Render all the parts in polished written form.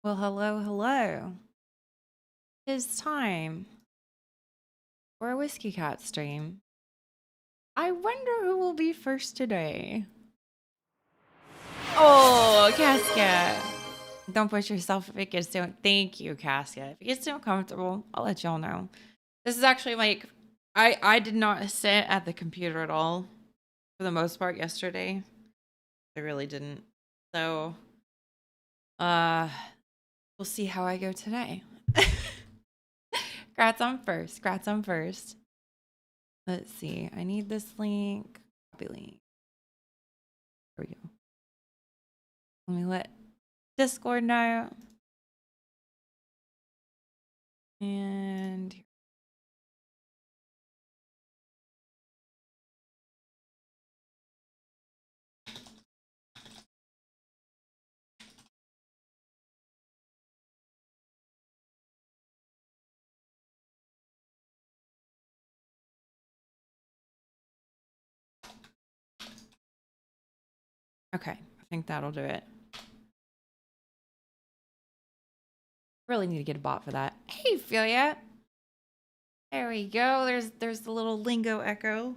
Well, hello, hello. It's time for a Whiskey Cat stream. I wonder who will be first today. Oh, Casca. Don't push yourself if it gets too... Thank you, Casca. If it gets too uncomfortable, I'll let y'all know. This is actually like... I did not sit at the computer at all for the most part yesterday. I really didn't. So, we'll see how I go today. Grats on first. Grats on first. Let's see. I need this link. Copy link. There we go. Let me let Discord know. And okay, I think that'll do it. Really need to get a bot for that. Hey, Philia. There we go. There's the little lingo echo.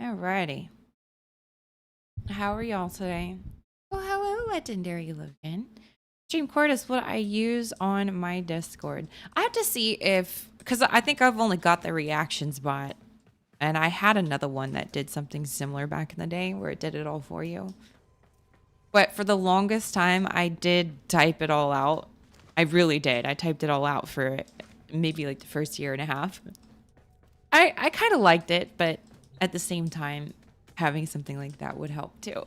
Alrighty. How are y'all today? Well, hello, Legendary Logan. Stream Cord is what I use on my Discord. I have to see if, because I think I've only got the reactions bot. And I had another one that did something similar back in the day where it did it all for you. But for the longest time, I did type it all out. I really did. I typed it all out for maybe like the first year and a half. I kind of liked it, but at the same time, having something like that would help too.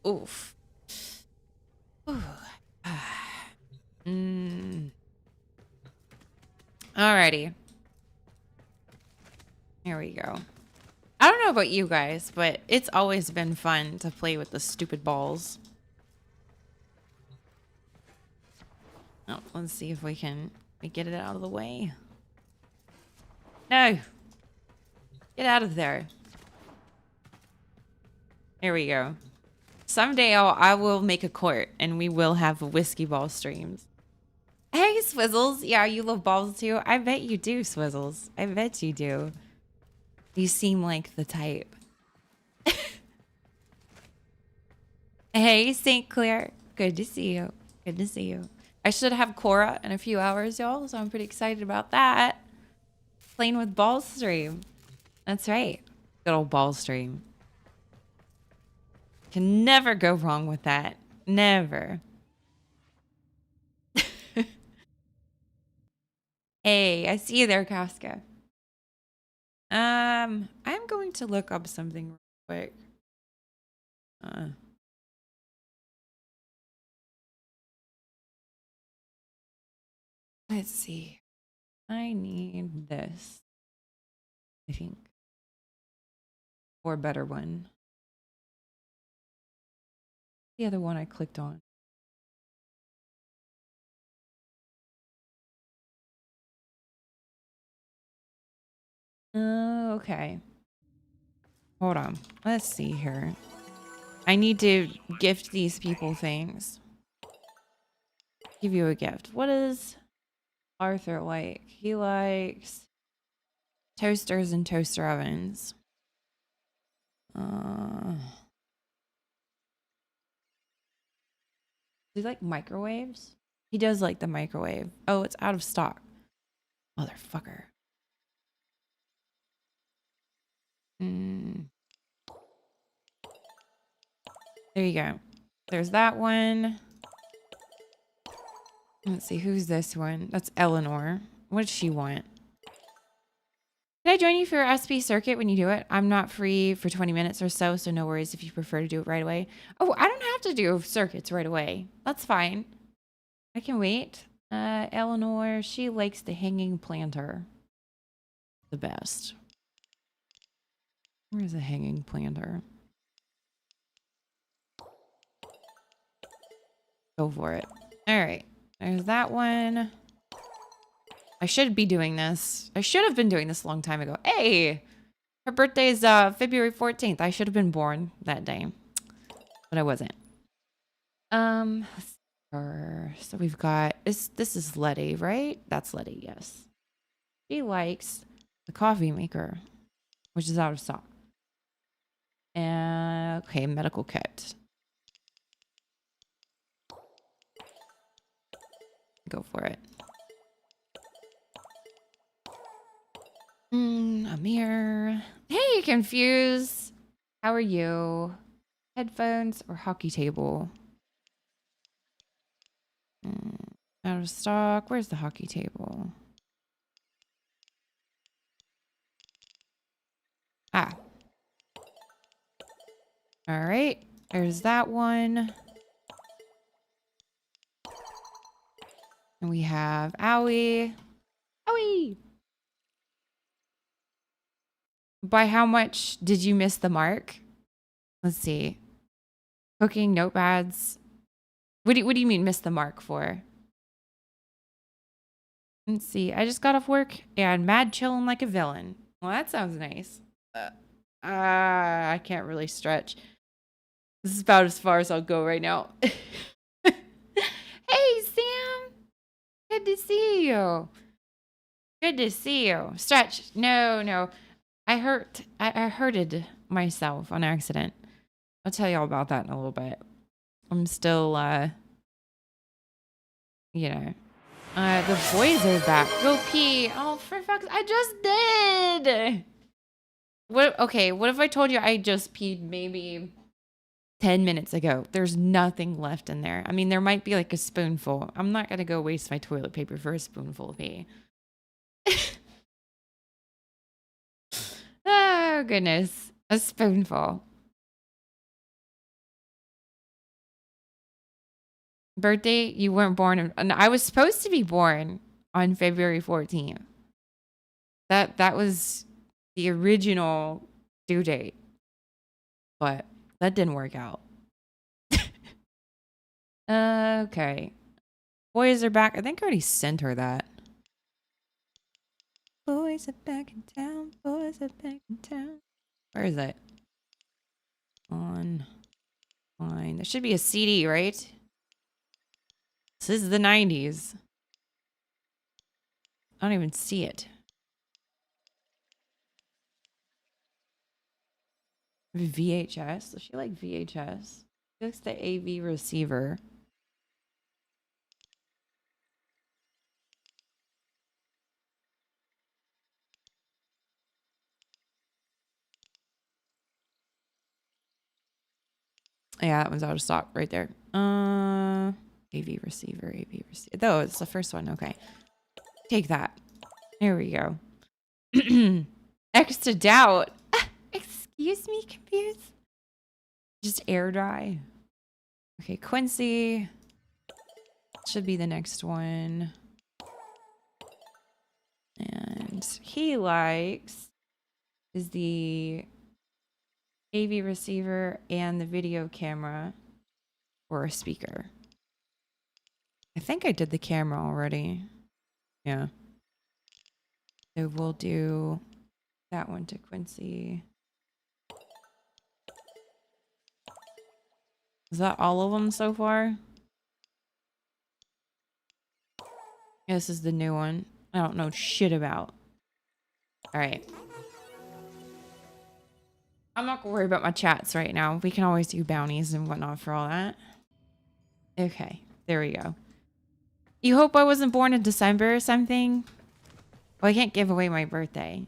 Oof. Alrighty. Here we go. I don't know about you guys, but it's always been fun to play with the stupid balls. Oh, let's see if we can get it out of the way. No. Get out of there. Here we go. Someday I will make a court and we will have whiskey ball streams. Hey, Swizzles. Yeah, you love balls too? I bet you do, Swizzles. I bet you do. You seem like the type. Hey, St. Clair. Good to see you. Good to see you. I should have Cora in a few hours, y'all, so I'm pretty excited about that. Playing with ball stream. That's right. Good old ball stream. Can never go wrong with that. Never. Hey, I see you there, Casca. I'm going to look up something real quick. Let's see. I need this, I think. Or a better one. The other one I clicked on. Okay. Hold on. Let's see here. I need to gift these people things. Give you a gift. What does Arthur like? He likes toasters and toaster ovens. Do you like microwaves? He does like the microwave. Oh, it's out of stock. Motherfucker. There you go. There's that one. Let's see, who's this one? That's Eleanor. What does she want? Can I join you for your SP circuit when you do it? I'm not free for 20 minutes or so, so no worries if you prefer to do it right away. Oh, I don't have to do circuits right away. That's fine. I can wait. Eleanor, she likes the hanging planter. The best. Where's the hanging planter? Go for it. All right. There's that one. I should be doing this. I should have been doing this a long time ago. Hey, her birthday is February 14th. I should have been born that day, but I wasn't. So we've got this is Letty, right? That's Letty, yes. She likes the coffee maker, which is out of stock. And okay, medical kit. Go for it. A mirror. Hey, Confused. How are you? Headphones or hockey table? Out of stock. Where's the hockey table? Ah. All right. There's that one. And we have Owie. Owie! By how much did you miss the mark? Let's see. Cooking, notepads. What do you mean miss the mark for? Let's see. I just got off work and mad chilling like a villain. Well, that sounds nice. I can't really stretch. This is about as far as I'll go right now. Hey, Sam. Good to see you. Good to see you. Stretch. No. I hurted myself on accident. I'll tell you all about that in a little bit. I'm still, the boys are back. Go pee. Oh, for fuck's I just did. What if I told you I just peed maybe 10 minutes ago? There's nothing left in there. I mean, there might be like a spoonful. I'm not going to go waste my toilet paper for a spoonful of pee. Oh, goodness. A spoonful. Birthday, you weren't born. And I was supposed to be born on February 14th. That was the original due date. But that didn't work out. Okay. Boys are back. I think I already sent her that. Boys are back in town. Boys are back in town. Where is it? Online. There should be a CD, right? This is the 90s. I don't even see it. VHS? Does she like VHS? She likes the AV receiver. Yeah, that one's out of stock right there. AV receiver. Oh, it's the first one. Okay. Take that. There we go. Extra doubt. Excuse me, Confused. Just air dry. Okay, Quincy. Should be the next one. And he likes is the AV receiver and the video camera or a speaker. I think I did the camera already. Yeah. So we'll do that one to Quincy. Is that all of them so far? Yeah, this is the new one. I don't know shit about. All right. I'm not gonna worry about my chats right now. We can always do bounties and whatnot for all that. Okay, there we go. You hope I wasn't born in December or something? Well, I can't give away my birthday.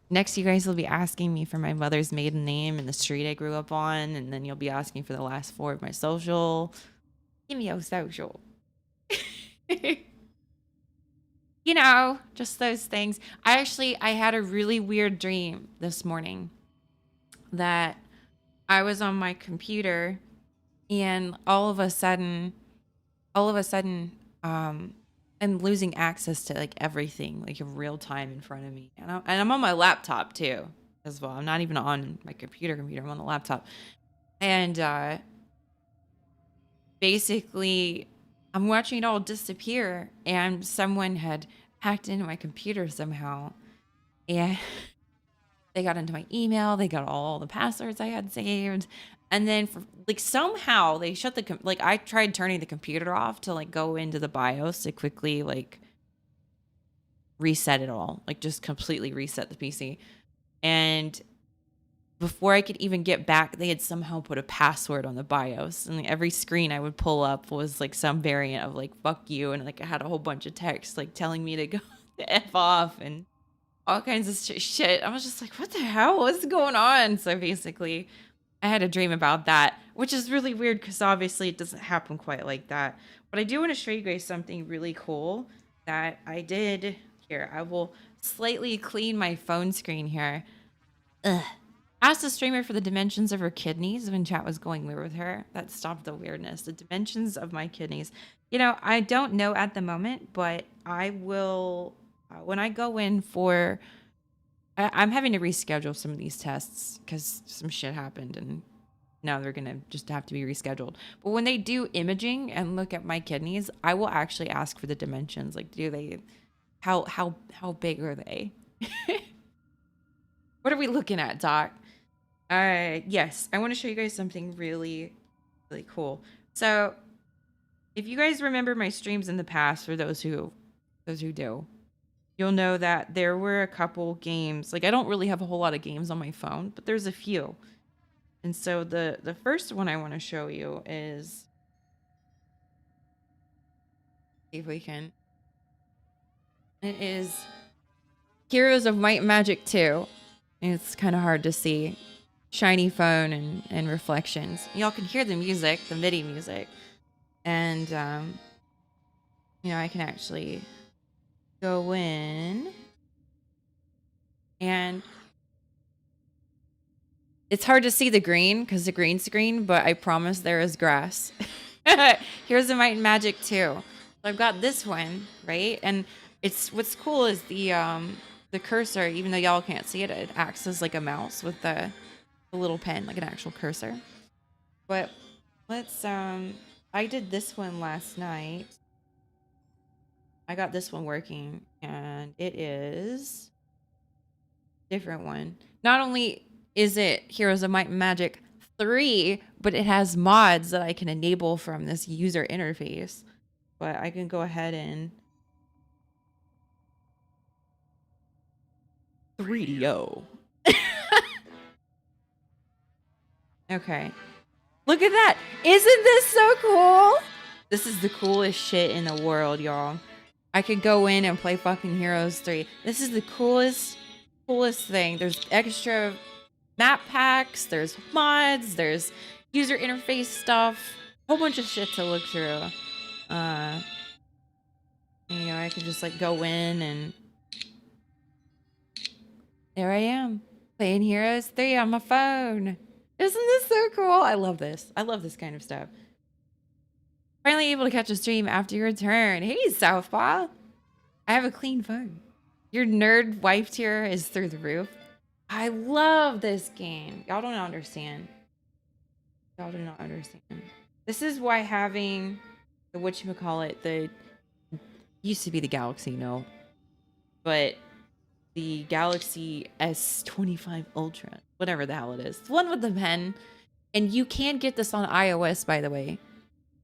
Next, you guys will be asking me for my mother's maiden name and the street I grew up on, and then you'll be asking for the last 4 of my social. Give me your social. You know, just those things. I had a really weird dream this morning that I was on my computer and all of a sudden, I'm losing access to like everything, like in real time in front of me. And I'm on my laptop too, as well. I'm not even on my computer. I'm on the laptop. And basically I'm watching it all disappear, and someone had hacked into my computer somehow. And they got into my email, they got all the passwords I had saved. And then for, like, somehow they shut the like, I tried turning the computer off to like go into the BIOS to quickly like reset it all, like just completely reset the PC. And before I could even get back, they had somehow put a password on the BIOS, and like, every screen I would pull up was like some variant of like "fuck you," and like I had a whole bunch of text like telling me to go the f off and all kinds of shit. I was just like, "What the hell? What's going on?" So basically, I had a dream about that, which is really weird because obviously it doesn't happen quite like that. But I do want to show you guys something really cool that I did here. I will slightly clean my phone screen here. Ugh. Asked the streamer for the dimensions of her kidneys when chat was going weird with her. That stopped the weirdness. The dimensions of my kidneys. You know, I don't know at the moment, but I will when I go in for. I'm having to reschedule some of these tests because some shit happened, and now they're gonna just have to be rescheduled. But when they do imaging and look at my kidneys, I will actually ask for the dimensions. Like, do they? How big are they? What are we looking at, Doc? Yes, I want to show you guys something really, really cool. So, if you guys remember my streams in the past, for those who do, you'll know that there were a couple games. Like, I don't really have a whole lot of games on my phone, but there's a few. And so the first one I want to show you is, if we can, it is Heroes of Might and Magic 2. It's kind of hard to see. Shiny phone and reflections. Y'all can hear the music, the MIDI music. And, you know, I can actually go in and it's hard to see the green because the green screen, but I promise there is grass. Here's the Might and Magic 2. So I've got this one, right? And it's what's cool is the cursor, even though y'all can't see it, it acts as like a mouse with the little pen, like an actual cursor. But let's I did this one last night. I got this one working, and it is different one. Not only is it Heroes of Might and Magic 3, but it has mods that I can enable from this user interface. But I can go ahead and 3DO. Okay. Look at that. Isn't this so cool? This is the coolest shit in the world, y'all. I could go in and play fucking Heroes 3. This is the coolest thing. There's extra map packs, there's mods, there's user interface stuff, a whole bunch of shit to look through. You know, I could just like go in and there I am playing Heroes 3 on my phone. Isn't this so cool? I love this. I love this kind of stuff. Finally able to catch a stream after your return. Hey, Southpaw. I have a clean phone. Your nerd wife tier is through the roof. I love this game. Y'all don't understand. Y'all do not understand. This is why having the whatchamacallit, the used to be the Galaxy Note, but the Galaxy S25 Ultra, whatever the hell it is, the one with the pen. And you can get this on iOS, by the way.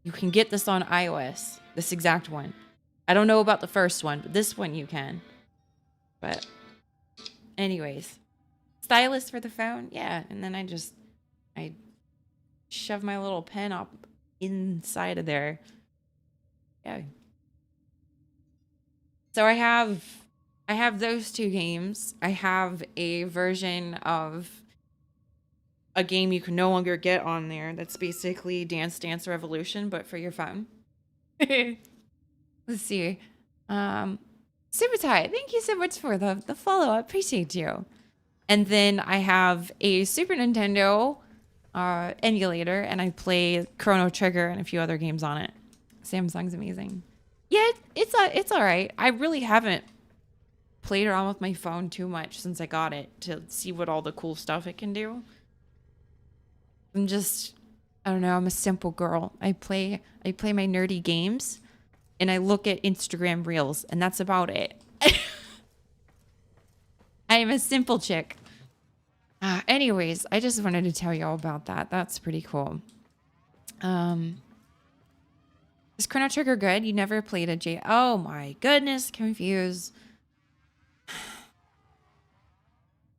You can get this on iOS, this exact one. I don't know about the first one, but this one you can. But anyways, stylus for the phone, yeah. And then I shove my little pen up inside of there. Yeah. So I have those two games. I have a version of a game you can no longer get on there that's basically Dance Dance Revolution, but for your phone. Let's see. Super Tie, thank you so much for the follow. I appreciate you. And then I have a Super Nintendo emulator, and I play Chrono Trigger and a few other games on it. Samsung's amazing. Yeah, it's all right. I really haven't played around with my phone too much since I got it to see what all the cool stuff it can do. I don't know, I'm a simple girl. I play my nerdy games and I look at Instagram reels and that's about it. I am a simple chick. Anyways, I just wanted to tell you all about that. That's pretty cool. Is Chrono Trigger good? You never played a J. Oh my goodness, confused.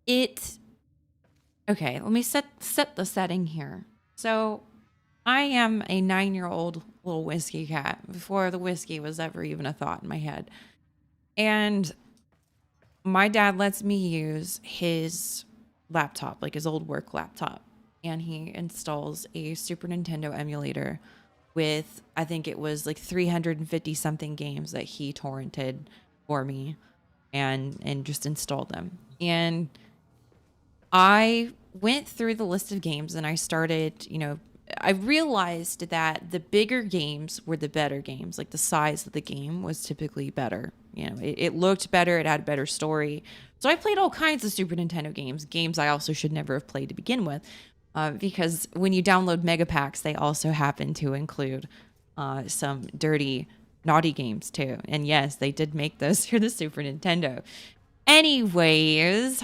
It. Okay, let me set the setting here. So, I am a 9-year-old little whiskey cat before the whiskey was ever even a thought in my head, and my dad lets me use his laptop, like his old work laptop, and he installs a Super Nintendo emulator with, I think it was like 350 something games that he torrented for me and just installed them. And I went through the list of games and I started, I realized that the bigger games were the better games. Like the size of the game was typically better. It looked better, it had a better story. So I played all kinds of Super Nintendo games I also should never have played to begin with. Because when you download mega packs, they also happen to include some dirty, naughty games too. And yes, they did make those for the Super Nintendo. Anyways,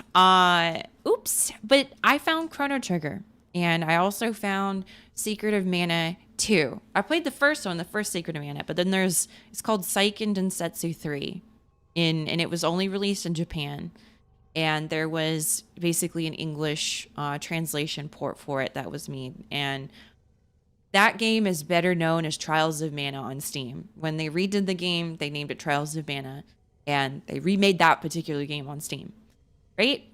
oops, but I found Chrono Trigger and I also found Secret of Mana 2. I played the first one, the first Secret of Mana, but then it's called Seiken Densetsu 3 and it was only released in Japan. And there was basically an English translation port for it that was made. And that game is better known as Trials of Mana on Steam. When they redid the game, they named it Trials of Mana, and they remade that particular game on Steam. Right?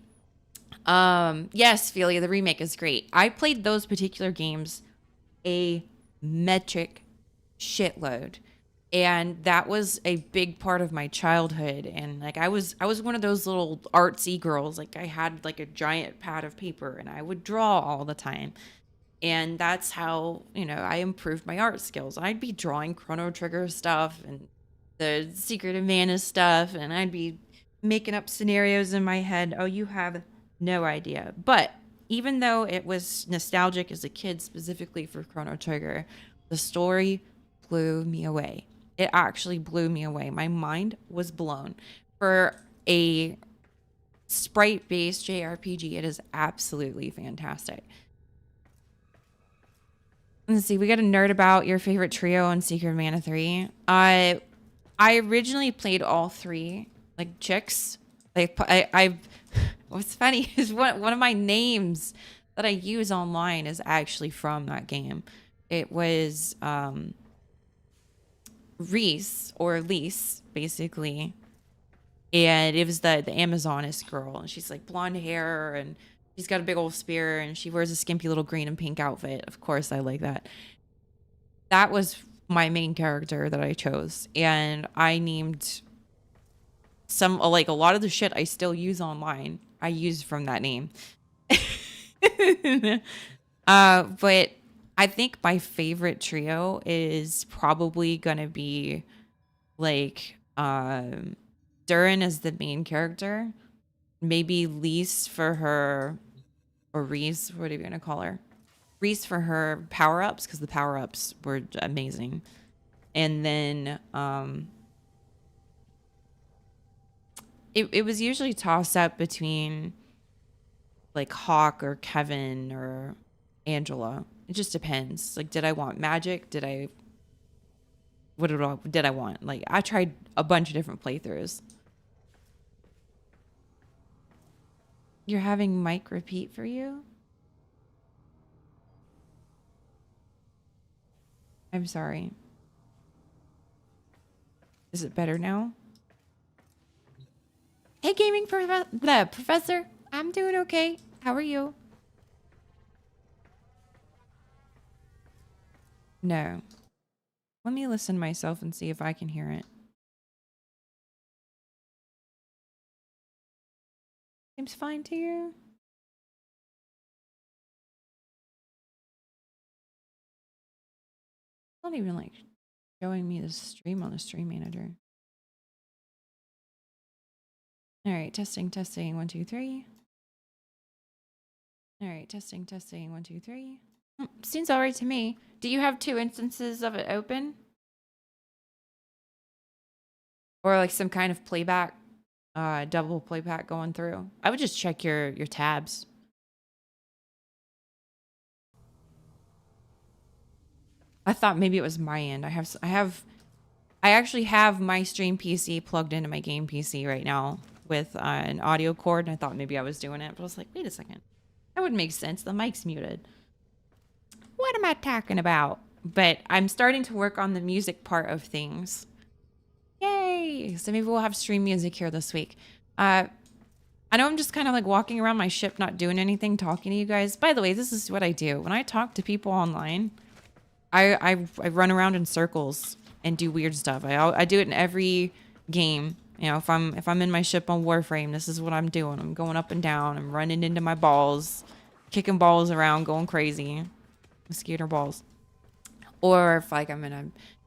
Yes, Philia, the remake is great. I played those particular games a metric shitload. And that was a big part of my childhood. And like I was one of those little artsy girls. Like I had like a giant pad of paper and I would draw all the time. And that's how, I improved my art skills. I'd be drawing Chrono Trigger stuff and the Secret of Mana stuff, and I'd be making up scenarios in my head. Oh, you have no idea. But even though it was nostalgic as a kid, specifically for Chrono Trigger, the story blew me away. It actually blew me away. My mind was blown. For a sprite based JRPG, it is absolutely fantastic. Let's see, we got a nerd about your favorite trio on Secret of Mana 3. I originally played all three, like chicks. What's funny is one of my names that I use online is actually from that game. It was Reese or Lise, basically. And it was the Amazoness girl. And she's like blonde hair and she's got a big old spear and she wears a skimpy little green and pink outfit. Of course, I like that. That was my main character that I chose. And I named like a lot of the shit I still use online. I use from that name. But I think my favorite trio is probably gonna be like Durin as the main character. Maybe Lise for her, or Reese, what are you gonna call her? Reese for her power ups, because the power ups were amazing. And then it was usually tossed up between like Hawk or Kevin or Angela. It just depends. Like, did I want magic? What did I want? Like, I tried a bunch of different playthroughs. You're having Mike repeat for you? I'm sorry. Is it better now? Hey, professor. I'm doing okay. How are you? No. Let me listen myself and see if I can hear it. Seems fine to you? Not even like showing me the stream on the stream manager. All right, testing, 1, 2, 3. All right, testing, 1, 2, 3. Seems alright to me. Do you have 2 instances of it open? Or like some kind of playback, double playback going through? I would just check your tabs. I thought maybe it was my end. I actually have my stream PC plugged into my game PC right now with an audio cord, and I thought maybe I was doing it, but I was like, wait a second. That would make sense. The mic's muted. What am I talking about? But I'm starting to work on the music part of things. Yay! So maybe we'll have stream music here this week. I know I'm just kind of like walking around my ship, not doing anything, talking to you guys. By the way, this is what I do. When I talk to people online, I run around in circles and do weird stuff. I do it in every game. You know, if I'm in my ship on Warframe, this is what I'm doing. I'm going up and down. I'm running into my balls, kicking balls around, going crazy. Mosquito balls. Or if like I'm in a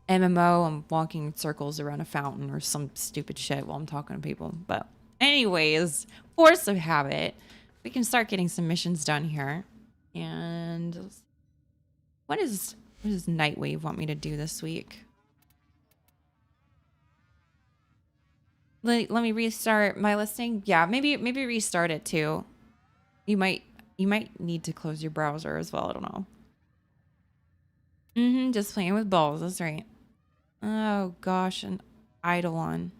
MMO, I'm walking in circles around a fountain or some stupid shit while I'm talking to people. But anyways, force of habit. We can start getting some missions done here. And what does Nightwave want me to do this week? Let me restart my listing. Yeah, maybe restart it too. You might need to close your browser as well. I don't know. Just playing with balls. That's right. Oh gosh, an Eidolon.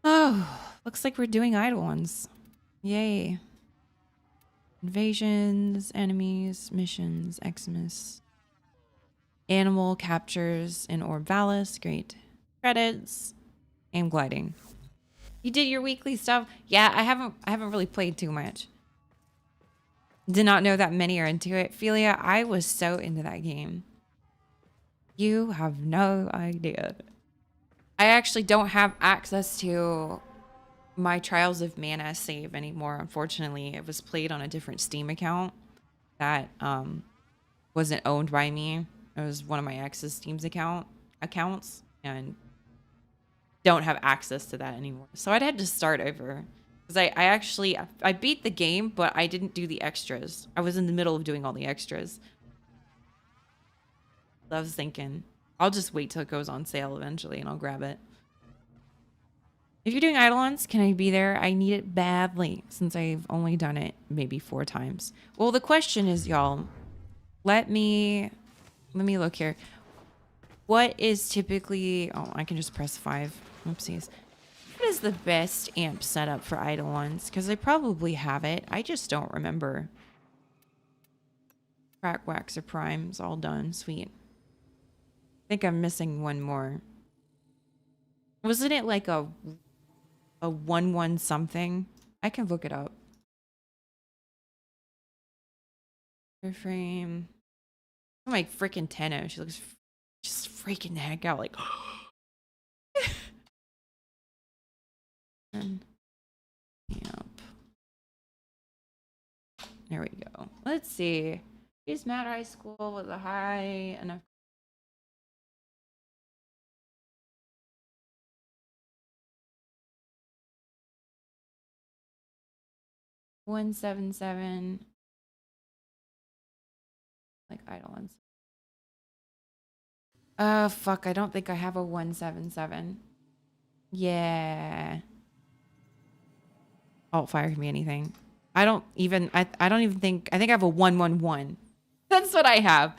Oh, looks like we're doing Eidolons. Yay. Invasions, enemies, missions, Xmas. Animal captures in Orbalis. Great. Credits. Aim gliding. You did your weekly stuff? Yeah, I haven't really played too much. Did not know that many are into it. Philia, I was so into that game. You have no idea. I actually don't have access to my Trials of Mana save anymore, unfortunately. It was played on a different Steam account that wasn't owned by me. It was one of my ex's Steam's accounts, and don't have access to that anymore. So I'd had to start over. Because I beat the game, but I didn't do the extras. I was in the middle of doing all the extras. I was thinking, I'll just wait till it goes on sale eventually and I'll grab it. If you're doing Eidolons, can I be there? I need it badly since I've only done it maybe 4 times. Well, the question is, y'all, let me look here. What is typically, oh, I can just press 5. Oopsies. What is the best amp setup for Eidolons? Because I probably have it. I just don't remember. Crack Waxer Prime's all done. Sweet. I think I'm missing one more. Wasn't it like a 1-1 something? I can look it up. Warframe. Oh my freaking Tenno. She looks just freaking the heck out. Like, yep. There we go. Let's see. She's Mad High School with a high enough. $177. Like Eidolons. Oh fuck, I don't think I have a 177. Yeah. Alt fire can be anything. I don't even think I have a 111. That's what I have.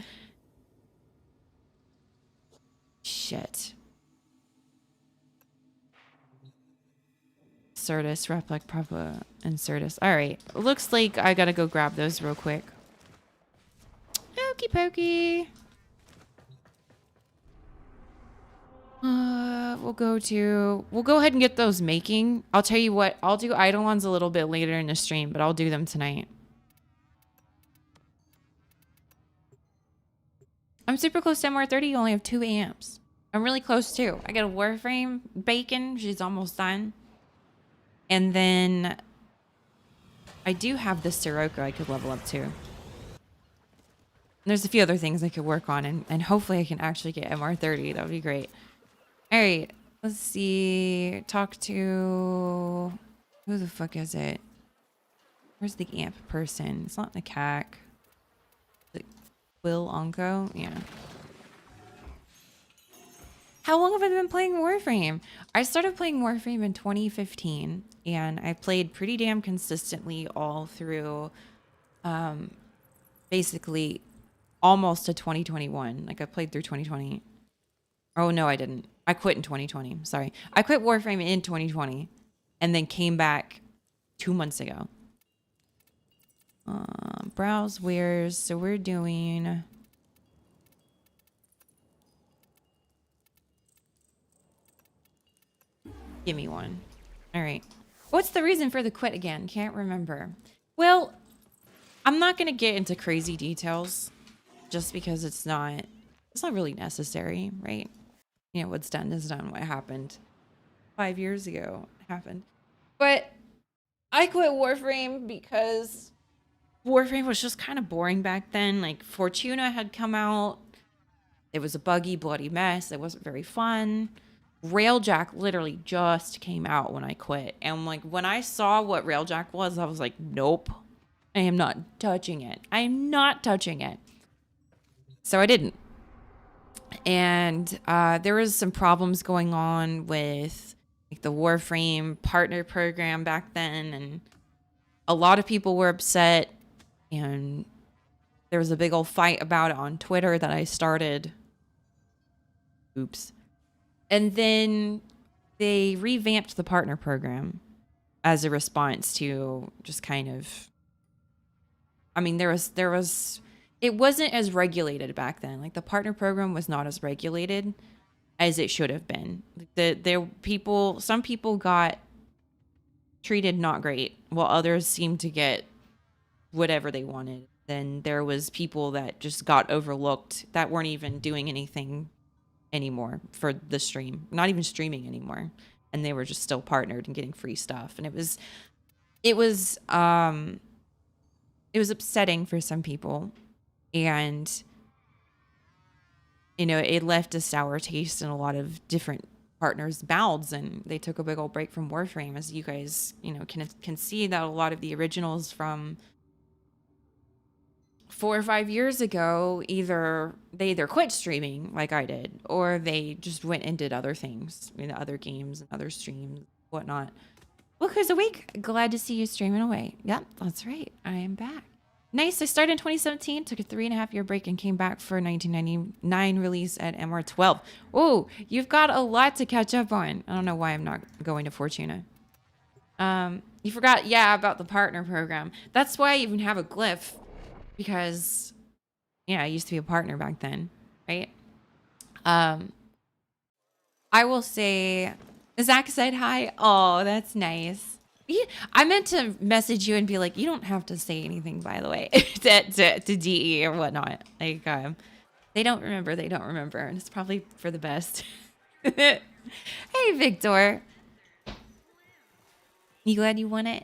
Shit. Certus, Replic, Propa, and Certus. Alright. Looks like I gotta go grab those real quick. Okie pokey. We'll go ahead and get those making. I'll tell you what, I'll do Eidolons a little bit later in the stream, but I'll do them tonight. I'm super close to MR30, you only have 2 amps. I'm really close too. I got a Warframe bacon, she's almost done. And then I do have this Sirocco I could level up to. There's a few other things I could work on, and hopefully I can actually get MR30. That would be great. All right, let's see. Talk to... Who the fuck is it? Where's the amp person? It's not the CAC. Will Onko, yeah. How long have I been playing Warframe? I started playing Warframe in 2015, and I played pretty damn consistently all through, basically almost to 2021. Like I played through 2020. Oh no, I didn't. I quit in 2020. Sorry. I quit Warframe in 2020 and then came back 2 months ago. Browse wares. So we're doing... Give me one. All right. What's the reason for the quit again? Can't remember. Well, I'm not going to get into crazy details just because it's not really necessary, right? You know, what's done is done. What happened 5 years ago happened. But I quit Warframe because Warframe was just kind of boring back then. Like Fortuna had come out. It was a buggy, bloody mess. It wasn't very fun. Railjack literally just came out when I quit. And like when I saw what Railjack was, I was like, nope, I am not touching it. I am not touching it. So I didn't. And there was some problems going on with like the Warframe partner program back then. And a lot of people were upset. And there was a big old fight about it on Twitter that I started. Oops. And then they revamped the partner program as a response to just kind of, I mean, there was, it wasn't as regulated back then. Like the partner program was not as regulated as it should have been. Some people got treated not great while others seemed to get whatever they wanted. Then there was people that just got overlooked that weren't even doing anything anymore for the stream, not even streaming anymore, and they were just still partnered and getting free stuff. And it was upsetting for some people, and you know, it left a sour taste in a lot of different partners' mouths, and they took a big old break from Warframe. As you guys, you know, can see that a lot of the originals from 4 or 5 years ago, they either quit streaming like I did, or they just went and did other things, you know, other games and other streams, whatnot. Look who's awake. Glad to see you streaming away. Yep, that's right. I am back. Nice. I started in 2017, took a 3.5-year break, and came back for 1999 release at MR12. Oh, you've got a lot to catch up on. I don't know why I'm not going to Fortuna. You forgot, yeah, about the partner program. That's why I even have a glyph. Because, yeah, I used to be a partner back then, right? I will say, Zach said hi. Oh, that's nice. I meant to message you and be like, you don't have to say anything, by the way, to DE or whatnot. Like, they don't remember, and it's probably for the best. Hey, Victor. You glad you won it?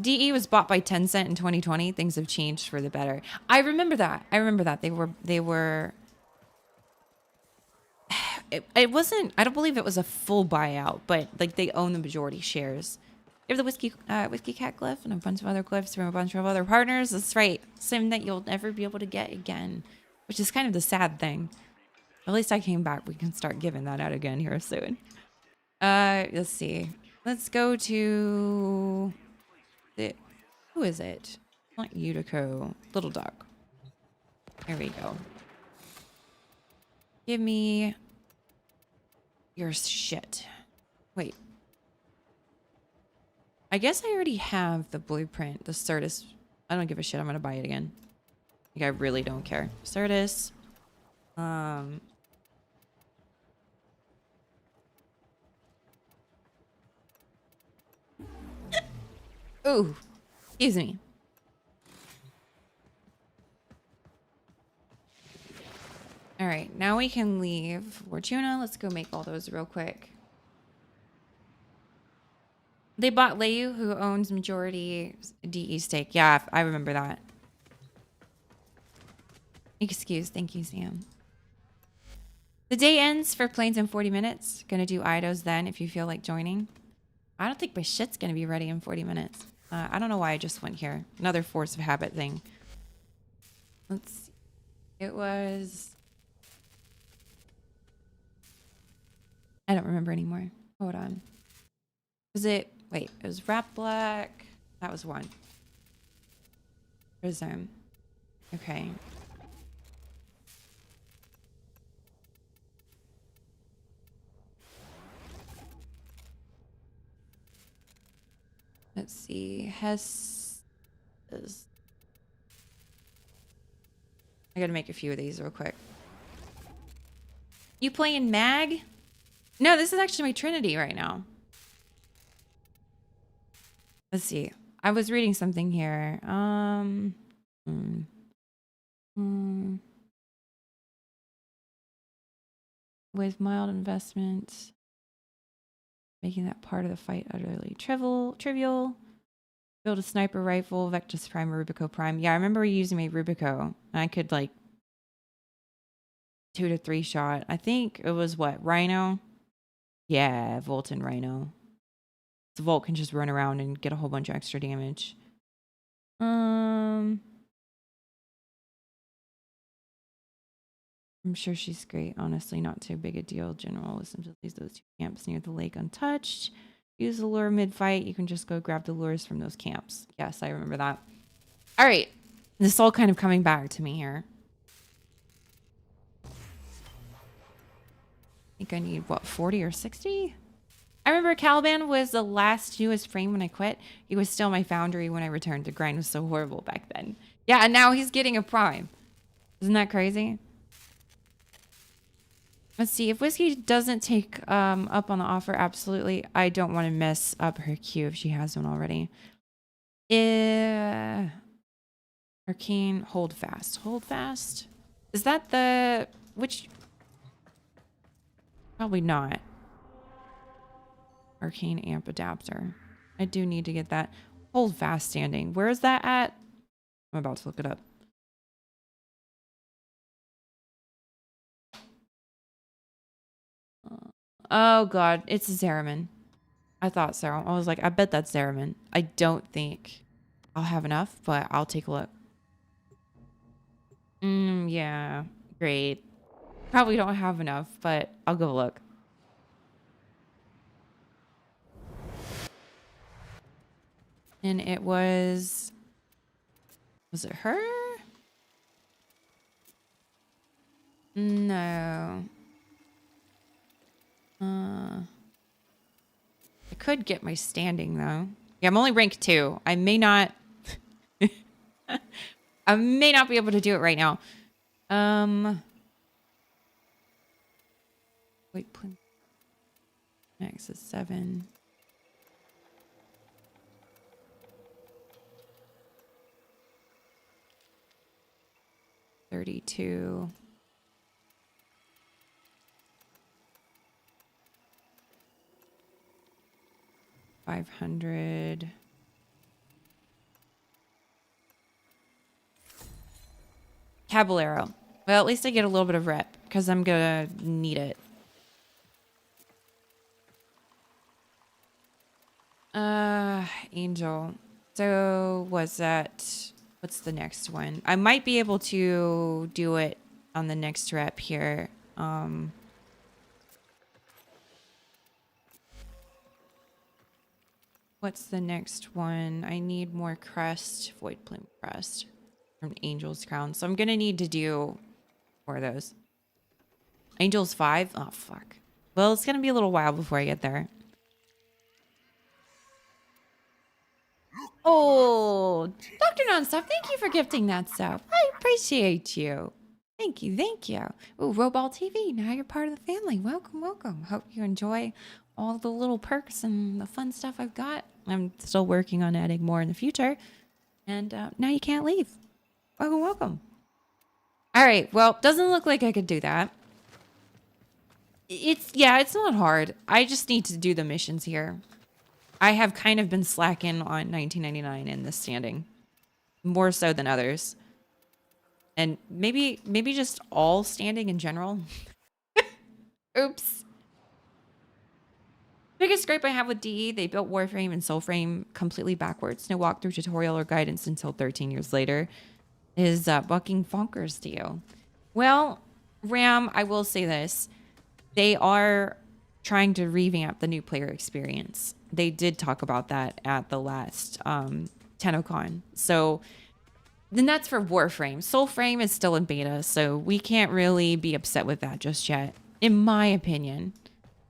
DE was bought by Tencent in 2020. Things have changed for the better. I remember that. They were. It wasn't. I don't believe it was a full buyout, but like they own the majority shares. You have the whiskey cat glyph and a bunch of other glyphs from a bunch of other partners. That's right. Something that you'll never be able to get again, which is kind of the sad thing. At least I came back. We can start giving that out again here soon. Let's see. Let's go to. Who is it? Not Utico. Little dog. There we go. Give me your shit. Wait. I guess I already have the blueprint, the Certus. I don't give a shit. I'm gonna buy it again. Like, I really don't care. Certus. Ooh. Excuse me. All right, now we can leave Fortuna. Let's go make all those real quick. They bought Leyu, who owns majority DE stake. Yeah, I remember that. Excuse. Thank you, Sam. The day ends for planes in 40 minutes. Gonna do Idos then if you feel like joining. I don't think my shit's gonna be ready in 40 minutes. I don't know why I just went here. Another force of habit thing. Let's see. It was... I don't remember anymore. Hold on. Was it... Wait, it was Wrap Black. That was one. Prism. Okay. Let's see. Hess is... I gotta make a few of these real quick. You playing Mag? No, this is actually my Trinity right now. Let's see. I was reading something here. With mild investments, making that part of the fight utterly trivial. Build a sniper rifle, Vectis Prime, Rubico Prime. Yeah, I remember using my Rubico. And I could like 2 to 3 shot. I think it was what? Rhino? Yeah, Volt and Rhino. The Volt can just run around and get a whole bunch of extra damage. I'm sure she's great. Honestly, not too big a deal. General simply leaves those 2 camps near the lake untouched. Use the lure mid-fight. You can just go grab the lures from those camps. Yes, I remember that. All right. This is all kind of coming back to me here. I think I need, what, 40 or 60? I remember Caliban was the last newest frame when I quit. He was still my foundry when I returned. The grind was so horrible back then. Yeah, and now he's getting a prime. Isn't that crazy? Let's see. If Whiskey doesn't take up on the offer, absolutely. I don't want to mess up her queue if she has one already. Arcane, hold fast. Hold fast? Is that the... Which... Probably not. Arcane amp adapter. I do need to get that. Hold fast standing. Where is that at? I'm about to look it up. Oh god, it's Zeraman. I thought so. I was like, I bet that's Zeraman. I don't think I'll have enough, but I'll take a look. Yeah. Great. Probably don't have enough, but I'll go look. And it was it her? No. I could get my standing though. Yeah, I'm only rank 2. I may not I may not be able to do it right now. Wait, next is 7. $32. $500. Caballero. Well, at least I get a little bit of rep because I'm gonna need it. Angel. So was that... What's the next one? I might be able to do it on the next rep here. What's the next one? I need more crest. Void Plume crest from Angel's Crown. So I'm going to need to do more of those. Angel's 5? Oh, fuck. Well, it's going to be a little while before I get there. Oh, Dr. Nonstop, thank you for gifting that stuff. I appreciate you. Thank you, thank you. Oh, Roball TV, now you're part of the family. Welcome, welcome. Hope you enjoy all the little perks and the fun stuff I've got. I'm still working on adding more in the future. And now you can't leave. Welcome, welcome. All right, well, doesn't look like I could do that. It's not hard. I just need to do the missions here. I have kind of been slacking on 1999 in this standing. More so than others. And maybe just all standing in general. Oops. Biggest gripe I have with DE, they built Warframe and Soulframe completely backwards. No walkthrough tutorial or guidance until 13 years later. Is bucking bonkers to you. Well, Ram, I will say this. They are trying to revamp the new player experience. They did talk about that at the last TennoCon. So then that's for Warframe. Soulframe is still in beta, so we can't really be upset with that just yet, in my opinion.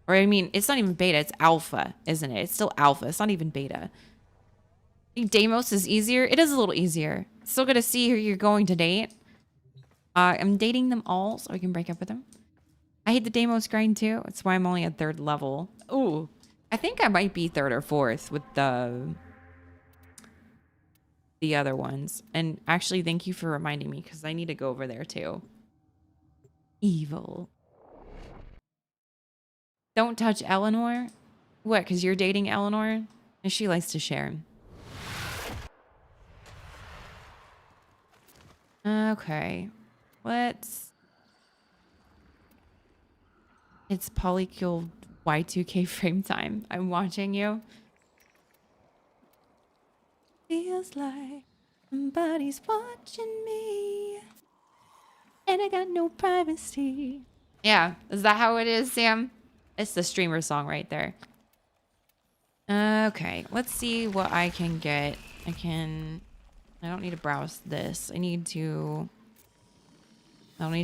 Or I mean, it's not even beta, it's alpha, isn't it? It's still alpha, it's not even beta. I think Deimos is easier. It is a little easier. Still gonna see who you're going to date. I'm dating them all so I can break up with them. I hate the Deimos grind too. That's why I'm only at 3rd level. Ooh, I think I might be 3rd or 4th with the other ones. And actually, thank you for reminding me because I need to go over there too. Evil. Don't touch Eleanor. What? Because you're dating Eleanor, and she likes to share. Okay, let's. It's Polycule Y2K frame time. I'm watching you. Feels like somebody's watching me, and I got no privacy. Yeah, is that how it is, Sam? It's the streamer song right there. Okay, let's see what I can get. I don't need to browse this. I don't need to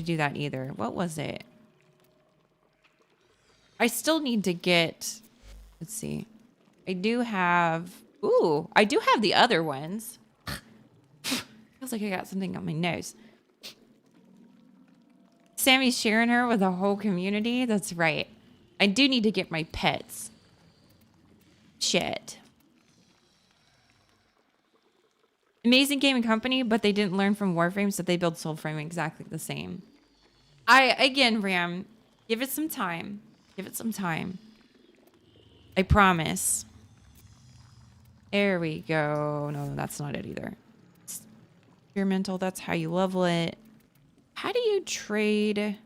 do that either. What was it? I still need to get, let's see. I do have the other ones. Feels like I got something on my nose. Sammy's sharing her with a whole community. That's right. I do need to get my pets. Shit. Amazing gaming company, but they didn't learn from Warframe, so they build Soulframe exactly the same. Again, Ram, give it some time. Give it some time. I promise. There we go. No, that's not it either. Experimental, that's how you level it. How do you trade?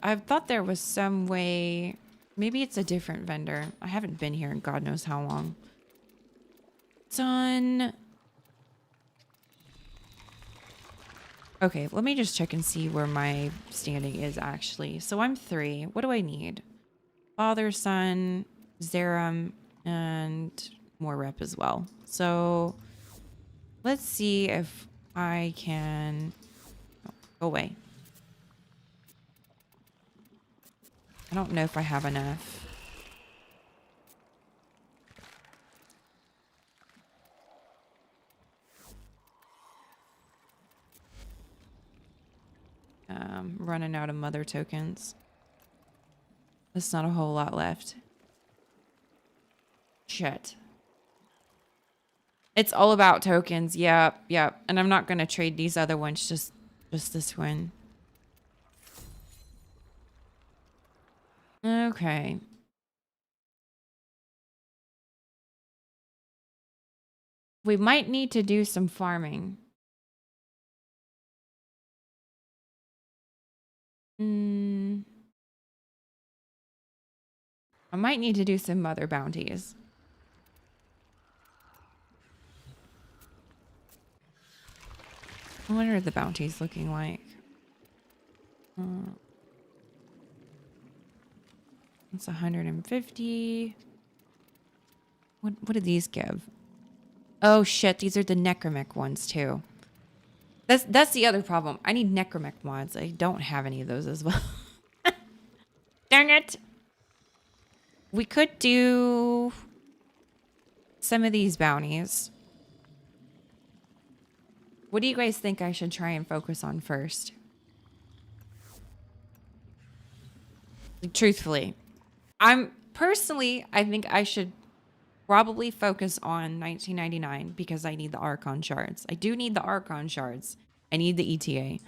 I've thought there was some way. Maybe it's a different vendor. I haven't been here in God knows how long. Done. Okay, let me just check and see where my standing is actually. So I'm 3. What do I need? Father, son, Zerum, and more rep as well. So let's see if I can... Oh, go away. I don't know if I have enough. Running out of mother tokens. There's not a whole lot left. Shit. It's all about tokens. Yep, yep. And I'm not going to trade these other ones, just this one. Okay. We might need to do some farming. I might need to do some mother bounties. What are the bounties looking like? It's 150. What do these give? Oh shit, these are the necromic ones too. That's the other problem. I need necromic mods. I don't have any of those as well. Dang it. We could do some of these bounties. What do you guys think I should try and focus on first? Like, truthfully, I think I should probably focus on 1999 because I need the Archon shards. I do need the Archon shards. I need the ETA.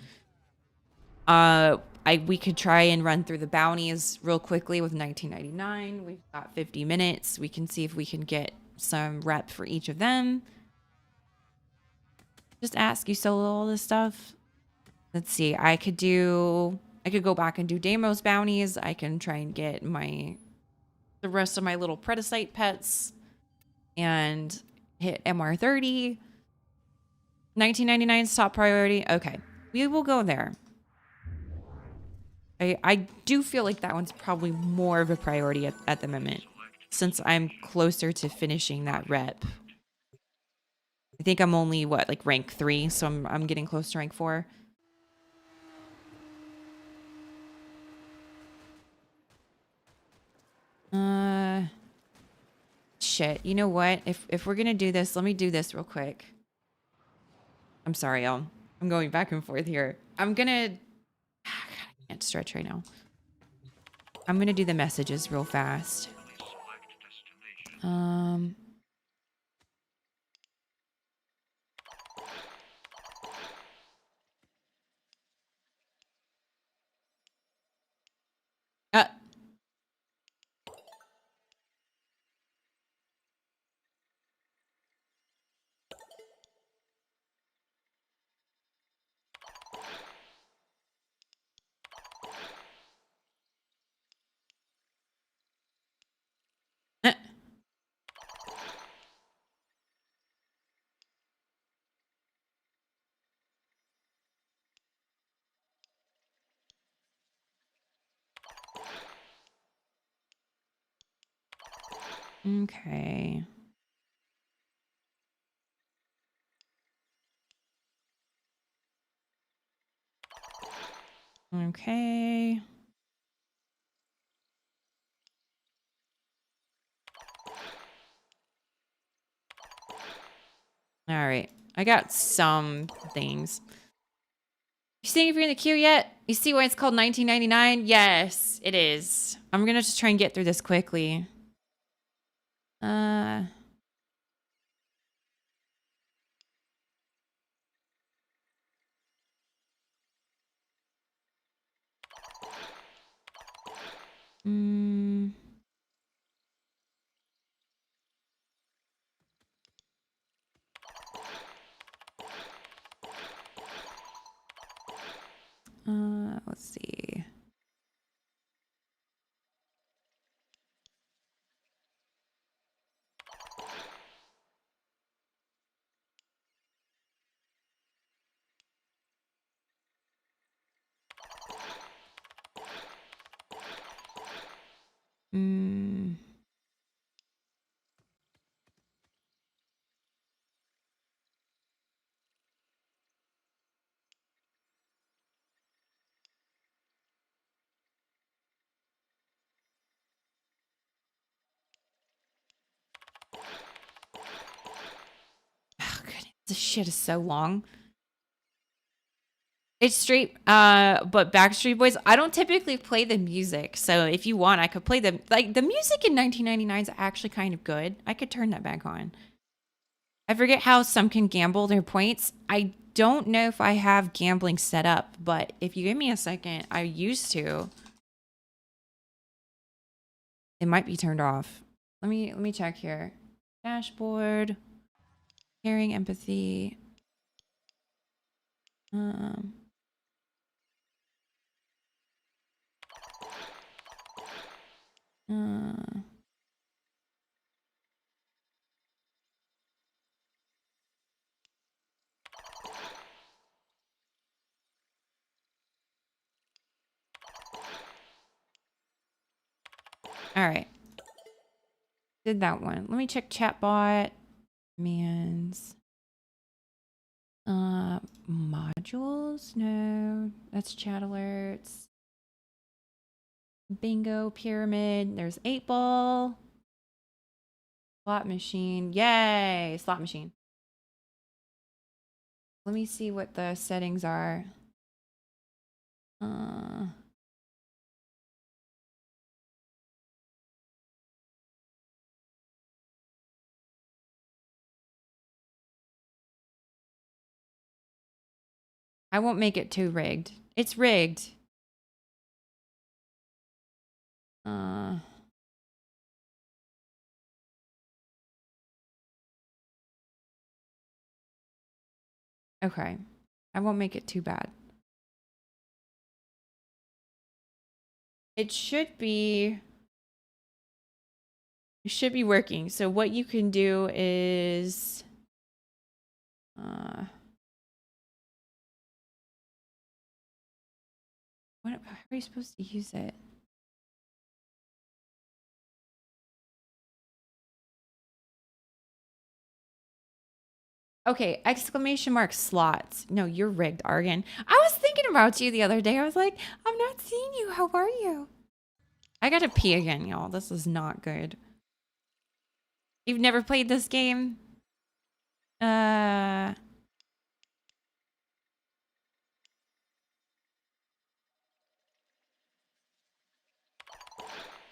We could try and run through the bounties real quickly with 1999. We've got 50 minutes. We can see if we can get some rep for each of them. Just ask you solo all this stuff. Let's see. I could do I could go back and do Deimos bounties. I can try and get the rest of my little Predacite pets and hit MR30. 1999's top priority. Okay, we will go there. I do feel like that one's probably more of a priority at the moment, since I'm closer to finishing that rep. I think I'm only what, like rank 3, so I'm getting close to rank 4. Shit. You know what? If we're gonna do this, let me do this real quick. I'm sorry, y'all. I'm going back and forth here. I'm gonna. I can't stretch right now. I'm gonna do the messages real fast. Um. Uh, uh, okay. Okay. All right. I got some things. You seeing if you're in the queue yet? You see why it's called 1999? Yes, it is. I'm gonna just try and get through this quickly. Uh. Mm, let's see. Mm. Oh, goodness. This shit is so long. It's straight, but Backstreet Boys, I don't typically play the music. So if you want, I could play the, like, the music in 1999 is actually kind of good. I could turn that back on. I forget how some can gamble their points. I don't know if I have gambling set up, but if you give me a second, I used to. It might be turned off. Let me check here. Dashboard, caring, empathy. Um, uh, all right. Did that one. Let me check chatbot. Mans. Modules? No, that's chat alerts. Bingo, pyramid. There's 8-ball. Slot machine. Yay, slot machine. Let me see what the settings are. I won't make it too rigged. It's rigged. Okay. I won't make it too bad. It should be... It should be working. So what you can do is... how are you supposed to use it? Okay, exclamation mark slots. No, you're rigged, Argan. I was thinking about you the other day. I was like, I'm not seeing you. How are you? I gotta pee again, y'all. This is not good. You've never played this game?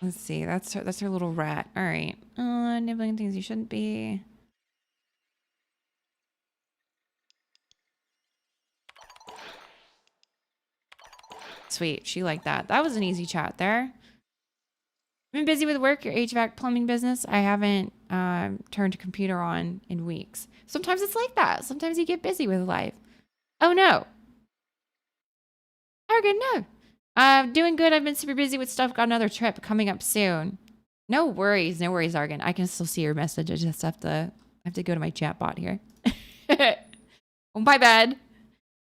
Let's see. That's her little rat. All right. Nibbling things you shouldn't be. Sweet. She liked that. That was an easy chat there. I've been busy with work, your HVAC plumbing business. I haven't turned a computer on in weeks. Sometimes it's like that. Sometimes you get busy with life. Oh no. Argan, no. Doing good. I've been super busy with stuff. Got another trip coming up soon. No worries, Argan. I can still see your message. I just have to go to my chat bot here. Oh, my bad.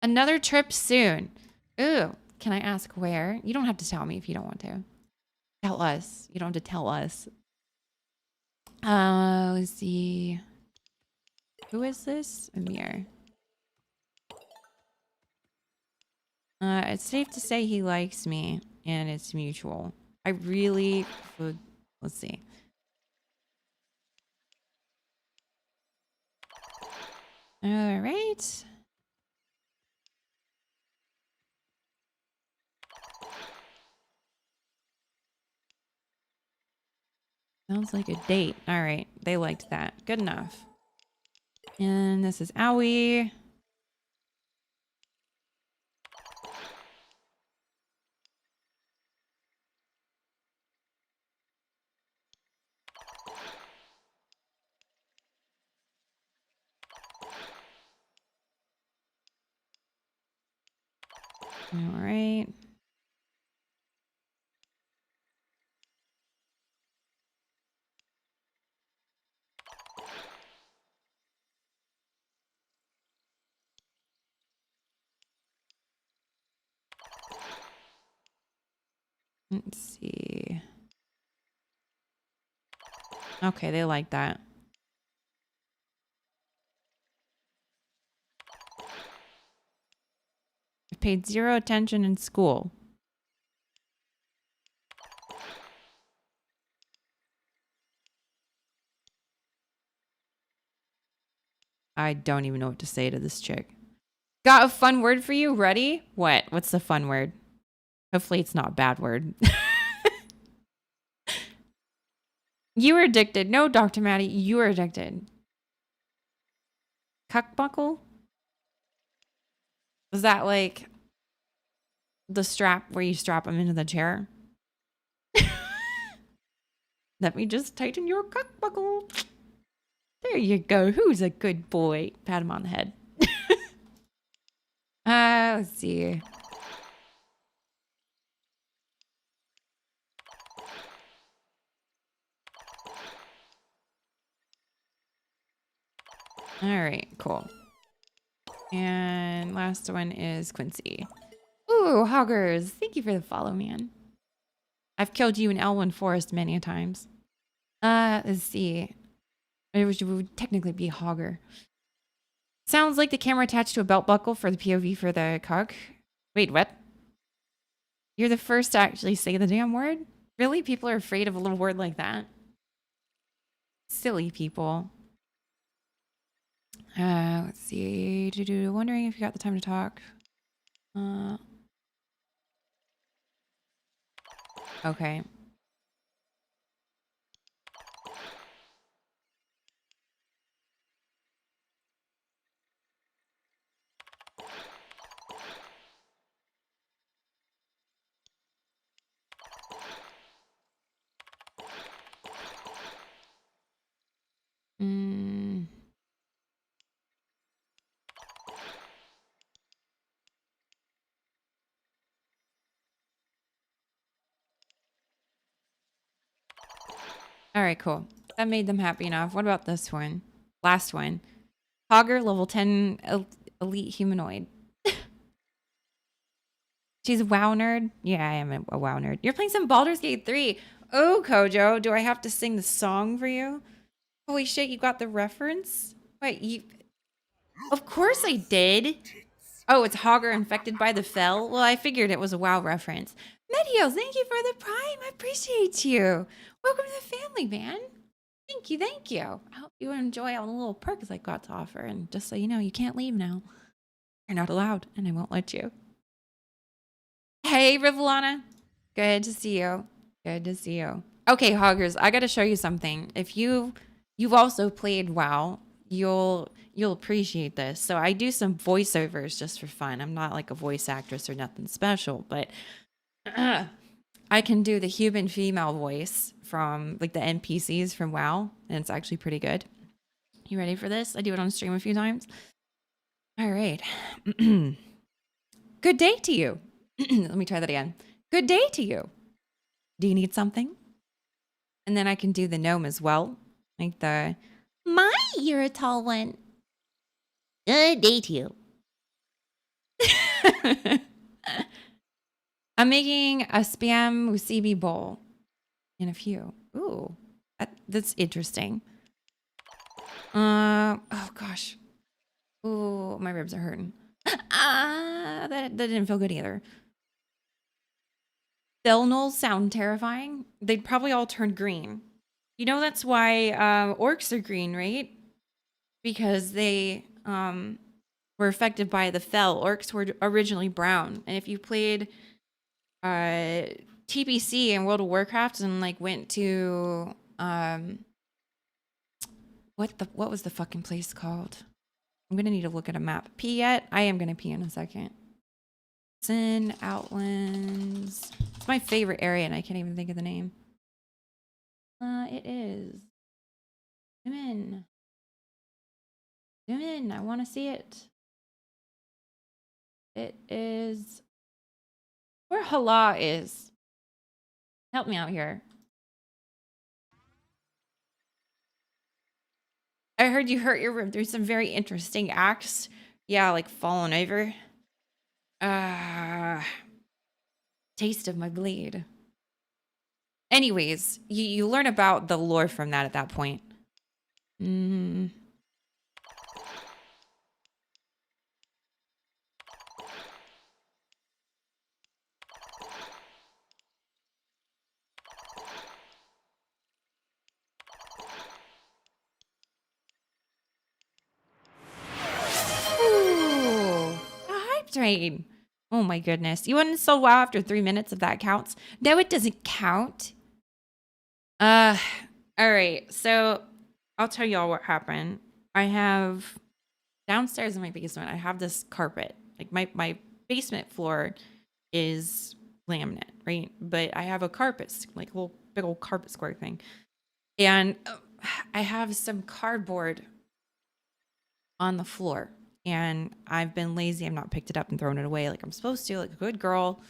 Another trip soon. Ooh, can I ask where? You don't have to tell me if you don't want to. Tell us. You don't have to tell us. Let's see. Who is this? Amir. It's safe to say he likes me, and it's mutual. I really would. Let's see. All right. Sounds like a date. All right. They liked that. Good enough. And this is Owie. All right. Let's see. Okay, they like that. I paid zero attention in school. I don't even know what to say to this chick. Got a fun word for you. Ready? What? What's the fun word? Hopefully it's not a bad word. You were addicted. No, Dr. Maddie, you were addicted. Cuckbuckle? Was that like the strap where you strap him into the chair? Let me just tighten your cuckbuckle. There you go. Who's a good boy? Pat him on the head. Let's see. All right, cool. And last one is Quincy. Ooh, Hoggers. Thank you for the follow, man. I've killed you in Elwyn Forest many a times. Let's see. It would technically be Hogger. Sounds like the camera attached to a belt buckle for the POV for the cuck. Wait, what? You're the first to actually say the damn word? Really? People are afraid of a little word like that? Silly people. Let's see. Wondering if you got the time to talk. Okay. All right, cool. That made them happy enough. What about this one? Last one. Hogger, level 10 elite humanoid. She's a WoW nerd. Yeah, I am a WoW nerd. You're playing some Baldur's Gate 3. Oh, Kojo, do I have to sing the song for you? Holy shit, you got the reference? Wait, you... Of course I did. Oh, it's Hogger infected by the Fell? Well, I figured it was a WoW reference. Medio, thank you for the Prime. I appreciate you. Welcome to the family, man. Thank you, thank you. I hope you enjoy all the little perks I got to offer. And just so you know, you can't leave now. You're not allowed, and I won't let you. Hey, Rivolana. Good to see you. Good to see you. Okay, Hoggers, I gotta show you something. If you've also played WoW, you'll appreciate this. So I do some voiceovers just for fun. I'm not like a voice actress or nothing special, but I can do the human female voice from like the NPCs from WoW, and it's actually pretty good. You ready for this? I do it on stream a few times. All right. Good day to you. Let me try that again. Good day to you. Do you need something? And then I can do the gnome as well. Like the, my, you're a tall one. Good day to you. I'm making a spam musubi bowl in a few. Ooh, that's interesting. Oh gosh. Ooh, my ribs are hurting. That didn't feel good either. Thelnals sound terrifying. They'd probably all turn green. You know that's why orcs are green, right? Because they were affected by the Fell. Orcs were originally brown, and if you played TBC and World of Warcraft and like went to what was the fucking place called? I'm gonna need to look at a map. Pee yet? I am gonna pee in a second. Sin Outlands. It's my favorite area, and I can't even think of the name. It is. Zoom in. Zoom in. I want to see it. It is where Hala is. Help me out here. I heard you hurt your rib. There's some very interesting acts. Yeah, like falling over. Taste of my blade. Anyways, you learn about the lore from that at that point. Ooh, a hype train. Oh my goodness. You uninstalled WoW after 3 minutes if that counts. No, it doesn't count. All right. So I'll tell y'all what happened. I have downstairs in my basement, I have this carpet. Like my basement floor is laminate, right? But I have a carpet, like a little big old carpet square thing. And I have some cardboard on the floor. And I've been lazy. I've not picked it up and thrown it away like I'm supposed to, like a good girl.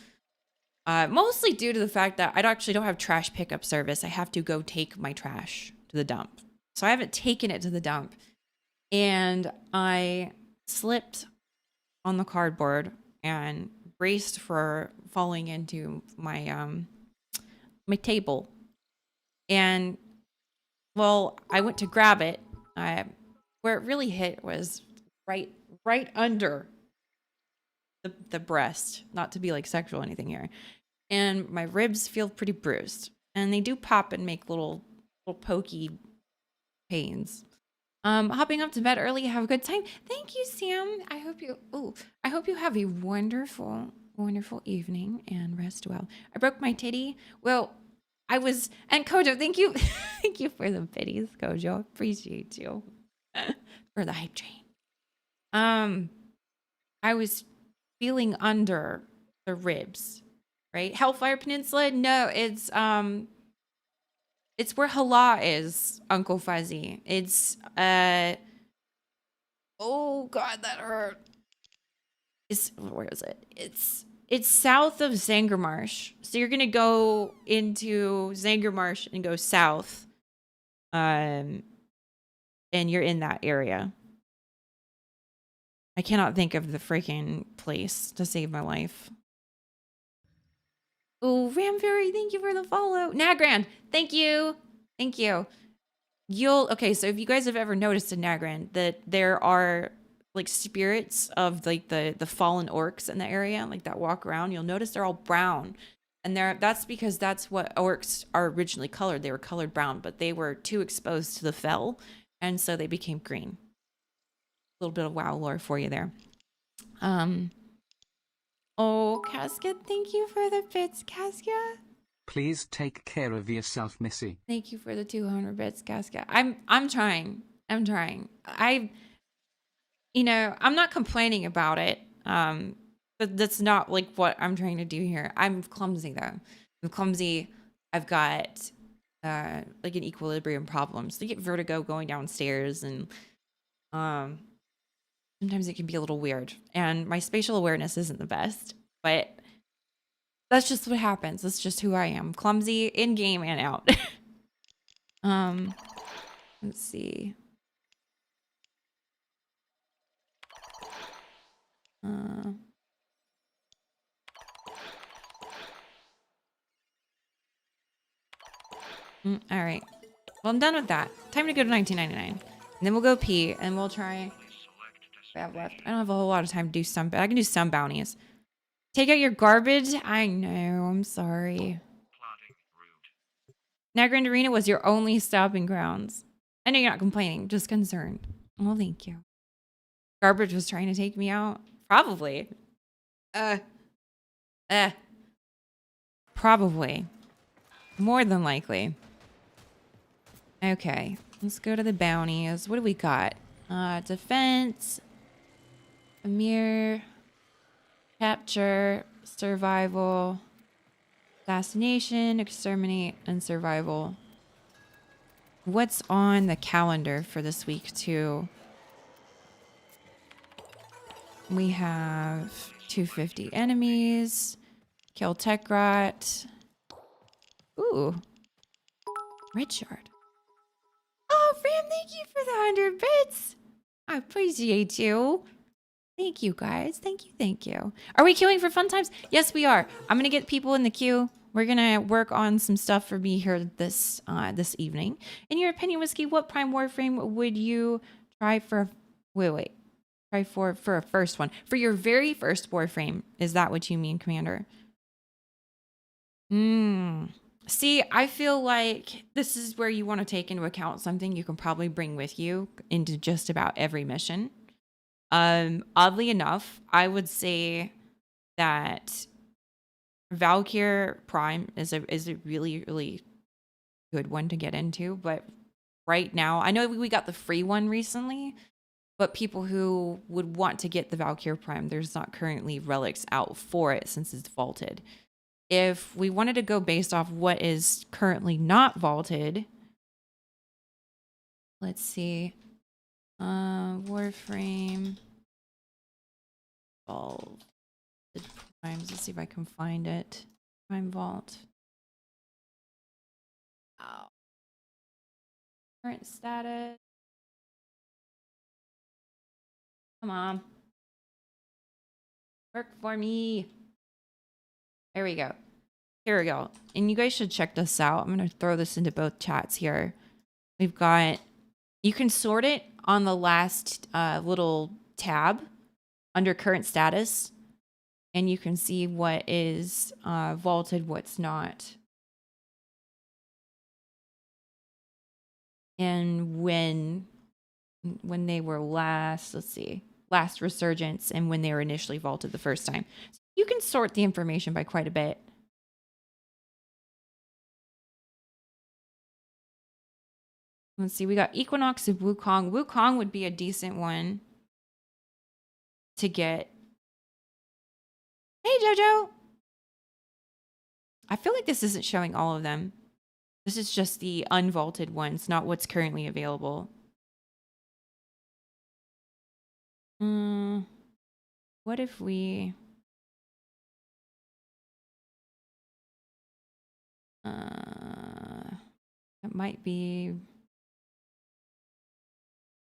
Mostly due to the fact that I actually don't have trash pickup service. I have to go take my trash to the dump. So I haven't taken it to the dump. And I slipped on the cardboard and braced for falling into my my table. And well, I went to grab it. Where it really hit was right under the breast, not to be like sexual or anything here. And my ribs feel pretty bruised, and they do pop and make little pokey pains. Hopping up to bed early, have a good time. Thank you, Sam. I hope you have a wonderful evening and rest well. I broke my titty. Well, and Kojo, thank you. Thank you for the biddies, Kojo. Appreciate you for the hype train. I was feeling under the ribs, right? Hellfire Peninsula? No, it's where Hala is, Uncle Fuzzy. It's oh god, that hurt. Where is it? It's south of Zangarmarsh. So you're gonna go into Zangarmarsh and go south. and you're in that area. I cannot think of the freaking place to save my life. Oh, Ramfairy, thank you for the follow. Nagran, thank you. Thank you. Okay, so if you guys have ever noticed in Nagran that there are like spirits of like the fallen orcs in the area, like that walk around, you'll notice they're all brown. And that's because that's what orcs are originally colored. They were colored brown, but they were too exposed to the fell, and so they became green. A little bit of WoW lore for you there. Oh, Casca, thank you for the bits, Casca. Please take care of yourself, Missy. Thank you for the 200 bits, Casca. I'm trying. I'm trying. I'm not complaining about it. But that's not like what I'm trying to do here. I'm clumsy though. I'm clumsy. I've got like an equilibrium problem. So I get vertigo going downstairs, and sometimes it can be a little weird. And my spatial awareness isn't the best, but that's just what happens. That's just who I am. Clumsy in game and out. Let's see. All right. Well, I'm done with that. Time to go to 1999. And then we'll go pee, and we'll try. I have left. I don't have a whole lot of time to do some, but I can do some bounties. Take out your garbage? I know. I'm sorry. Nagrand Arena was your only stopping grounds. I know you're not complaining, just concerned. Well, thank you. Garbage was trying to take me out? Probably. Probably. More than likely. Okay. Let's go to the bounties. What do we got? Defense. Amir. Capture. Survival. Assassination. Exterminate. And survival. What's on the calendar for this week, too? We have 250 enemies. Kill Techrat. Ooh. Red shard. Oh, Ram, thank you for the 100 bits. I appreciate you. Thank you, guys. Thank you, thank you. Are we queuing for fun times? Yes, we are. I'm going to get people in the queue. We're going to work on some stuff for me here this evening. In your opinion, Whiskey, what Prime Warframe would you try for... Wait. Try for a first one. For your very first Warframe. Is that what you mean, Commander? See, I feel like this is where you want to take into account something you can probably bring with you into just about every mission. Oddly enough, I would say that Valkyr Prime is a really, really good one to get into. But right now, I know we got the free one recently, but people who would want to get the Valkyr Prime, there's not currently relics out for it since it's vaulted. If we wanted to go based off what is currently not vaulted, let's see. Warframe vault primes. Let's see if I can find it. Prime vault. Oh. Current status. Come on. Work for me. There we go. Here we go. And you guys should check this out. I'm going to throw this into both chats here. We've got, you can sort it on the last little tab under current status. And you can see what is vaulted, what's not. And when they were last, let's see, last resurgence and when they were initially vaulted the first time. So you can sort the information by quite a bit. Let's see, we got Equinox of Wukong. Wukong would be a decent one to get. Hey, Jojo! I feel like this isn't showing all of them. This is just the unvaulted ones, not what's currently available. What if we... that might be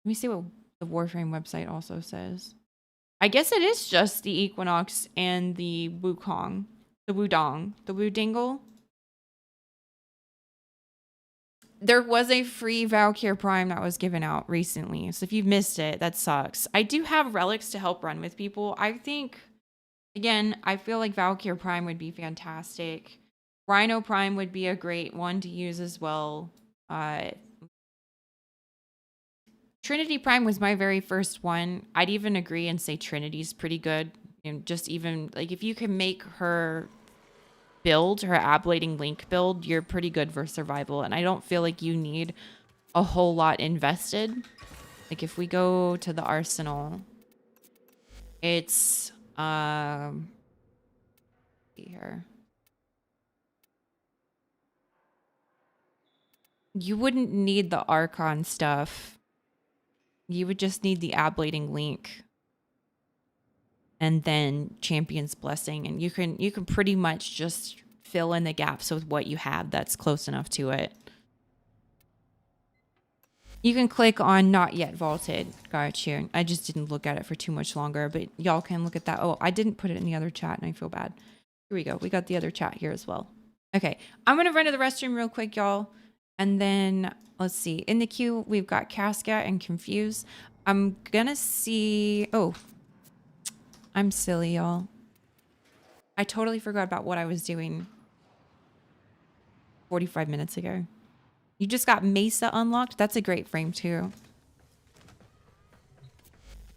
Let me see what the Warframe website also says. I guess it is just the Equinox and the Wukong. The Wudong. The Wudingle. There was a free Valkyr Prime that was given out recently. So if you've missed it, that sucks. I do have relics to help run with people. I think, again, I feel like Valkyr Prime would be fantastic. Rhino Prime would be a great one to use as well. Trinity Prime was my very first one. I'd even agree and say Trinity's pretty good. And just even, like, if you can make her build, her ablating link build, you're pretty good for survival. And I don't feel like you need a whole lot invested. Like, if we go to the arsenal, it's, here. You wouldn't need the Archon stuff. You would just need the ablating link. And then Champion's Blessing. And you can pretty much just fill in the gaps with what you have that's close enough to it. You can click on Not Yet Vaulted. Got you. I just didn't look at it for too much longer, but y'all can look at that. Oh, I didn't put it in the other chat and I feel bad. Here we go. We got the other chat here as well. Okay. I'm going to run to the restroom real quick, y'all. And then let's see. In the queue, we've got Cascat and Confuse. I'm going to see. Oh, I'm silly, y'all. I totally forgot about what I was doing 45 minutes ago. You just got Mesa unlocked? That's a great frame too.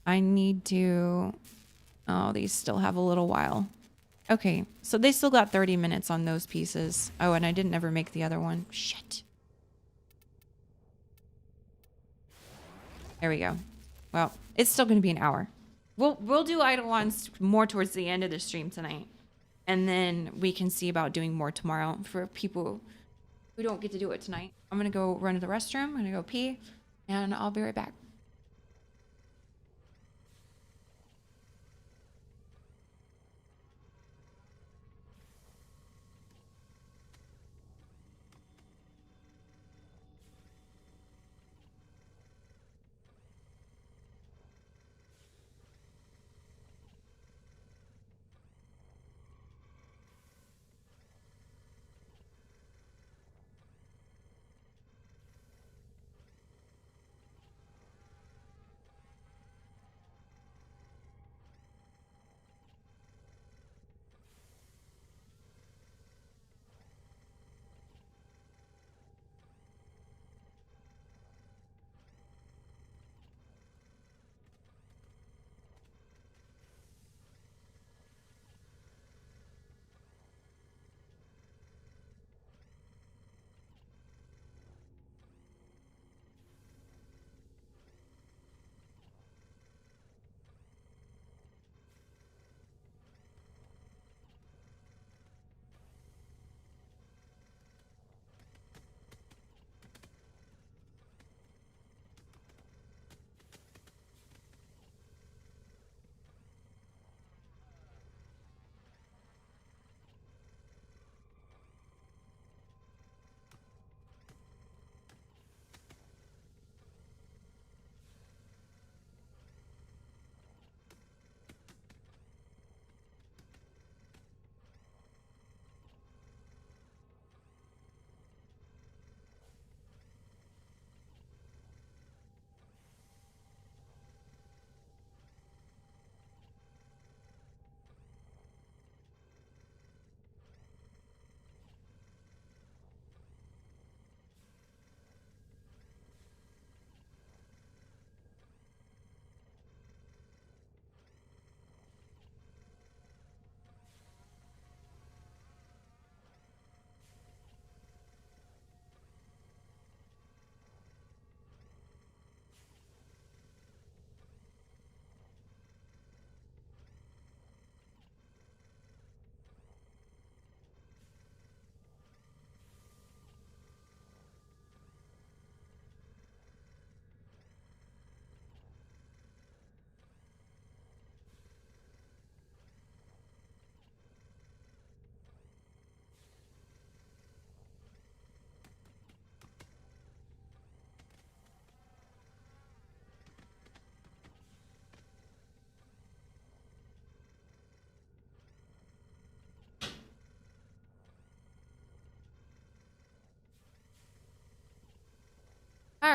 I need to... Oh, these still have a little while. Okay, so they still got 30 minutes on those pieces. Oh, and I didn't ever make the other one. Shit. There we go. Well, it's still going to be an hour. We'll do Eidolons more towards the end of the stream tonight. And then we can see about doing more tomorrow for people who don't get to do it tonight. I'm going to go run to the restroom. I'm going to go pee. And I'll be right back.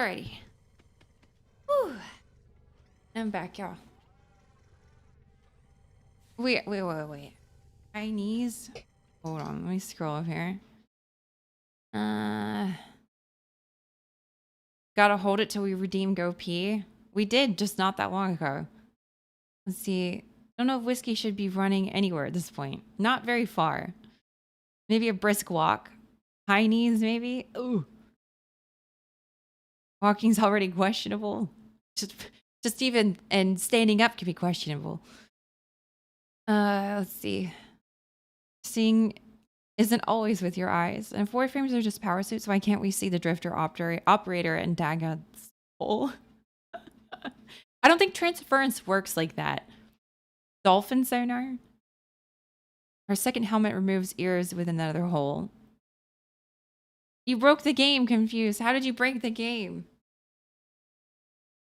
Alrighty. Whew. I'm back, y'all. Wait. Chinese. Hold on, let me scroll up here. Gotta hold it till we redeem Go Pee. We did just not that long ago. Let's see. Don't know if whiskey should be running anywhere at this point. Not very far. Maybe a brisk walk. High knees, maybe. Ooh. Walking's already questionable. Just even and standing up can be questionable. Let's see. Seeing isn't always with your eyes. And Warframes are just power suits. Why can't we see the drifter operator and Dagon's soul? I don't think transference works like that. Dolphin sonar. Her second helmet removes ears with another hole. You broke the game, confused. How did you break the game?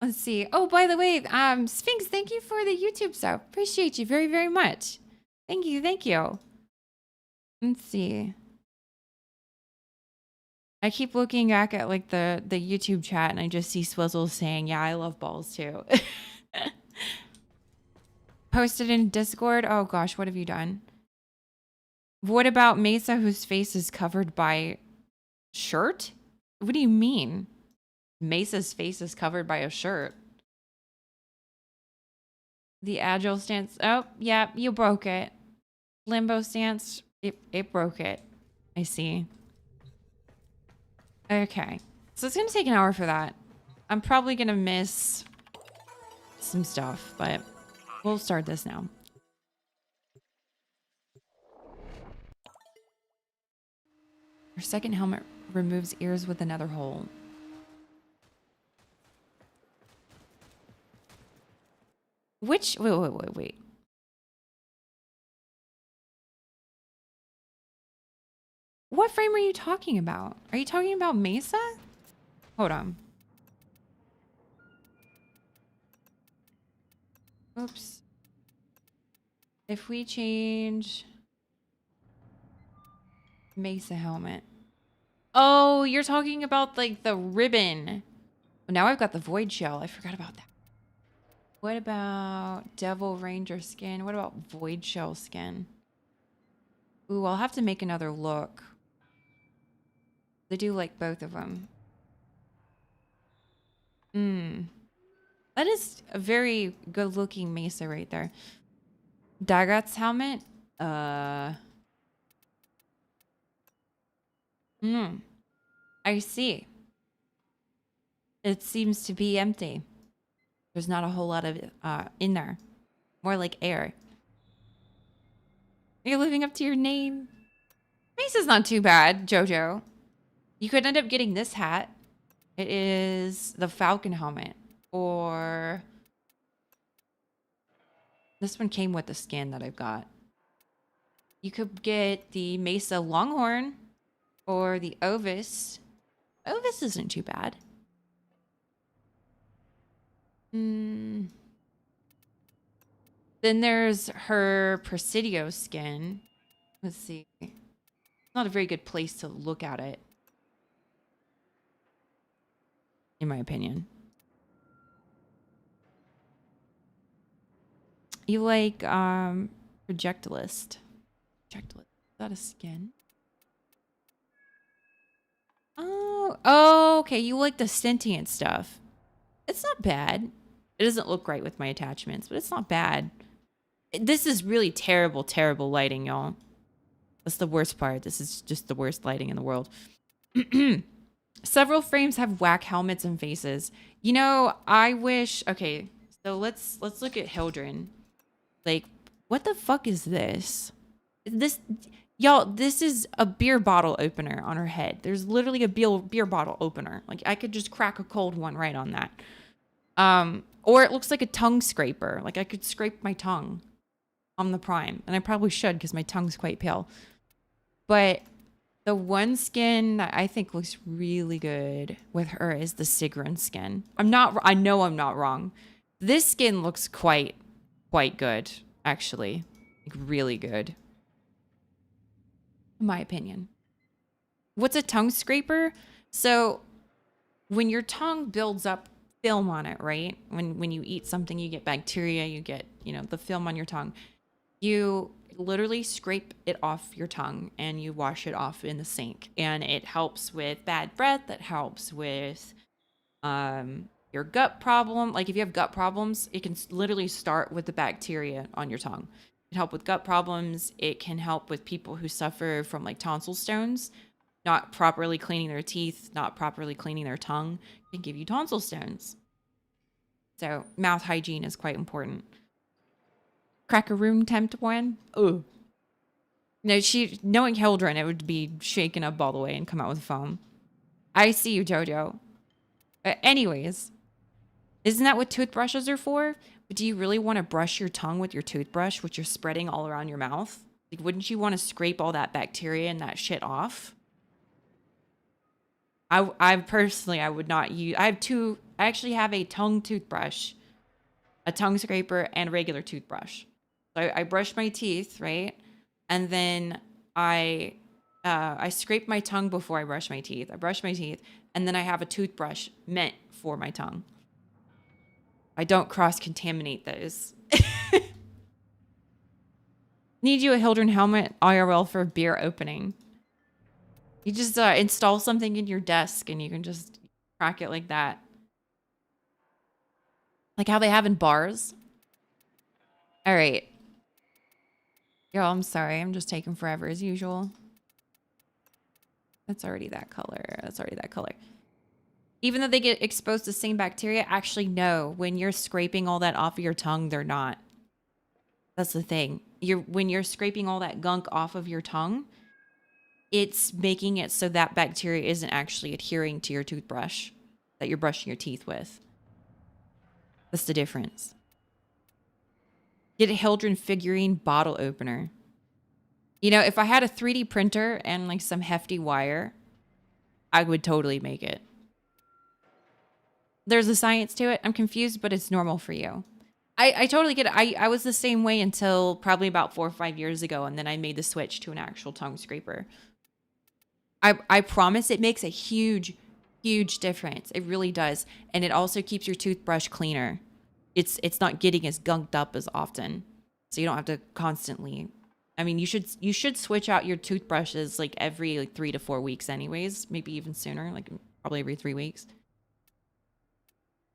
Let's see. Oh, by the way, Sphinx, thank you for the YouTube sub. Appreciate you very, very much. Thank you, thank you. Let's see. I keep looking back at like the YouTube chat and I just see Swizzle saying, yeah, I love balls too. Posted in Discord. Oh gosh, what have you done? What about Mesa whose face is covered by shirt? What do you mean? Mesa's face is covered by a shirt. The agile stance. Oh, yeah, you broke it. Limbo stance. It broke it. I see. Okay. So it's going to take an hour for that. I'm probably going to miss some stuff, but we'll start this now. Her second helmet removes ears with another hole. Which... Wait. What frame are you talking about? Are you talking about Mesa? Hold on. Oops. If we change Mesa helmet. Oh, you're talking about like the ribbon. Now I've got the void shell. I forgot about that. What about Devil Ranger skin? What about void shell skin? Ooh, I'll have to make another look. They do like both of them. That is a very good looking Mesa right there. Dagat's helmet? I see. It seems to be empty. There's not a whole lot of in there. More like air. You're living up to your name. Mesa's not too bad, Jojo. You could end up getting this hat. It is the Falcon helmet. Or... this one came with the skin that I've got. You could get the Mesa Longhorn. Or the Ovis. Ovis isn't too bad. Then there's her Presidio skin. Let's see. Not a very good place to look at it. In my opinion. You like Projectilist. Projectilist. Is that a skin? Oh, okay. You like the sentient stuff. It's not bad. It doesn't look right with my attachments, but it's not bad. This is really terrible, terrible lighting, y'all. That's the worst part. This is just the worst lighting in the world. Several frames have whack helmets and faces. You know, I wish... okay, so let's look at Hildren. Like, what the fuck is this? This... y'all, this is a beer bottle opener on her head. There's literally a beer bottle opener. Like, I could just crack a cold one right on that. Or it looks like a tongue scraper. Like, I could scrape my tongue on the Prime. And I probably should because my tongue's quite pale. But the one skin that I think looks really good with her is the Sigrun skin. I know I'm not wrong. This skin looks quite good, actually. Like, really good. In my opinion. What's a tongue scraper? So when your tongue builds up film on it, right? When you eat something, you get bacteria, you get, the film on your tongue. You literally scrape it off your tongue and you wash it off in the sink. And it helps with bad breath, that helps with your gut problem. Like if you have gut problems, it can literally start with the bacteria on your tongue. It can help with gut problems. It can help with people who suffer from like tonsil stones, not properly cleaning their teeth, not properly cleaning their tongue, can give you tonsil stones. So mouth hygiene is quite important. Crack a room temp one. Ugh. No, knowing Hildren, it would be shaken up all the way and come out with foam. I see you, Jojo. Anyways, isn't that what toothbrushes are for? But do you really want to brush your tongue with your toothbrush, which you're spreading all around your mouth? Like, wouldn't you want to scrape all that bacteria and that shit off? I personally, I would not use. I actually have a tongue toothbrush, a tongue scraper, and a regular toothbrush. So I brush my teeth, right, and then I scrape my tongue before I brush my teeth. I brush my teeth, and then I have a toothbrush meant for my tongue. I don't cross contaminate those. Need you a Hildren helmet IRL for beer opening. You just install something in your desk and you can just crack it like that. Like how they have in bars. All right. Yo, I'm sorry. I'm just taking forever as usual. That's already that color. That's already that color. Even though they get exposed to the same bacteria, actually, no. When you're scraping all that off of your tongue, they're not. That's the thing. When you're scraping all that gunk off of your tongue, it's making it so that bacteria isn't actually adhering to your toothbrush that you're brushing your teeth with. That's the difference. Get a Hildren figurine bottle opener. If I had a 3D printer and like some hefty wire, I would totally make it. There's a science to it. I'm confused, but it's normal for you. I totally get it. I was the same way until probably about 4 or 5 years ago, and then I made the switch to an actual tongue scraper. I promise it makes a huge, huge difference. It really does. And it also keeps your toothbrush cleaner. It's not getting as gunked up as often. So you don't have to constantly. I mean, you should switch out your toothbrushes like every 3 to 4 weeks anyways, maybe even sooner, like probably every 3 weeks.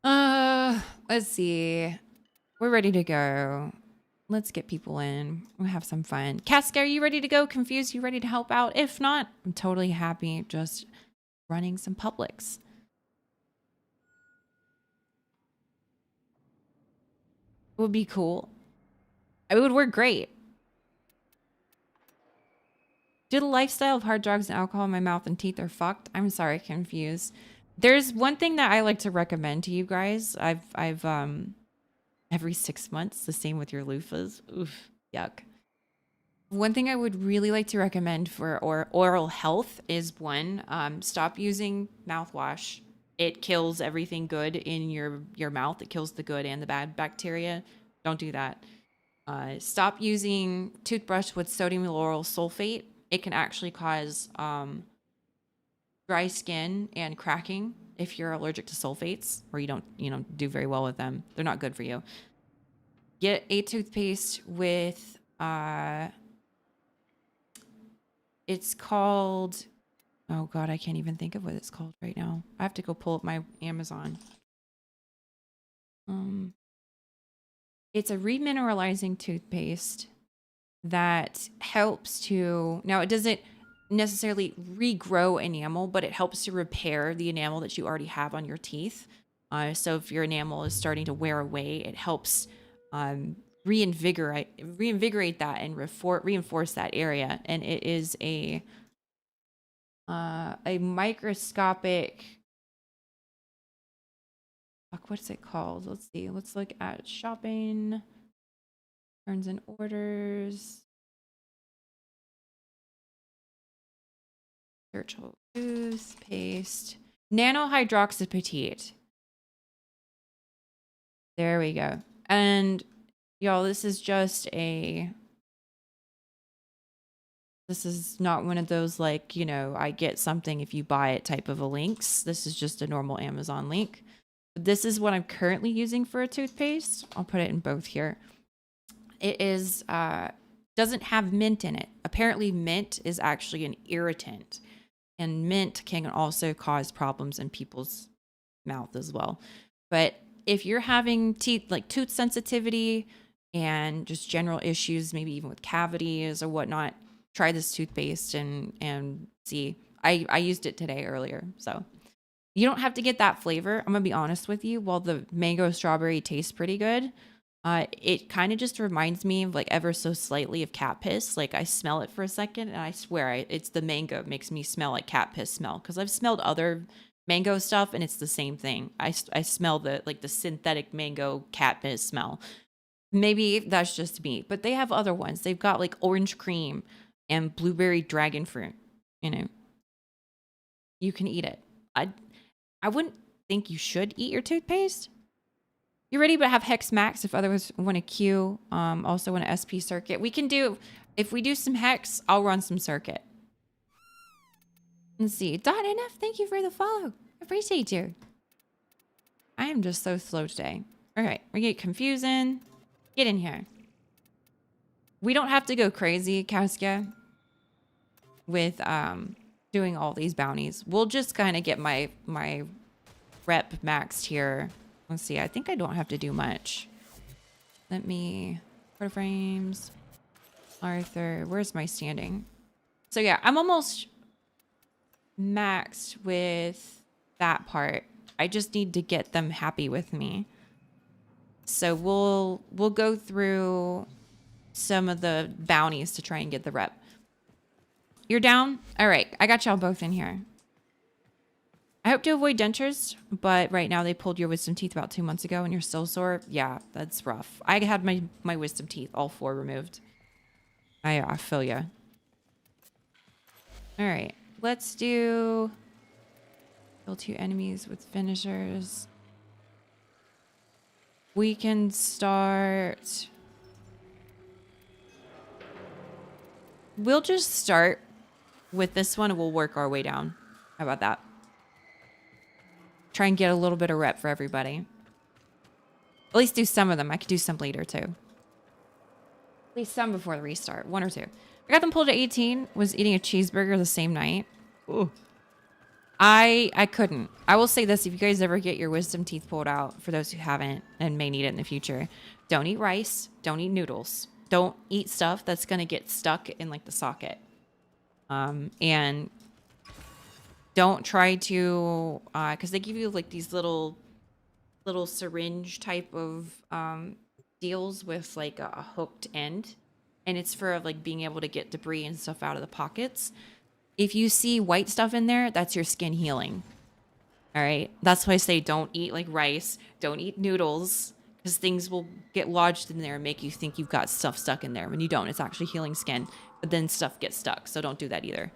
Let's see. We're ready to go. Let's get people in. We'll have some fun. Casca, are you ready to go? Confused? You ready to help out? If not, I'm totally happy just running some Publix. It would be cool. It would work great. Do the lifestyle of hard drugs and alcohol in my mouth and teeth are fucked? I'm sorry, confused. There's one thing that I like to recommend to you guys. I've every 6 months, the same with your loofahs. Oof, yuck. One thing I would really like to recommend for oral health is stop using mouthwash. It kills everything good in your mouth. It kills the good and the bad bacteria. Don't do that. Stop using toothbrush with sodium lauryl sulfate. It can actually cause dry skin and cracking if you're allergic to sulfates or you don't do very well with them. They're not good for you. Get a toothpaste with it's called, oh God, I can't even think of what it's called right now. I have to go pull up my Amazon. It's a remineralizing toothpaste that helps to, now it doesn't necessarily regrow enamel, but it helps to repair the enamel that you already have on your teeth. So if your enamel is starting to wear away, it helps reinvigorate that and reinforce that area. And it is a microscopic, what's it called? Let's see. Let's look at shopping, turns and orders, search toothpaste, nanohydroxypetite. There we go. And y'all, this is just a This is not one of those like, you know, I get something if you buy it type of a links. This is just a normal Amazon link. This is what I'm currently using for a toothpaste. I'll put it in both here. It is doesn't have mint in it. Apparently mint is actually an irritant, and mint can also cause problems in people's mouth as well. But if you're having teeth like tooth sensitivity and just general issues, maybe even with cavities or whatnot, try this toothpaste and see. I used it today earlier, so you don't have to get that flavor. I'm gonna be honest with you. While the mango strawberry tastes pretty good, it kind of just reminds me of like ever so slightly of cat piss. Like I smell it for a second, and I swear it's the mango it makes me smell like cat piss smell. Because I've smelled other mango stuff, and it's the same thing. I smell the like the synthetic mango cat piss smell. Maybe that's just me, but they have other ones. They've got like orange cream and blueberry dragon fruit. You know, you can eat it. I wouldn't think you should eat your toothpaste. You're ready to have Hex Max if others want a Q. Also want an SP circuit. We can do, if we do some Hex, I'll run some circuit. Let's see. .nf, thank you for the follow. Appreciate you. I am just so slow today. All right, we get confusing. Get in here. We don't have to go crazy, Kauskia, with doing all these bounties. We'll just kind of get my rep maxed here. Let's see. I think I don't have to do much. Let me Warframes. Arthur. Where's my standing? So yeah, I'm almost maxed with that part. I just need to get them happy with me. So we'll go through some of the bounties to try and get the rep. You're down? All right. I got y'all both in here. I hope to avoid dentures, but right now they pulled your wisdom teeth about 2 months ago and you're still sore. Yeah, that's rough. I had my wisdom teeth, all 4 removed. I feel ya. All right. Let's do kill 2 enemies with finishers. We can start. We'll just start with this one and we'll work our way down. How about that? Try and get a little bit of rep for everybody. At least do some of them. I could do some later too. At least some before the restart. 1 or 2. I got them pulled at 18. Was eating a cheeseburger the same night. Ooh. I couldn't. I will say this. If you guys ever get your wisdom teeth pulled out, for those who haven't and may need it in the future, don't eat rice. Don't eat noodles. Don't eat stuff that's going to get stuck in like the socket. And don't try to, because they give you like these little syringe type of deals with like a hooked end, and it's for like being able to get debris and stuff out of the pockets. If you see white stuff in there, that's your skin healing. All right, that's why I say don't eat like rice, don't eat noodles, because things will get lodged in there and make you think you've got stuff stuck in there when you don't. It's actually healing skin, but then stuff gets stuck, so don't do that either.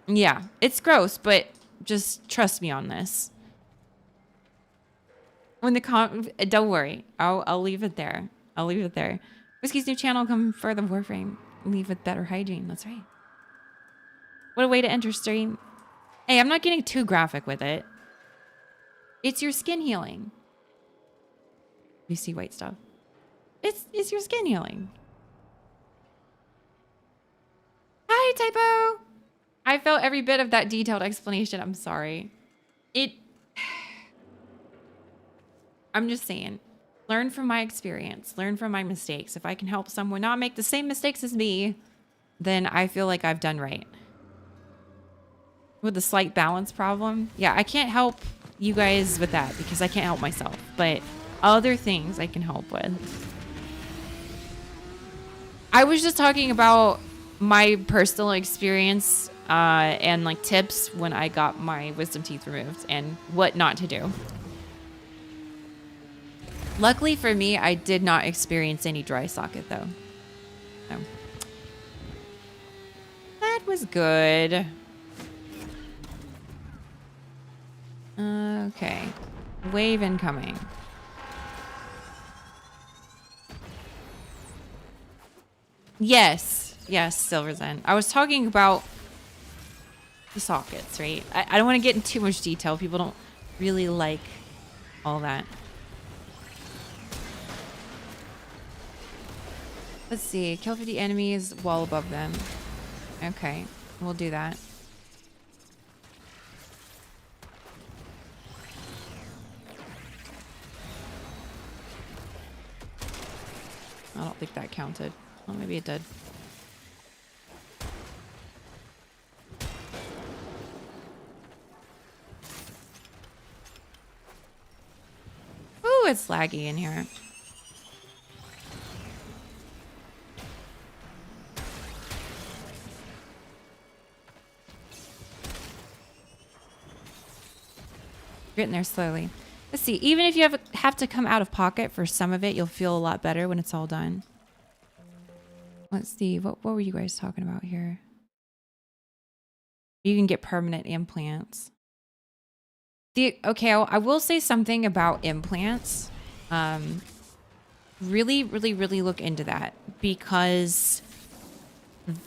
Yeah, it's gross, but just trust me on this. When the don't worry, I'll leave it there. I'll leave it there. Whiskey's new channel come for the Warframe. Leave with better hygiene. That's right. What a way to enter stream. Hey, I'm not getting too graphic with it. It's your skin healing. You see white stuff. It's your skin healing. Hi, Typo. I felt every bit of that detailed explanation. I'm sorry. I'm just saying, learn from my experience, learn from my mistakes. If I can help someone not make the same mistakes as me, then I feel like I've done right. With the slight balance problem, yeah, I can't help you guys with that because I can't help myself, but other things I can help with. I was just talking about my personal experience and like tips when I got my wisdom teeth removed and what not to do. Luckily for me, I did not experience any dry socket though. So that was good. Okay. Wave incoming. Yes. Yes, Silver Zen. I was talking about the sockets, right? I don't want to get into too much detail. People don't really like all that. Let's see. Kill 50 enemies while above them. Okay, we'll do that. I don't think that counted. Well, maybe it did. Ooh, it's laggy in here. Getting there slowly. Let's see. Even if you have to come out of pocket for some of it, you'll feel a lot better when it's all done. Let's see. What were you guys talking about here? You can get permanent implants. Okay, I will say something about implants. Really, really, really look into that because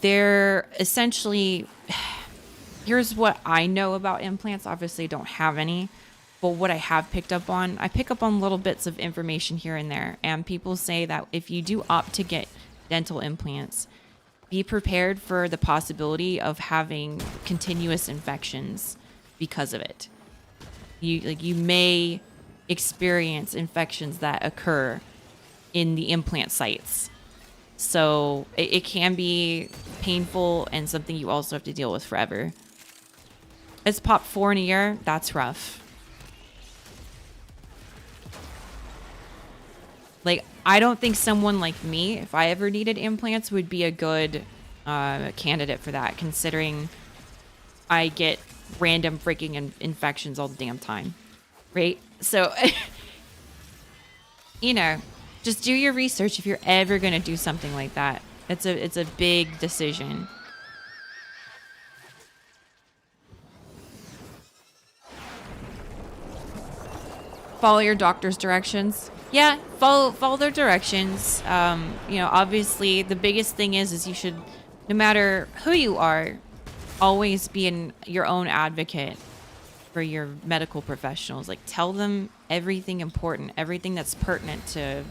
they're essentially. Here's what I know about implants. Obviously, I don't have any. But what I have picked up on, I pick up on little bits of information here and there. And people say that if you do opt to get dental implants, be prepared for the possibility of having continuous infections because of it. You may experience infections that occur in the implant sites. So it can be painful and something you also have to deal with forever. It's popped 4 in a year. That's rough. Like, I don't think someone like me, if I ever needed implants, would be a good candidate for that, considering I get random freaking infections all the damn time, right? So, you know, just do your research if you're ever going to do something like that. It's a big decision. Follow your doctor's directions. Yeah, follow their directions. You know, obviously the biggest thing is you should, no matter who you are, always be your own advocate for your medical professionals. Like, tell them everything important, everything that's pertinent to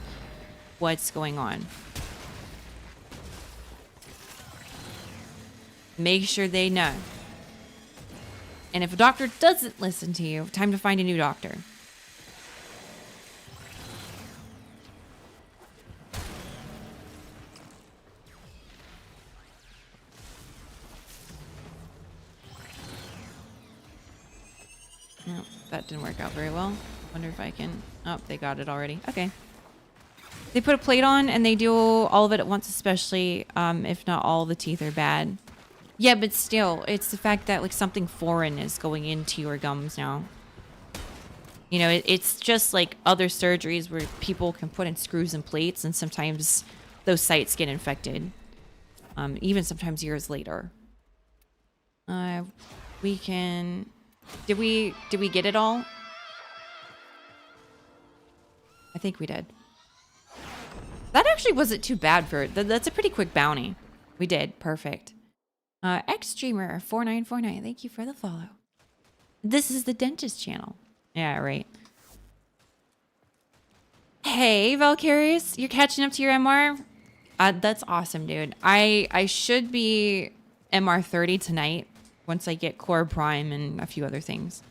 what's going on. Make sure they know. And if a doctor doesn't listen to you, time to find a new doctor. No, that didn't work out very well. Wonder if I can... Oh, they got it already. Okay. They put a plate on and they do all of it at once, especially if not all the teeth are bad. Yeah, but still, it's the fact that like something foreign is going into your gums now. You know, it's just like other surgeries where people can put in screws and plates and sometimes those sites get infected. Even sometimes years later. We can... Did we get it all? I think we did. That actually wasn't too bad for... That's a pretty quick bounty. We did. Perfect. Xstreamer4949, thank you for the follow. This is the dentist channel. Yeah, right. Hey, Valkyries, you're catching up to your MR? That's awesome, dude. I should be MR30 tonight once I get Core Prime and a few other things.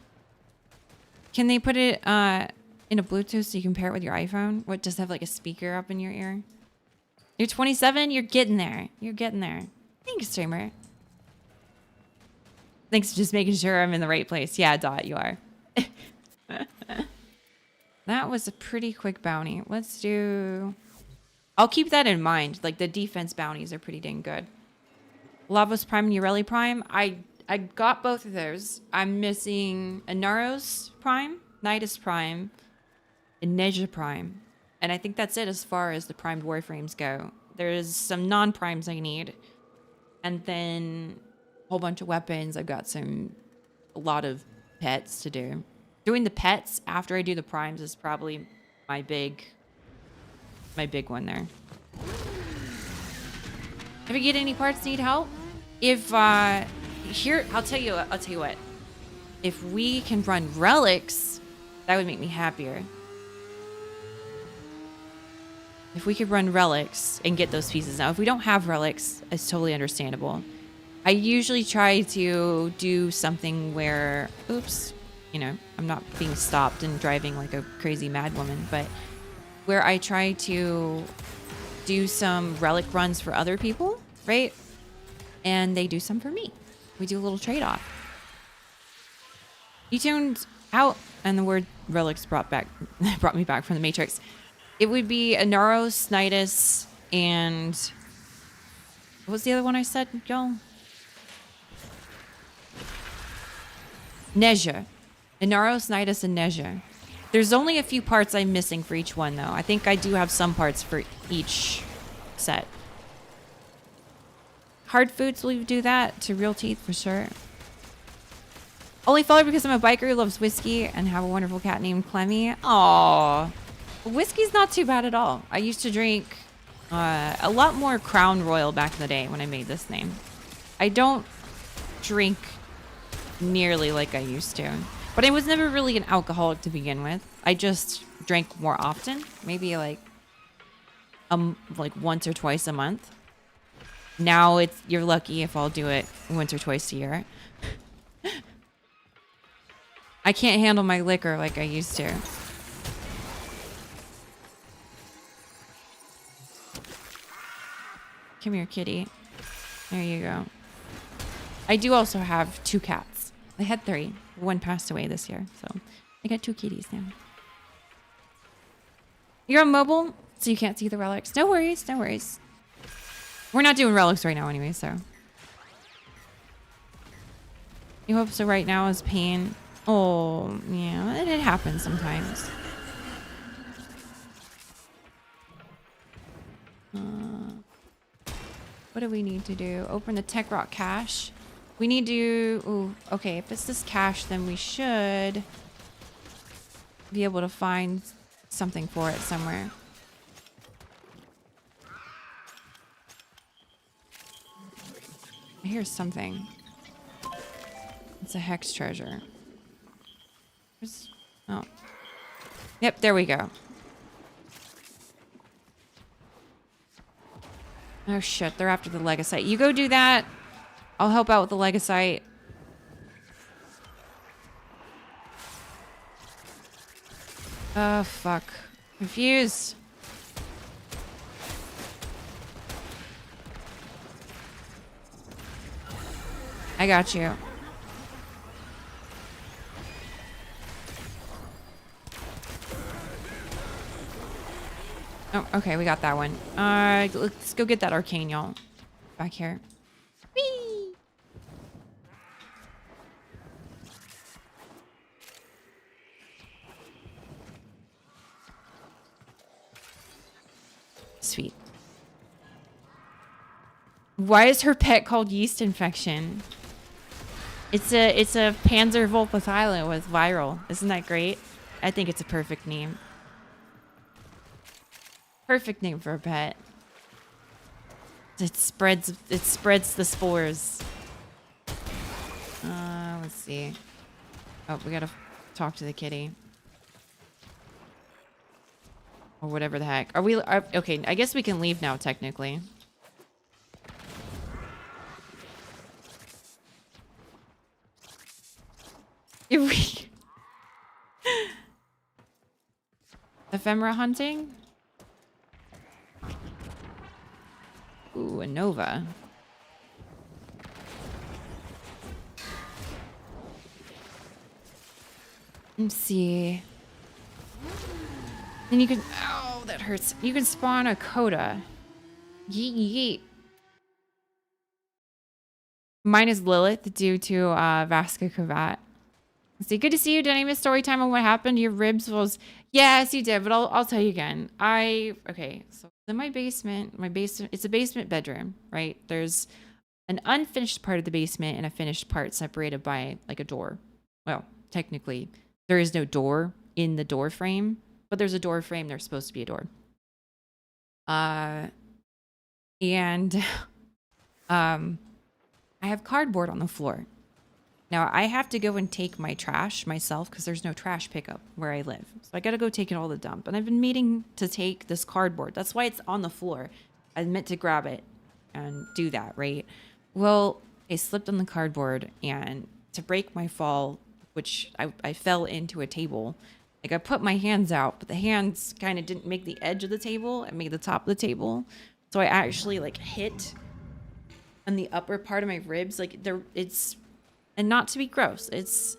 Can they put it in a Bluetooth so you can pair it with your iPhone? What, just have like a speaker up in your ear? You're 27? You're getting there. You're getting there. Thanks, streamer. Thanks for just making sure I'm in the right place. Yeah, Dot, you are. That was a pretty quick bounty. Let's do... I'll keep that in mind. Like, the defense bounties are pretty dang good. Lavos Prime and Ureli Prime. I got both of those. I'm missing a Naros Prime, Nidus Prime, and Neja Prime. And I think that's it as far as the primed Warframes go. There's some non-primes I need. And then a whole bunch of weapons. I've got a lot of pets to do. Doing the pets after I do the primes is probably my big one there. If you get any parts need help, if here I'll tell you what. If we can run relics, that would make me happier. If we could run relics and get those pieces. Now, if we don't have relics, it's totally understandable. I usually try to do something where, oops, you know, I'm not being stopped and driving like a crazy mad woman, but where I try to do some relic runs for other people, right? And they do some for me. We do a little trade-off. You tuned out, and the word relics brought me back from the Matrix. It would be a Neurosnitis and what was the other one I said, y'all? Neja. A Neurosnitis and Neja. There's only a few parts I'm missing for each one, though. I think I do have some parts for each set. Hard foods, will you do that? To real teeth, for sure. Only follow because I'm a biker who loves whiskey and have a wonderful cat named Clemmy. Aww. Whiskey's not too bad at all. I used to drink a lot more Crown Royal back in the day when I made this name. I don't drink nearly like I used to. But I was never really an alcoholic to begin with. I just drank more often. Maybe like once or twice a month. Now you're lucky if I'll do it once or twice a year. I can't handle my liquor like I used to. Come here, kitty. There you go. I do also have 2 cats. I had 3. One passed away this year, so I got 2 kitties now. You're on mobile, so you can't see the relics. No worries, no worries. We're not doing relics right now anyway, so. You hope so right now is pain. Oh, yeah, it happens sometimes. What do we need to do? Open the Tech Rock cache. We need to... Ooh, okay, if it's this cache, then we should be able to find something for it somewhere. I hear something. It's a hex treasure. Oh. Yep, there we go. Oh shit, they're after the Legasite. You go do that. I'll help out with the Legasite. Oh fuck. Confused. I got you. Oh, okay, we got that one. Let's go get that arcane, y'all. Back here. Whee! Sweet. Why is her pet called yeast infection? It's a Panzer Vulpithyla with viral. Isn't that great? I think it's a perfect name. Perfect name for a pet. It spreads the spores. Let's see. Oh, we gotta talk to the kitty. Or whatever the heck. Okay, I guess we can leave now, technically. If we... Ephemera hunting? Ooh, a Nova. Let's see. Then you can... Oh, that hurts. You can spawn a Coda. Yeet, yeet. Mine is Lilith due to Vasca Cravat. Let's see. Good to see you. Did I miss story time on what happened? Your ribs was... Yes, you did, but I'll tell you again. Okay, so in my basement, it's a basement bedroom, right? There's an unfinished part of the basement and a finished part separated by like a door. Well, technically, there is no door in the door frame, but there's a door frame. There's supposed to be a door. And I have cardboard on the floor. Now I have to go and take my trash myself because there's no trash pickup where I live. So I got to go take it all to the dump. And I've been meaning to take this cardboard. That's why it's on the floor. I meant to grab it and do that, right? Well, I slipped on the cardboard, and to break my fall, which I fell into a table. Like, I put my hands out, but the hands kind of didn't make the edge of the table. It made the top of the table. So I actually like hit on the upper part of my ribs. Like, it's, and not to be gross, it's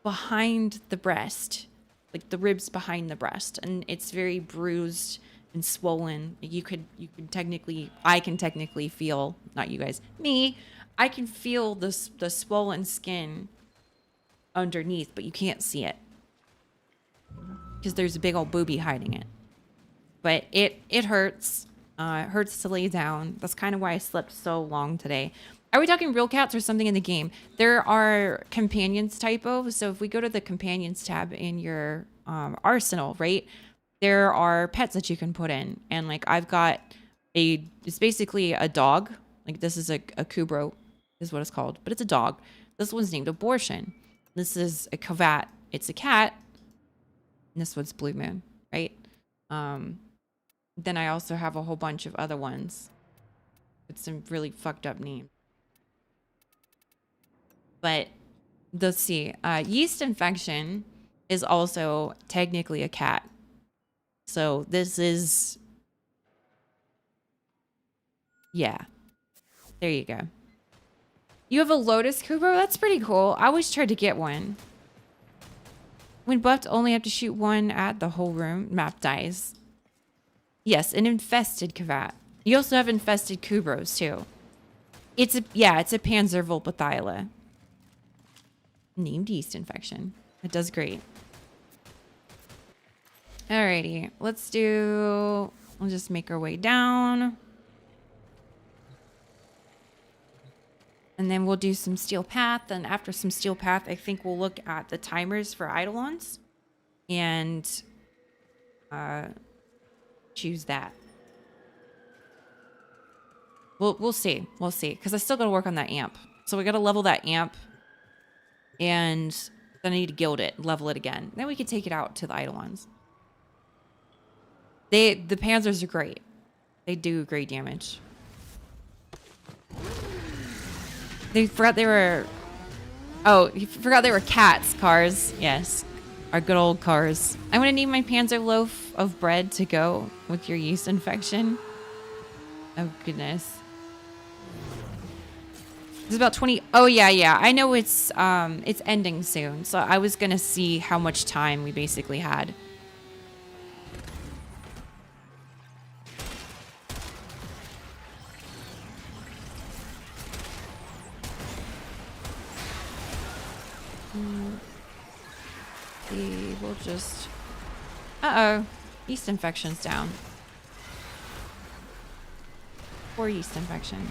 behind the breast, like the ribs behind the breast, and it's very bruised and swollen. You could technically, I can technically feel, not you guys, me, I can feel the swollen skin underneath, but you can't see it because there's a big old boobie hiding it. But it hurts. It hurts to lay down. That's kind of why I slept so long today. Are we talking real cats or something in the game? There are companions typo. So if we go to the companions tab in your arsenal, right? There are pets that you can put in. And like I've got it's basically a dog. Like this is a Kubro is what it's called, but it's a dog. This one's named Abortion. This is a Kavat. It's a cat. And this one's Blue Moon, right? Then I also have a whole bunch of other ones with some really fucked up names. But let's see. Yeast infection is also technically a cat. So this is, yeah. There you go. You have a Lotus Kubro? That's pretty cool. I always tried to get one. When buffed, only have to shoot one at the whole room. Map dies. Yes, an infested Kavat. You also have infested Kubros too. It's a Panzervolpathyla. Named yeast infection. It does great. Alrighty, we'll just make our way down. And then we'll do some Steel Path. And after some Steel Path, I think we'll look at the timers for Eidolons. And choose that. We'll see. We'll see. Because I still got to work on that amp. So we got to level that amp. And then I need to guild it. Level it again. Then we can take it out to the Eidolons. The Panzers are great. They do great damage. They forgot they were... Oh, you forgot they were cats. Cars. Yes. Our good old cars. I'm going to need my Panzer loaf of bread to go with your yeast infection. Oh, goodness. It's about 20... Oh, yeah. I know it's ending soon. So I was going to see how much time we basically had. We'll just... Uh-oh. Yeast infection's down. Poor yeast infection.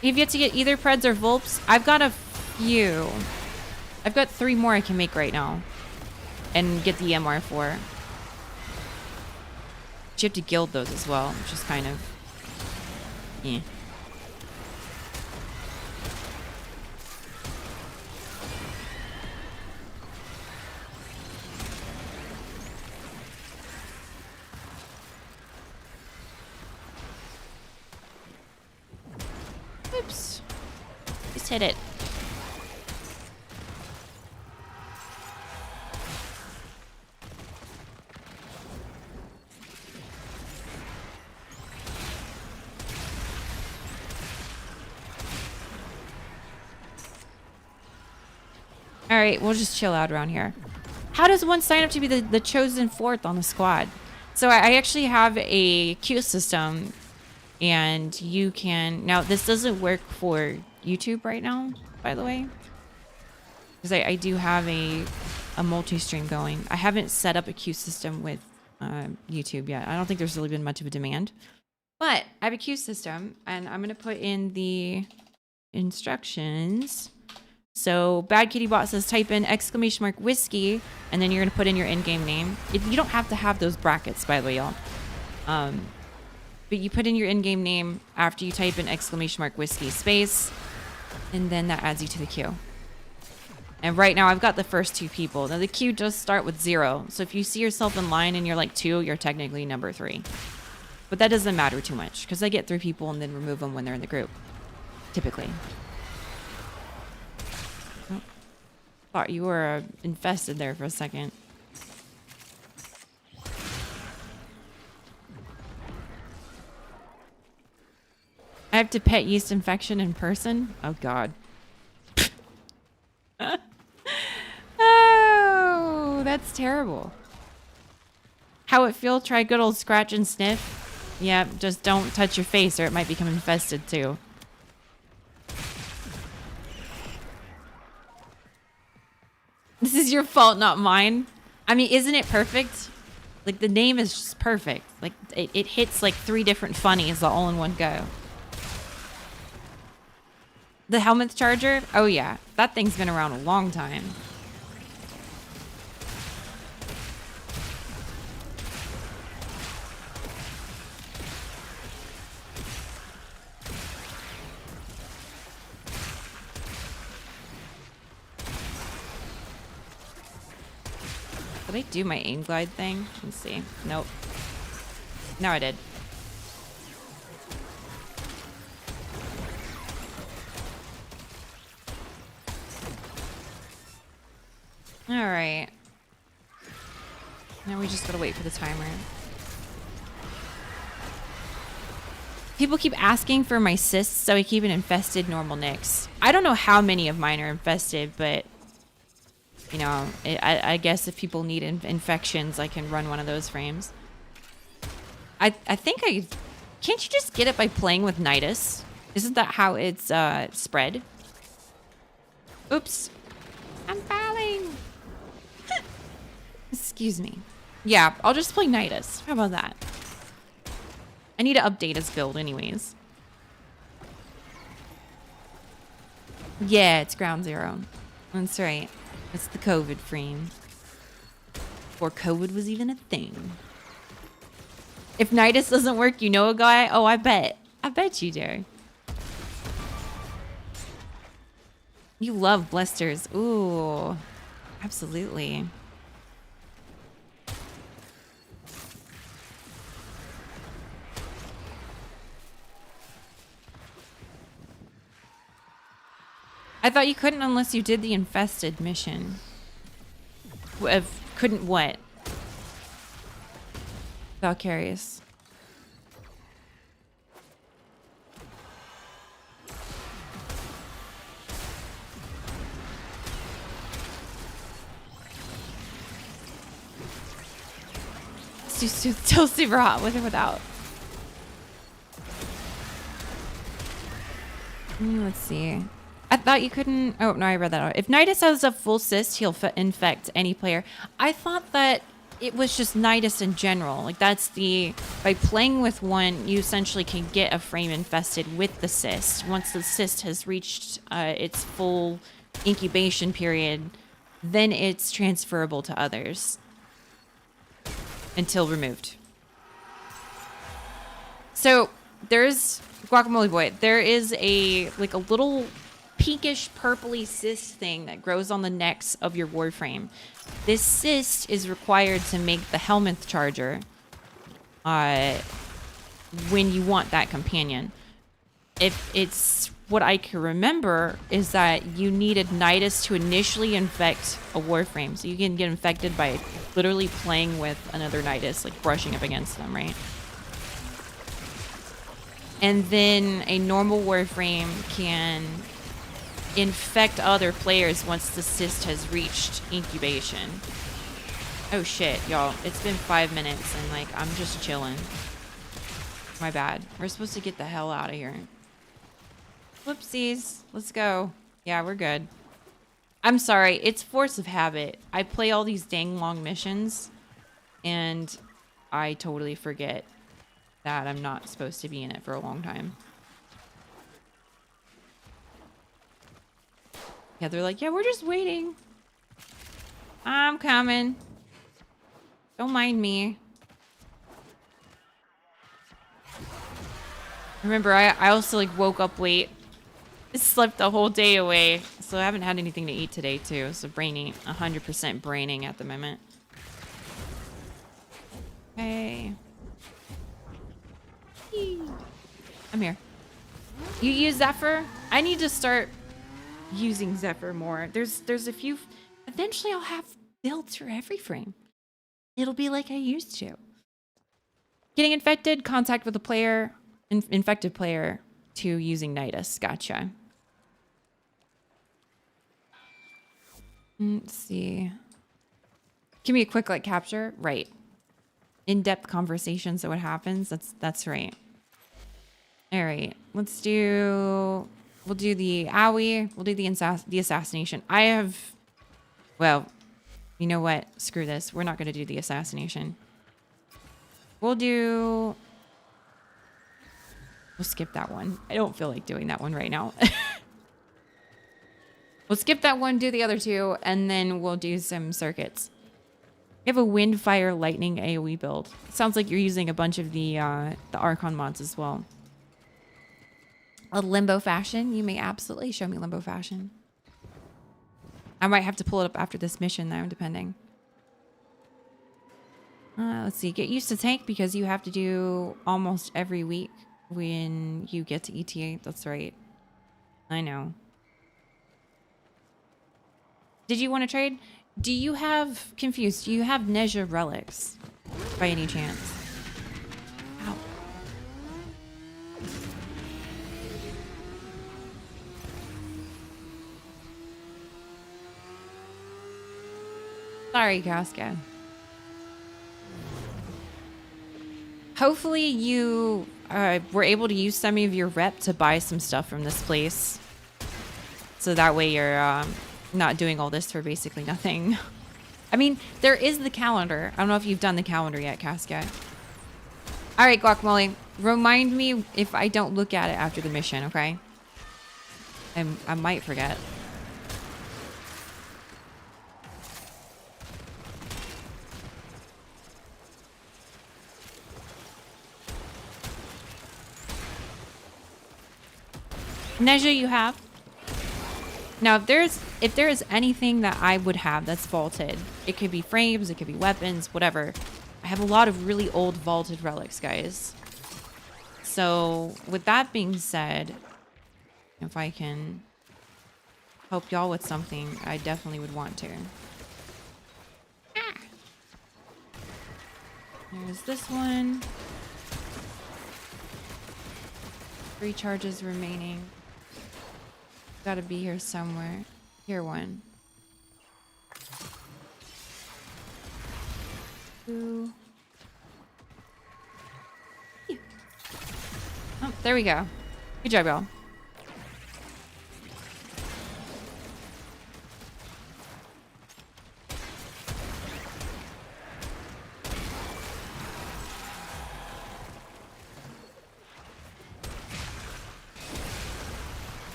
You've yet to get either Preds or Volps? I've got a few. I've got 3 more I can make right now. And get the MR4. But you have to guild those as well, which is kind of... Yeah. Oops. Just hit it. All right, we'll just chill out around here. How does one sign up to be the chosen 4th on the squad? So I actually have a queue system. And you can... Now, this doesn't work for YouTube right now, by the way. Because I do have a multi-stream going. I haven't set up a queue system with YouTube yet. I don't think there's really been much of a demand. But I have a queue system, and I'm going to put in the instructions. So, Bad Kitty Bot says type in !whiskey, and then you're going to put in your in-game name. You don't have to have those brackets, by the way, y'all. But you put in your in-game name after you type in !whiskey space, and then that adds you to the queue. And right now I've got the first 2 people. Now the queue does start with 0. So if you see yourself in line and you're like 2, you're technically number 3. But that doesn't matter too much because I get 3 people and then remove them when they're in the group. Typically. Oh, thought you were infested there for a second. I have to pet yeast infection in person? Oh god. Oh, that's terrible. How it feel? Try good old scratch and sniff. Yeah, just don't touch your face or it might become infested too. This is your fault, not mine. I mean, isn't it perfect? Like, the name is just perfect. Like, it hits like 3 different funnies all in one go. The helmet charger? Oh yeah, that thing's been around a long time. Did I do my aim glide thing? Let's see. Nope. No, I did. All right. Now we just gotta wait for the timer. People keep asking for my cysts, so I keep an infested normal Nyx. I don't know how many of mine are infested, but you know, I guess if people need infections, I can run one of those frames. I think can't you just get it by playing with Nidus? Isn't that how it's spread? Oops. I'm falling. Excuse me. Yeah, I'll just play Nidus. How about that? I need to update his build anyways. Yeah, it's ground 0. That's right. It's the COVID frame. Before COVID was even a thing. If Nidus doesn't work, you know a guy? Oh, I bet. I bet you do. You love blisters. Ooh. Absolutely. I thought you couldn't unless you did the infested mission. Couldn't what? Valkyrius. Still super hot with or without. Let's see. I thought you couldn't. Oh, no, I read that out. If Nidus has a full cyst, he'll infect any player. I thought that it was just Nidus in general. Like, that's the. By playing with one, you essentially can get a frame infested with the cyst. Once the cyst has reached its full incubation period, then it's transferable to others until removed. So, there's. Guacamole Boy, there is a little pinkish purpley cyst thing that grows on the necks of your Warframe. This cyst is required to make the helmet charger when you want that companion. If it's what I can remember is that you needed Nidus to initially infect a Warframe. So you can get infected by literally playing with another Nidus, like brushing up against them, right? And then a normal Warframe can infect other players once the cyst has reached incubation. Oh shit, y'all. It's been 5 minutes and like I'm just chilling. My bad. We're supposed to get the hell out of here. Whoopsies. Let's go. Yeah, we're good. I'm sorry. It's force of habit. I play all these dang long missions and I totally forget that I'm not supposed to be in it for a long time. Yeah, they're like, yeah, we're just waiting. I'm coming. Don't mind me. Remember, I also like woke up late. Slept the whole day away. So I haven't had anything to eat today too. So braining, 100% braining at the moment. Okay. I'm here. You use Zephyr? I need to start using Zephyr more. There's a few. Eventually I'll have builds for every frame. It'll be like I used to. Getting infected, contact with a player, infected player to using Nidus. Gotcha. Let's see. Give me a quick like capture. Right. In-depth conversation. So what happens? That's right. All right. We'll do the owie. We'll do the assassination. Well, you know what? Screw this. We're not going to do the assassination. We'll skip that one. I don't feel like doing that one right now. We'll skip that one, do the other two, and then we'll do some circuits. We have a wind, fire, lightning AoE build. Sounds like you're using a bunch of the Archon mods as well. A limbo fashion. You may absolutely show me limbo fashion. I might have to pull it up after this mission though, depending. Let's see. Get used to tank because you have to do almost every week when you get to ETA. That's right. I know. Did you want to trade? Do you have... Confused. Do you have Nezha relics by any chance? Ow. Sorry, Casca. Hopefully you were able to use some of your rep to buy some stuff from this place. So that way you're not doing all this for basically nothing. I mean, there is the calendar. I don't know if you've done the calendar yet, Casca. All right, Guacamole. Remind me if I don't look at it after the mission, okay? I might forget. Nezha, you have. Now, if there is anything that I would have that's vaulted, it could be frames, it could be weapons, whatever. I have a lot of really old vaulted relics, guys. So, with that being said, if I can help y'all with something, I definitely would want to. There's this one. 3 charges remaining. Gotta be here somewhere. Here one. 2. Oh, there we go. Good job, y'all.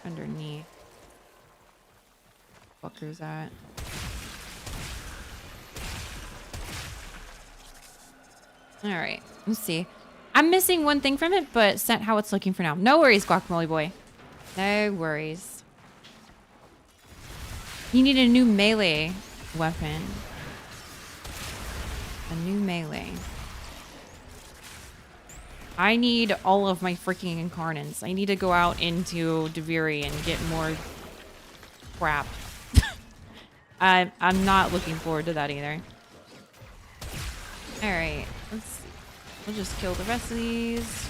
Underneath. Fucker's at. All right, let's see. I'm missing one thing from it, but sent how it's looking for now. No worries, Guacamole boy. No worries. You need a new melee weapon. A new melee. I need all of my freaking incarnates. I need to go out into Deviri and get more crap. I'm not looking forward to that either. All right, let's see. We'll just kill the rest of these.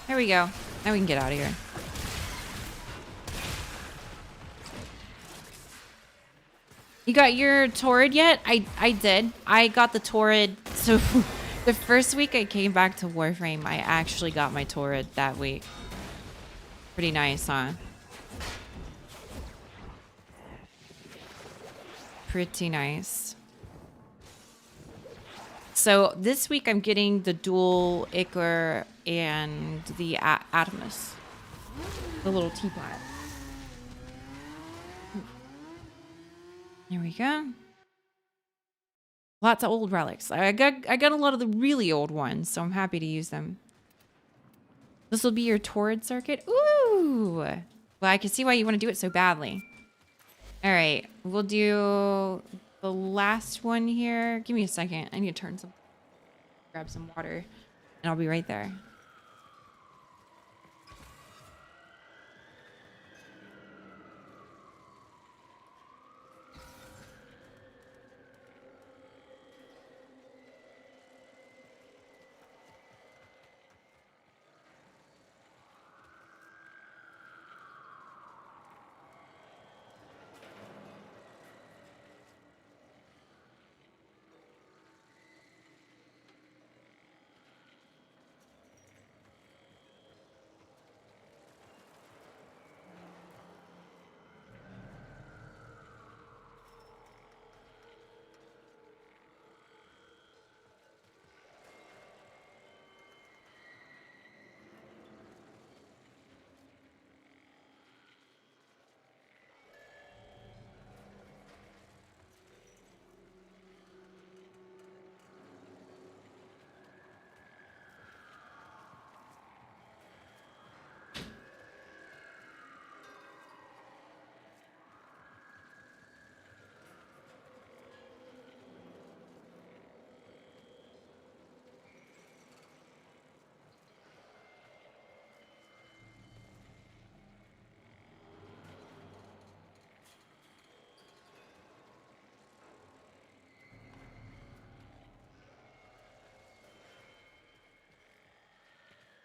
There we go. Now we can get out of here. You got your Torrid yet? I did. I got the Torrid. So the first week I came back to Warframe, I actually got my Torrid that week. Pretty nice, huh? Pretty nice. So this week I'm getting the dual Ichor and the Atomus. The little teapot. There we go. Lots of old relics. I got a lot of the really old ones, so I'm happy to use them. This will be your Torrid circuit. Ooh! Well, I can see why you want to do it so badly. All right, we'll do the last one here. Give me a second. I need to grab some water, and I'll be right there.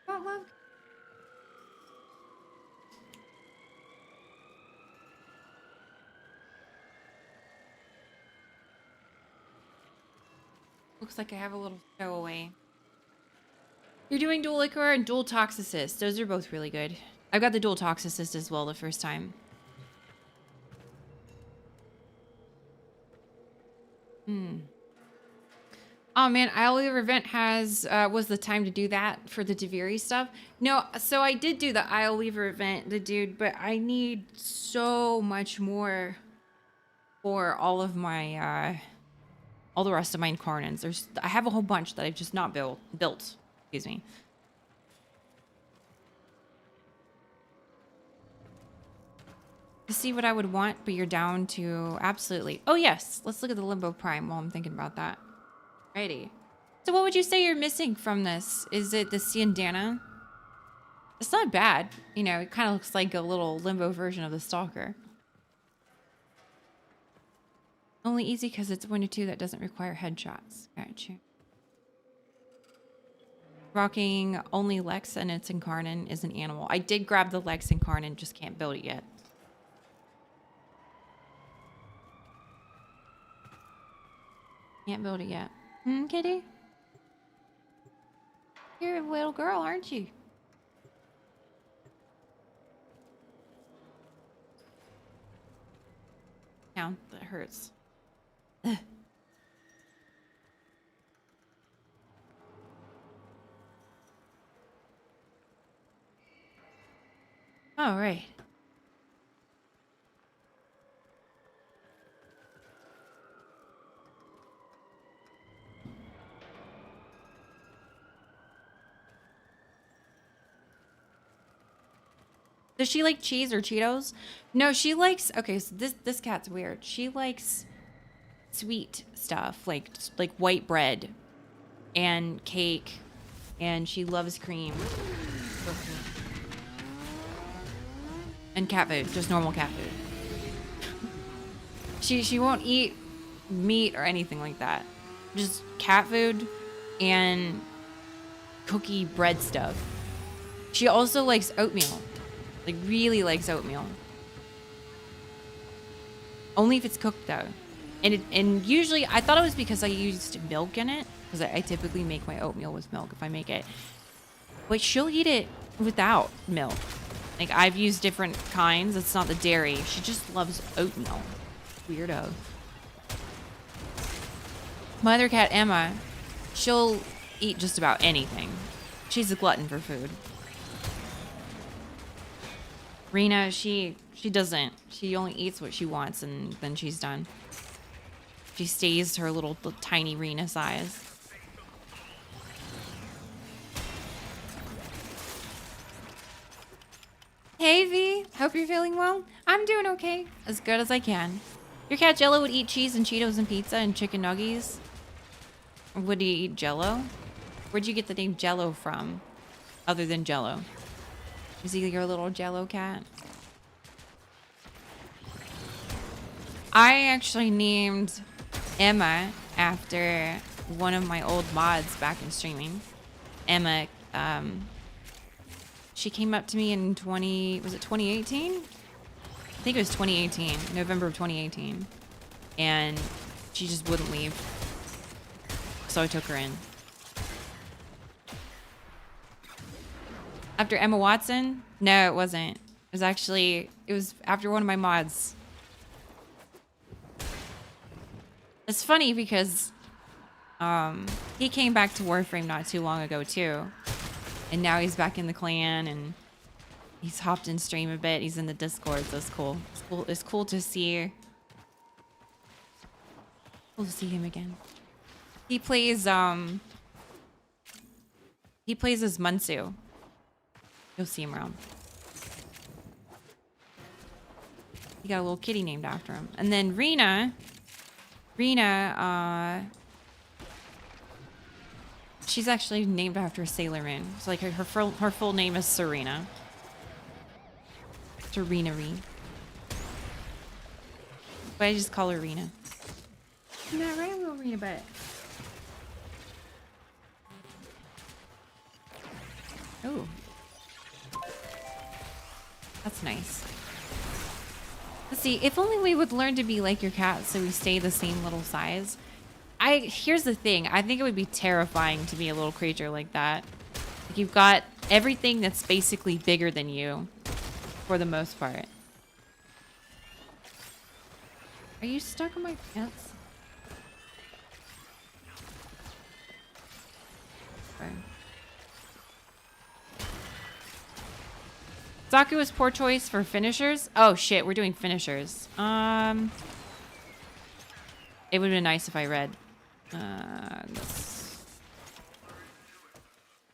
Oh, love. Looks like I have a little stowaway. You're doing dual Ichor and dual Toxicist. Those are both really good. I've got the dual Toxicist as well the first time. Oh man, Isle Weaver event was the time to do that for the Deviri stuff. No, so I did do the Isle Weaver event, the dude, but I need so much more for all of my, all the rest of my incarnants. I have a whole bunch that I've just not built. Excuse me. To see what I would want, but you're down to absolutely. Oh yes, let's look at the Limbo Prime while I'm thinking about that. Righty. So what would you say you're missing from this? Is it the Ciandana? It's not bad. You know, it kind of looks like a little Limbo version of the Stalker. Only easy because it's 1 to 2 that doesn't require headshots. Gotcha. Rocking only Lex and its Incarnate is an animal. I did grab the Lex Incarnate, just can't build it yet. Can't build it yet. Kitty? You're a little girl, aren't you? Down. That hurts. Ugh. All right. Does she like cheese or Cheetos? No, she likes. Okay, so this cat's weird. She likes sweet stuff, like white bread and cake, and she loves cream and cat food, just normal cat food. She won't eat meat or anything like that. Just cat food and cookie bread stuff. She also likes oatmeal. Like, really likes oatmeal. Only if it's cooked, though. And usually, I thought it was because I used milk in it. Because I typically make my oatmeal with milk if I make it. But she'll eat it without milk. Like, I've used different kinds. It's not the dairy. She just loves oatmeal. Weirdo. My other cat, Emma, she'll eat just about anything. She's a glutton for food. Rena, she doesn't. She only eats what she wants and then she's done. She stays her little tiny Rena size. Hey V, hope you're feeling well. I'm doing okay, as good as I can. Your cat Jello would eat cheese and Cheetos and pizza and chicken nuggies. Would he eat Jello? Where'd you get the name Jello from? Other than Jello. Is he your little Jello cat? I actually named Emma after one of my old mods back in streaming. Emma, she came up to me in 2018? I think it was 2018, November of 2018. And she just wouldn't leave. So I took her in. After Emma Watson? No, it wasn't. It was after one of my mods. It's funny because he came back to Warframe not too long ago too. And now he's back in the clan and he's hopped in stream a bit. He's in the Discord, so it's cool. It's cool to see. Cool to see him again. He plays as Munsu. You'll see him around. He got a little kitty named after him. And then Rena, she's actually named after Sailor Moon. It's like her full name is Serena. Serena Reen. But I just call her Rena. Isn't that right, little Rena butt? Oh. That's nice. Let's see, if only we would learn to be like your cat so we stay the same little size. Here's the thing, I think it would be terrifying to be a little creature like that. Like you've got everything that's basically bigger than you, for the most part. Are you stuck in my pants? Okay. Zaku was poor choice for finishers. Oh shit, we're doing finishers. It would have been nice if I read.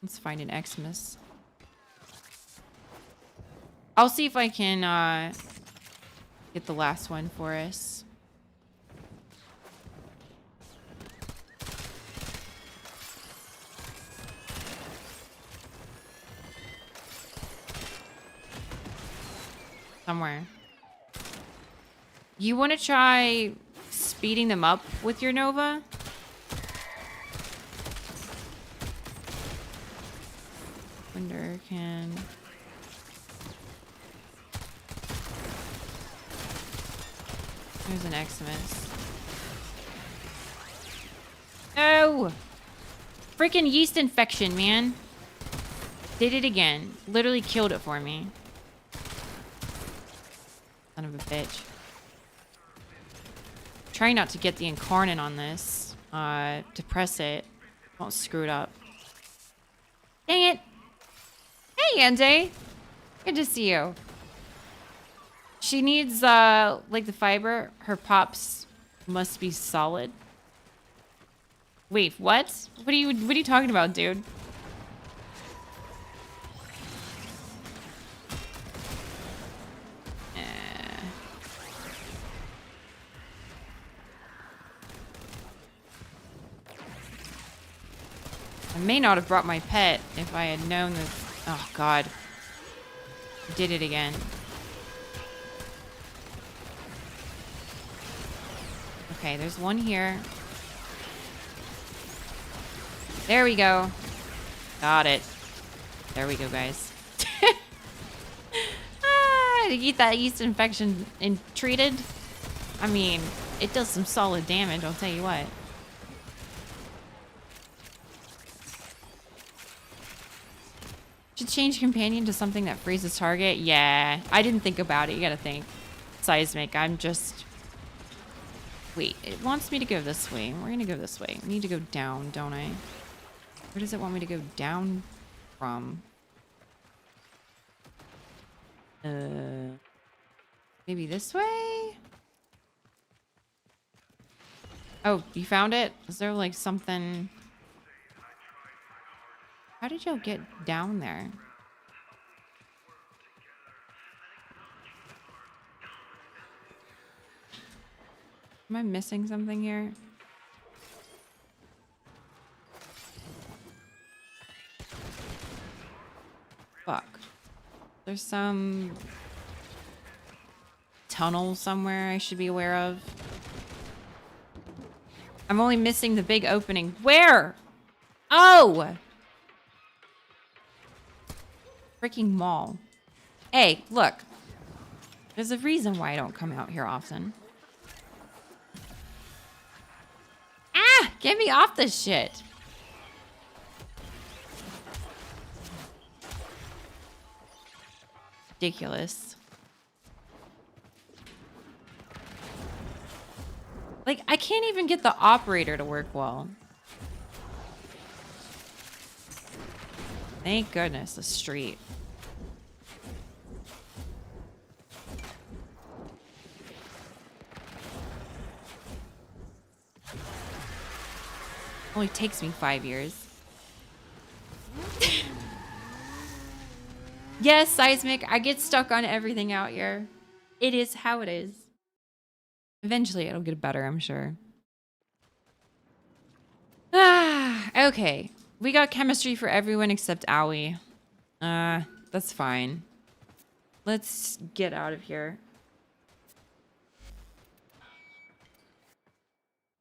Let's find an Xmas. I'll see if I can get the last one for us. Somewhere. You want to try speeding them up with your Nova? Wonder can... There's an Xmas. Oh! Freaking yeast infection, man. Did it again. Literally killed it for me. Son of a bitch. Try not to get the incarnate on this. To press it. Won't screw it up. Dang it! Hey, Andy! Good to see you. She needs, like the fiber. Her pops must be solid. Wait, what? What are you talking about, dude? I may not have brought my pet if I had known that. Oh, God. I did it again. Okay, there's one here. There we go. Got it. There we go, guys. to get that yeast infection treated. I mean, it does some solid damage, I'll tell you what. Should change companion to something that freezes target. Yeah, I didn't think about it. You gotta think. Seismic, I'm just... Wait, it wants me to go this way. We're gonna go this way. I need to go down, don't I? Where does it want me to go down from? Maybe this way? Oh, you found it? Is there like something... How did y'all get down there? Am I missing something here? Fuck. There's some tunnel somewhere I should be aware of. I'm only missing the big opening. Where? Oh! Freaking mall. Hey, look. There's a reason why I don't come out here often. Ah! Get me off this shit. Ridiculous. Like, I can't even get the operator to work well. Thank goodness, the street. Only takes me 5 years. Yes, Seismic, I get stuck on everything out here. It is how it is. Eventually, it'll get better, I'm sure. Ah, okay. We got chemistry for everyone except Owie. That's fine. Let's get out of here.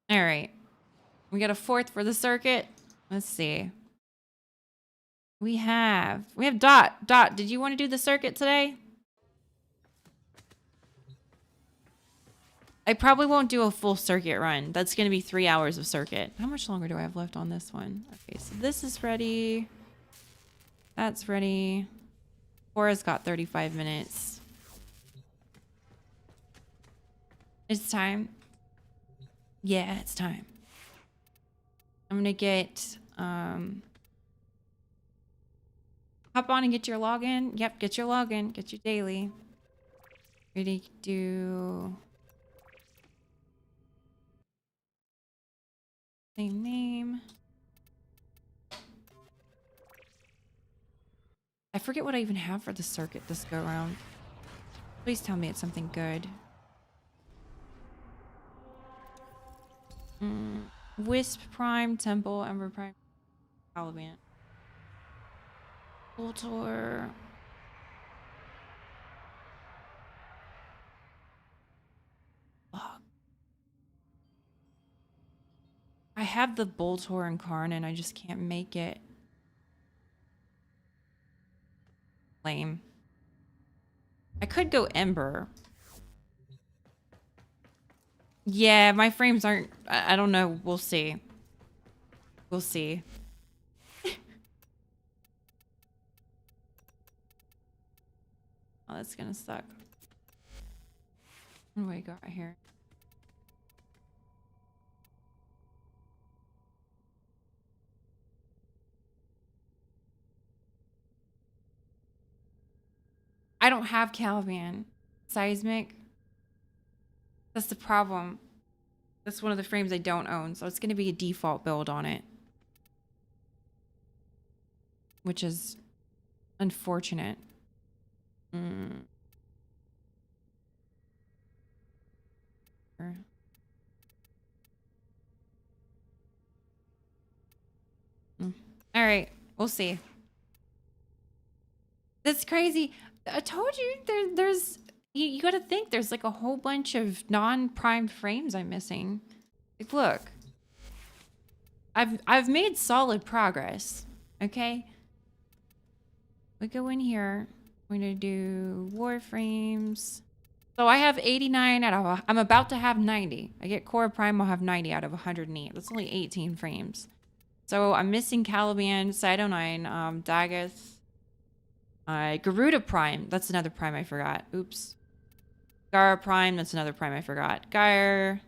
All right. We got a 4th for the circuit. Let's see. We have Dot. Dot, did you want to do the circuit today? I probably won't do a full circuit run. That's going to be 3 hours of circuit. How much longer do I have left on this one? Okay, so this is ready. That's ready. Cora's got 35 minutes. It's time. Yeah, it's time. I'm going to get... hop on and get your login. Yep, get your login. Get your daily. Ready to do... Same name. I forget what I even have for the circuit this go around. Please tell me it's something good. Wisp Prime, Temple, Ember Prime, Caliban. Voltor. Fuck. I have the Boltor and Karn and I just can't make it. Lame. I could go Ember. Yeah, my frames aren't... I don't know. We'll see. We'll see. Oh, that's gonna suck. What do I got here? I don't have Caliban. Seismic. That's the problem. That's one of the frames I don't own, so it's going to be a default build on it. Which is unfortunate. All right, we'll see. That's crazy. I told you there's you got to think there's like a whole bunch of non-primed frames I'm missing. Like, look. I've made solid progress. Okay? We go in here. I'm going to do Warframes. So I have 89 out of, I'm about to have 90. I get Core Prime, I'll have 90 out of 108. That's only 18 frames. So I'm missing Caliban, Cyto9, Dagoth, Garuda Prime. That's another Prime I forgot. Oops. Gara Prime, that's another Prime I forgot. Gyre,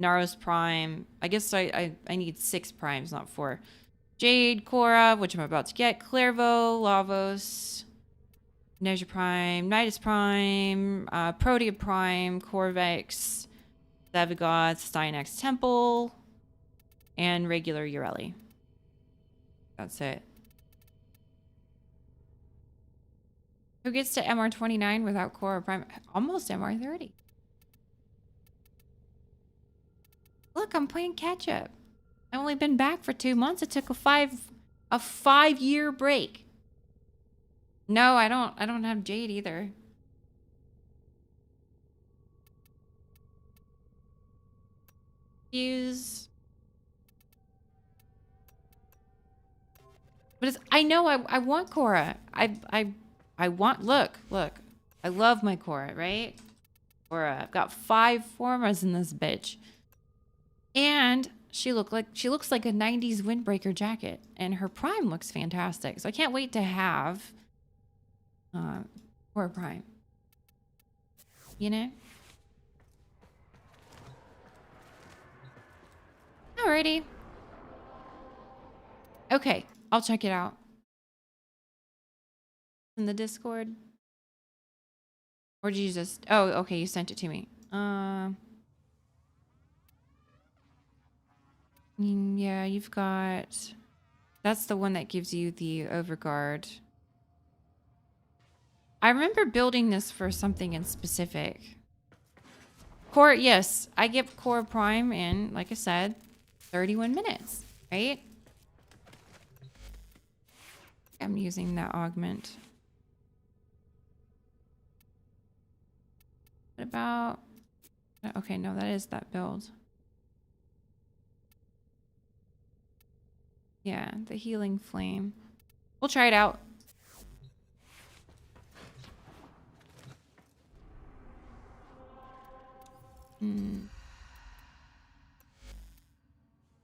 Naros Prime. I guess I need 6 Primes, not 4. Jade, Cora, which I'm about to get. Clairvo, Lavos, Neja Prime, Nidus Prime, Protea Prime, Corvex, Zavagoth, Stynex Temple, and regular Ureli. That's it. Who gets to MR29 without Core Prime? Almost MR30. Look, I'm playing catch up. I've only been back for 2 months. It took a 5-year break. No, I don't have Jade either. Use. But it's, I know I want Cora. I want, look. I love my Cora, right? Cora. I've got 5 formas in this bitch. And she looks like a 90s windbreaker jacket. And her Prime looks fantastic. So I can't wait to have Cora Prime. You know? Alrighty. Okay, I'll check it out. In the Discord? Or did you just... Oh, okay, you sent it to me. Yeah, you've got... That's the one that gives you the overguard. I remember building this for something in specific. Core, yes, I get Core Prime in, like I said, 31 minutes, right? I'm using that augment. What about... Okay, no, that is that build. Yeah, the healing flame. We'll try it out.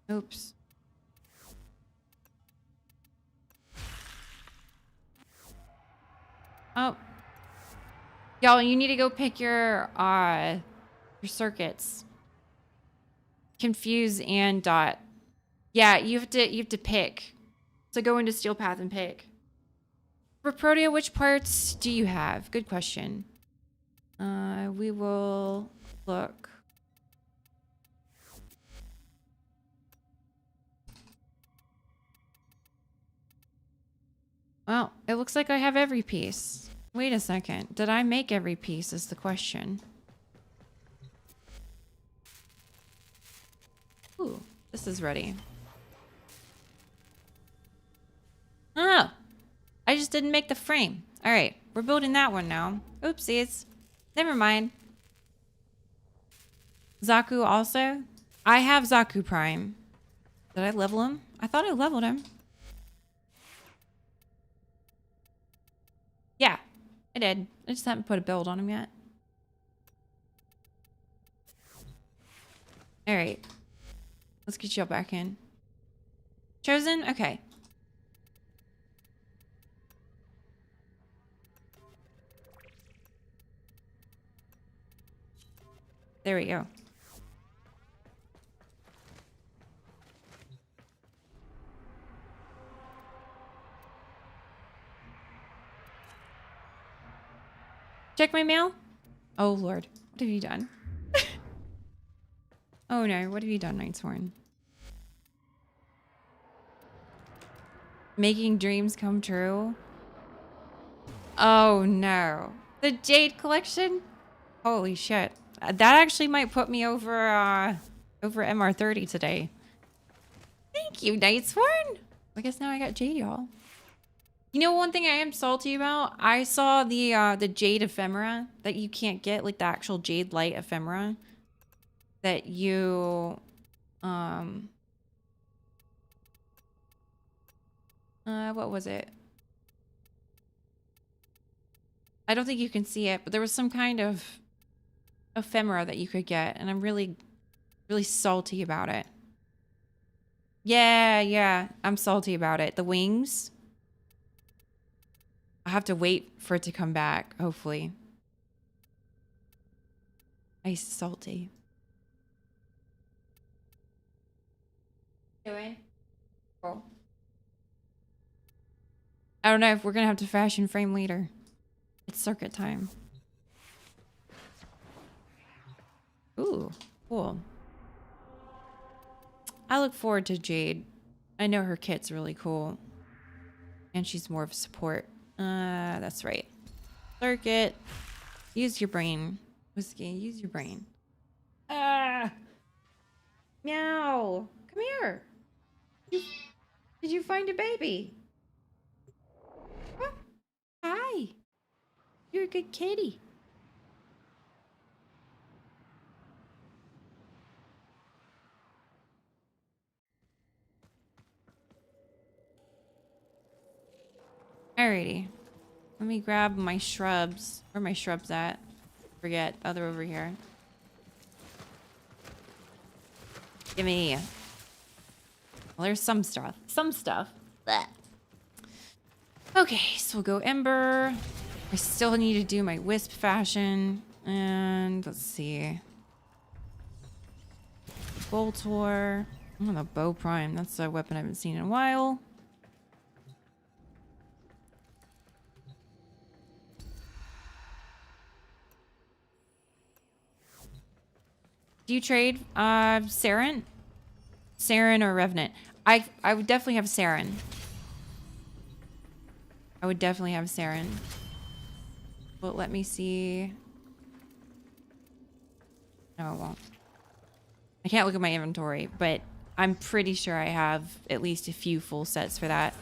Oops. Oh. Y'all, you need to go pick your circuits. Confuse and dot. Yeah, you have to pick. So go into Steel Path and pick. For Protea, which parts do you have? Good question. We will look. Well, it looks like I have every piece. Wait a second. Did I make every piece is the question. Ooh, this is ready. Oh, I just didn't make the frame. All right, we're building that one now. Oopsies. Never mind. Zaku also? I have Zaku Prime. Did I level him? I thought I leveled him. Yeah, I did. I just haven't put a build on him yet. All right. Let's get y'all back in. Chosen? Okay. There we go. Check my mail. Oh, Lord. What have you done? Oh, no. What have you done, Nightsworn? Making dreams come true? Oh, no. The Jade Collection? Holy shit. That actually might put me over MR30 today. Thank you, Nightsworn. I guess now I got Jade, y'all. You know, one thing I am salty about? I saw the Jade ephemera that you can't get, like the actual Jade Light ephemera that you what was it? I don't think you can see it, but there was some kind of ephemera that you could get, and I'm really, really salty about it. Yeah, I'm salty about it. The wings. I have to wait for it to come back, hopefully. Ice salty. Doing? Cool. I don't know if we're gonna have to fashion frame later. It's circuit time. Ooh, cool. I look forward to Jade. I know her kit's really cool. And she's more of a support. That's right. Circuit. Use your brain. Whiskey, use your brain. Meow. Come here. Did you find a baby? Oh, hi. You're a good kitty. Alrighty. Let me grab my shrubs. Where are my shrubs at? Forget. Oh, they're over here. Gimme. Well, there's some stuff. Some stuff. Blech. Okay, so we'll go Ember. I still need to do my wisp fashion. And let's see. Boltor. Oh, the bow prime. That's a weapon I haven't seen in a while. Do you trade Saren? Saren or Revenant? I would definitely have Saren. I would definitely have Saren. But let me see. No, it won't. I can't look at my inventory, but I'm pretty sure I have at least a few full sets for that.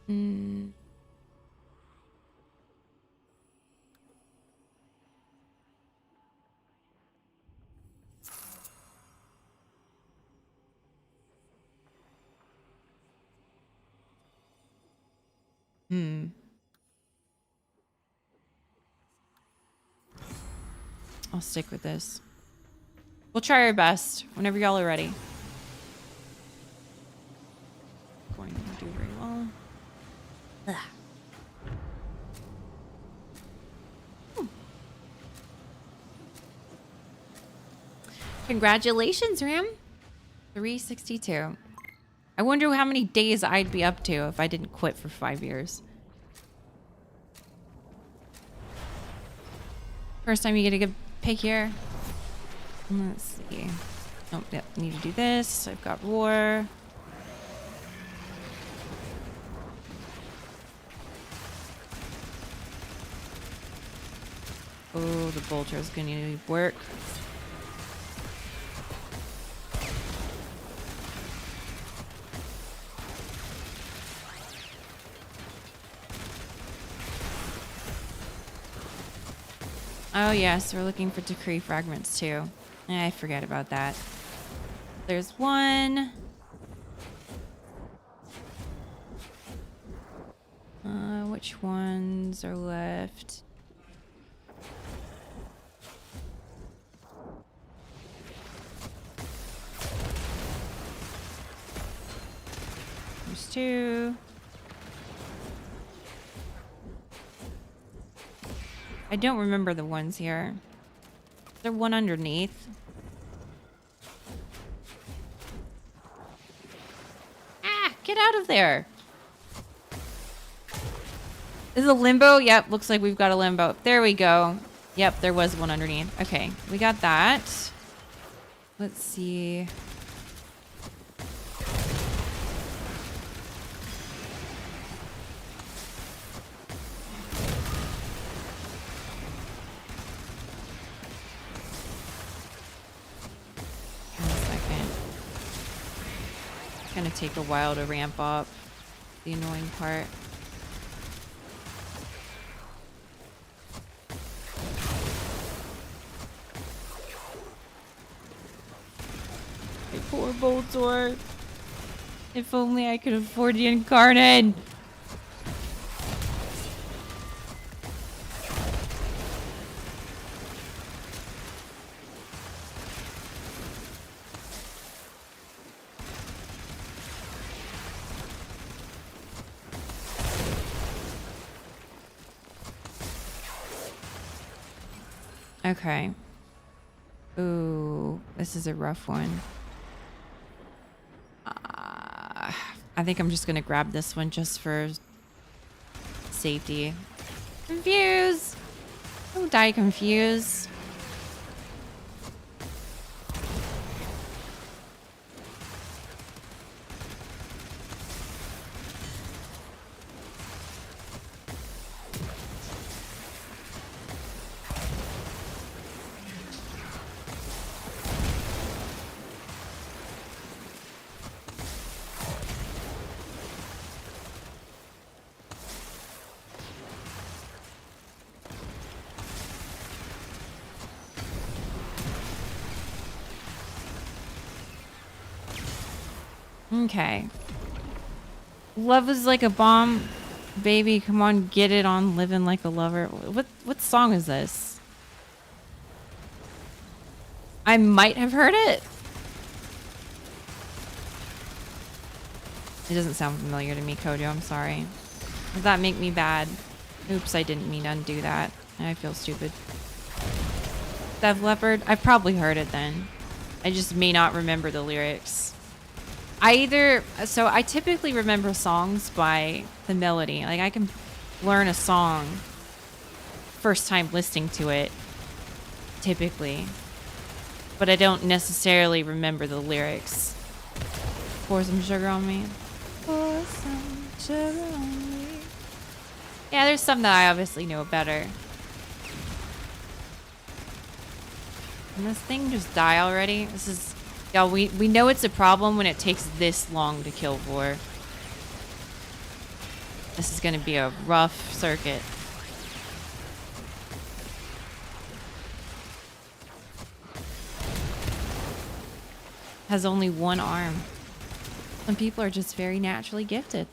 Hmm. I'll stick with this. We'll try our best whenever y'all are ready. Going to do very well. Ugh. Congratulations, Ram. 362. I wonder how many days I'd be up to if I didn't quit for 5 years. First time you get a good pick here. Let's see. Oh, yep, need to do this. I've got Roar. Oh, the Bolter is going to need work. Oh yes, we're looking for decree fragments too. I forget about that. There's one. Which ones are left? There's two. I don't remember the ones here. Is there one underneath? Ah, get out of there. Is it a limbo? Yep, looks like we've got a limbo. There we go. Yep, there was one underneath. Okay, we got that. Let's see. Gonna take a while to ramp up. The annoying part. My poor Boltor. If only I could afford the Incarnate. Okay. Ooh, this is a rough one. I think I'm just gonna grab this one just for safety. Confuse! Don't die confused. Okay. Love is like a bomb, baby. Come on, get it on. Living like a lover. What song is this? I might have heard it. It doesn't sound familiar to me, Kojo. I'm sorry. Does that make me bad? Oops, I didn't mean to undo that. I feel stupid. Def Leppard? I've probably heard it then. I just may not remember the lyrics. So I typically remember songs by the melody. Like I can learn a song first time listening to it, typically. But I don't necessarily remember the lyrics. Pour some sugar on me. Pour some sugar on me. Yeah, there's some that I obviously know better. Can this thing just die already? This is... Y'all, we know it's a problem when it takes this long to kill Vor. This is gonna be a rough circuit. Has only one arm. Some people are just very naturally gifted.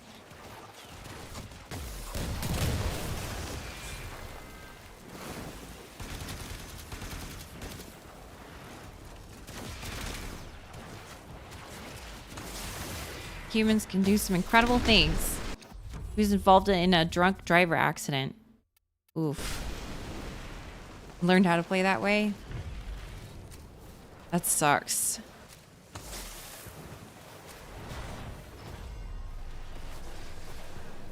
Humans can do some incredible things. He was involved in a drunk driver accident. Oof. Learned how to play that way? That sucks.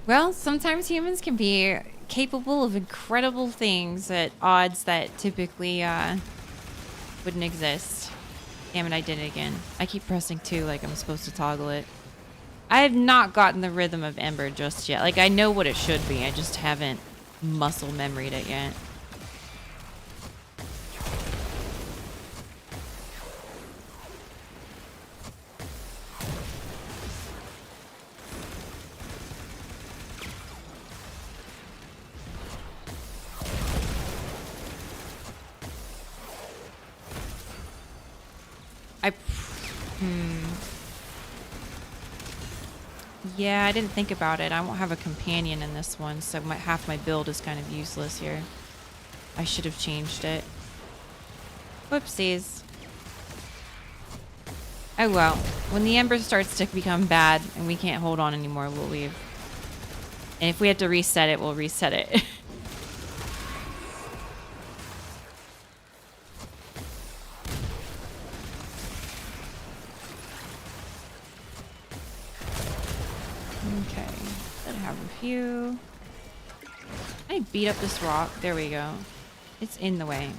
Well, sometimes humans can be capable of incredible things at odds that typically wouldn't exist. Damn it, I did it again. I keep pressing 2 like I'm supposed to toggle it. I have not gotten the rhythm of Ember just yet. Like, I know what it should be. I just haven't muscle memoried it yet. Yeah, I didn't think about it. I won't have a companion in this one, so half my build is kind of useless here. I should have changed it. Whoopsies. Oh well. When the Ember starts to become bad and we can't hold on anymore, we'll leave. And if we have to reset it, we'll reset it. Okay, I have a few. I beat up this rock. There we go. It's in the way.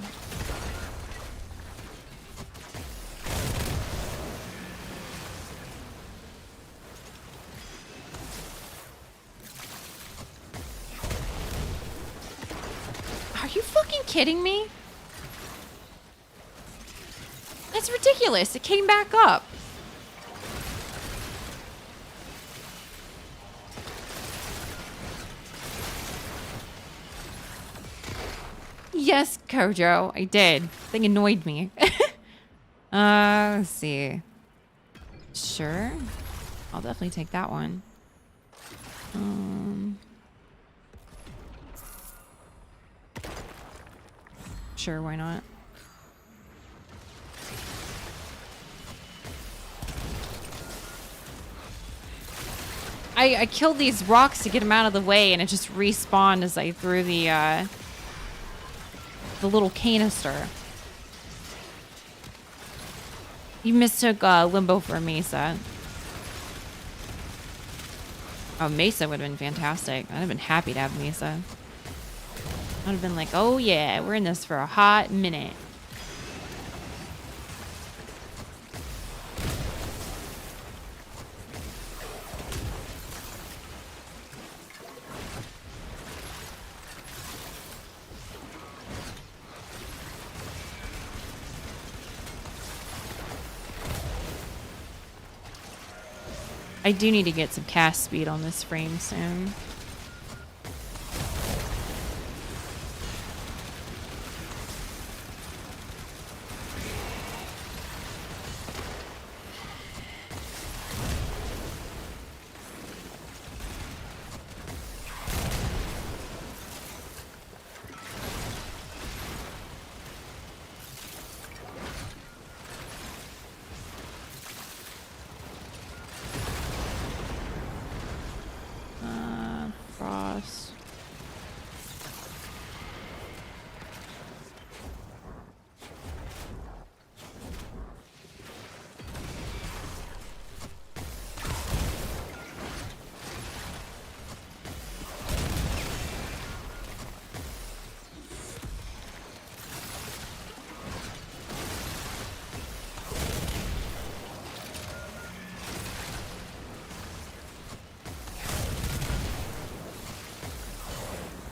Are you fucking kidding me? That's ridiculous. It came back up. Yes, Kojo, I did. Thing annoyed me. Let's see. Sure. I'll definitely take that one. Sure, why not? I killed these rocks to get them out of the way, and it just respawned as I threw the the little canister. You mistook Limbo for Mesa. Oh, Mesa would have been fantastic. I'd have been happy to have Mesa. I'd have been like, oh yeah, we're in this for a hot minute. I do need to get some cast speed on this frame soon. Frost.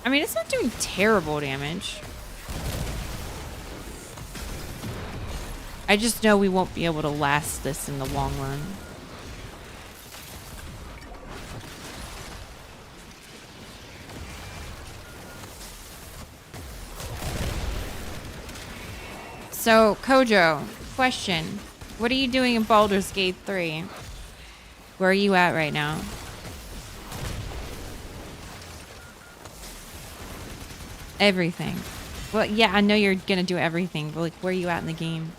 I mean, it's not doing terrible damage. I just know we won't be able to last this in the long run. So, Kojo, question. What are you doing in Baldur's Gate 3? Where are you at right now? Everything. Well, yeah, I know you're gonna do everything, but like, where are you at in the game?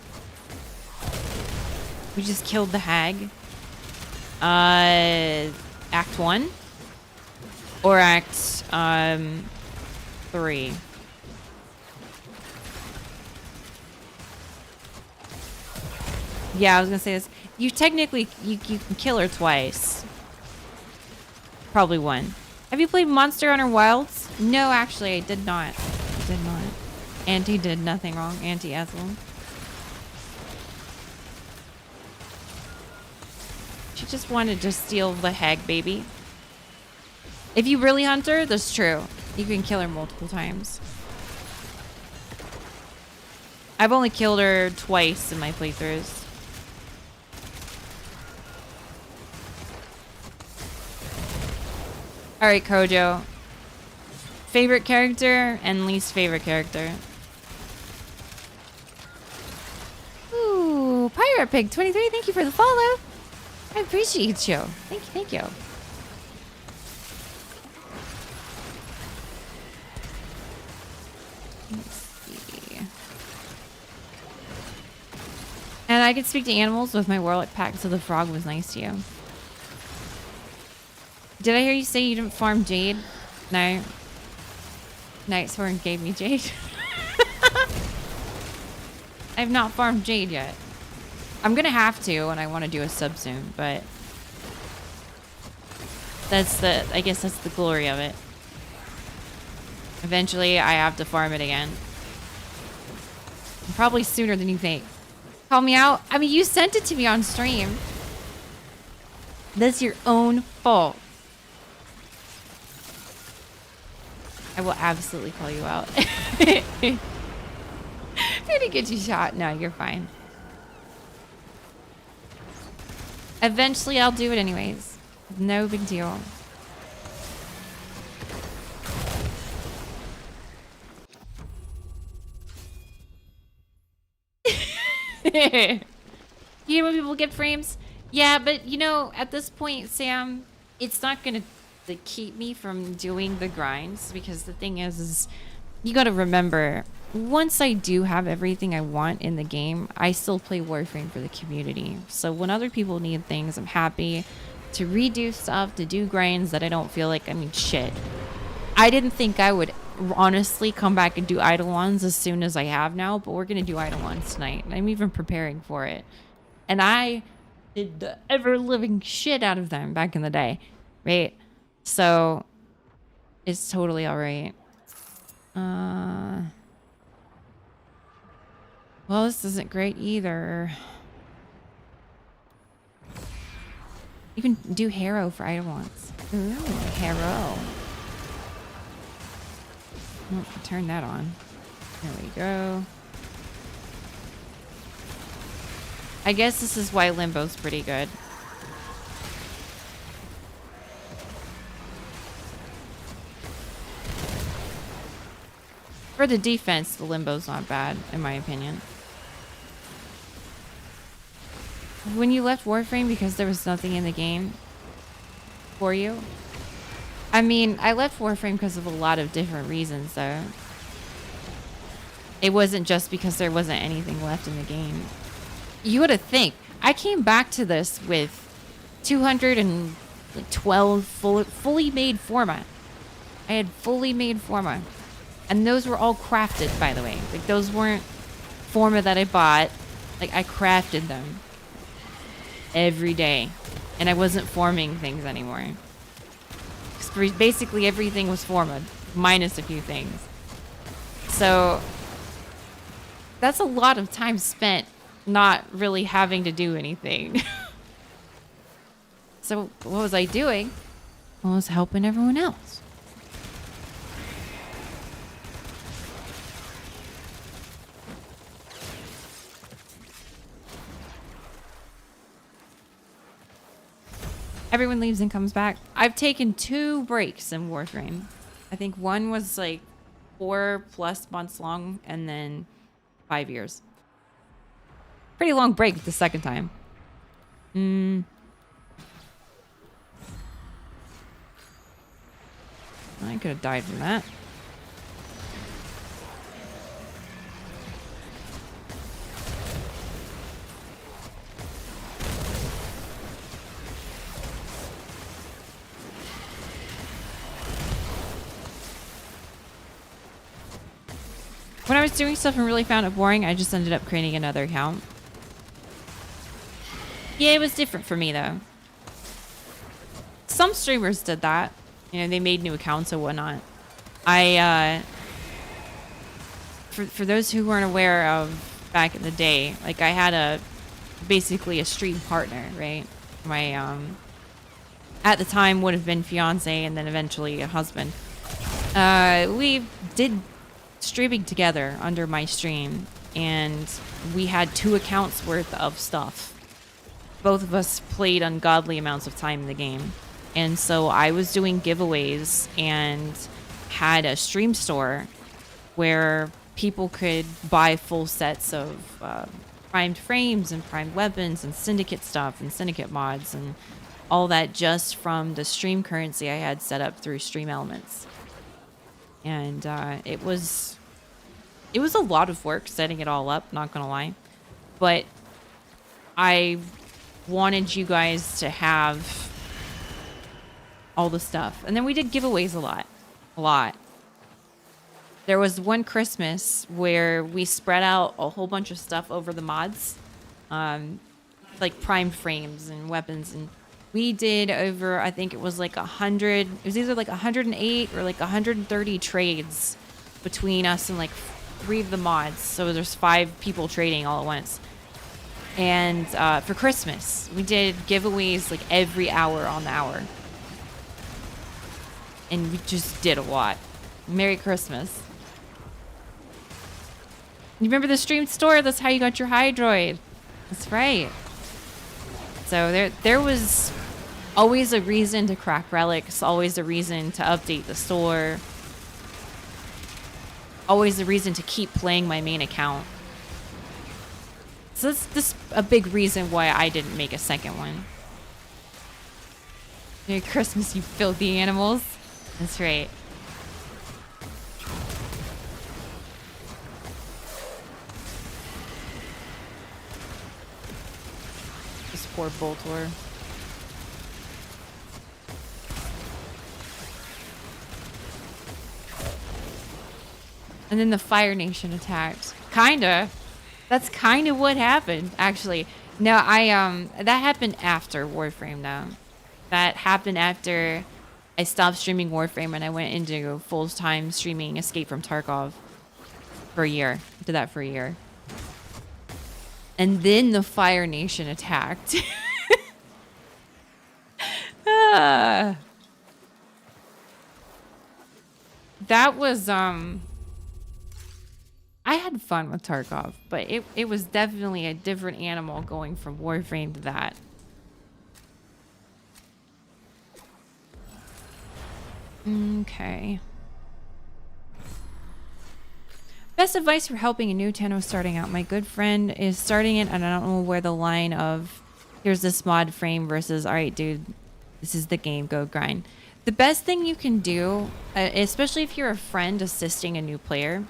We just killed the hag. Act 1? Or Act, 3? Yeah, I was gonna say this. You technically, you can kill her twice. Probably one. Have you played Monster Hunter Wilds? No, actually, I did not. I did not. Auntie did nothing wrong. Auntie Ethel. She just wanted to steal the hag baby. If you really hunt her, that's true. You can kill her multiple times. I've only killed her twice in my playthroughs. Alright, Kojo. Favorite character and least favorite character. Ooh, Pirate Pig 23, thank you for the follow. I appreciate you. Thank you, thank you. Let's see. And I could speak to animals with my Warlock pack, so the frog was nice to you. Did I hear you say you didn't farm Jade? No. Nightsworn gave me Jade. I've not farmed Jade yet. I'm gonna have to, and I want to do a sub soon, but I guess that's the glory of it. Eventually, I have to farm it again. Probably sooner than you think. Call me out? I mean, you sent it to me on stream. That's your own fault. I will absolutely call you out. I'm gonna get you shot. No, you're fine. Eventually, I'll do it anyways. No big deal. You know when people get frames? Yeah, but you know, at this point, Sam, it's not gonna keep me from doing the grinds, because the thing is you gotta remember, once I do have everything I want in the game, I still play Warframe for the community. So when other people need things, I'm happy to redo stuff, to do grinds that I don't feel like, I mean, shit. I didn't think I would honestly come back and do Eidolons as soon as I have now, but we're going to do Eidolons tonight. I'm even preparing for it. And I did the ever-living shit out of them back in the day, right? So it's totally all right. Well, this isn't great either. You can do Harrow for Eidolons. Ooh, Harrow. Oh, turn that on. There we go. I guess this is why Limbo's pretty good. For the defense, the Limbo's not bad, in my opinion. When you left Warframe because there was nothing in the game for you? I mean, I left Warframe because of a lot of different reasons, though. It wasn't just because there wasn't anything left in the game. You would have think. I came back to this with 212 fully made forma. I had fully made forma. And those were all crafted, by the way. Like, those weren't forma that I bought. Like, I crafted them every day. And I wasn't forming things anymore. Basically, everything was forma, minus a few things. So, that's a lot of time spent not really having to do anything. So, what was I doing? Well, I was helping everyone else. Everyone leaves and comes back. I've taken 2 breaks in Warframe. I think one was like 4+ months long and then 5 years. Pretty long break the second time. I could have died from that. When I was doing stuff and really found it boring, I just ended up creating another account. Yeah, it was different for me, though. Some streamers did that. You know, they made new accounts and whatnot. For those who weren't aware of back in the day, like I had basically a stream partner, right? My, at the time would have been fiance and then eventually a husband. We did streaming together under my stream, and we had 2 accounts worth of stuff. Both of us played ungodly amounts of time in the game, and so I was doing giveaways and had a stream store where people could buy full sets of primed frames and primed weapons and syndicate stuff and syndicate mods and all that just from the stream currency I had set up through Stream Elements. And it was a lot of work setting it all up, not gonna lie. But I wanted you guys to have all the stuff. And then we did giveaways a lot. There was one Christmas where we spread out a whole bunch of stuff over the mods. Like primed frames and weapons, and we did over, I think it was like 100, it was either like 108 or like 130 trades between us and like 3 of the mods. So there's 5 people trading all at once. And for Christmas, we did giveaways like every hour on the hour. And we just did a lot. Merry Christmas. You remember the stream store? That's how you got your Hydroid. That's right. So there was always a reason to crack relics, always a reason to update the store, always a reason to keep playing my main account. So that's a big reason why I didn't make a second one. Merry Christmas, you filthy animals. That's right. This poor Boltor. And then the Fire Nation attacked. Kinda. That's kind of what happened, actually. No, that happened after Warframe, though. That happened after I stopped streaming Warframe and I went into full-time streaming Escape from Tarkov for a year. Did that for a year. And then the Fire Nation attacked. That was, I had fun with Tarkov, but it was definitely a different animal going from Warframe to that. Okay. Best advice for helping a new Tenno starting out. My good friend is starting it, and I don't know where the line of here's this mod frame versus all right, dude, this is the game, go grind. The best thing you can do, especially if you're a friend assisting a new player,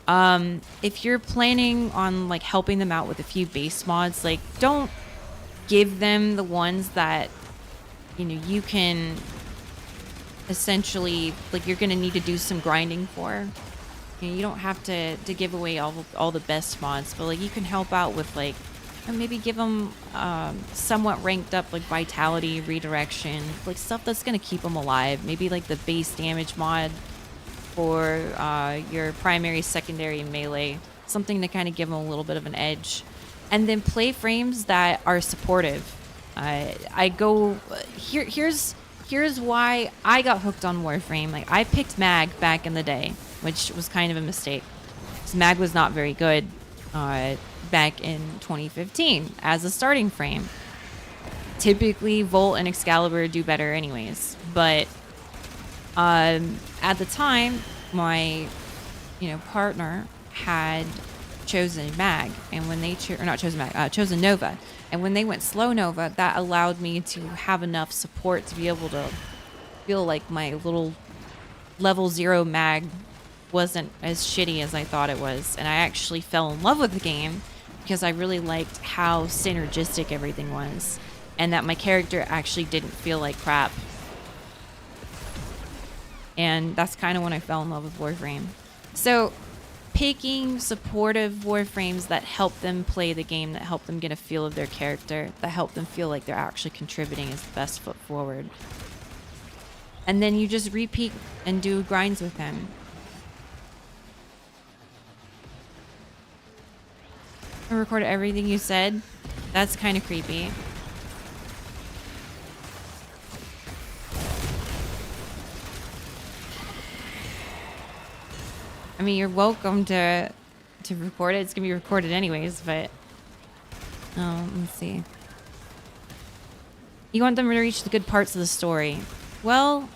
if you're planning on like helping them out with a few base mods, like don't give them the ones that you can essentially like you're gonna need to do some grinding for. You don't have to give away all the best mods, but like you can help out with like maybe give them somewhat ranked up like vitality, redirection, like stuff that's gonna keep them alive. Maybe like the base damage mod for your primary, secondary, and melee, something to kind of give them a little bit of an edge. And then play frames that are supportive. Here's why I got hooked on Warframe. Like I picked Mag back in the day, which was kind of a mistake, because Mag was not very good back in 2015 as a starting frame. Typically, Volt and Excalibur do better anyways, but at the time, my partner had chosen Mag, and when they chosen Nova, and when they went slow Nova, that allowed me to have enough support to be able to feel like my little level 0 Mag wasn't as shitty as I thought it was, and I actually fell in love with the game because I really liked how synergistic everything was, and that my character actually didn't feel like crap. And that's kind of when I fell in love with Warframe. So picking supportive Warframes that help them play the game, that help them get a feel of their character, that help them feel like they're actually contributing is the best foot forward. And then you just repeat and do grinds with them. I recorded everything you said. That's kind of creepy. I mean, you're welcome to record it. It's gonna be recorded anyways, but let's see. You want them to reach the good parts of the story. Well,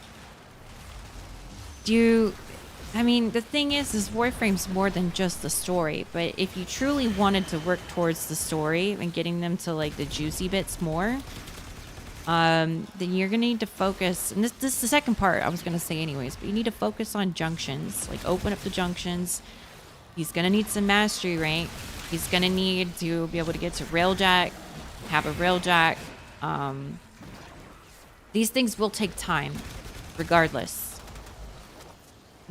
I mean, the thing is Warframe's more than just the story, but if you truly wanted to work towards the story and getting them to like the juicy bits more, then you're gonna need to focus, and this is the second part I was gonna say anyways, but you need to focus on junctions. Like open up the junctions. He's gonna need some mastery rank. He's gonna need to be able to get to railjack, have a railjack. These things will take time, regardless.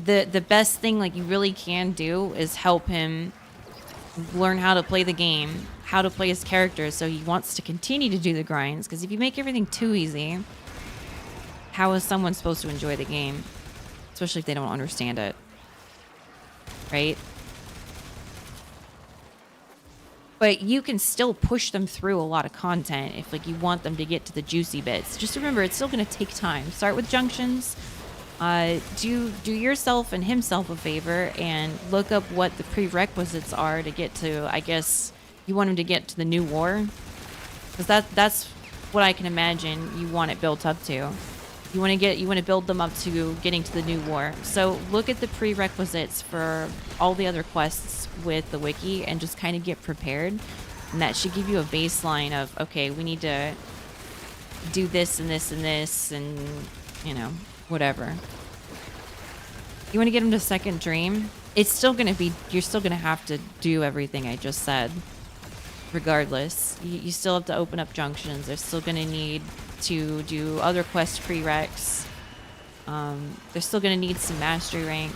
The best thing like you really can do is help him learn how to play the game, how to play his character, so he wants to continue to do the grinds. Because if you make everything too easy, how is someone supposed to enjoy the game? Especially if they don't understand it. Right? But you can still push them through a lot of content if like you want them to get to the juicy bits. Just remember, it's still going to take time. Start with junctions. Do yourself and himself a favor and look up what the prerequisites are to get to, I guess, you want him to get to the new war? Because that's what I can imagine you want it built up to. You want to build them up to getting to the new war. So look at the prerequisites for all the other quests with the wiki and just kind of get prepared. And that should give you a baseline of, okay, we need to do this and this and this and, whatever. You want to get him to second dream? It's still going to be, you're still going to have to do everything I just said. Regardless, you still have to open up junctions. They're still going to need to do other quest prereqs. They're still going to need some mastery rank.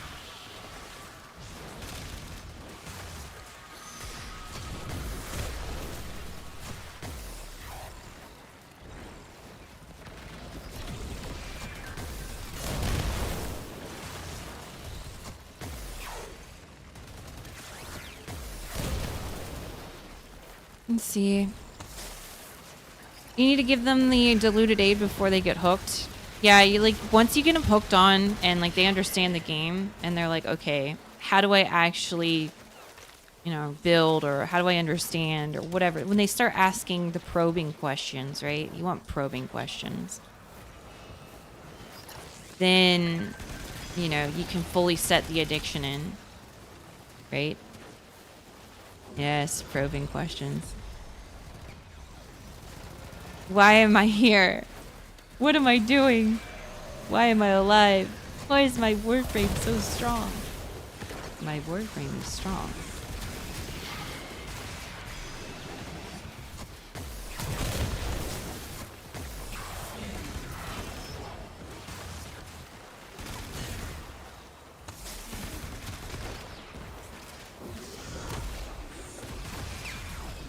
Let's see. You need to give them the diluted aid before they get hooked. Yeah, you like once you get them hooked on and like they understand the game and they're like, okay, how do I actually, build, or how do I understand, or whatever. When they start asking the probing questions, right? You want probing questions. Then, you can fully set the addiction in, right? Yes, probing questions. Why am I here? What am I doing? Why am I alive? Why is my Warframe so strong? My Warframe is strong.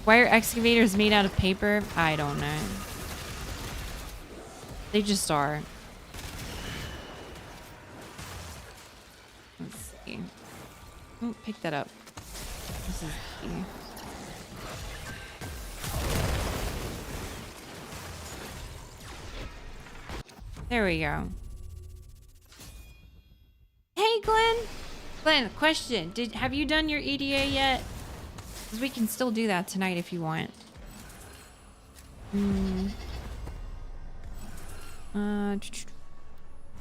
Why are excavators made out of paper? I don't know. They just are. Let's see. Oh, pick that up. This is key. There we go. Hey, Glenn! Glenn, question. Have you done your EDA yet? Because we can still do that tonight if you want.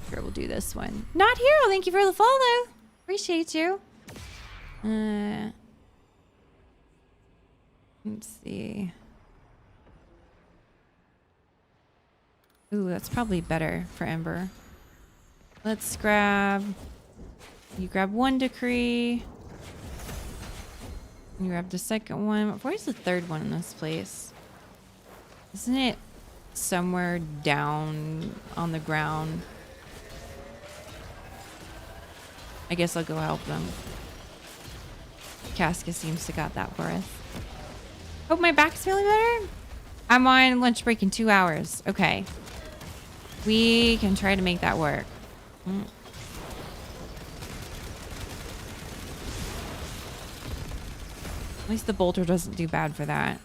Sure, we'll do this one. Not Hero, thank you for the follow. Appreciate you. Let's see. Ooh, that's probably better for Ember. Let's grab... You grab one decree. You grab the second one. Where's the third one in this place? Isn't it somewhere down on the ground? I guess I'll go help them. Casca seems to got that for us. Hope my back's feeling better. I'm on lunch break in 2 hours. Okay. We can try to make that work. At least the bolter doesn't do bad for that.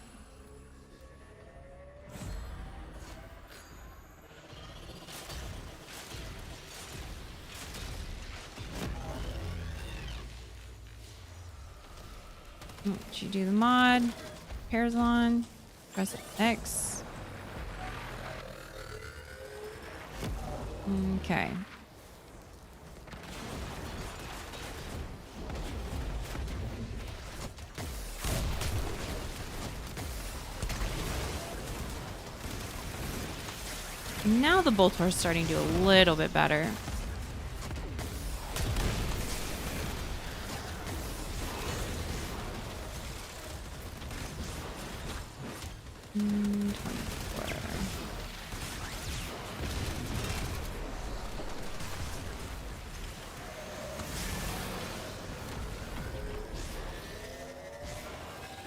Should do the mod. Pairs on. Press X. Okay. Now the bolter is starting to do a little bit better.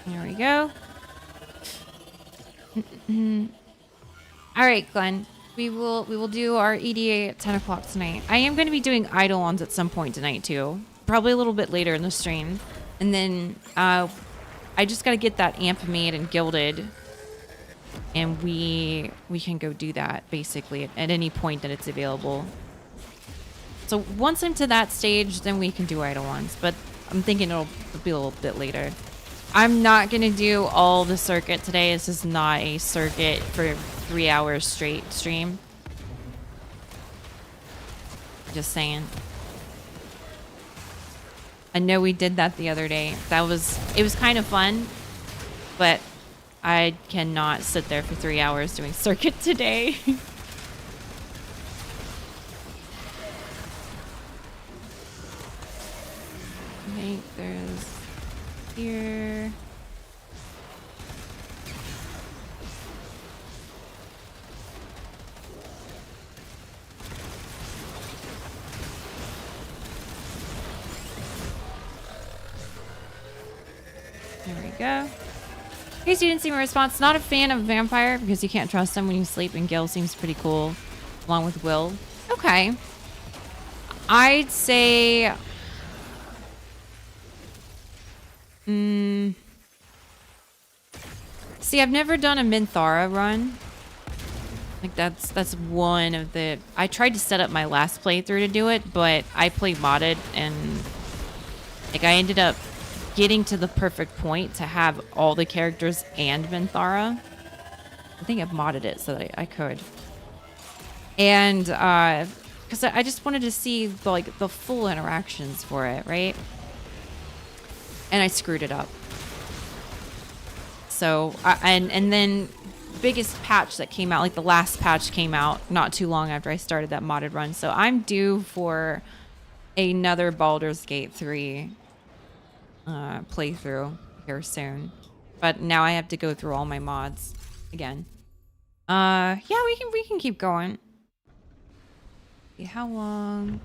There we go. All right, Glenn. We will do our EDA at 10 o'clock tonight. I am going to be doing Eidolons at some point tonight too. Probably a little bit later in the stream. And then I just got to get that amp made and gilded. And we can go do that basically at any point that it's available. So once I'm to that stage, then we can do Eidolons. But I'm thinking it'll be a little bit later. I'm not going to do all the circuit today. This is not a circuit for 3 hours straight stream. Just saying. I know we did that the other day. It was kind of fun, but I cannot sit there for 3 hours doing circuit today. I think there's here. There we go. In case you didn't see my response, not a fan of Vampire because you can't trust him when you sleep, and Gil seems pretty cool, along with Will. Okay. I'd say... See, I've never done a Minthara run. Like that's one of the... I tried to set up my last playthrough to do it, but I played modded and like I ended up getting to the perfect point to have all the characters and Minthara. I think I've modded it so that I could. And because I just wanted to see the full interactions for it, right? And I screwed it up. So and then biggest patch that came out, like the last patch came out not too long after I started that modded run. So I'm due for another Baldur's Gate 3 playthrough here soon. But now I have to go through all my mods again. Yeah, we can keep going. See how long?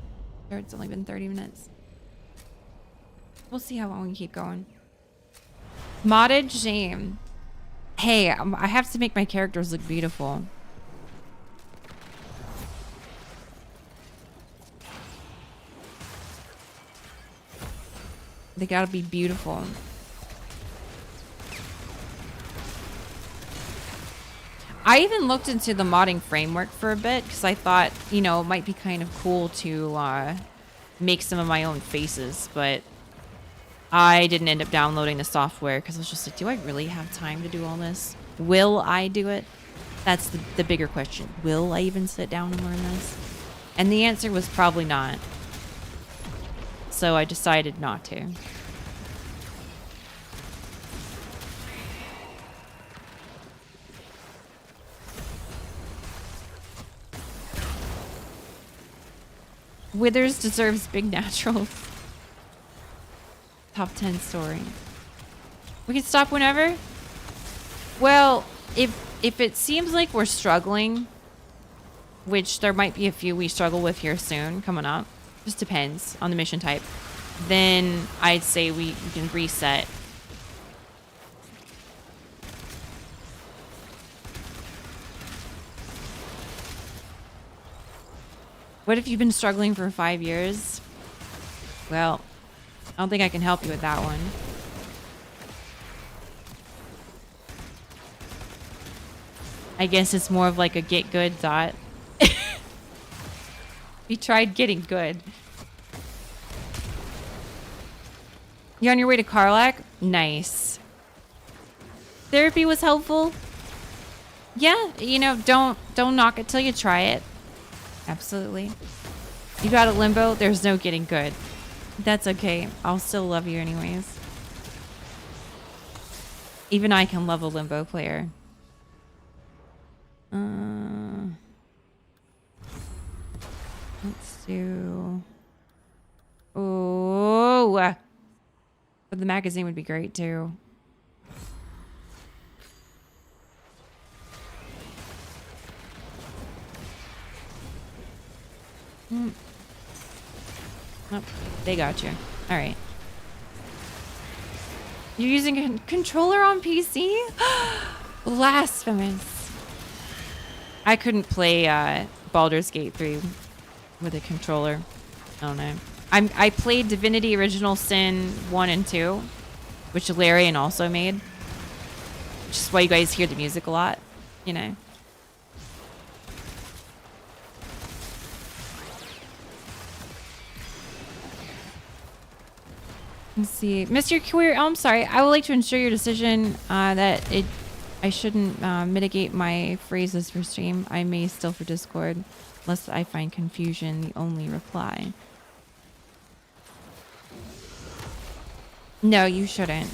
Sure, it's only been 30 minutes. We'll see how long we can keep going. Modded shame. Hey, I have to make my characters look beautiful. They gotta be beautiful. I even looked into the modding framework for a bit because I thought, you know, it might be kind of cool to make some of my own faces, but I didn't end up downloading the software because I was just like, do I really have time to do all this? Will I do it? That's the bigger question. Will I even sit down and learn this? And the answer was probably not. So I decided not to. Withers deserves big naturals. Top 10 story. We can stop whenever? Well, if it seems like we're struggling, which there might be a few we struggle with here soon coming up, just depends on the mission type, then I'd say we can reset. What if you've been struggling for 5 years? Well, I don't think I can help you with that one. I guess it's more of like a get good dot. We tried getting good. You on your way to Karlak? Nice. Therapy was helpful. Yeah, you know, don't knock it till you try it. Absolutely. You got a limbo, there's no getting good. That's okay. I'll still love you anyways. Even I can love a limbo player. Let's do... Oh! But the magazine would be great too. Oh, they got you. All right. You're using a controller on PC? Blasphemous. I couldn't play Baldur's Gate 3 with a controller. I don't know. I played Divinity Original Sin 1 and 2, which Larian also made. Which is why you guys hear the music a lot, you know. Let's see. Mr. Queer, oh, I'm sorry. I would like to ensure your decision that I shouldn't mitigate my phrases for stream. I may still for Discord, lest I find confusion the only reply. No, you shouldn't.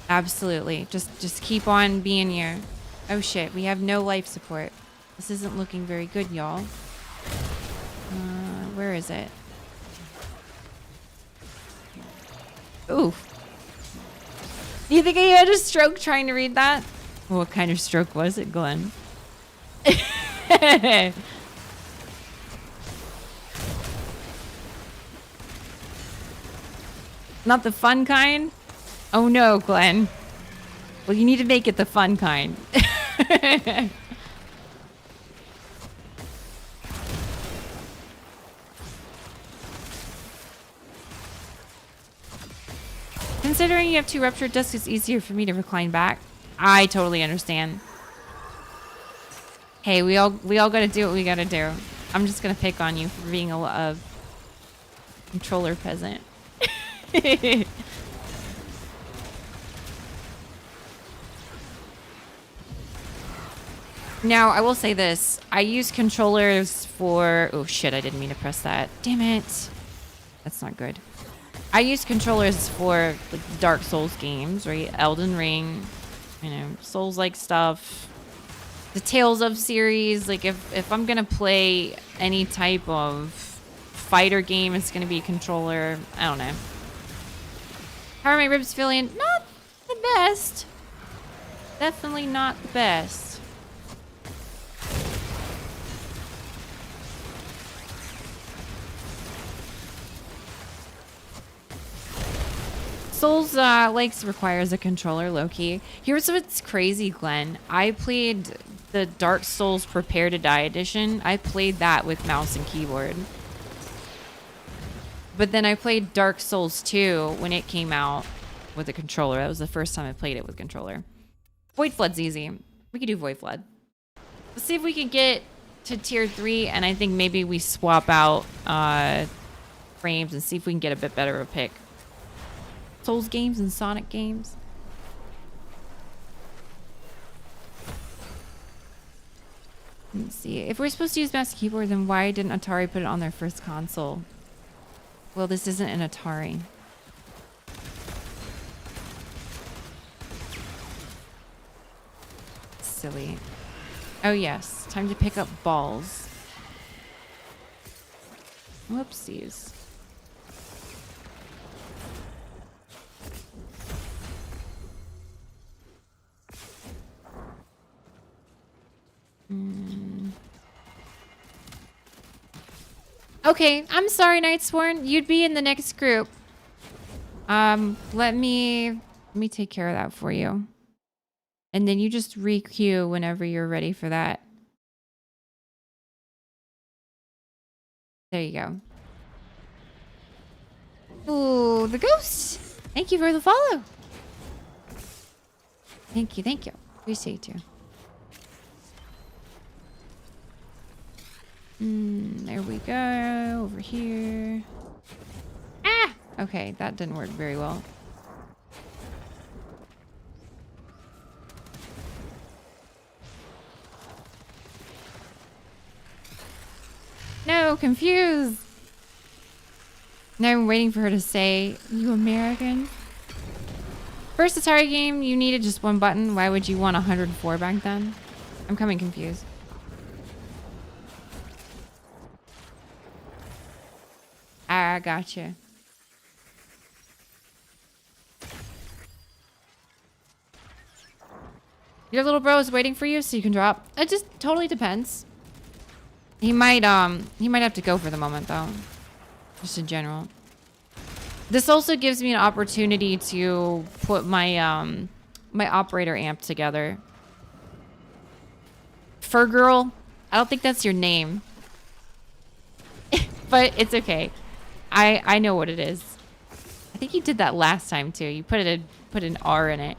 Absolutely. Just keep on being you. Oh shit, we have no life support. This isn't looking very good, y'all. Where is it? Ooh. You think I had a stroke trying to read that? What kind of stroke was it, Glenn? Not the fun kind? Oh no, Glenn. Well, you need to make it the fun kind. Considering you have 2 ruptured discs, it's easier for me to recline back. I totally understand. Hey, we all gotta do what we gotta do. I'm just gonna pick on you for being a controller peasant. Now, I will say this. I use controllers for... Oh, shit, I didn't mean to press that. Damn it. That's not good. I use controllers for like Dark Souls games, right? Elden Ring, you know, Souls-like stuff. The Tales of series. Like, if I'm going to play any type of fighter game, it's going to be a controller. I don't know. How are my ribs feeling? Not the best. Definitely not the best. Souls likes requires a controller, low-key. Here's what's crazy, Glenn. I played the Dark Souls Prepare to Die edition. I played that with mouse and keyboard. But then I played Dark Souls 2 when it came out with a controller. That was the first time I played it with controller. Void Flood's easy. We could do Void Flood. Let's see if we can get to tier 3, and I think maybe we swap out frames and see if we can get a bit better of a pick. Souls games and Sonic games. Let's see. If we're supposed to use mouse and keyboard, then why didn't Atari put it on their first console? Well, this isn't an Atari. Silly. Oh yes, time to pick up balls. Whoopsies. Okay, I'm sorry, Nightsworn. You'd be in the next group. Let me take care of that for you. And then you just re-queue whenever you're ready for that. There you go. Ooh, the ghost. Thank you for the follow. Thank you, thank you. Appreciate you. There we go. Over here. Ah! Okay, that didn't work very well. No, confused. Now I'm waiting for her to say, "You American?" First Atari game, you needed just one button. Why would you want 104 back then? I'm coming confused. I gotcha. Your little bro is waiting for you so you can drop. It just totally depends. He might have to go for the moment though. Just in general. This also gives me an opportunity to put my my operator amp together. Fur Girl, I don't think that's your name. But it's okay. I know what it is. I think you did that last time too. You put an R in it.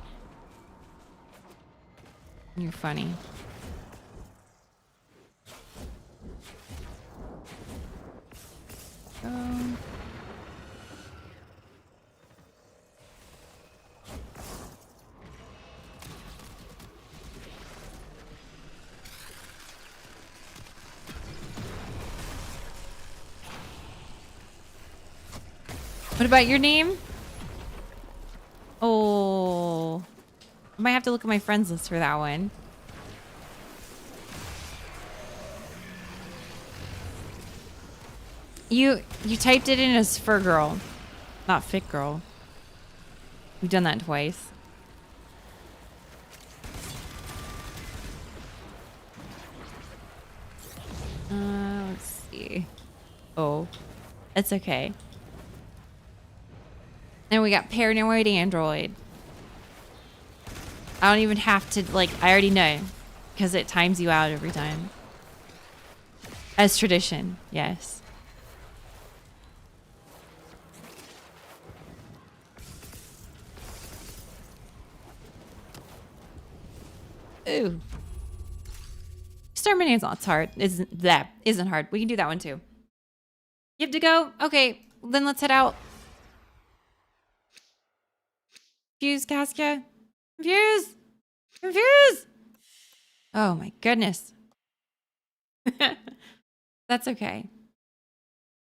You're funny. What about your name? Oh, I might have to look at my friends list for that one. You typed it in as Fur Girl, not Fit Girl. We've done that twice. Let's see. Oh, it's okay. Then we got Paranoid Android. I don't even have to, like, I already know. Because it times you out every time. As tradition, yes. Ooh. Exterminating's not hard. Isn't hard. We can do that one too. You have to go? Okay, then let's head out. Confuse, Casca. Confuse! Confuse! Oh my goodness. That's okay.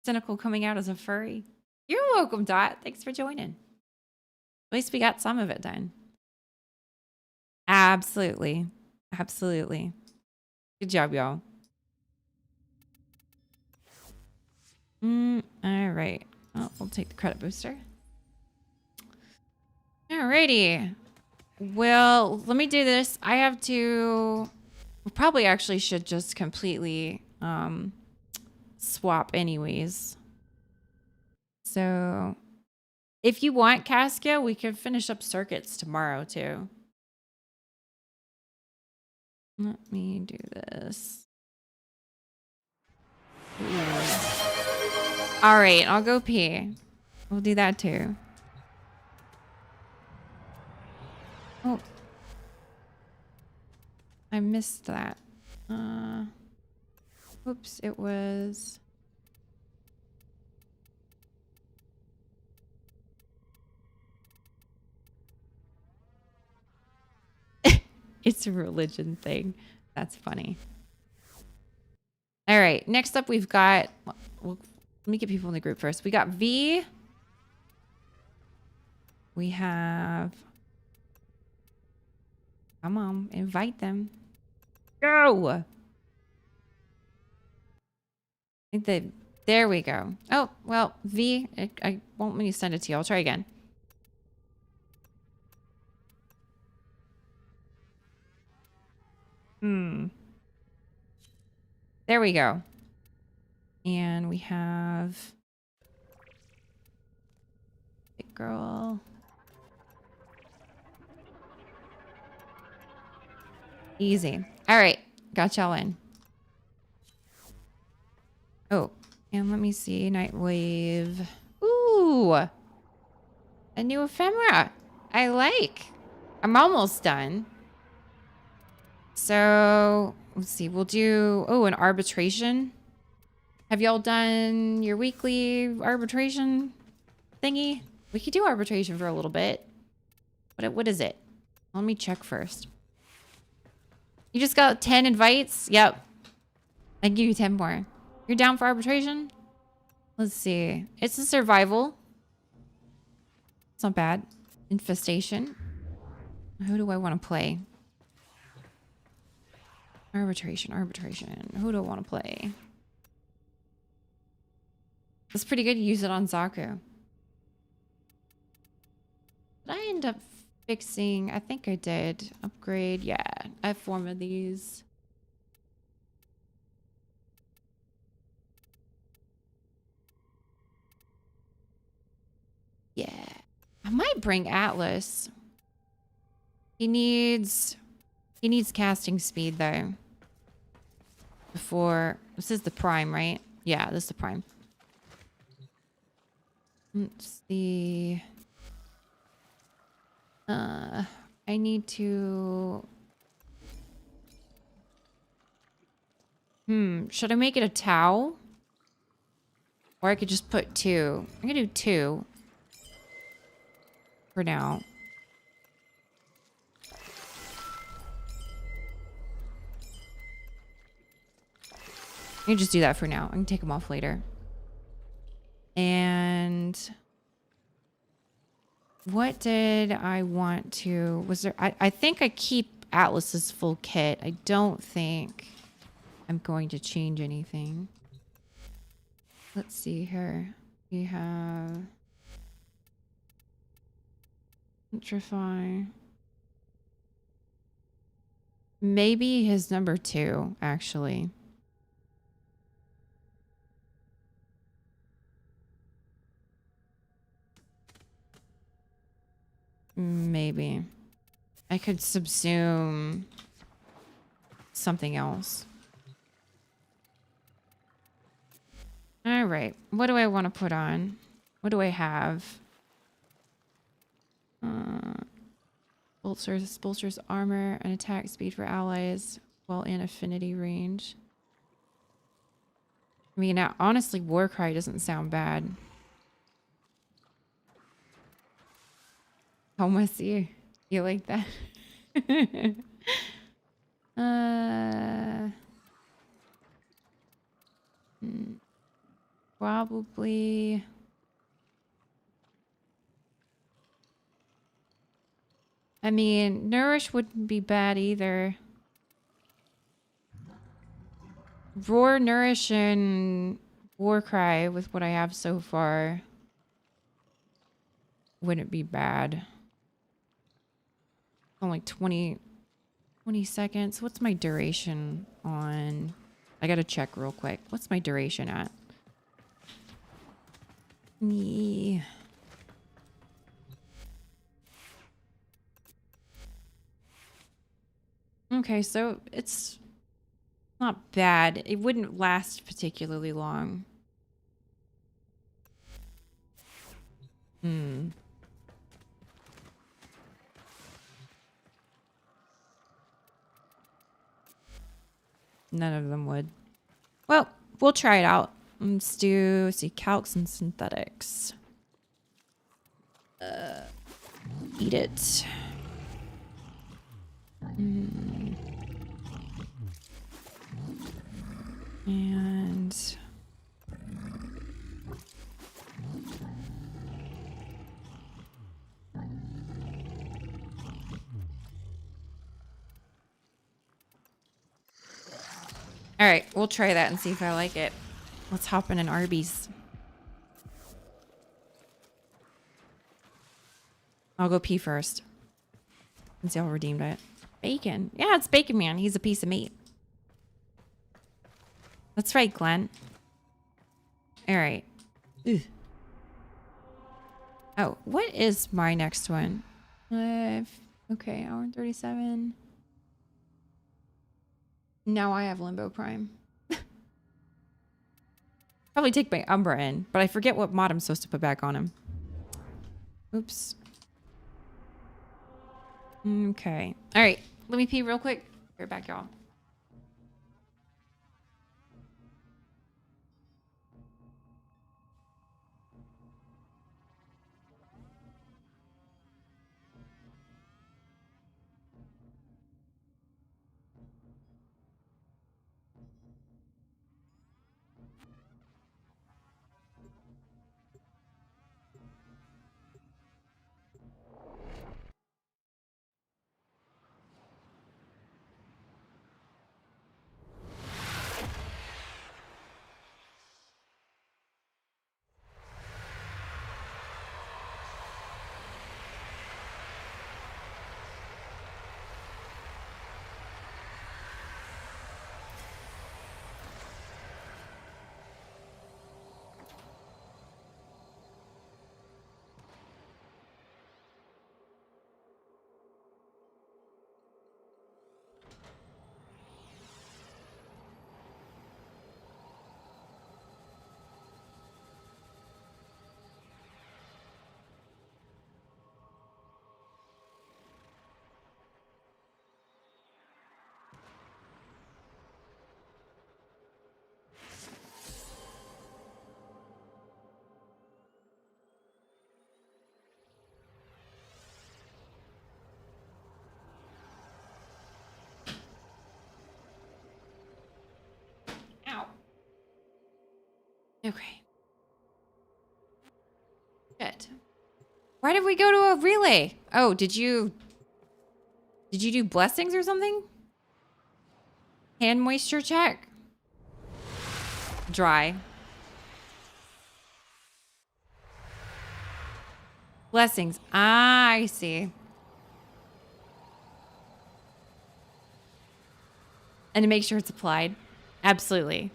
Cynical coming out as a furry. You're welcome, Dot. Thanks for joining. At least we got some of it done. Absolutely. Absolutely. Good job, y'all. All right. Oh, we'll take the credit booster. Alrighty. Well, let me do this. I have to... We probably actually should just completely swap anyways. So... If you want, Casca, we could finish up circuits tomorrow, too. Let me do this. All right, I'll go pee. We'll do that, too. Oh. I missed that. Oops, it was... It's a religion thing. That's funny. All right. Next up, we've got... Well, let me get people in the group first. We got V. We have... Come on. Invite them. Go! I think that... There we go. Oh, well, V. I won't let me send it to you. I'll try again. There we go. And we have big girl. Easy. All right. Got y'all in. Oh, and let me see. Nightwave. Ooh. A new ephemera. I like. I'm almost done. So, let's see. We'll do, an arbitration. Have y'all done your weekly arbitration thingy? We could do arbitration for a little bit. What is it? Let me check first. You just got 10 invites? Yep. I can give you 10 more. You're down for arbitration? Let's see. It's a survival. It's not bad. Infestation. Who do I want to play? Arbitration. Who do I want to play? That's pretty good. Use it on Zaku. Did I end up fixing? I think I did. Upgrade. Yeah. I have 4 of these. Yeah. I might bring Atlas. He needs casting speed though. Before this is the prime, right? Yeah, this is the prime. Let's see. I need to... Should I make it a Tau? Or I could just put 2. I'm gonna do 2. For now. I can just do that for now. I can take them off later. And... What did I want to... Was there... I think I keep Atlas's full kit. I don't think I'm going to change anything. Let's see here. We have... Vitrify. Maybe his number 2, actually. Maybe. I could subsume something else. All right. What do I want to put on? What do I have? bolsters armor and attack speed for allies while in affinity range. I mean, honestly, Warcry doesn't sound bad. How must you like that? Probably. I mean, Nourish wouldn't be bad either. Roar, Nourish, and Warcry with what I have so far wouldn't be bad. Only 20 seconds. What's my duration on? I gotta check real quick. What's my duration at? Yeah. Okay, so it's not bad. It wouldn't last particularly long. Hmm. None of them would. Well, we'll try it out. Let's see, calcs and synthetics. Eat it. And all right, we'll try that and see if I like it. Let's hop in an Arby's. I'll go pee first. And see how I redeemed it. Bacon. Yeah, it's Bacon Man. He's a piece of meat. That's right, Glenn. All right. Ugh. Oh, what is my next one? Okay, hour and 37. Now I have Limbo Prime. Probably take my Umbra in, but I forget what mod I'm supposed to put back on him. Oops. Okay. All right. Let me pee real quick. Be right back, y'all. Ow. Okay. Shit. Why did we go to a relay? Oh, did you do blessings or something? Hand moisture check. Dry. Blessings. Ah, I see. And to make sure it's applied. Absolutely.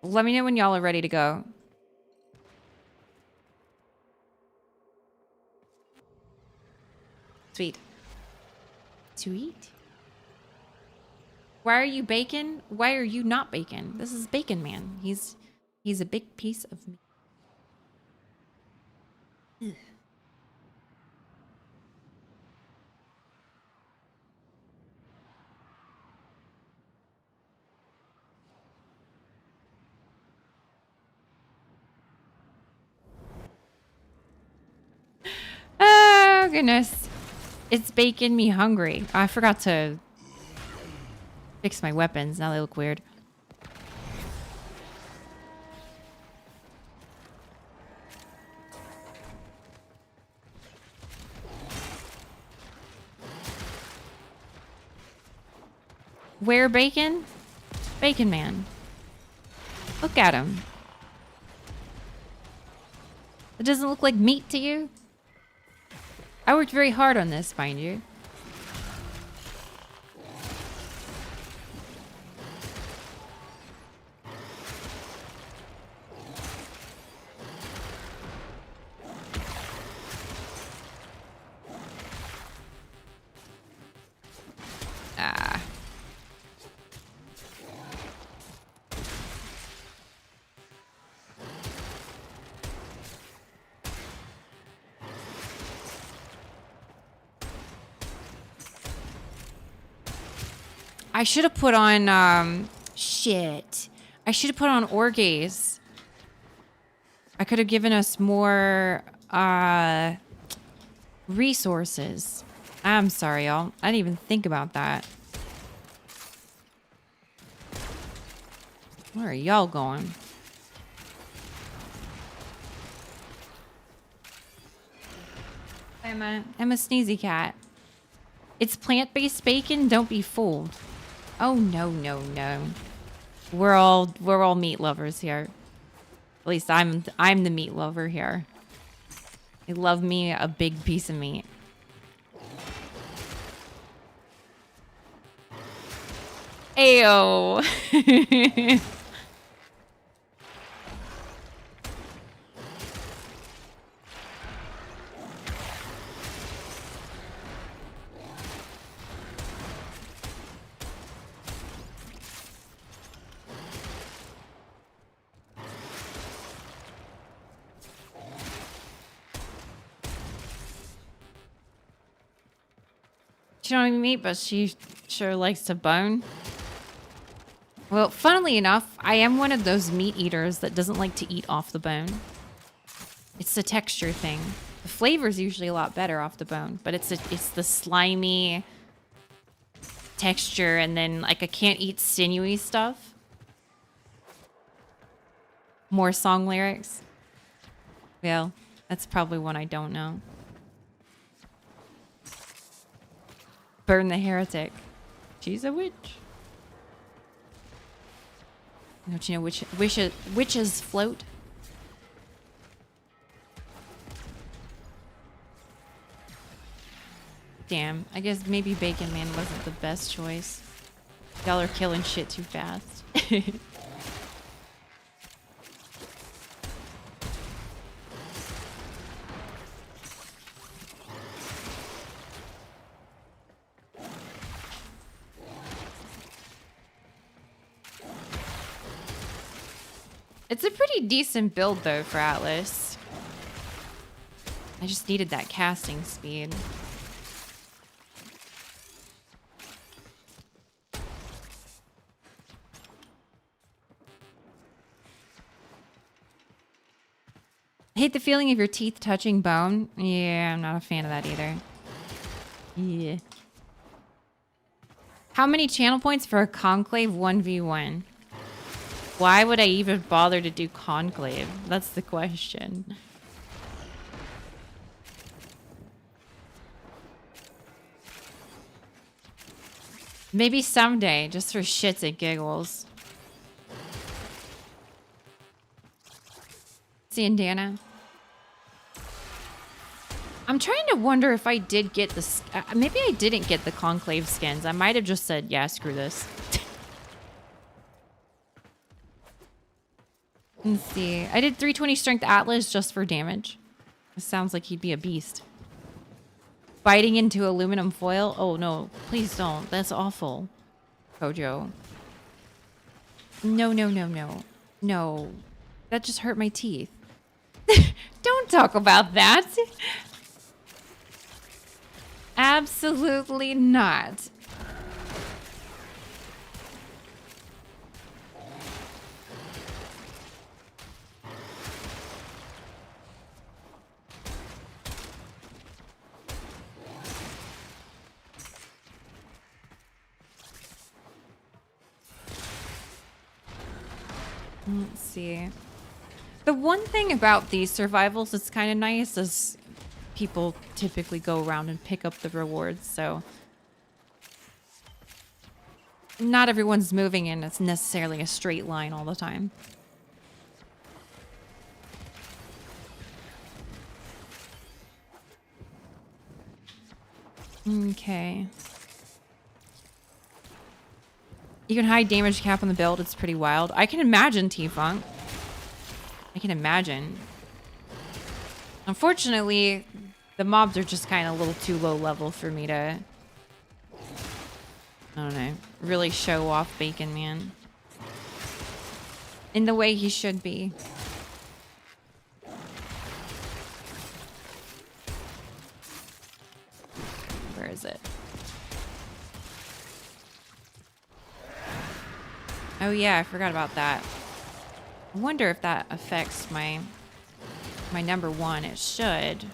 Let me know when y'all are ready to go. Sweet. Sweet. Why are you bacon? Why are you not bacon? This is Bacon Man. He's a big piece of meat. Ugh. goodness. It's making me hungry. I forgot to fix my weapons. Now they look weird. Where Bacon? Bacon Man. Look at him. It doesn't look like meat to you? I worked very hard on this, mind you. Ah. I should have put on, shit. I should have put on Orgaze. I could have given us more, resources. I'm sorry, y'all. I didn't even think about that. Where are y'all going? I'm a sneezy cat. It's plant-based bacon. Don't be fooled. Oh no, no, no. We're all meat lovers here. At least I'm the meat lover here. I love me a big piece of meat. Ayo. She don't eat meat, but she sure likes to bone. Well, funnily enough, I am one of those meat eaters that doesn't like to eat off the bone. It's the texture thing. The flavor's usually a lot better off the bone, but it's the slimy texture, and then like I can't eat sinewy stuff. More song lyrics. Well, that's probably one I don't know. Burn the heretic. She's a witch. Don't you know witches float? Damn, I guess maybe Bacon Man wasn't the best choice. Y'all are killing shit too fast. It's a pretty decent build, though, for Atlas. I just needed that casting speed. I hate the feeling of your teeth touching bone. Yeah, I'm not a fan of that either. Yeah. How many channel points for a Conclave 1v1? Why would I even bother to do Conclave? That's the question. Maybe someday, just for shits and giggles. Seeing Dana. I'm trying to wonder if I did get the... maybe I didn't get the Conclave skins. I might have just said, yeah, screw this. Let's see. I did 320 strength Atlas just for damage. It sounds like he'd be a beast. Biting into aluminum foil? Oh, no. Please don't. That's awful. Kojo. No, no, no, no. No. That just hurt my teeth. Don't talk about that. Absolutely not. Let's see. The one thing about these survivals that's kind of nice is people typically go around and pick up the rewards, so not everyone's moving in it's necessarily a straight line all the time. Okay. You can hide damage cap on the build. It's pretty wild. I can imagine T-Funk. I can imagine. Unfortunately, the mobs are just kind of a little too low level for me to, I don't know, really show off Bacon Man in the way he should be. Where is it? Oh yeah, I forgot about that. I wonder if that affects my number one. It should.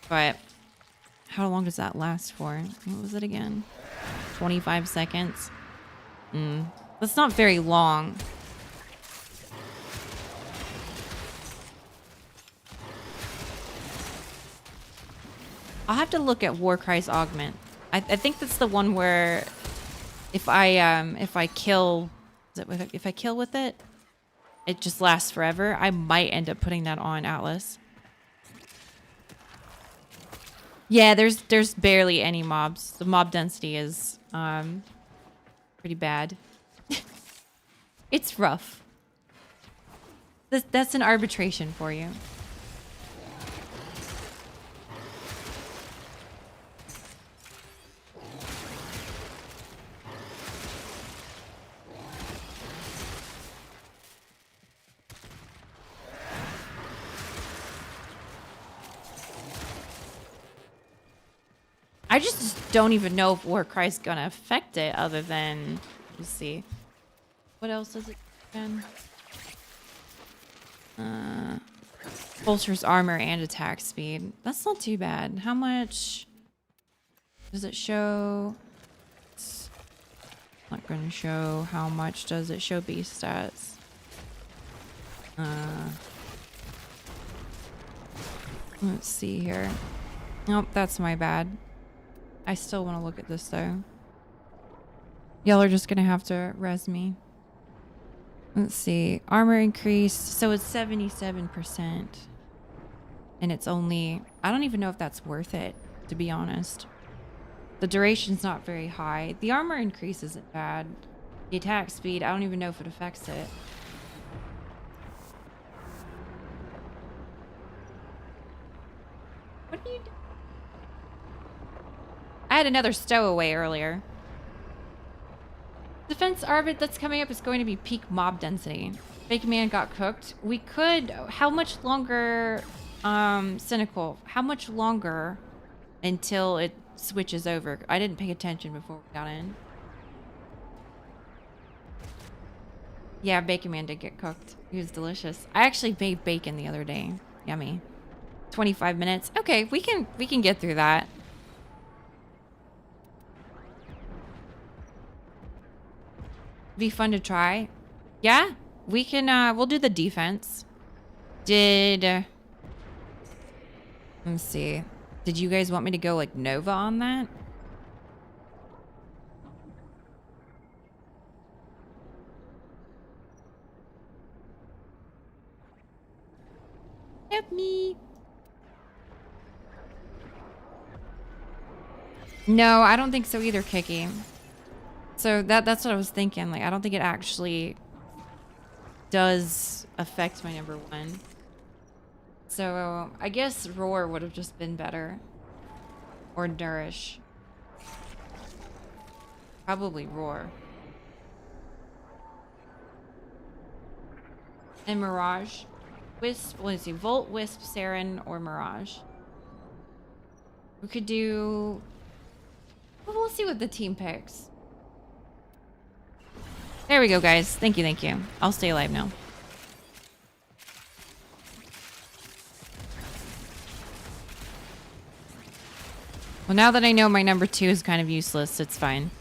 But how long does that last for? What was it again? 25 seconds? That's not very long. I'll have to look at Warcry's Augment. I think that's the one where if I kill, if I kill with it, it just lasts forever. I might end up putting that on Atlas. Yeah, there's barely any mobs. The mob density is pretty bad. It's rough. That's an arbitration for you. I just don't even know if Warcry's gonna affect it other than, let's see. What else does it again? Bolsters armor and attack speed. That's not too bad. How much does it show? It's not gonna show how much does it show beast stats. Let's see here. Nope, that's my bad. I still want to look at this though. Y'all are just gonna have to res me. Let's see. Armor increased, so it's 77%. And it's only, I don't even know if that's worth it, to be honest. The duration's not very high. The armor increase isn't bad. The attack speed, I don't even know if it affects it. What do you do? I had another stowaway earlier. Defense Arbit that's coming up is going to be peak mob density. Bacon Man got cooked. We could, how much longer, Cynical, how much longer until it switches over? I didn't pay attention before we got in. Yeah, Bacon Man did get cooked. He was delicious. I actually made bacon the other day. Yummy. 25 minutes. Okay, we can get through that. Be fun to try. Yeah, we can we'll do the defense. Let's see, did you guys want me to go like Nova on that? Help me. No, I don't think so either, Kiki. So that's what I was thinking. Like, I don't think it actually does affect my number one. So I guess Roar would have just been better. Or Nourish. Probably Roar. And Mirage. Wisp, let's see, Volt, Wisp, Saren, or Mirage. We could do... Well, we'll see what the team picks. There we go, guys. Thank you, thank you. I'll stay alive now. Well, now that I know my number two is kind of useless, it's fine.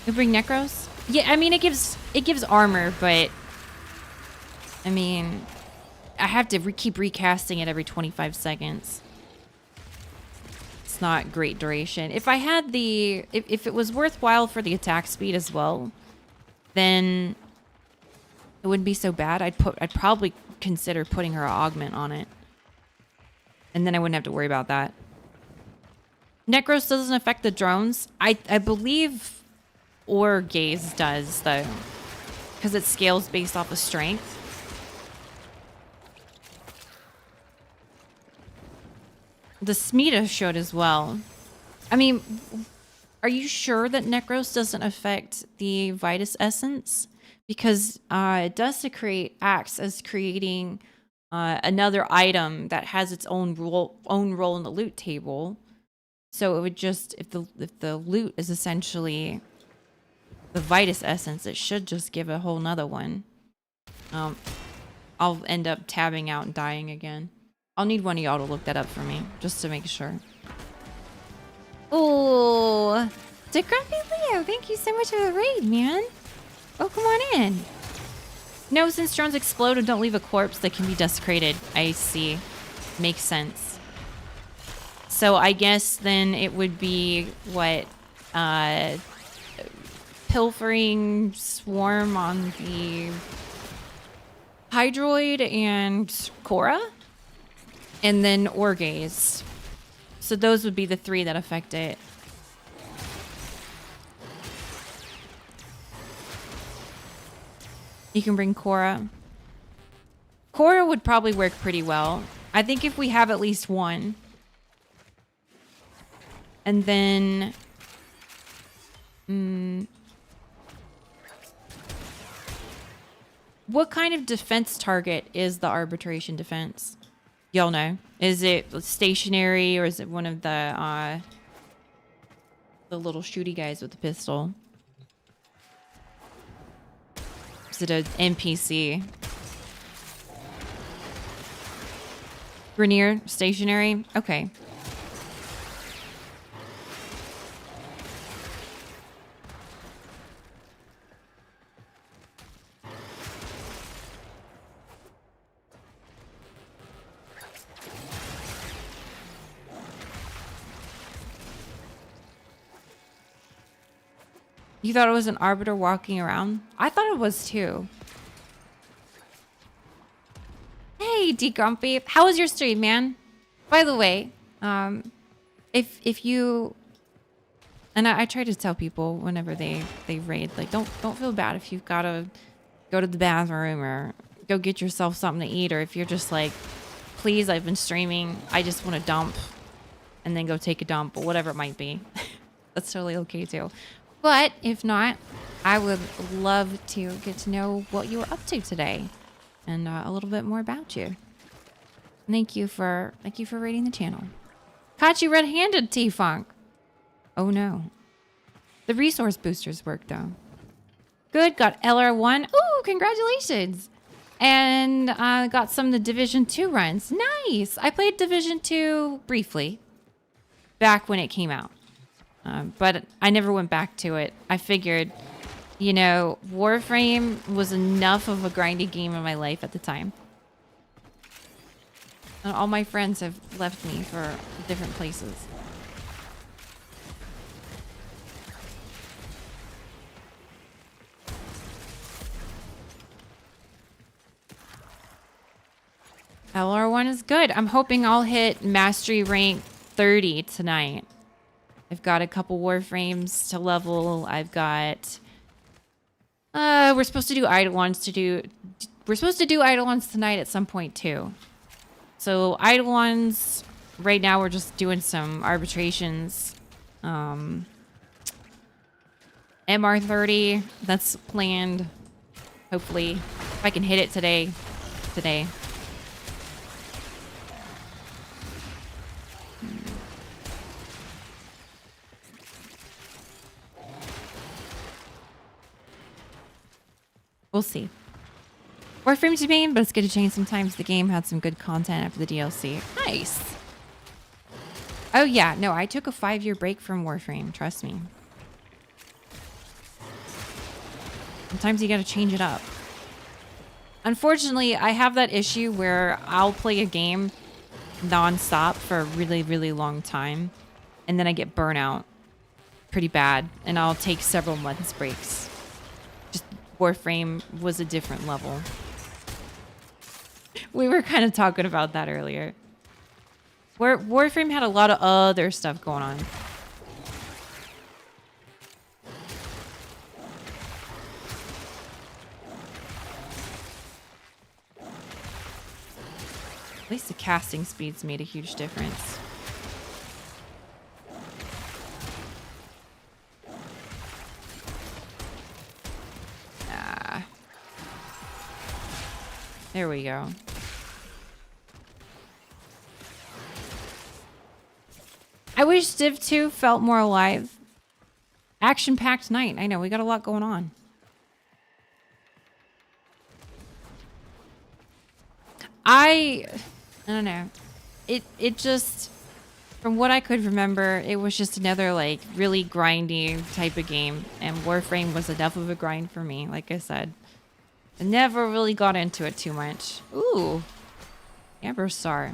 We bring Necros? Yeah, I mean it gives armor, but I mean I have to keep recasting it every 25 seconds. It's not great duration. If I had the if it was worthwhile for the attack speed as well, then it wouldn't be so bad. I'd probably consider putting her augment on it. And then I wouldn't have to worry about that. Necros doesn't affect the drones. I believe Or Gaze does, though. Because it scales based off of strength. The Smita should as well. I mean, are you sure that Necros doesn't affect the Vitus Essence? Because it does acts as creating another item that has its own role in the loot table. So it would just, if the loot is essentially the Vitus Essence, it should just give a whole nother one. I'll end up tabbing out and dying again. I'll need one of y'all to look that up for me, just to make sure. Oh, Grumpy Leo, thank you so much for the raid, man. Oh, come on in. No, since drones explode and don't leave a corpse, they can be desecrated. I see. Makes sense. So I guess then it would be, what, pilfering swarm on the Hydroid and Cora? And then Orgaze. So those would be the 3 that affect it. You can bring Cora. Cora would probably work pretty well. I think if we have at least one. And then... what kind of defense target is the arbitration defense? Y'all know. Is it stationary or is it one of the little shooty guys with the pistol? Is it an NPC? Grenier, stationary? Okay. You thought it was an arbiter walking around? I thought it was too. Hey, D Grumpy. How was your stream, man? By the way, if you... And I try to tell people whenever they raid, like, don't feel bad if you've got to go to the bathroom or go get yourself something to eat, or if you're just like, please, I've been streaming, I just want to dump, and then go take a dump, or whatever it might be. That's totally okay too. But if not, I would love to get to know what you were up to today, and a little bit more about you. Thank you for raiding the channel. Caught you red-handed, T-Funk. Oh no. The resource boosters work though. Good, got LR1. Ooh, congratulations. And got some of the Division 2 runs. Nice. I played Division 2 briefly back when it came out. But I never went back to it. I figured, you know, Warframe was enough of a grindy game in my life at the time. And all my friends have left me for different places. LR1 is good. I'm hoping I'll hit Mastery rank 30 tonight. I've got a couple Warframes to level. I've got... we're supposed to do Eidolons we're supposed to do Eidolons tonight at some point too. So Eidolons, right now we're just doing some arbitrations. MR30, that's planned. Hopefully, if I can hit it today. We'll see. Warframe's main, but it's good to change sometimes. The game had some good content after the DLC. Nice. Oh yeah, no, I took a 5-year break from Warframe. Trust me. Sometimes you gotta change it up. Unfortunately, I have that issue where I'll play a game non-stop for a really, really long time, and then I get burnout pretty bad, and I'll take several months breaks. Just Warframe was a different level. We were kind of talking about that earlier. Warframe had a lot of other stuff going on. At least the casting speeds made a huge difference. Ah. There we go. I wish Civ 2 felt more alive. Action-packed night. I know, we got a lot going on. I don't know. It just, from what I could remember, it was just another like really grindy type of game, and Warframe was enough of a grind for me. Like I said, I never really got into it too much. Ooh, Amber Star.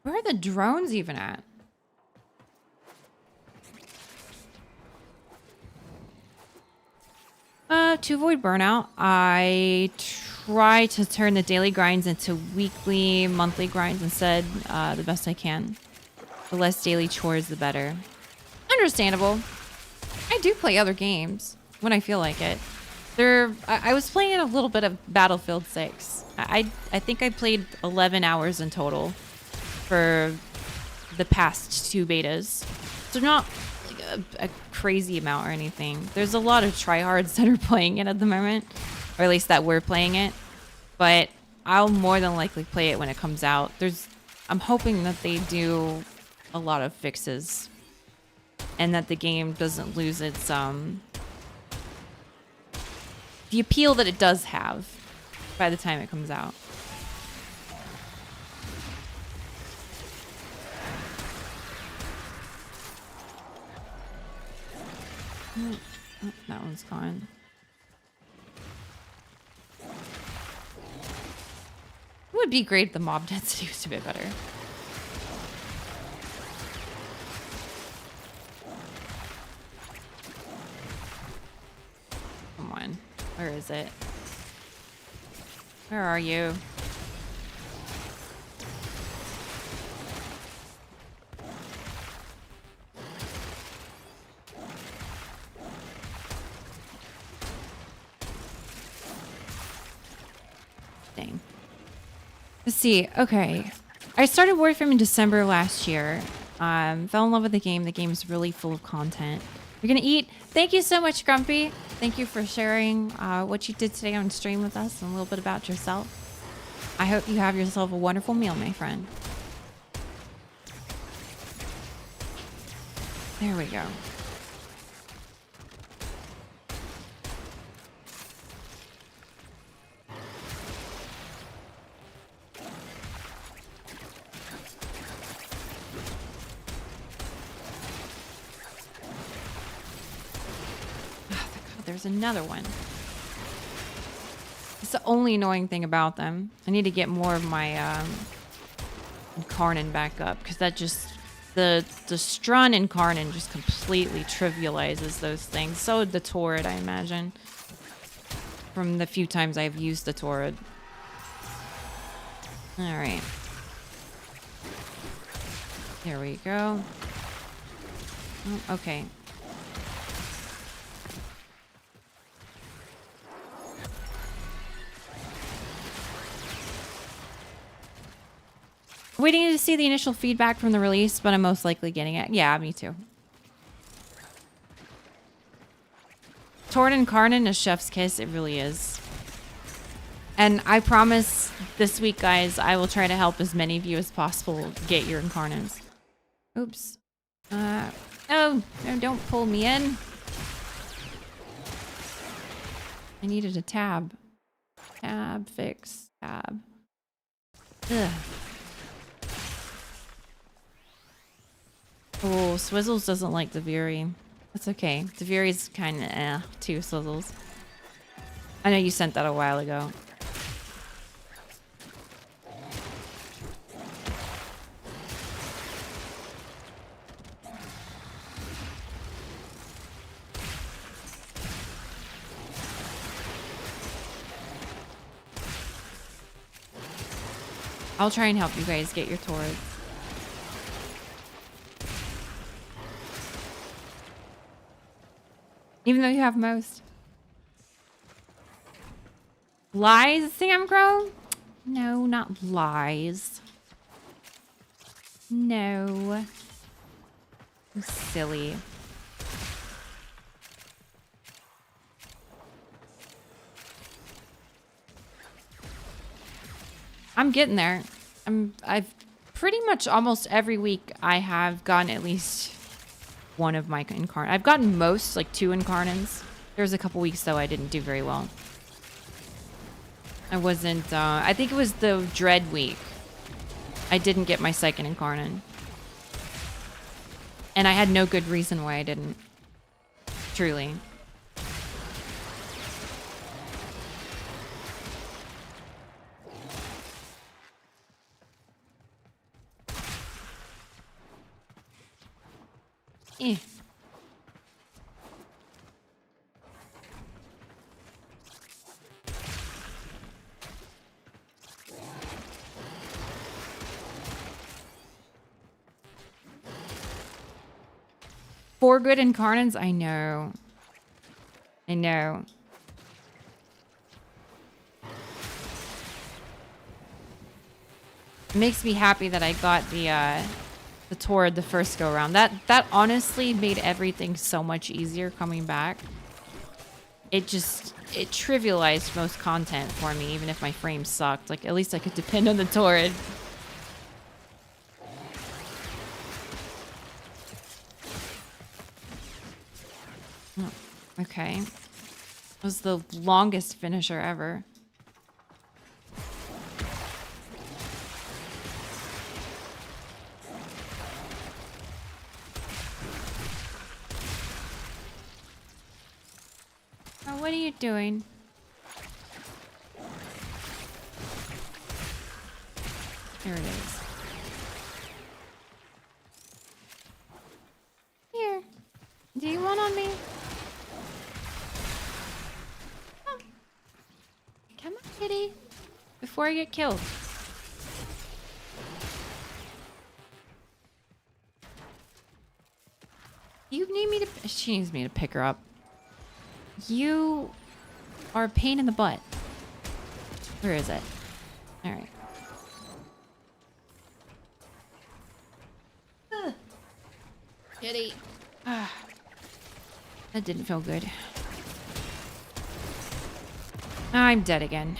Where are the drones even at? To avoid burnout, I try to turn the daily grinds into weekly, monthly grinds instead, the best I can. The less daily chores, the better. Understandable. I do play other games when I feel like it. I was playing a little bit of Battlefield 6. I think I played 11 hours in total for the past 2 betas. So not like a crazy amount or anything. There's a lot of tryhards that are playing it at the moment, or at least that we're playing it. But I'll more than likely play it when it comes out. I'm hoping that they do a lot of fixes and that the game doesn't lose its the appeal that it does have by the time it comes out. Oh, that one's gone. It would be great if the mob density was a bit better. Come on. Where is it? Where are you? Dang. Let's see. Okay. I started Warframe in December last year. Fell in love with the game. The game is really full of content. We're gonna eat. Thank you so much, Grumpy. Thank you for sharing what you did today on stream with us and a little bit about yourself. I hope you have yourself a wonderful meal, my friend. There we go. There's another one. It's the only annoying thing about them. I need to get more of my Karnan back up, because that just the Strun in Karnan just completely trivializes those things. So the Torrid, I imagine, from the few times I've used the Torrid. All right. There we go. Oh, okay. Waiting to see the initial feedback from the release, but I'm most likely getting it. Yeah, me too. Torrid and Karnan is chef's kiss. It really is. And I promise this week, guys, I will try to help as many of you as possible get your Incarnans. Oops. Oh, no, don't pull me in. I needed a tab. Tab, fix, tab. Ugh. Oh, Swizzles doesn't like the Veery. That's okay. The Veery's kind of too, Swizzles. I know you sent that a while ago. I'll try and help you guys get your turrets. Even though you have most. Lies, Sam Crow? No, not lies. No. You silly. I'm getting there. I've pretty much almost every week I have gotten at least one of my incarn. I've gotten most, like 2 incarnants. There was a couple weeks though I didn't do very well. I wasn't, I think it was the Dread week. I didn't get my second incarnate. And I had no good reason why I didn't. Truly. Eh. Four good incarnates? I know. I know. It makes me happy that I got the Tord the first go around. That honestly made everything so much easier coming back. It trivialized most content for me, even if my frame sucked. Like, at least I could depend on the Tord. Oh, okay. It was the longest finisher ever. Oh, what are you doing? Here it is. Here. Do you want on me? Come on, kitty. Before I get killed. You need me to... She needs me to pick her up. You are a pain in the butt. Where is it? Alright. Kitty. That didn't feel good. I'm dead again.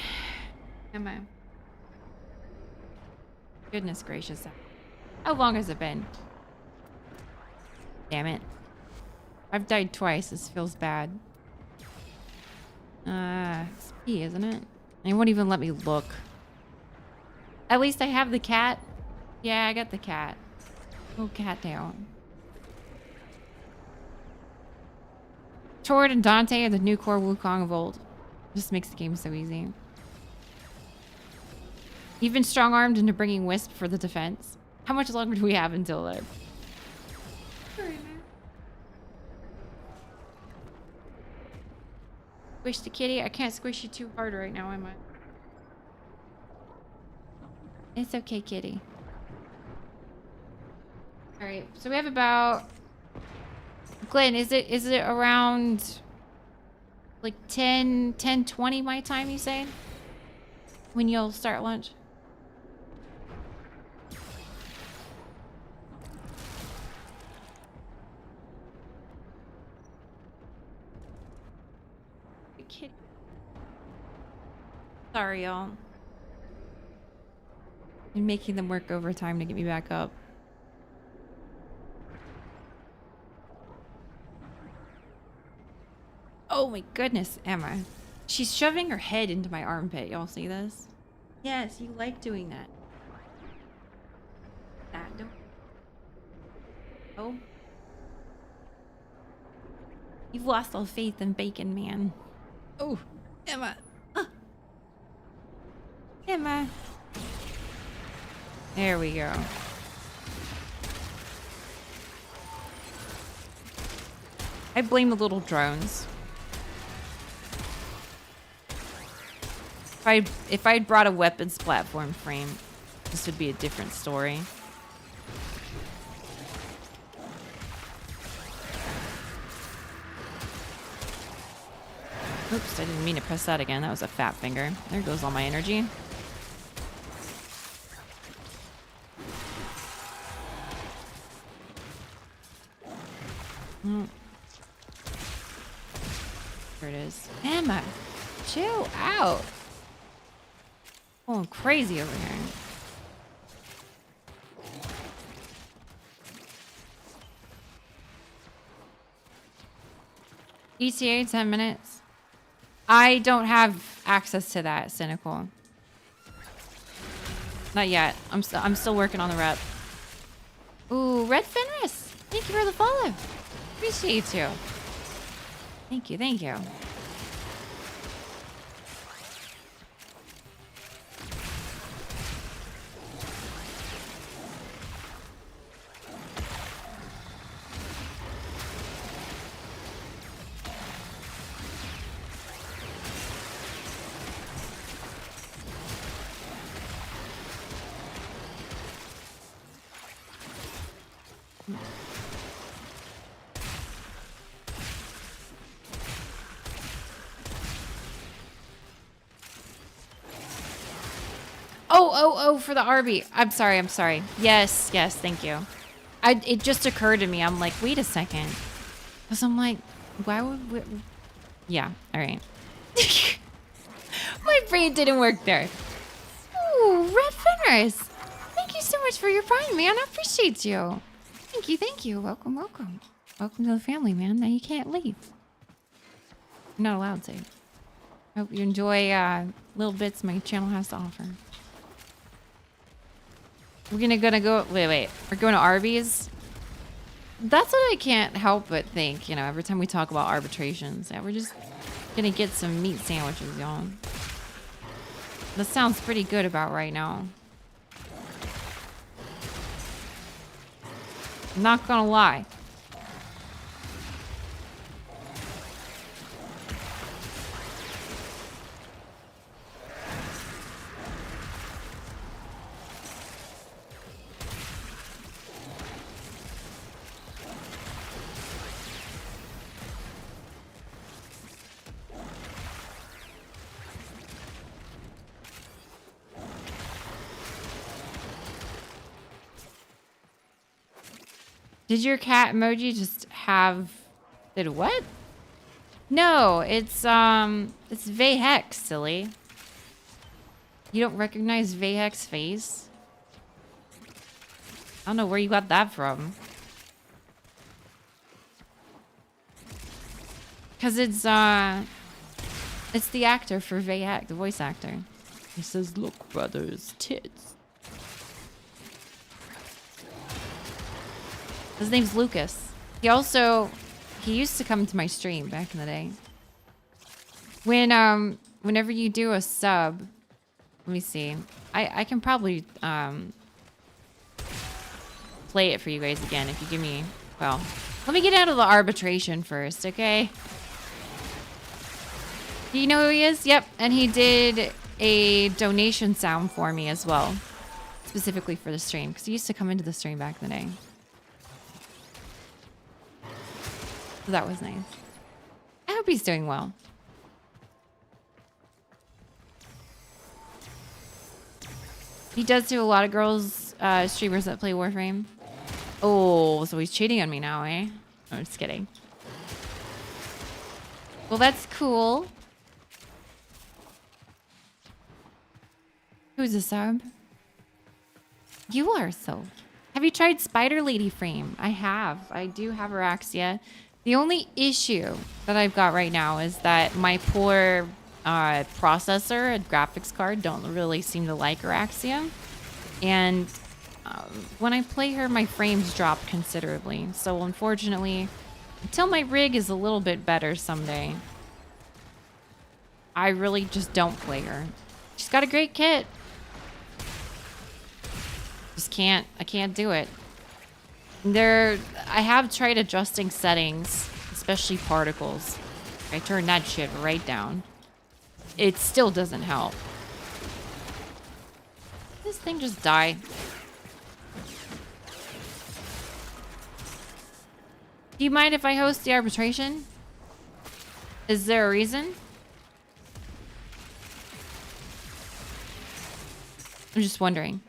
Am I? Goodness gracious. How long has it been? Damn it. I've died twice. This feels bad. It's P, isn't it? It won't even let me look. At least I have the cat. Yeah, I got the cat. Oh, cat down. Tord and Dante are the new core Wukong of old. Just makes the game so easy. Even strong-armed into bringing Wisp for the defense. How much longer do we have until then? Squish the kitty. I can't squish you too hard right now, am I? It's okay, kitty. Alright, so we have about... Glenn, is it around like 10:20 my time, you say? When you'll start lunch? Sorry, y'all. I'm making them work overtime to get me back up. Oh my goodness, Emma. She's shoving her head into my armpit. Y'all see this? Yes, you like doing that. Don't. Oh. You've lost all faith in bacon, man. Oh, Emma. Emma. There we go. I blame the little drones. If I'd brought a weapons platform frame, this would be a different story. Oops, I didn't mean to press that again. That was a fat finger. There goes all my energy. There it is. Emma, chill out. Going crazy over here. ETA 10 minutes. I don't have access to that, Cynical. Not yet. I'm still working on the rep. Ooh, Red Fenris. Thank you for the follow. Appreciate you. Thank you, thank you. Oh, for the Arby. I'm sorry. Yes, thank you. It just occurred to me. I'm like, wait a second. Because I'm like, why would we... Yeah, all right. My brain didn't work there. Ooh, Red Fenris. Thank you so much for your prime, man. I appreciate you. Thank you. Welcome. Welcome to the family, man. Now you can't leave. You're not allowed to. Hope you enjoy little bits my channel has to offer. We're gonna go. Wait. We're going to Arby's. That's what I can't help but think. You know, every time we talk about arbitrations, yeah, we're just gonna get some meat sandwiches, y'all. That sounds pretty good about right now. I'm not gonna lie. Did your cat emoji just have... Did what? No, it's Vayhex, silly. You don't recognize Vayhex's face? I don't know where you got that from. Cause it's the actor for Vayhex, the voice actor. He says, "Look, brothers, tits." His name's Lucas. He used to come to my stream back in the day. Whenever you do a sub, let me see. I can probably play it for you guys again if you give me, well, let me get out of the arbitration first, okay? Do you know who he is? Yep, and he did a donation sound for me as well, specifically for the stream, because he used to come into the stream back in the day. So that was nice. I hope he's doing well. He does do a lot of girls, streamers that play Warframe. Oh, so he's cheating on me now, eh? I'm just kidding. Well, that's cool. Who's a sub? You are so. Have you tried Spider Lady Frame? I have. I do have Araxia. The only issue that I've got right now is that my poor processor and graphics card don't really seem to like Araxia. And when I play her, my frames drop considerably. So unfortunately, until my rig is a little bit better someday, I really just don't play her. She's got a great kit. I can't do it. I have tried adjusting settings, especially particles. I turned that shit right down. It still doesn't help. This thing just die. Do you mind if I host the arbitration? Is there a reason? I'm just wondering.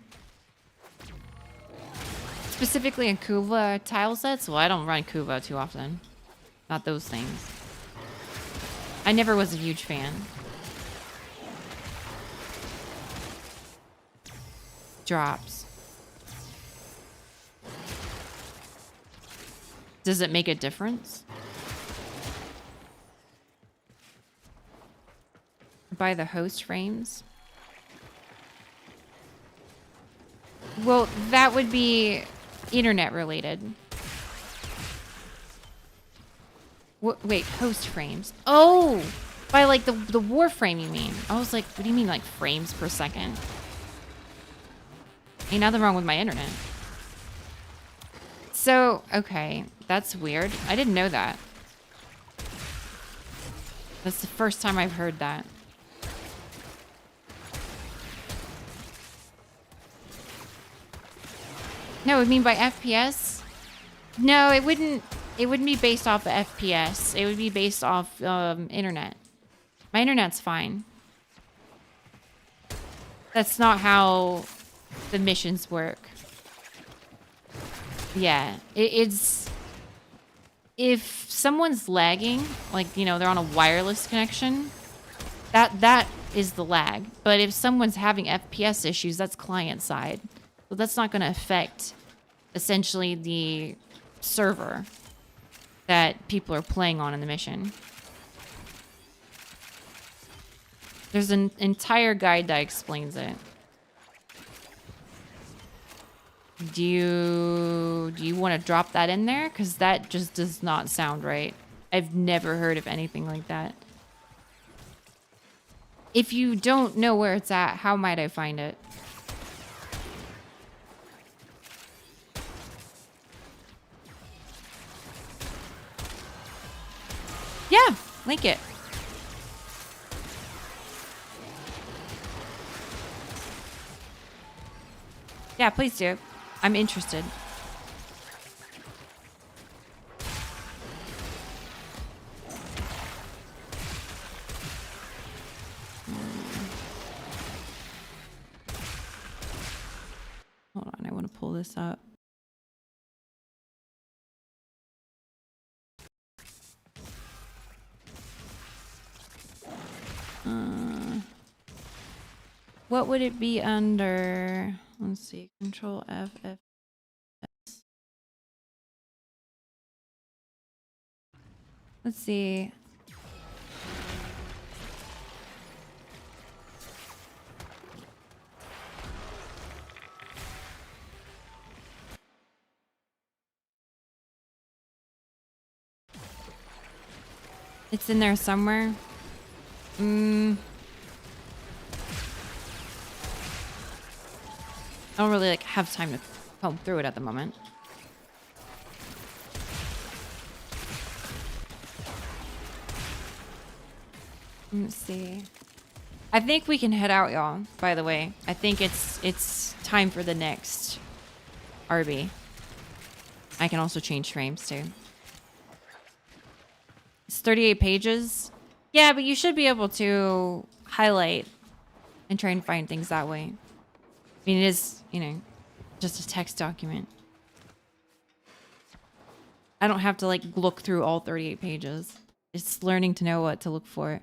Specifically in Kuva tile sets? Well, I don't run Kuva too often. Not those things. I never was a huge fan. Drops. Does it make a difference? By the host frames? Well, that would be internet related. Wait, host frames. Oh, by like the Warframe, you mean? I was like, what do you mean like frames per second? Ain't nothing wrong with my internet. So, okay, that's weird. I didn't know that. That's the first time I've heard that. No, I mean by FPS? No, it wouldn't be based off of FPS. It would be based off internet. My internet's fine. That's not how the missions work. Yeah, it's if someone's lagging, like, you know, they're on a wireless connection, that is the lag. But if someone's having FPS issues, that's client side. So that's not going to affect essentially the server that people are playing on in the mission. There's an entire guide that explains it. Do you want to drop that in there? Because that just does not sound right. I've never heard of anything like that. If you don't know where it's at, how might I find it? Yeah, link it. Yeah, please do. I'm interested. Hold on, I want to pull this up. What would it be under? Let's see. Control F, F, S. Let's see. It's in there somewhere. I don't really have time to comb through it at the moment. Let's see. I think we can head out, y'all. By the way, I think it's time for the next RB. I can also change frames too. It's 38 pages. Yeah, but you should be able to highlight and try and find things that way. I mean, it is, you know, just a text document. I don't have to like look through all 38 pages. It's learning to know what to look for.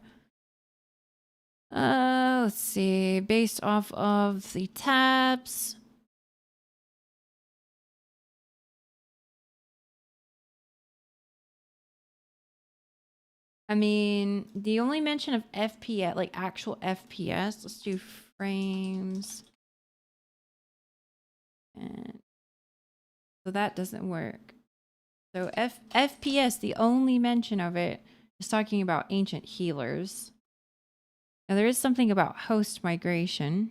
Let's see. Based off of the tabs. I mean, the only mention of FPS, like actual FPS, let's do frames. And so that doesn't work. So FPS, the only mention of it is talking about ancient healers. Now there is something about host migration.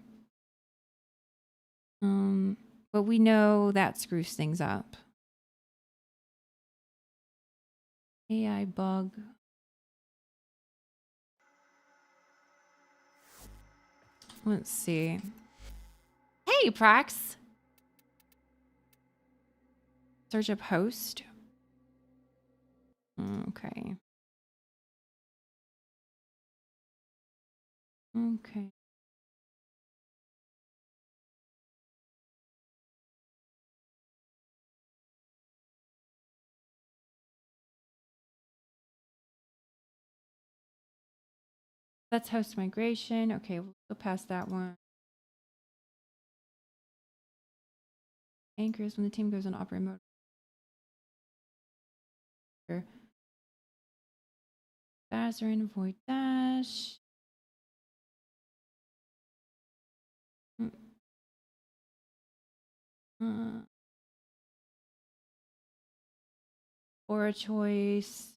But we know that screws things up. AI bug. Let's see. Hey, Prax. Search up host. Okay. Okay. That's host migration. Okay, we'll go past that one. Anchors when the team goes on operate mode. Dash or avoid dash. Or a choice.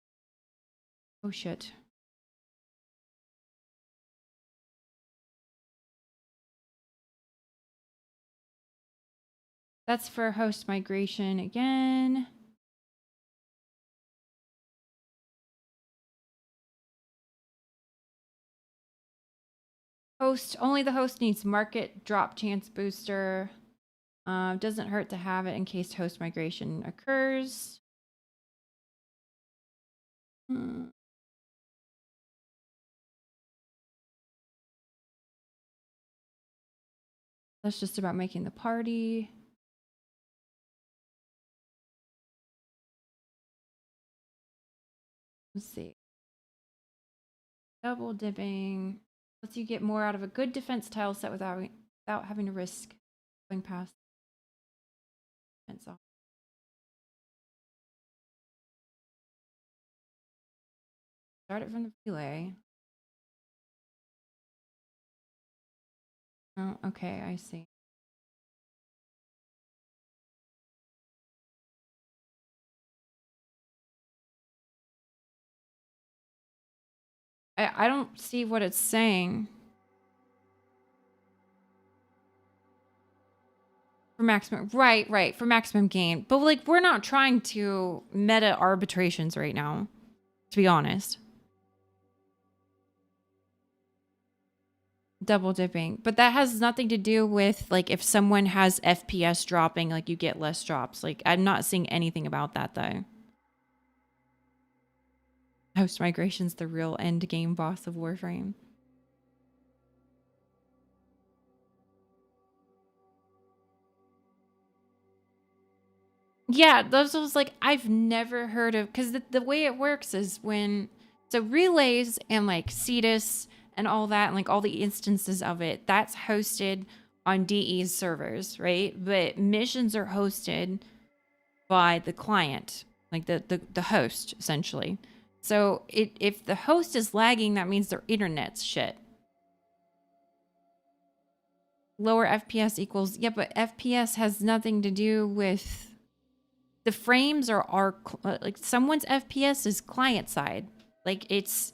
Oh shit. That's for host migration again. Host, only the host needs market drop chance booster. Doesn't hurt to have it in case host migration occurs. That's just about making the party. Let's see. Double dipping lets you get more out of a good defense tile set without having to risk going past defense off. Start it from the relay. Oh, okay, I see. I don't see what it's saying. For maximum, right, for maximum gain. But like, we're not trying to meta arbitrations right now, to be honest. Double dipping. But that has nothing to do with like if someone has FPS dropping, like you get less drops. Like I'm not seeing anything about that though. Host migration's the real end game boss of Warframe. Yeah, those was like I've never heard of because the way it works is when so relays and like Cetus and all that and like all the instances of it that's hosted on DE's servers, right? But missions are hosted by the client, like the host essentially. So if the host is lagging, that means their internet's shit. Lower FPS equals yeah, but FPS has nothing to do with the frames are like someone's FPS is client side. Like it's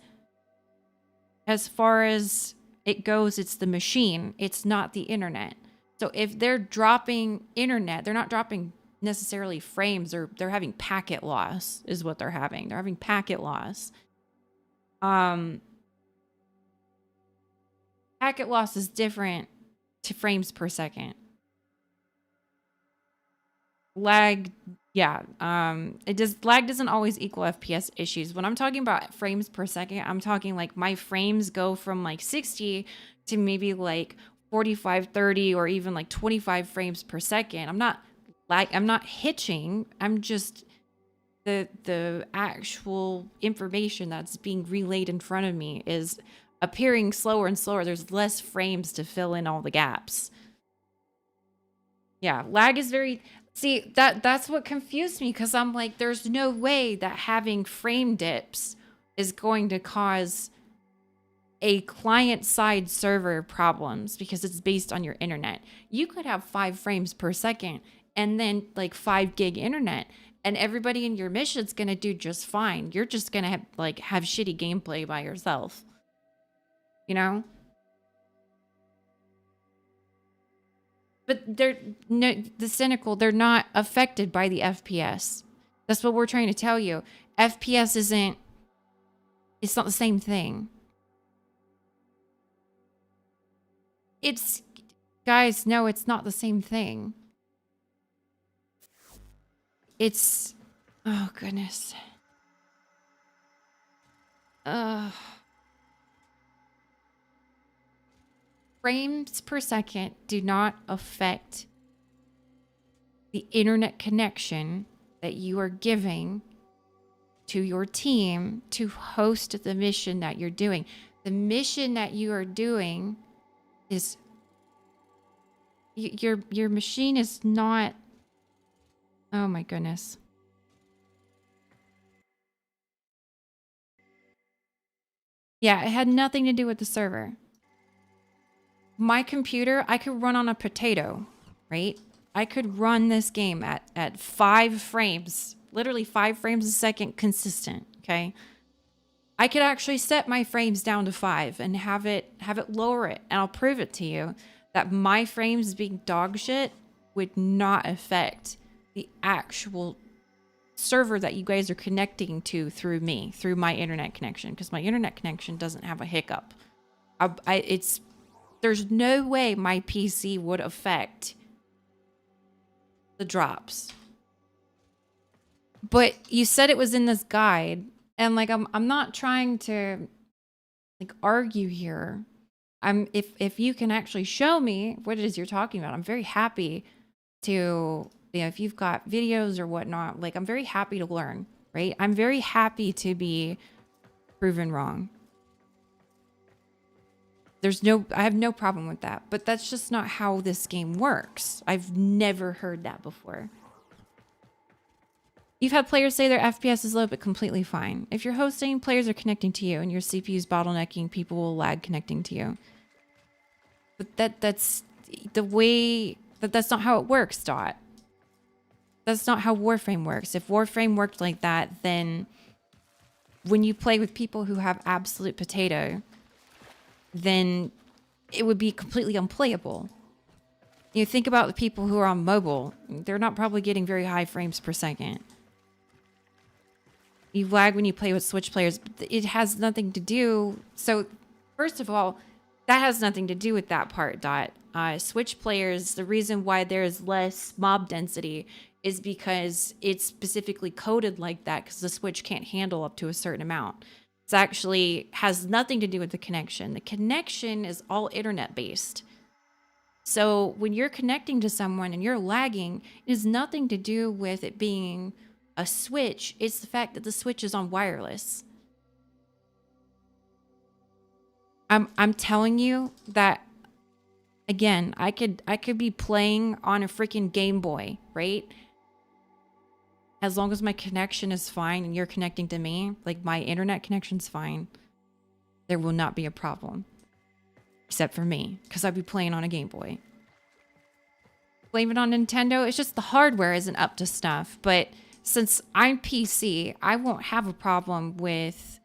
as far as it goes, it's the machine. It's not the internet. So if they're dropping internet, they're not dropping necessarily frames or they're having packet loss is what they're having. They're having packet loss. Packet loss is different to frames per second. Lag, yeah. Lag doesn't always equal FPS issues. When I'm talking about frames per second, I'm talking like my frames go from like 60 to maybe like 45, 30, or even like 25 frames per second. I'm not hitching. I'm just the actual information that's being relayed in front of me is appearing slower and slower. There's less frames to fill in all the gaps. Yeah, lag is very see that's what confused me because I'm like, there's no way that having frame dips is going to cause a client-side server problems because it's based on your internet. You could have 5 frames per second and then like 5 gig internet, and everybody in your mission's gonna do just fine. You're just gonna have shitty gameplay by yourself. You know? But they're not affected by the FPS. That's what we're trying to tell you. FPS it's not the same thing. Guys, no, it's not the same thing. Oh goodness. Frames per second do not affect the internet connection that you are giving to your team to host the mission that you're doing. The mission that you are doing is your machine is not. Oh my goodness. Yeah, it had nothing to do with the server. My computer, I could run on a potato, right? I could run this game at 5 frames, literally 5 frames a second consistent, okay? I could actually set my frames down to 5 and have it lower it, and I'll prove it to you that my frames being dog shit would not affect the actual server that you guys are connecting to through me, through my internet connection, because my internet connection doesn't have a hiccup. There's no way my PC would affect the drops. But you said it was in this guide, and like I'm not trying to like argue here. If you can actually show me what it is you're talking about, I'm very happy to, if you've got videos or whatnot, like I'm very happy to learn, right? I'm very happy to be proven wrong. I have no problem with that, but that's just not how this game works. I've never heard that before. You've had players say their FPS is low, but completely fine. If you're hosting, players are connecting to you, and your CPU's bottlenecking, people will lag connecting to you. But that's the way that's not how it works, Dot. That's not how Warframe works. If Warframe worked like that, then when you play with people who have absolute potato, then it would be completely unplayable. You think about the people who are on mobile. They're not probably getting very high frames per second. You lag when you play with Switch players. But it has nothing to do. So, first of all, that has nothing to do with that part, Dot. Switch players, the reason why there's less mob density is because it's specifically coded like that because the Switch can't handle up to a certain amount. It actually has nothing to do with the connection. The connection is all internet based. So when you're connecting to someone and you're lagging, it has nothing to do with it being a Switch. It's the fact that the Switch is on wireless. I'm telling you that, again, I could be playing on a freaking Game Boy, right? As long as my connection is fine and you're connecting to me, like my internet connection's fine, there will not be a problem. Except for me, because I'd be playing on a Game Boy. Blame it on Nintendo, it's just the hardware isn't up to snuff. But since I'm PC, I won't have a problem with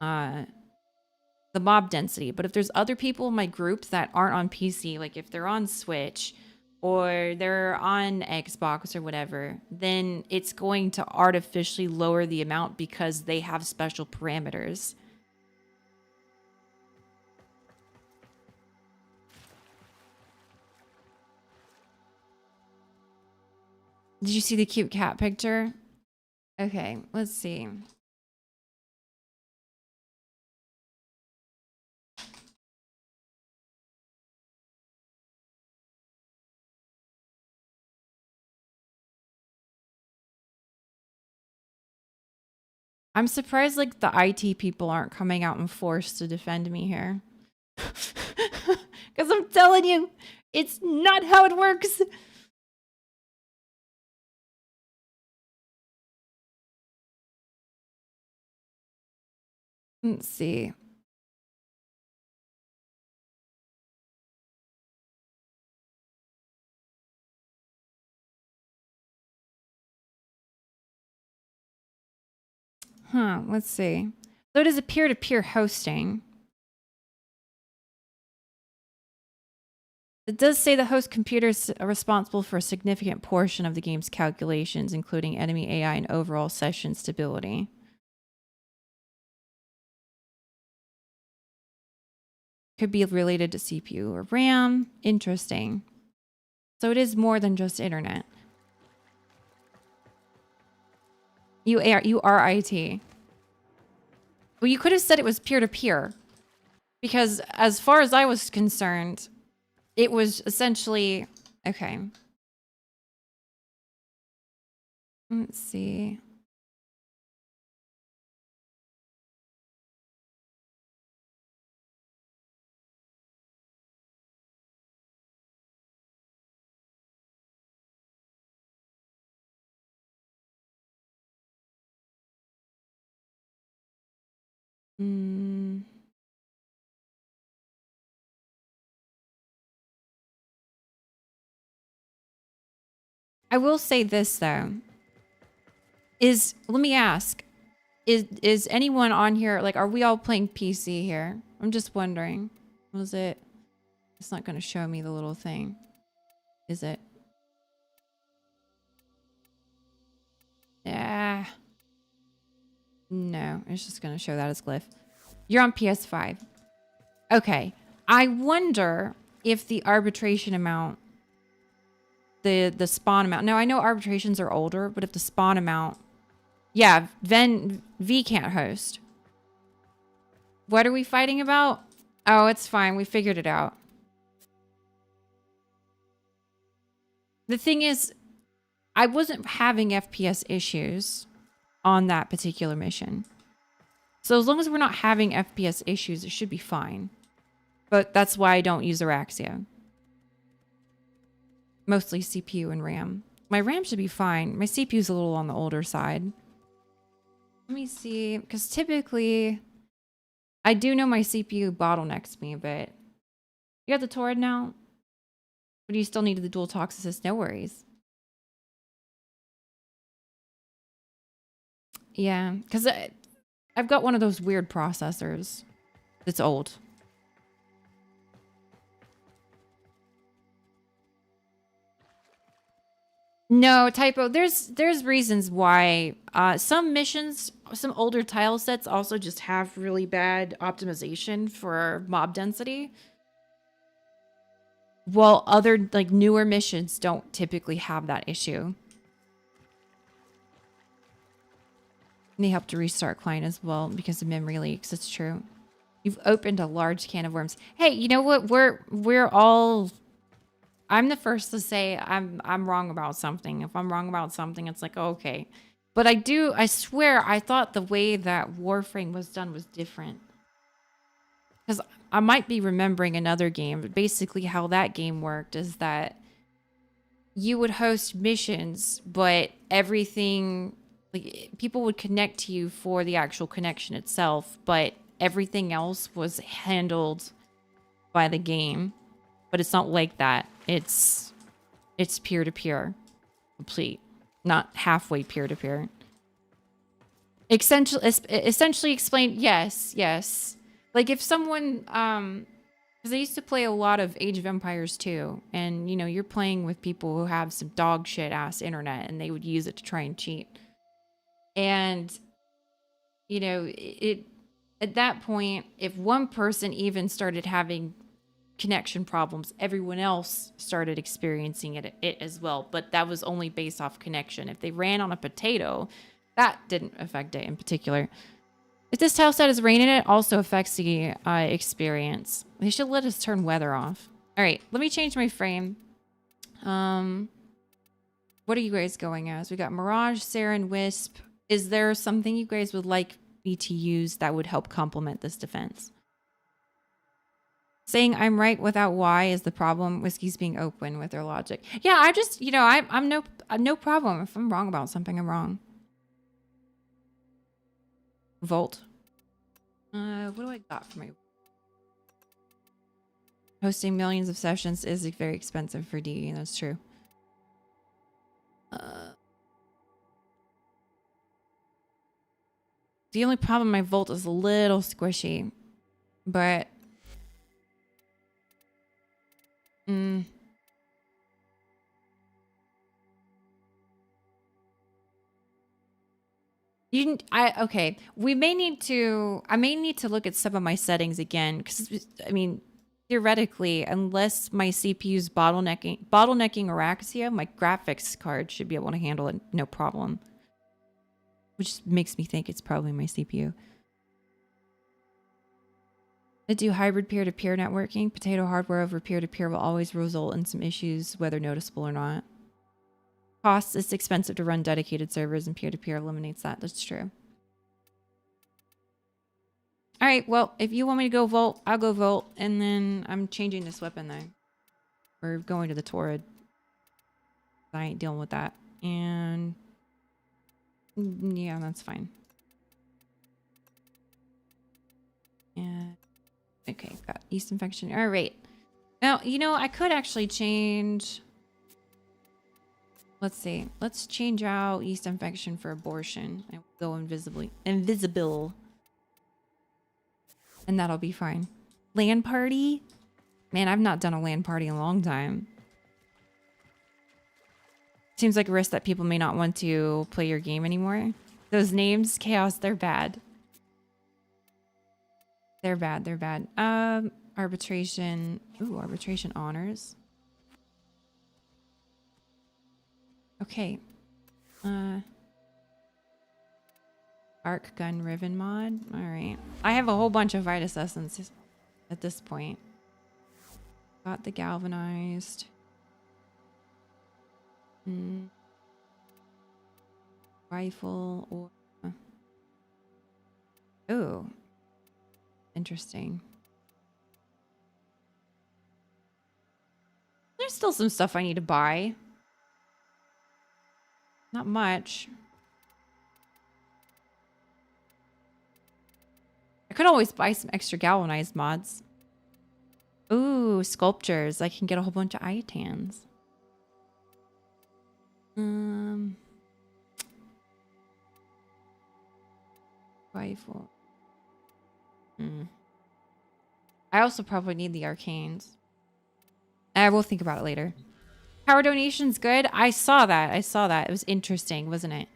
the mob density. But if there's other people in my group that aren't on PC, like if they're on Switch or they're on Xbox or whatever, then it's going to artificially lower the amount because they have special parameters. Did you see the cute cat picture? Okay, let's see. I'm surprised like the IT people aren't coming out in force to defend me here. Because I'm telling you, it's not how it works. Let's see. Let's see. So it is a peer-to-peer hosting. It does say the host computer is responsible for a significant portion of the game's calculations, including enemy AI and overall session stability. Could be related to CPU or RAM. Interesting. So it is more than just internet. You are IT. Well, you could have said it was peer-to-peer. Because as far as I was concerned, it was essentially... Okay. Let's see. I will say this, though. Let me ask, is anyone on here, like, are we all playing PC here? I'm just wondering. It's not going to show me the little thing, is it? Yeah. No, it's just going to show that as glyph. You're on PS5. Okay. I wonder if the arbitration amount, the spawn amount. Now, I know arbitrations are older, but if the spawn amount... Yeah, V can't host. What are we fighting about? Oh, it's fine. We figured it out. The thing is, I wasn't having FPS issues on that particular mission. So as long as we're not having FPS issues, it should be fine. But that's why I don't use Araxia. Mostly CPU and RAM. My RAM should be fine. My CPU's a little on the older side. Let me see, because typically, I do know my CPU bottlenecks me, but you got the Torrid now? But you still needed the dual tox assist, no worries. Yeah, because I've got one of those weird processors that's old. No, typo. There's reasons why some missions, some older tile sets also just have really bad optimization for mob density. While other, like, newer missions don't typically have that issue. And they help to restart client as well because of memory leaks. It's true. You've opened a large can of worms. Hey, you know what? We're all... I'm the first to say I'm wrong about something. If I'm wrong about something, it's like, oh, okay. But I swear, I thought the way that Warframe was done was different. Because I might be remembering another game, but basically how that game worked is that you would host missions, but everything, like, people would connect to you for the actual connection itself, but everything else was handled by the game. But it's not like that. It's peer-to-peer. Complete. Not halfway peer-to-peer. Essentially explained, yes. Like if someone, because I used to play a lot of Age of Empires too, and you know, you're playing with people who have some dog shit ass internet and they would use it to try and cheat. And, you know, at that point, if one person even started having connection problems, everyone else started experiencing it as well, but that was only based off connection. If they ran on a potato, that didn't affect it in particular. If this tile set is raining, it also affects the experience. They should let us turn weather off. All right, let me change my frame. What are you guys going as? We got Mirage, Saren, Wisp. Is there something you guys would like me to use that would help complement this defense? Saying I'm right without why is the problem. Whiskey's being open with their logic. Yeah, I just, you know, I'm no problem. If I'm wrong about something, I'm wrong. Volt. What do I got for my... Hosting millions of sessions is very expensive for DE, that's true. The only problem, my Volt is a little squishy, but... Okay. I may need to look at some of my settings again, because, I mean, theoretically, unless my CPU's bottlenecking Araxia, my graphics card should be able to handle it no problem. Which makes me think it's probably my CPU. I do hybrid peer-to-peer networking. Potato hardware over peer-to-peer will always result in some issues, whether noticeable or not. Costs, it's expensive to run dedicated servers, and peer-to-peer eliminates that. That's true. All right, well, if you want me to go Volt, I'll go Volt, and then I'm changing this weapon though. We're going to the Torrid. I ain't dealing with that. And yeah, that's fine. And okay, got yeast infection. All right. Now, you know, I could actually change. Let's see. Let's change out yeast infection for abortion and go invisible. And that'll be fine. LAN party? Man, I've not done a LAN party in a long time. Seems like a risk that people may not want to play your game anymore. Those names, Chaos, they're bad. They're bad, they're bad. Arbitration. Ooh, arbitration honors. Okay. Arc gun riven mod. All right. I have a whole bunch of Vitus Essence at this point. Got the galvanized. Rifle or... Ooh. Interesting. There's still some stuff I need to buy. Not much. I could always buy some extra galvanized mods. Ooh, sculptures. I can get a whole bunch of Iotans. Rifle. I also probably need the arcanes. I will think about it later. Power donation's good. I saw that. I saw that. It was interesting, wasn't it?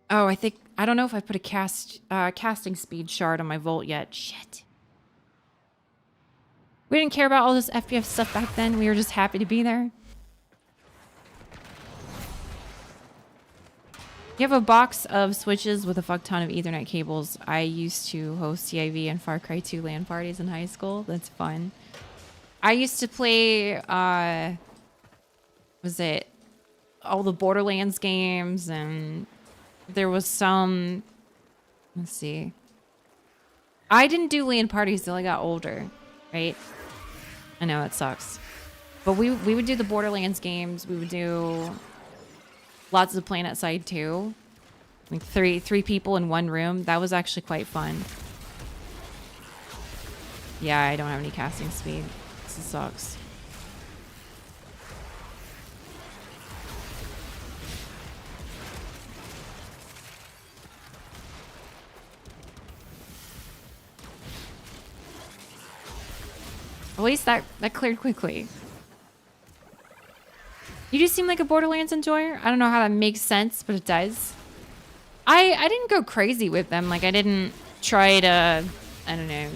Oh, I don't know if I put a casting speed shard on my Volt yet. Shit. We didn't care about all this FPS stuff back then. We were just happy to be there. You have a box of switches with a fuck ton of Ethernet cables. I used to host CIV and Far Cry 2 LAN parties in high school. That's fun. I used to play, was it all the Borderlands games, and there was some, let's see. I didn't do LAN parties till I got older, right? I know it sucks. But we would do the Borderlands games. We would do lots of Planet Side 2. Like three people in one room. That was actually quite fun. Yeah, I don't have any casting speed. This sucks. At least that cleared quickly. You just seem like a Borderlands enjoyer. I don't know how that makes sense, but it does. I didn't go crazy with them. Like, I didn't try to, I don't know,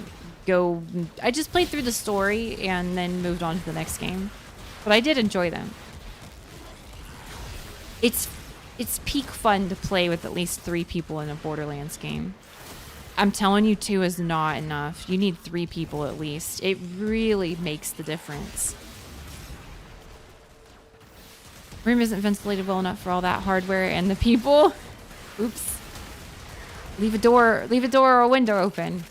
go... I just played through the story and then moved on to the next game. But I did enjoy them. It's peak fun to play with at least 3 people in a Borderlands game. I'm telling you, 2 is not enough. You need 3 people at least. It really makes the difference. Room isn't ventilated well enough for all that hardware and the people. Oops. Leave a door or a window open.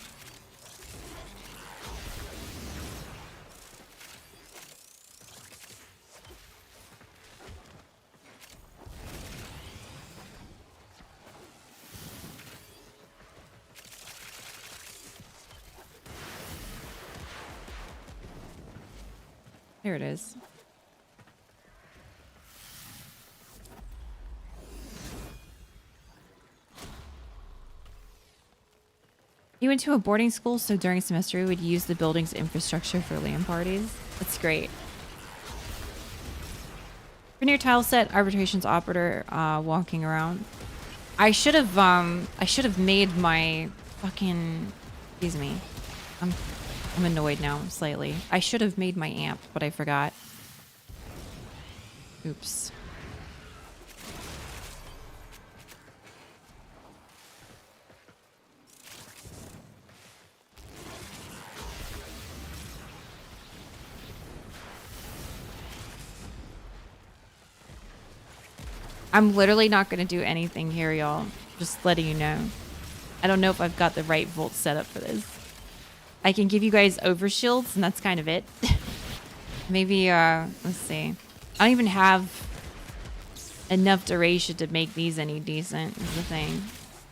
There it is. He went to a boarding school, so during semester we would use the building's infrastructure for LAN parties. That's great. Near tile set, arbitration's operator walking around. I should have made my fucking, excuse me. I'm annoyed now slightly. I should have made my amp, but I forgot. Oops. I'm literally not going to do anything here, y'all. Just letting you know. I don't know if I've got the right volt set up for this. I can give you guys overshields, and that's kind of it. Maybe, let's see. I don't even have enough duration to make these any decent, is the thing.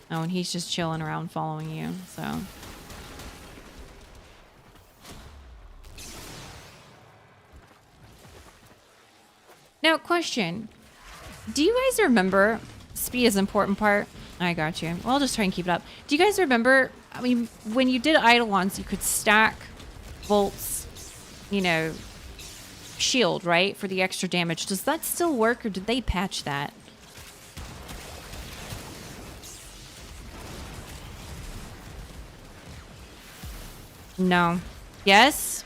Oh, and he's just chilling around following you, so. Now, question. Do you guys remember, speed is an important part. I got you. Well, I'll just try and keep it up. Do you guys remember, I mean, when you did Eidolons, you could stack bolts, you know, shield, right? For the extra damage. Does that still work, or did they patch that? No. Yes?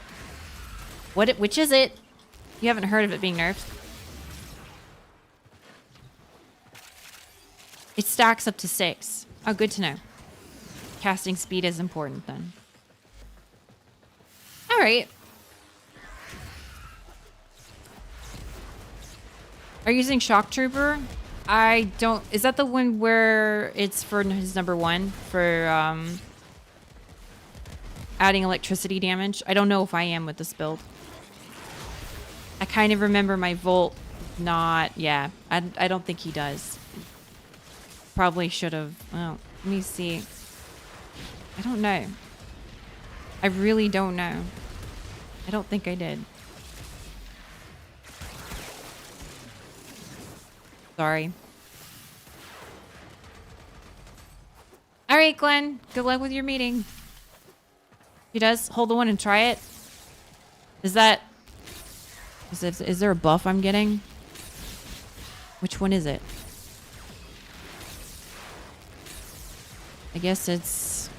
Which is it? You haven't heard of it being nerfed? It stacks up to 6. Oh, good to know. Casting speed is important then. All right. Are you using Shock Trooper? I don't... Is that the one where it's for his #1? For adding electricity damage? I don't know if I am with this build. I kind of remember my Volt not... Yeah, I don't think he does. Probably should have. Well, let me see. I don't know. I really don't know. I don't think I did. Sorry. All right, Glenn. Good luck with your meeting. He does. Hold the one and try it. Is that... Is there a buff I'm getting? Which one is it? I guess it's...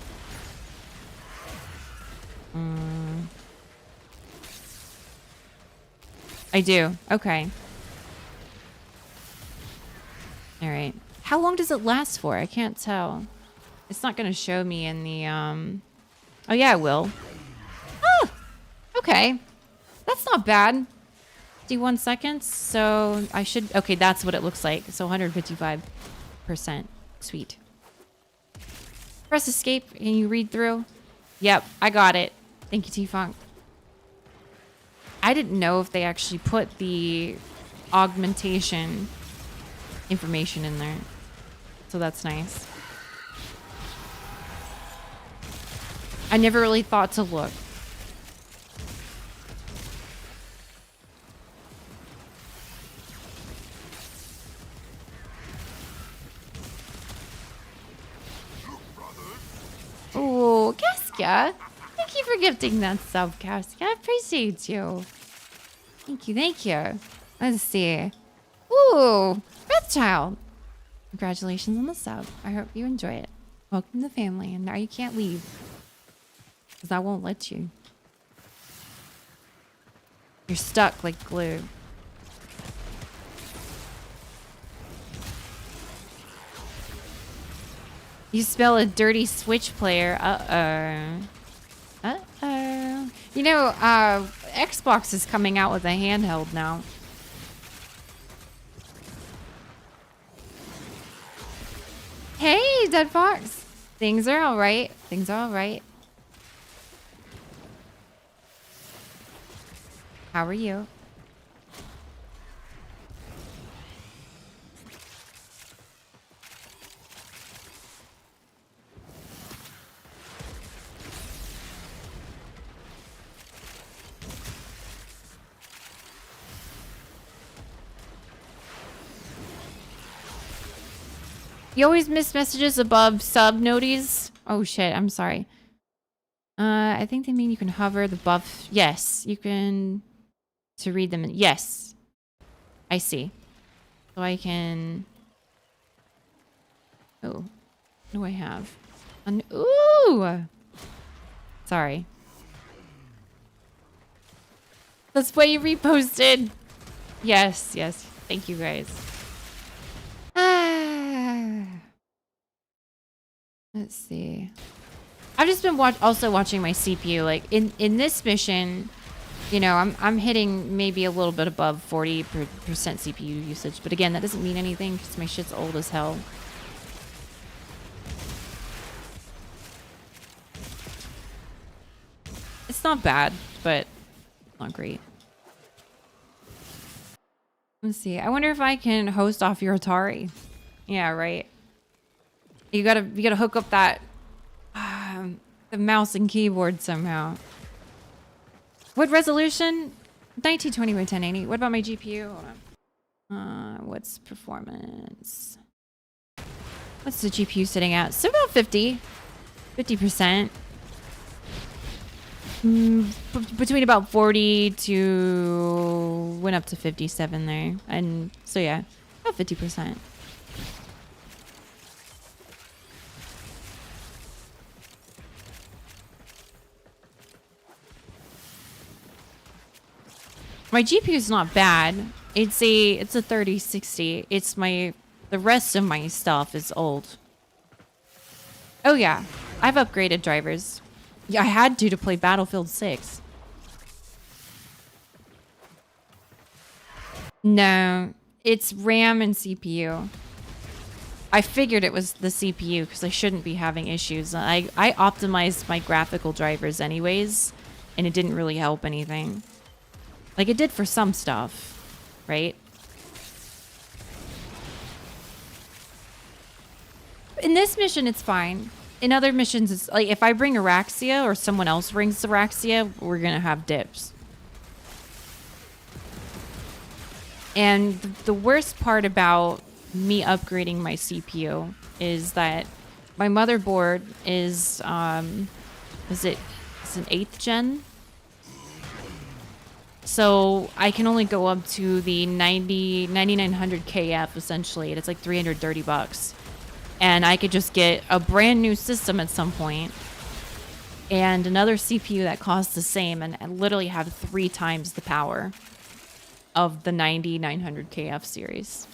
I do. Okay. All right. How long does it last for? I can't tell. It's not going to show me in the... Oh, yeah, it will. Oh! Okay. That's not bad. 51 seconds. So I should... Okay, that's what it looks like. So 155%. Sweet. Press escape. Can you read through? Yep, I got it. Thank you, T-Funk. I didn't know if they actually put the augmentation information in there. So that's nice. I never really thought to look. Oh, Casca. Thank you for gifting that sub, Casca. I appreciate you. Thank you, thank you. Let's see. Ooh, Breathchild. Congratulations on the sub. I hope you enjoy it. Welcome to the family, and now you can't leave. Because I won't let you. You're stuck like glue. You smell a dirty Switch player. Uh-oh. Uh-oh. You know, Xbox is coming out with a handheld now. Hey, Dead Fox. Things are all right. Things are all right. How are you? You always miss messages above sub noties. Oh shit, I'm sorry. I think they mean you can hover the buff. Yes, you can to read them. Yes, I see. So I can. Oh, what do I have? Ooh, sorry. That's why you reposted. Yes, yes. Thank you guys. Let's see. I've just been also watching my CPU. Like in this mission, you know, I'm hitting maybe a little bit above 40% CPU usage, but again, that doesn't mean anything because my shit's old as hell. It's not bad, but not great. Let's see. I wonder if I can host off your Atari. Yeah, right. You gotta hook up that the mouse and keyboard somehow. What resolution? 1920 by 1080. What about my GPU? Hold on. What's performance? What's the GPU sitting at? So about 50%. Between about 40 to went up to 57 there, and so yeah, about 50%. My GPU is not bad. It's a 3060. The rest of my stuff is old. Oh yeah, I've upgraded drivers. Yeah, I had to play Battlefield 6. No, it's RAM and CPU. I figured it was the CPU because I shouldn't be having issues. I optimized my graphical drivers anyways, and it didn't really help anything. Like it did for some stuff, right? In this mission, it's fine. In other missions, it's like if I bring Araxia or someone else brings Araxia, we're gonna have dips. And the worst part about me upgrading my CPU is that my motherboard is it's an 8th gen? So I can only go up to the 9900 KF essentially, and it's like $330. And I could just get a brand new system at some point and another CPU that costs the same and literally have 3 times the power of the 9900 KF series.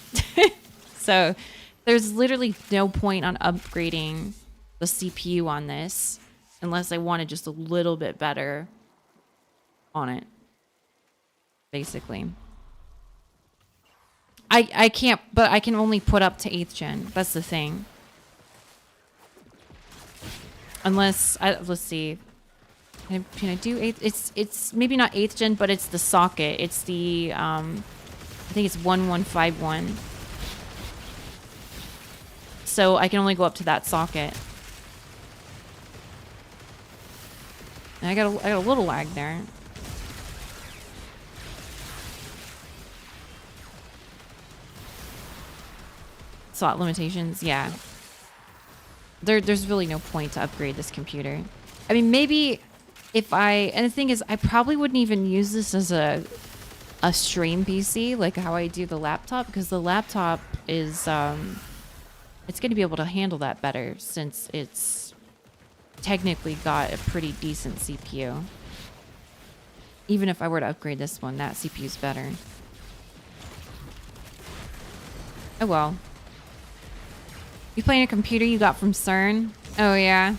So there's literally no point on upgrading the CPU on this unless I wanted just a little bit better on it, basically. I can't, but I can only put up to 8th gen. That's the thing. Unless, let's see. Can I do 8th? It's maybe not 8th gen, but it's the socket. It's the, I think it's 1151. So I can only go up to that socket. And I got a little lag there. Slot limitations, yeah. There's really no point to upgrade this computer. I mean, maybe if and the thing is, I probably wouldn't even use this as a stream PC, like how I do the laptop, because the laptop is, it's going to be able to handle that better since it's technically got a pretty decent CPU. Even if I were to upgrade this one, that CPU's better. Oh well. You playing a computer you got from CERN? Oh yeah.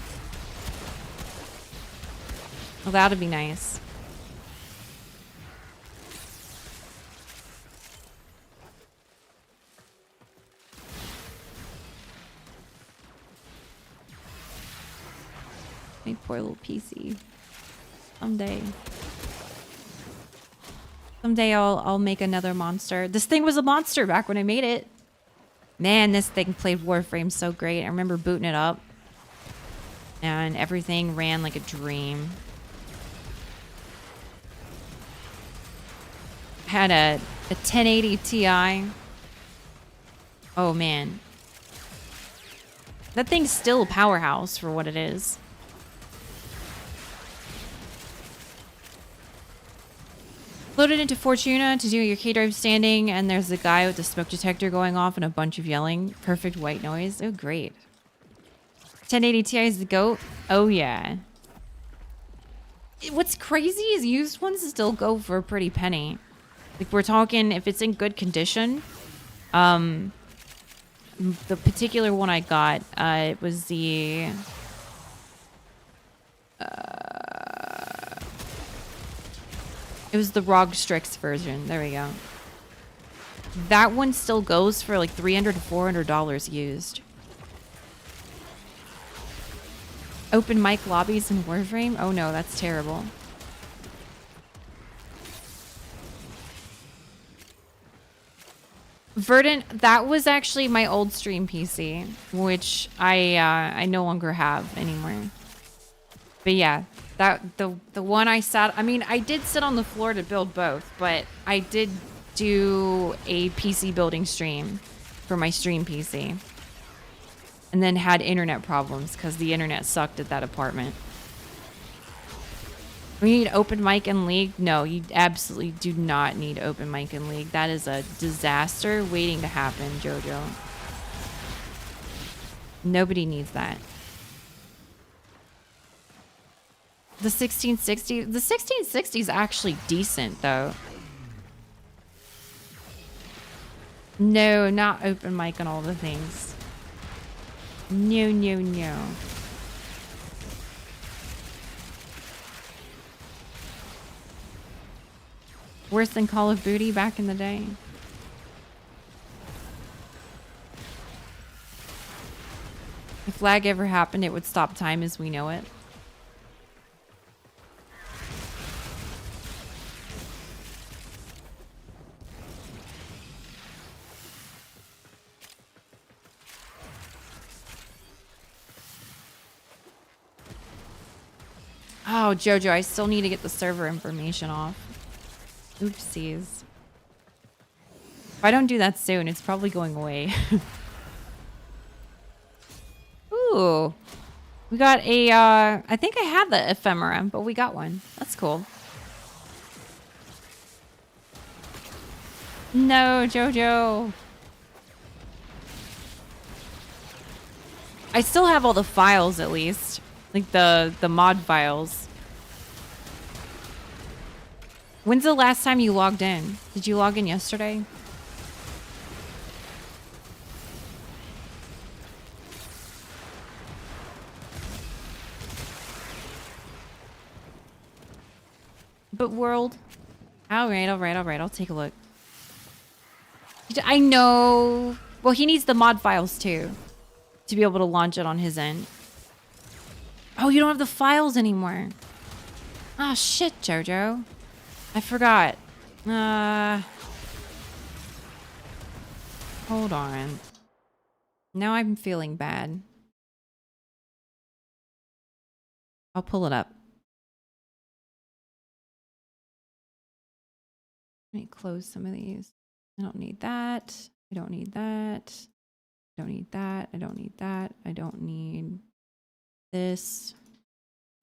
Well, that'd be nice. My poor little PC. Someday. Someday I'll make another monster. This thing was a monster back when I made it. Man, this thing played Warframe so great. I remember booting it up. And everything ran like a dream. Had a 1080 Ti. Oh man. That thing's still a powerhouse for what it is. Loaded into Fortuna to do your K-drive standing, and there's a guy with the smoke detector going off and a bunch of yelling. Perfect white noise. Oh, great. 1080 Ti is the GOAT. Oh, yeah. What's crazy is used ones still go for a pretty penny. Like, we're talking, if it's in good condition, the particular one I got, it was the... It was the ROG Strix version. There we go. That one still goes for like $300 to $400 used. Open mic lobbies in Warframe? Oh no, that's terrible. Verdant, that was actually my old stream PC, which I no longer have anymore. But yeah, the one I sat, I mean, I did sit on the floor to build both, but I did do a PC building stream for my stream PC. And then had internet problems because the internet sucked at that apartment. We need open mic and league? No, you absolutely do not need open mic and league. That is a disaster waiting to happen, Jojo. Nobody needs that. The 1660, the 1660 is actually decent though. No, not open mic and all the things. No, no, no. Worse than Call of Duty back in the day. If lag ever happened, it would stop time as we know it. Oh, Jojo, I still need to get the server information off. Oopsies. If I don't do that soon, it's probably going away. Ooh. We got a, I think I had the ephemera, but we got one. That's cool. No, Jojo. I still have all the files at least. Like the mod files. When's the last time you logged in? Did you log in yesterday? But world. All right. I'll take a look. I know. Well, he needs the mod files too to be able to launch it on his end. Oh, you don't have the files anymore. Oh, shit, Jojo. I forgot. Hold on. Now I'm feeling bad. I'll pull it up. Let me close some of these. I don't need that. I don't need that. I don't need that. I don't need that. I don't need this.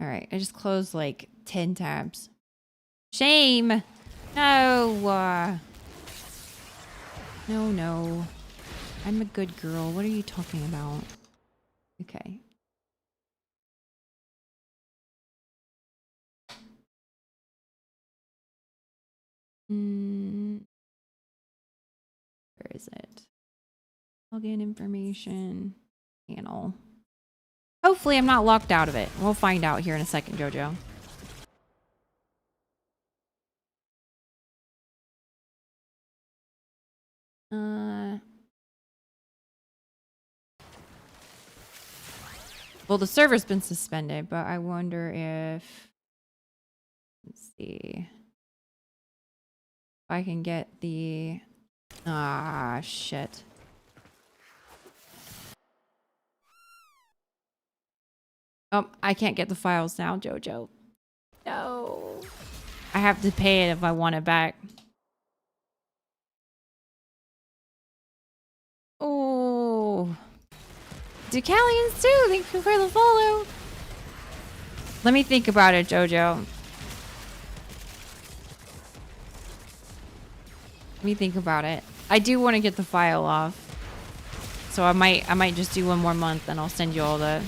All right. I just closed like 10 tabs. Shame. No. No. I'm a good girl. What are you talking about? Okay. Where is it? Login information. Panel. Hopefully I'm not locked out of it. We'll find out here in a second, Jojo. Well, the server's been suspended, but I wonder if... Let's see. If I can get the... Ah, shit. Oh, I can't get the files now, Jojo. No. I have to pay it if I want it back. Oh. Decalians too, thank you for the follow. Let me think about it, Jojo. Let me think about it. I do want to get the file off. So I might just do one more month and I'll send you all the...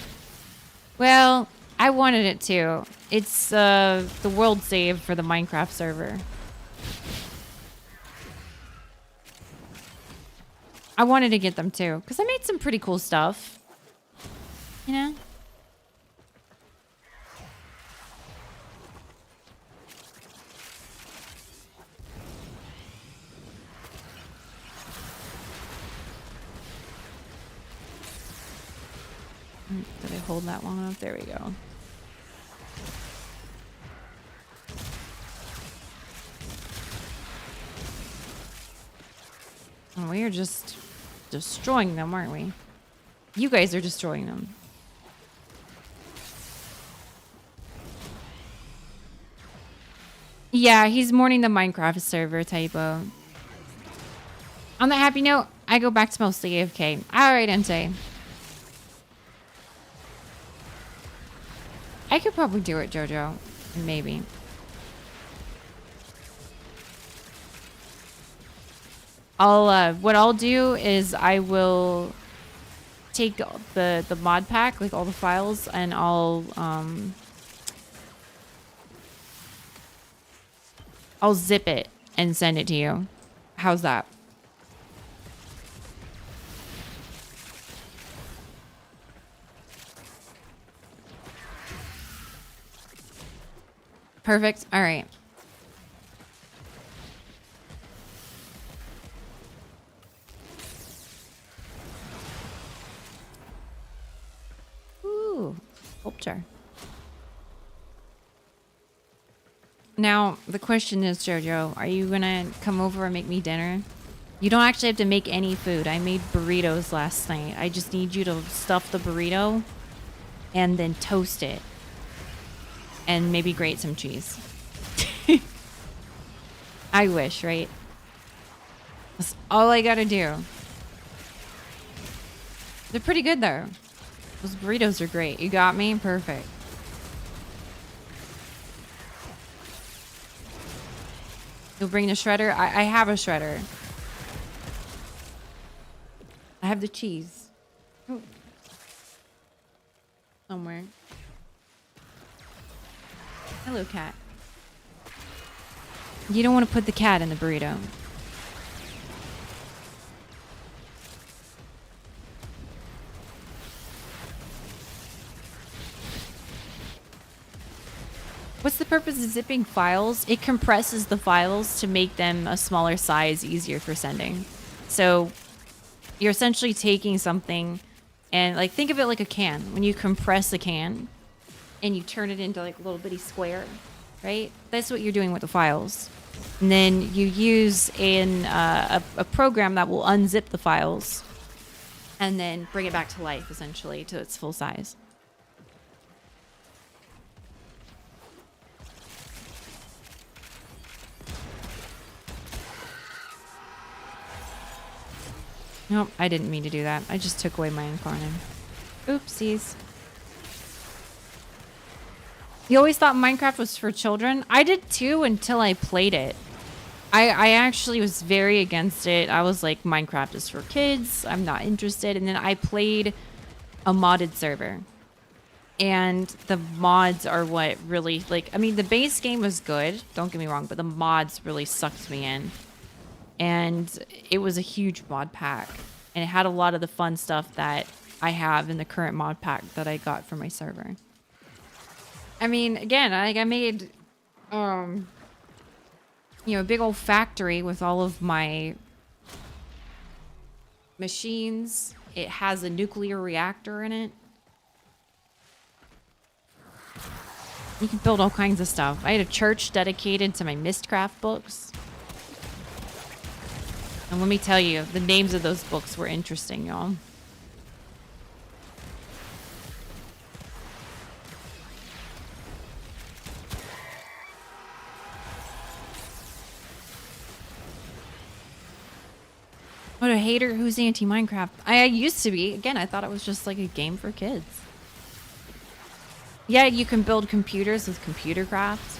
Well, I wanted it too. It's the world save for the Minecraft server. I wanted to get them too, because I made some pretty cool stuff. You know? Did I hold that long enough? There we go. And we are just destroying them, aren't we? You guys are destroying them. Yeah, he's mourning the Minecraft server typo. On that happy note, I go back to mostly AFK. Alright, Entei. I could probably do it, Jojo. Maybe. What I'll do is I will take the mod pack, like all the files, and I'll zip it and send it to you. How's that? Perfect. All right. Ooh, sculpture. Now, the question is, Jojo, are you gonna come over and make me dinner? You don't actually have to make any food. I made burritos last night. I just need you to stuff the burrito and then toast it. And maybe grate some cheese. I wish, right? That's all I gotta do. They're pretty good though. Those burritos are great. You got me? Perfect. You'll bring the shredder? I have a shredder. I have the cheese. Oh. Somewhere. Hello, cat. You don't want to put the cat in the burrito. What's the purpose of zipping files? It compresses the files to make them a smaller size, easier for sending. So you're essentially taking something and like think of it like a can. When you compress a can and you turn it into like a little bitty square, right? That's what you're doing with the files. And then you use a program that will unzip the files and then bring it back to life, essentially, to its full size. Nope, I didn't mean to do that. I just took away my incarnate. Oopsies. You always thought Minecraft was for children? I did too until I played it. I actually was very against it. I was like, Minecraft is for kids. I'm not interested. And then I played a modded server. And the mods are what really, like, I mean, the base game was good. Don't get me wrong. But the mods really sucked me in. And it was a huge mod pack. And it had a lot of the fun stuff that I have in the current mod pack that I got for my server. I mean, again, I made, you know, a big old factory with all of my machines. It has a nuclear reactor in it. You can build all kinds of stuff. I had a church dedicated to my Mistcraft books. And let me tell you, the names of those books were interesting, y'all. What a hater who's anti-Minecraft. I used to be. Again, I thought it was just like a game for kids. Yeah, you can build computers with computer craft.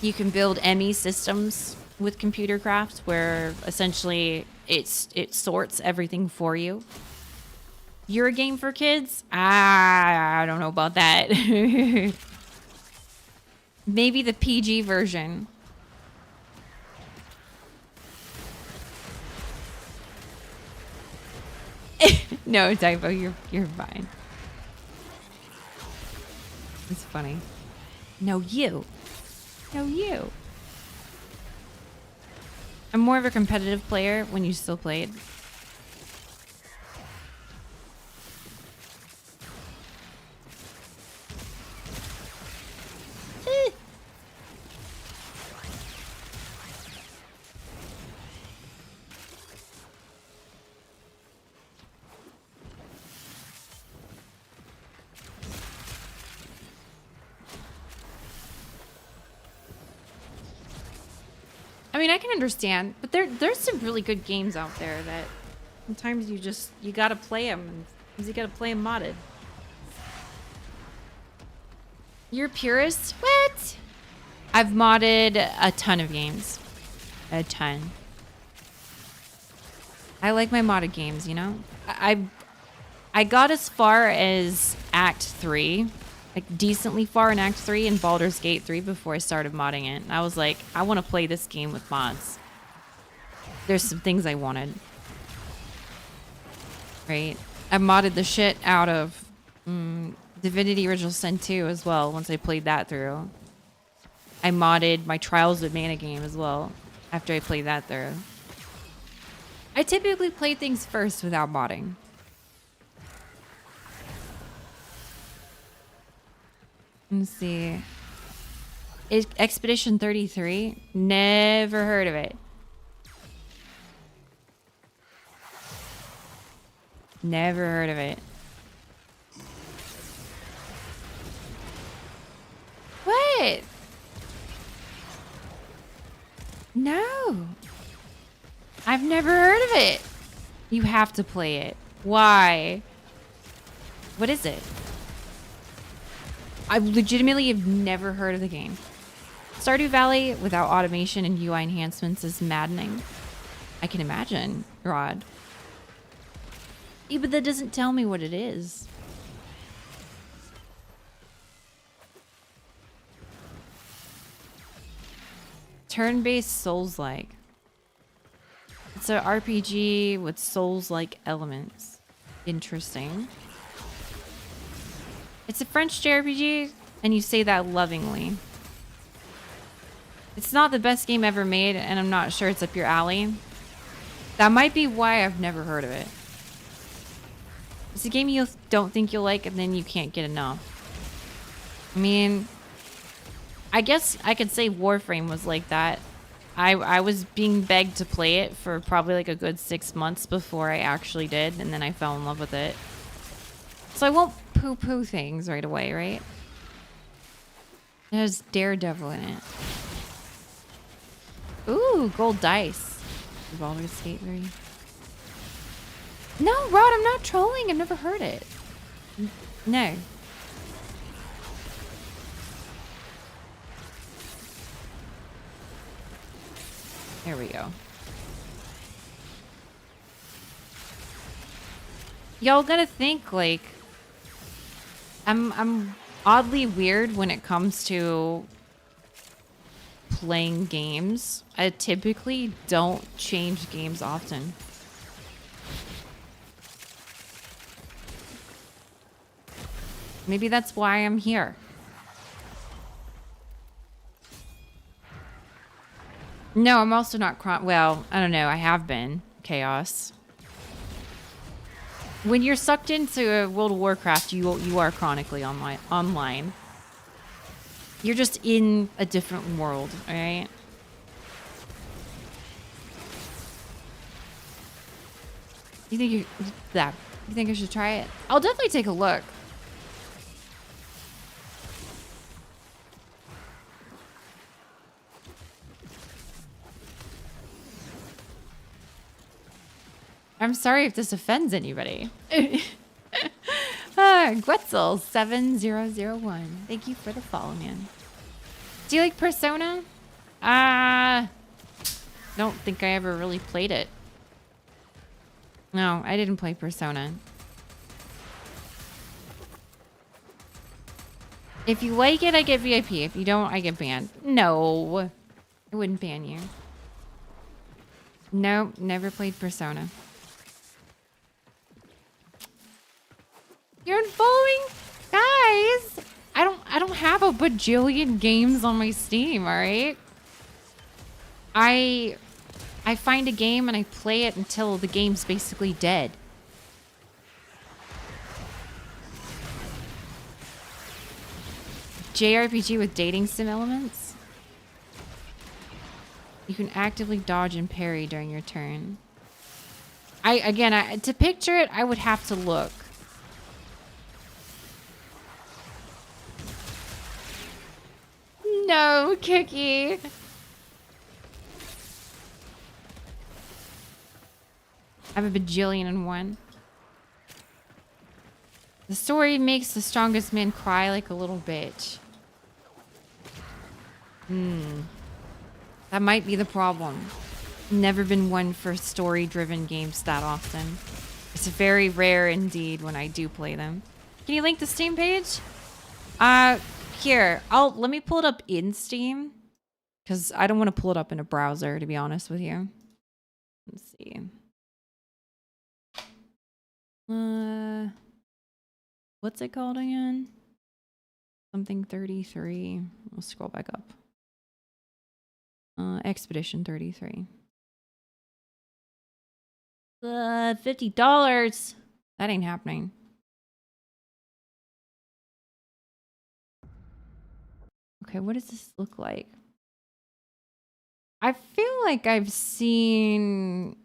You can build ME systems with computer craft where essentially it sorts everything for you. You're a game for kids? I don't know about that. Maybe the PG version. No, Typo, you're fine. It's funny. No, you. No, you. I'm more of a competitive player when you still played. I mean, I can understand, but there's some really good games out there that sometimes you gotta play them, and you gotta play them modded. You're a purist? What? I've modded a ton of games. A ton. I like my modded games, you know? I got as far as Act 3. Like, decently far in Act 3 in Baldur's Gate 3 before I started modding it. And I was like, I want to play this game with mods. There's some things I wanted. Right? I modded the shit out of Divinity Original Sin 2 as well once I played that through. I modded my Trials of Mana game as well after I played that through. I typically play things first without modding. Let's see. Expedition 33? Never heard of it. Never heard of it. What? No. I've never heard of it. You have to play it. Why? What is it? I legitimately have never heard of the game. Stardew Valley without automation and UI enhancements is maddening. I can imagine, Rod. Yeah, but that doesn't tell me what it is. Turn-based Souls-like. It's an RPG with Souls-like elements. Interesting. It's a French JRPG, and you say that lovingly. It's not the best game ever made, and I'm not sure it's up your alley. That might be why I've never heard of it. It's a game you don't think you'll like, and then you can't get enough. I mean, I guess I could say Warframe was like that. I was being begged to play it for probably like a good 6 months before I actually did, and then I fell in love with it. So I won't poo-poo things right away, right? There's Daredevil in it. Ooh, gold dice. Baldur's Gate 3. No, Rod, I'm not trolling. I've never heard it. No. There we go. Y'all gotta think, like, I'm oddly weird when it comes to playing games. I typically don't change games often. Maybe that's why I'm here. No, I'm also not well, I don't know. I have been. Chaos. When you're sucked into World of Warcraft, you are chronically online. You're just in a different world, alright? You think I should try it? I'll definitely take a look. I'm sorry if this offends anybody. Gwetzel 7001. Thank you for the follow, man. Do you like Persona? Don't think I ever really played it. No, I didn't play Persona. If you like it, I get VIP. If you don't, I get banned. No, I wouldn't ban you. No, never played Persona. You're unfollowing? Guys, I don't have a bajillion games on my Steam, all right? I find a game and I play it until the game's basically dead. JRPG with dating sim elements. You can actively dodge and parry during your turn. To picture it, I would have to look. No, Kiki. I have a bajillion and one. The story makes the strongest man cry like a little bitch. That might be the problem. Never been one for story-driven games that often. It's very rare indeed when I do play them. Can you link the Steam page? Here. Let me pull it up in Steam. Because I don't want to pull it up in a browser, to be honest with you. Let's see. What's it called again? Something 33. We'll scroll back up. Expedition 33. $50. That ain't happening. Okay, what does this look like? I feel like I've seen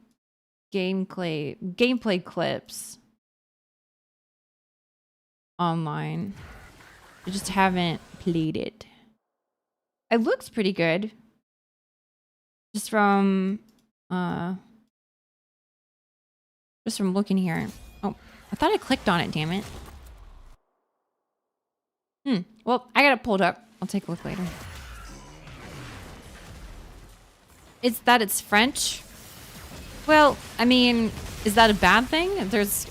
gameplay clips online. I just haven't played it. It looks pretty good. Just from looking here. Oh, I thought I clicked on it, damn it. Well, I got it pulled up. I'll take a look later. It's French. Well, I mean, is that a bad thing?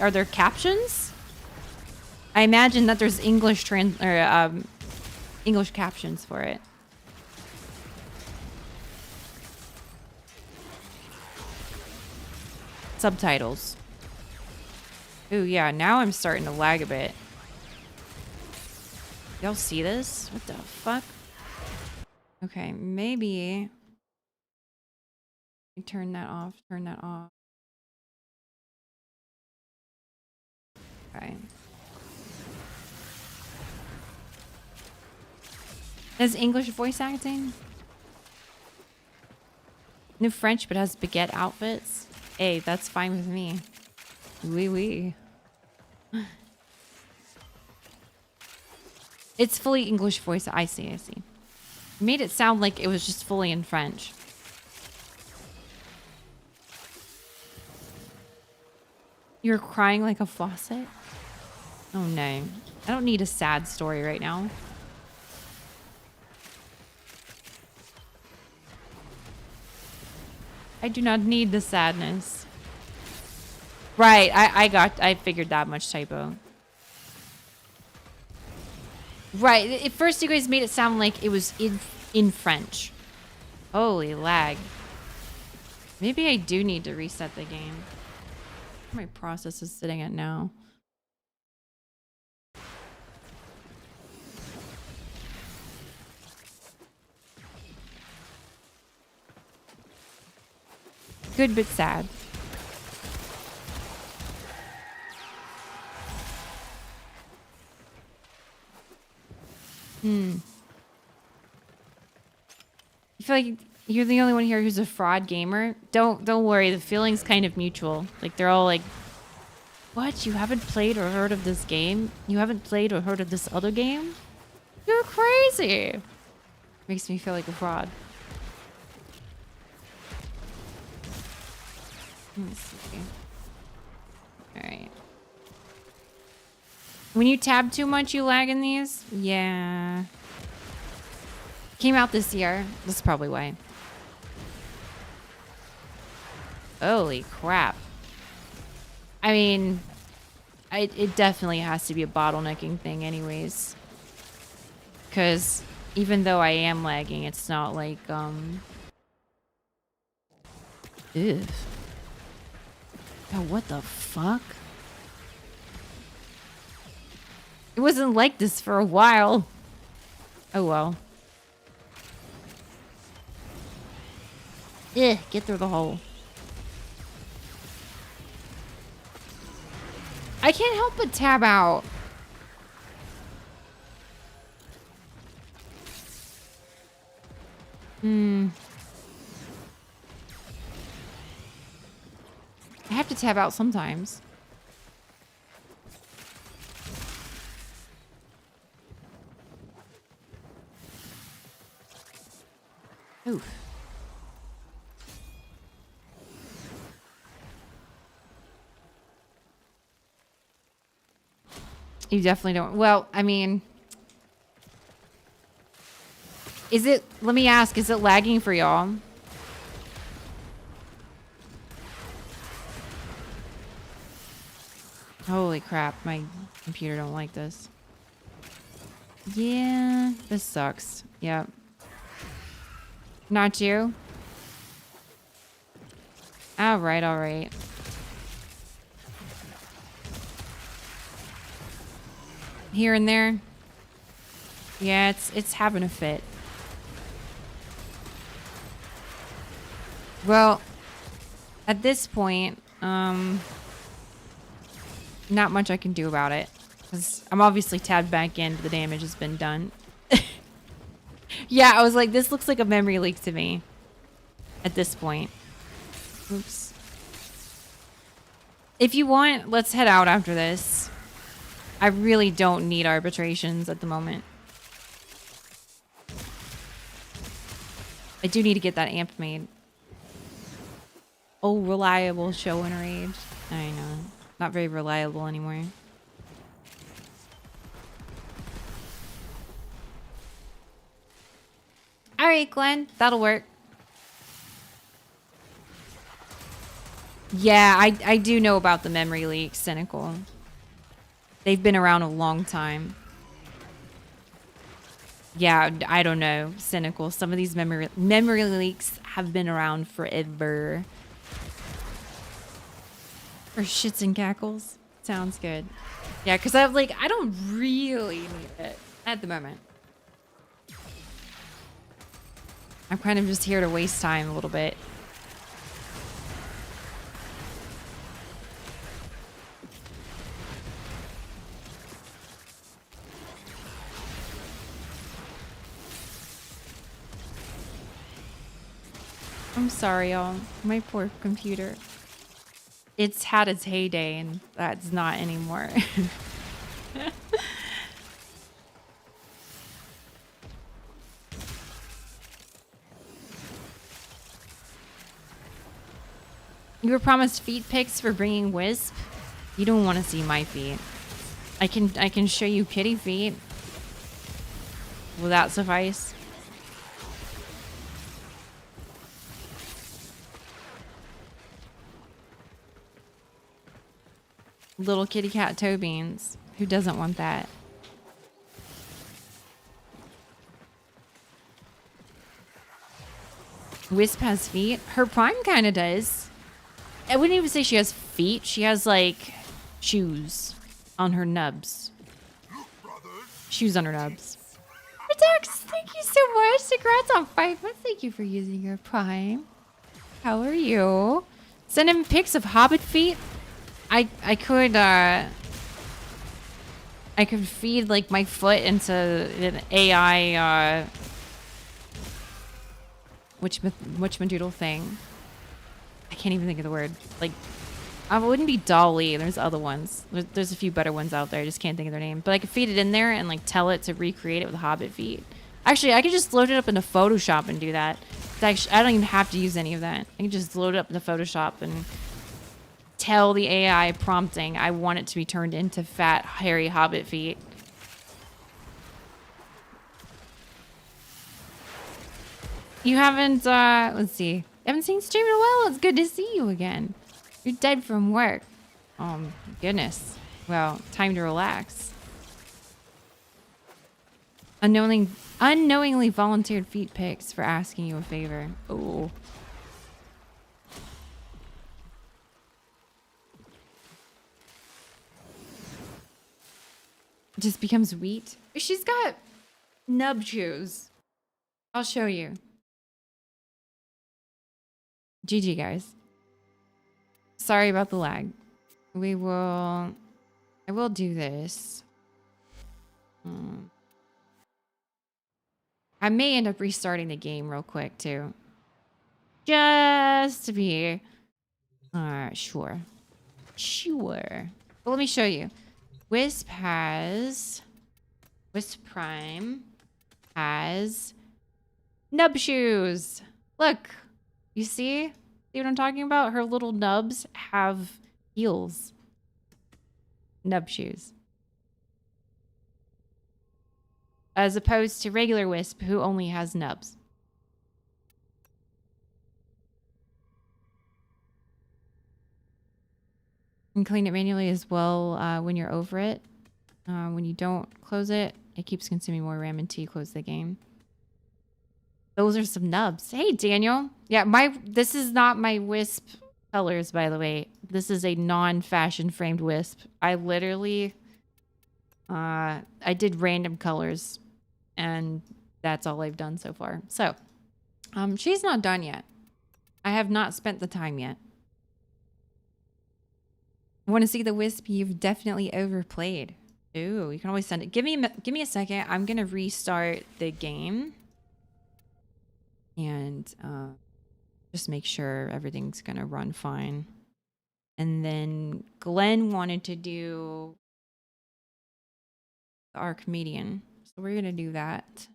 Are there captions? I imagine that there's English captions for it. Subtitles. Ooh, yeah, now I'm starting to lag a bit. Y'all see this? What the fuck? Okay, maybe turn that off, Okay. There's English voice acting? No French, but has baguette outfits? Hey, that's fine with me. Oui. It's fully English voice. I see. Made it sound like it was just fully in French. You're crying like a faucet? Oh no. I don't need a sad story right now. I do not need the sadness. Right, I figured that much typo. Right, at first you guys made it sound like it was in French. Holy lag. Maybe I do need to reset the game. Where my process is sitting at now. Good but sad. I feel like you're the only one here who's a fraud gamer. Don't worry, the feeling's kind of mutual. Like they're all like, "What? You haven't played or heard of this game? You haven't played or heard of this other game? You're crazy." Makes me feel like a fraud. Let me see. Alright. When you tab too much, you lag in these? Yeah. Came out this year. That's probably why. Holy crap. I mean, it definitely has to be a bottlenecking thing anyways. Because even though I am lagging, it's not like, Ew. Oh, what the fuck? It wasn't like this for a while. Oh well. Get through the hole. I can't help but tab out. I have to tab out sometimes. Oof. You definitely don't. Well, I mean, is it, let me ask, is it lagging for y'all? Holy crap, my computer don't like this. Yeah, this sucks. Yep. Not you? Alright, alright. Here and there. Yeah, it's having a fit. Well, at this point, not much I can do about it. Because I'm obviously tabbed back in, but the damage has been done. Yeah, I was like, this looks like a memory leak to me. At this point. Oops. If you want, let's head out after this. I really don't need arbitrations at the moment. I do need to get that amp made. Oh, reliable show and rage. I know. Not very reliable anymore. Alright, Glenn. That'll work. Yeah, I do know about the memory leaks, Cynical. They've been around a long time. Yeah, I don't know, Cynical. Some of these memory leaks have been around forever. For shits and cackles. Sounds good. Yeah, because I don't really need it at the moment. I'm kind of just here to waste time a little bit. I'm sorry, y'all. My poor computer. It's had its heyday, and that's not anymore. You were promised feet pics for bringing Wisp. You don't want to see my feet. I can show you kitty feet. Will that suffice? Little kitty cat toe beans. Who doesn't want that? Wisp has feet. Her prime kind of does. I wouldn't even say she has feet. She has like shoes on her nubs. Shoes on her nubs. Redax, thank you so much. Congrats on 5 months. Thank you for using your prime. How are you? Send him pics of hobbit feet. I could feed like my foot into an AI whatchamadoodle thing. I can't even think of the word. Like, I wouldn't be Dolly. There's other ones. There's a few better ones out there. I just can't think of their name. But I could feed it in there and like tell it to recreate it with hobbit feet. Actually, I could just load it up into Photoshop and do that. It's actually, I don't even have to use any of that. I can just load it up into Photoshop and tell the AI prompting I want it to be turned into fat, hairy hobbit feet. You haven't, let's see. Haven't seen stream in a while. It's good to see you again. You're dead from work. Oh, goodness. Well, time to relax. Unknowingly volunteered feet pics for asking you a favor. Oh. Just becomes wheat. She's got nub shoes. I'll show you. GG, guys. Sorry about the lag. I will do this. I may end up restarting the game real quick, too. Just to be... sure. Sure. But let me show you. Wisp Prime has nub shoes. Look. You see? See what I'm talking about? Her little nubs have heels. Nub shoes. As opposed to regular Wisp, who only has nubs. And clean it manually as well when you're over it. When you don't close it, it keeps consuming more RAM until you close the game. Those are some nubs. Hey, Daniel. Yeah, this is not my Wisp colors, by the way. This is a non-fashion framed Wisp. I literally, I did random colors, and that's all I've done so far. So, she's not done yet. I have not spent the time yet. Want to see the Wisp you've definitely overplayed? Ooh, you can always send it. Give me a second. I'm gonna restart the game. And just make sure everything's gonna run fine. And then Glenn wanted to do the Archimedean, so we're gonna do that.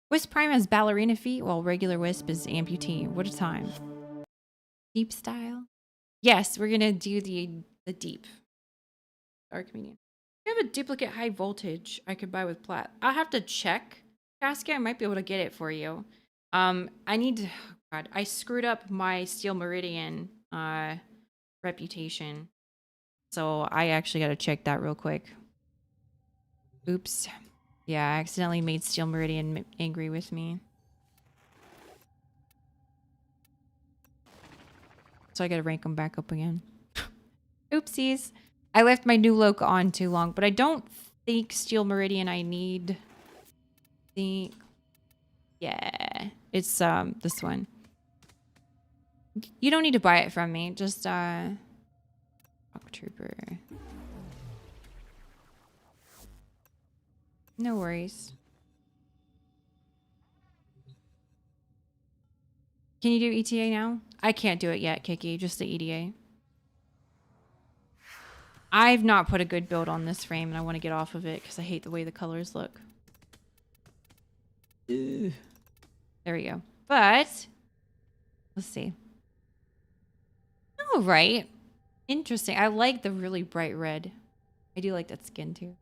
Wisp Prime has ballerina feet, while regular Wisp is amputee. What a time! Deep style. Yes, we're gonna do the deep Archimedean. I have a duplicate high voltage I could buy with plat. I'll have to check. Casket, I might be able to get it for you. I need to... Oh God, I screwed up my Steel Meridian reputation. So I actually got to check that real quick. Oops. Yeah, I accidentally made Steel Meridian angry with me. So I got to rank them back up again. Oopsies. I left my new loc on too long, but I don't think Steel Meridian I need. Yeah, it's this one. You don't need to buy it from me. Just Rock Trooper. No worries. Can you do ETA now? I can't do it yet, Kiki. Just the EDA. I've not put a good build on this frame, and I want to get off of it because I hate the way the colors look. Ugh. There we go. But let's see. All right. Interesting. I like the really bright red. I do like that skin too.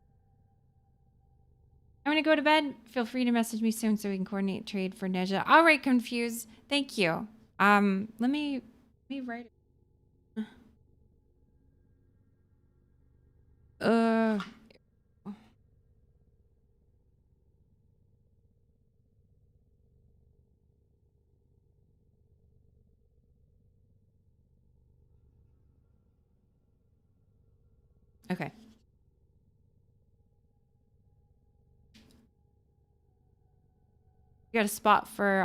I'm gonna go to bed. Feel free to message me soon so we can coordinate trade for Neja. All right, Confused. Thank you. Let me write it. Okay. You got a spot for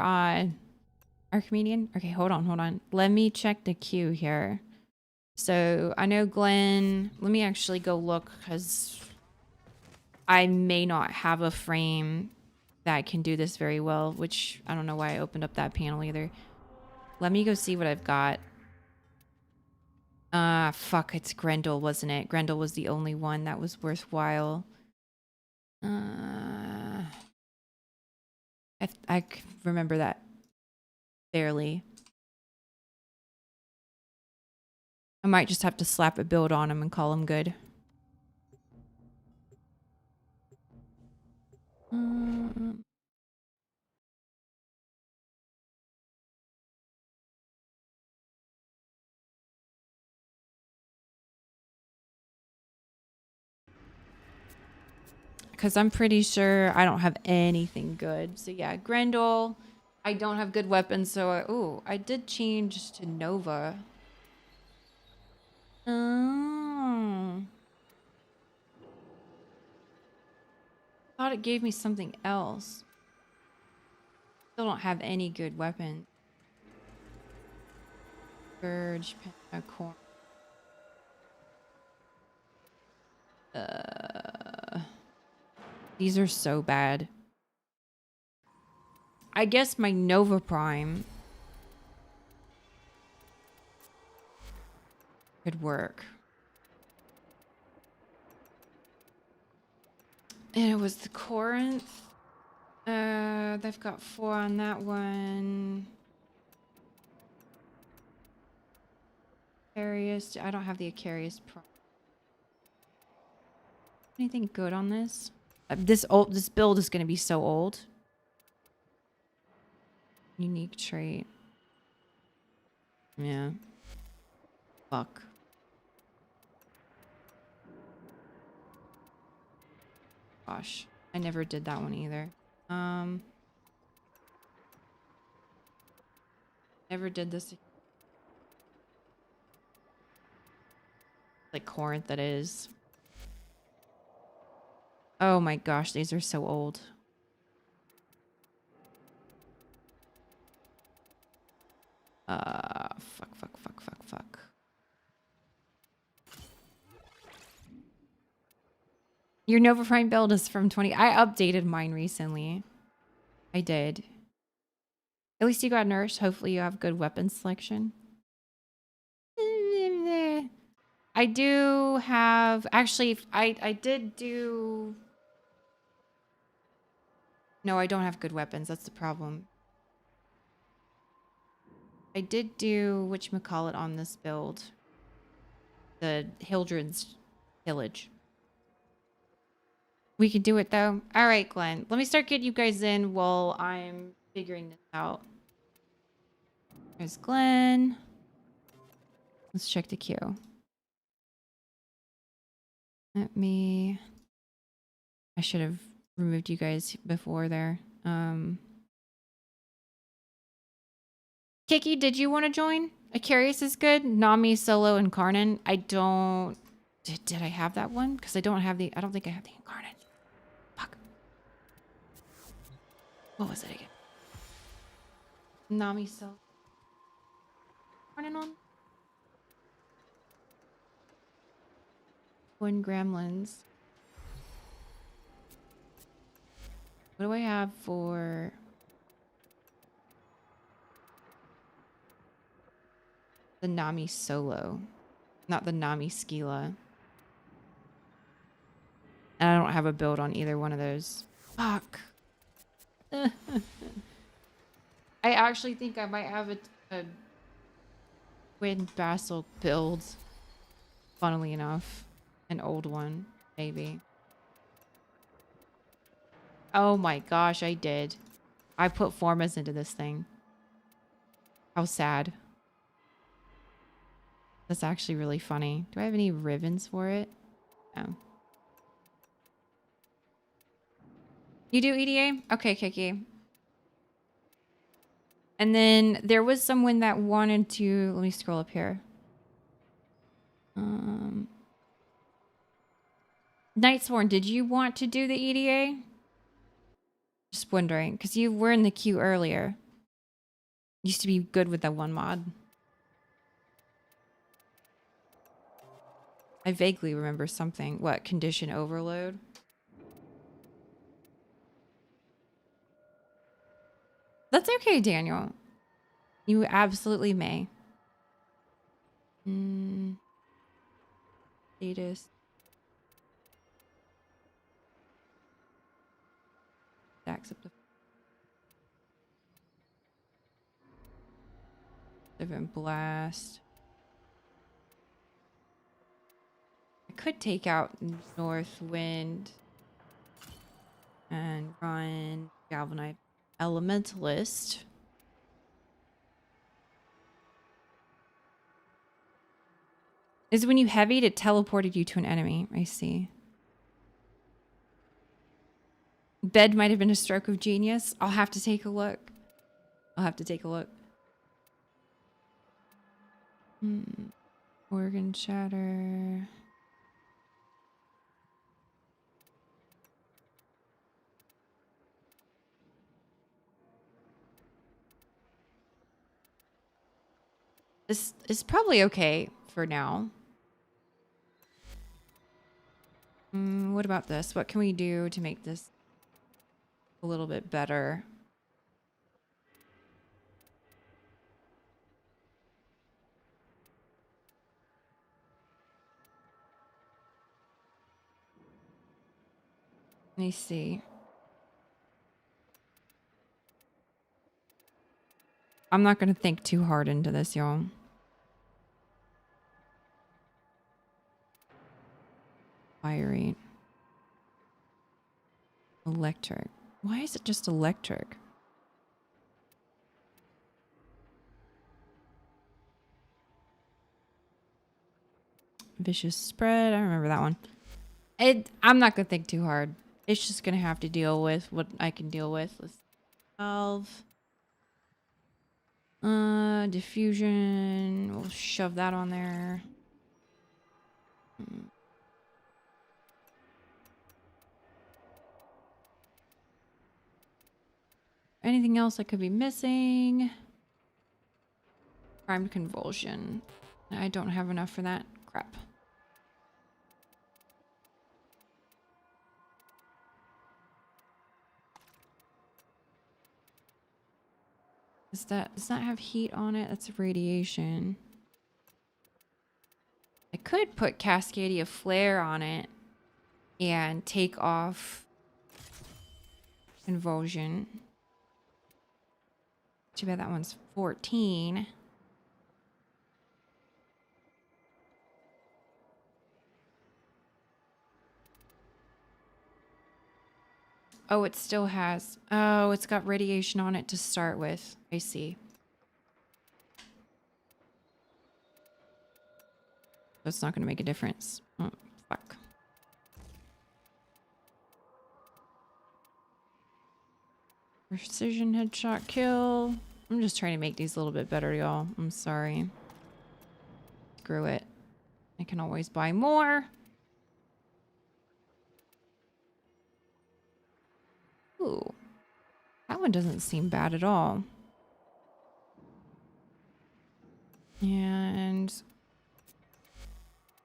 Archimedean? Okay, hold on. Let me check the queue here. So I know Glenn. Let me actually go look because I may not have a frame that can do this very well, which I don't know why I opened up that panel either. Let me go see what I've got. Fuck, it's Grendel, wasn't it? Grendel was the only one that was worthwhile. I remember that barely. I might just have to slap a build on him and call him good. Because I'm pretty sure I don't have anything good. So yeah, Grendel. I don't have good weapons, so I did change to Nova. Oh. Thought it gave me something else. Still don't have any good weapons. Scourge, Pentacorn. These are so bad. I guess my Nova Prime could work. And it was the Corinth. They've got 4 on that one. Acarius. I don't have the Acarius Prime. Anything good on this? This build is gonna be so old. Unique trait. Yeah. Fuck. Gosh. I never did that one either. Never did this. Like Corinth, that is. Oh my gosh, these are so old. Fuck. Your Nova Prime build is from 20. I updated mine recently. I did. At least you got nourished. Hopefully you have good weapon selection. I do have... Actually, I did do... No, I don't have good weapons. That's the problem. I did do whatchamacallit on this build. The Hildred's Pillage. We can do it though. All right, Glenn. Let me start getting you guys in while I'm figuring this out. There's Glenn. Let's check the queue. Let me... I should have removed you guys before there. Kiki, did you want to join? Acarius is good. Nami, Solo, and Karnan. I don't... Did I have that one? Because I don't think I have the Incarnate. Fuck. What was it again? Nami, Solo. Karnan on? Twin Gremlins. What do I have for... the Nami Solo? Not the Nami Skila. And I don't have a build on either one of those. Fuck. I actually think I might have a Twin Basalt build. Funnily enough. An old one, maybe. Oh my gosh, I did. I put Formas into this thing. How sad. That's actually really funny. Do I have any ribbons for it? No. You do EDA? Okay, Kiki. And then there was someone that wanted to... Let me scroll up here. Nightsworn, did you want to do the EDA? Just wondering, because you were in the queue earlier. Used to be good with that one mod. I vaguely remember something. What, condition overload? That's okay, Daniel. You absolutely may. Status. Accept the... Live in blast. I could take out north wind and run galvanize elementalist. Is when you heavied, it teleported you to an enemy. I see. Bed might have been a stroke of genius. I'll have to take a look. I'll have to take a look. Organ shatter. This is probably okay for now. What about this? What can we do to make this a little bit better? Let me see. I'm not going to think too hard into this, y'all. Fiery. Electric. Why is it just electric? Vicious spread. I remember that one. I'm not going to think too hard. It's just going to have to deal with what I can deal with. Let's 12. Diffusion. We'll shove that on there. Anything else I could be missing? Primed convulsion. I don't have enough for that. Crap. Does that have heat on it? That's radiation. I could put Cascadia Flare on it and take off convulsion. Too bad that one's 14. Oh, it still has. Oh, it's got radiation on it to start with. I see. That's not going to make a difference. Oh, fuck. Precision headshot kill. I'm just trying to make these a little bit better, y'all. I'm sorry. Screw it. I can always buy more. Ooh. That one doesn't seem bad at all. And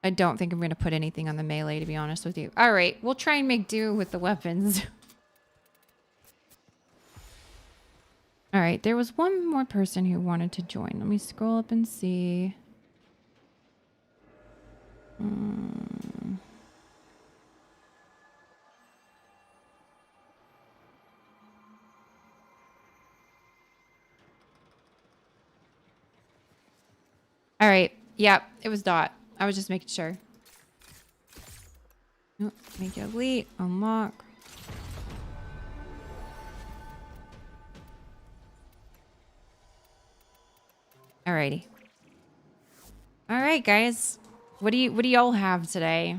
I don't think I'm going to put anything on the melee, to be honest with you. All right. We'll try and make do with the weapons. All right. There was one more person who wanted to join. Let me scroll up and see. All right. Yep. It was Dot. I was just making sure. Oh, make it elite. Unlock. Alrighty. All right, guys. What do y'all have today?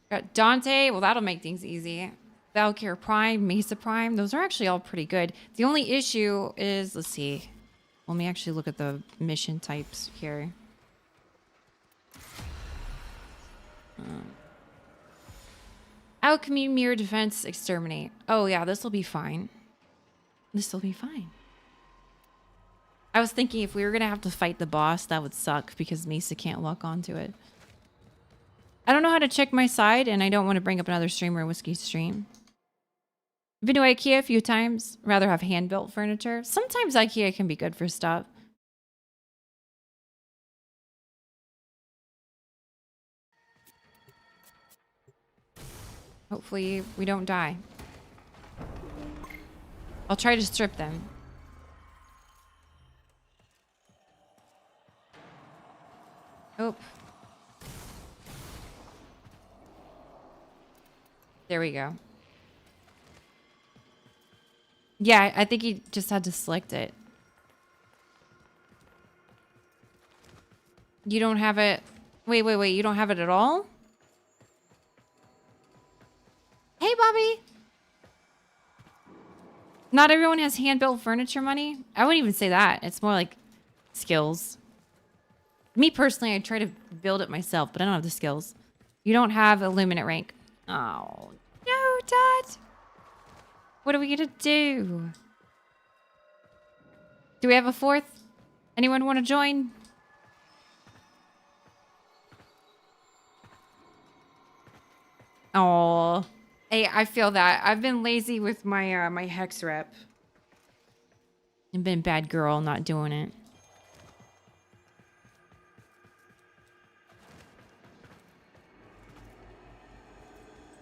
Got Dante. Well, that'll make things easy. Valkyr Prime, Mesa Prime. Those are actually all pretty good. The only issue is, let's see. Let me actually look at the mission types here. Alchemy, Mirror Defense, Exterminate. Oh yeah, this will be fine. This will be fine. I was thinking if we were going to have to fight the boss, that would suck because Mesa can't lock onto it. I don't know how to check my side, and I don't want to bring up another streamer whiskey stream. Been to IKEA a few times. Rather have hand-built furniture. Sometimes IKEA can be good for stuff. Hopefully we don't die. I'll try to strip them. Oh. There we go. Yeah, I think he just had to select it. You don't have it. Wait. You don't have it at all? Hey, Bobby. Not everyone has hand-built furniture money. I wouldn't even say that. It's more like skills. Me personally, I try to build it myself, but I don't have the skills. You don't have a luminant rank. Oh, no, Dad. What are we gonna do? Do we have a fourth? Anyone want to join? Oh, hey, I feel that. I've been lazy with my my hex rep. I've been bad girl, not doing it.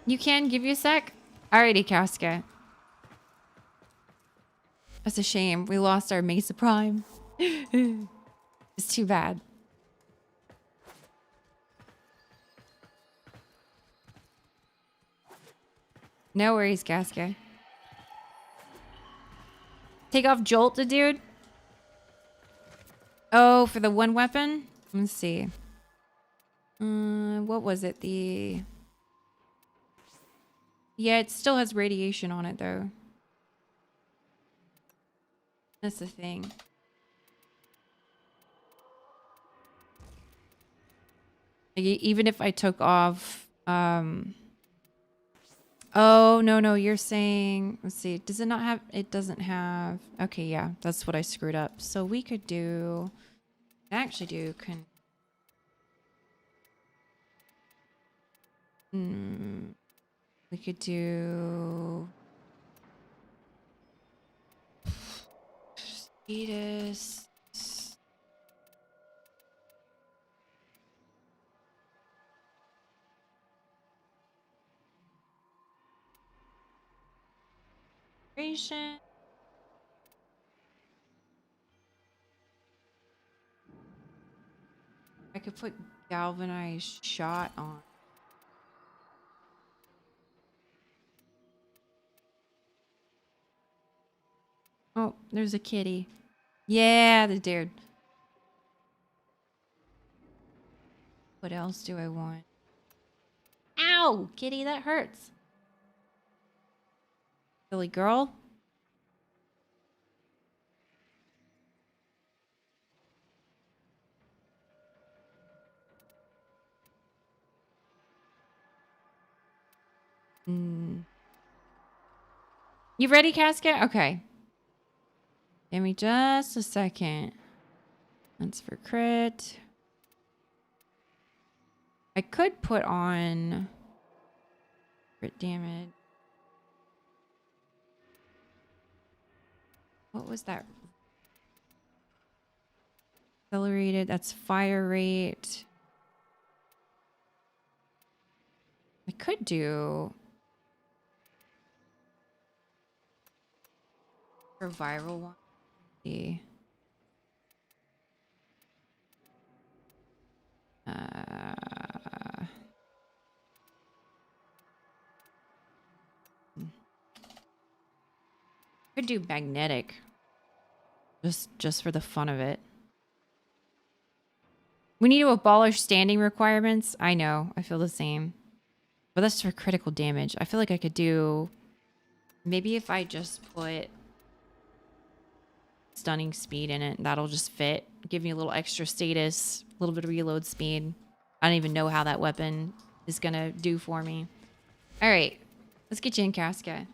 You can give you a sec. Alrighty, Casca. That's a shame. We lost our Mesa Prime. It's too bad. No worries, Casca. Take off Jolt the dude. Oh, for the one weapon? Let's see. What was it? Yeah, it still has radiation on it, though. That's the thing. Like, even if I took off... Oh, no, you're saying... Let's see. Does it not have... It doesn't have... Okay, yeah. That's what I screwed up. So we could do... Actually do... We could do... Status... Creation. I could put galvanized shot on. Oh, there's a kitty. Yeah, the dude. What else do I want? Ow, kitty, that hurts. Silly girl. You ready, Casket? Okay. Give me just a second. That's for crit. I could put on crit damage. What was that? Accelerated. That's fire rate. I could do for viral one. See. Could do magnetic. Just for the fun of it. We need to abolish standing requirements. I know. I feel the same. But that's for critical damage. I feel like I could do... Maybe if I just put stunning speed in it, that'll just fit. Give me a little extra status, a little bit of reload speed. I don't even know how that weapon is going to do for me. All right. Let's get you in, Casca.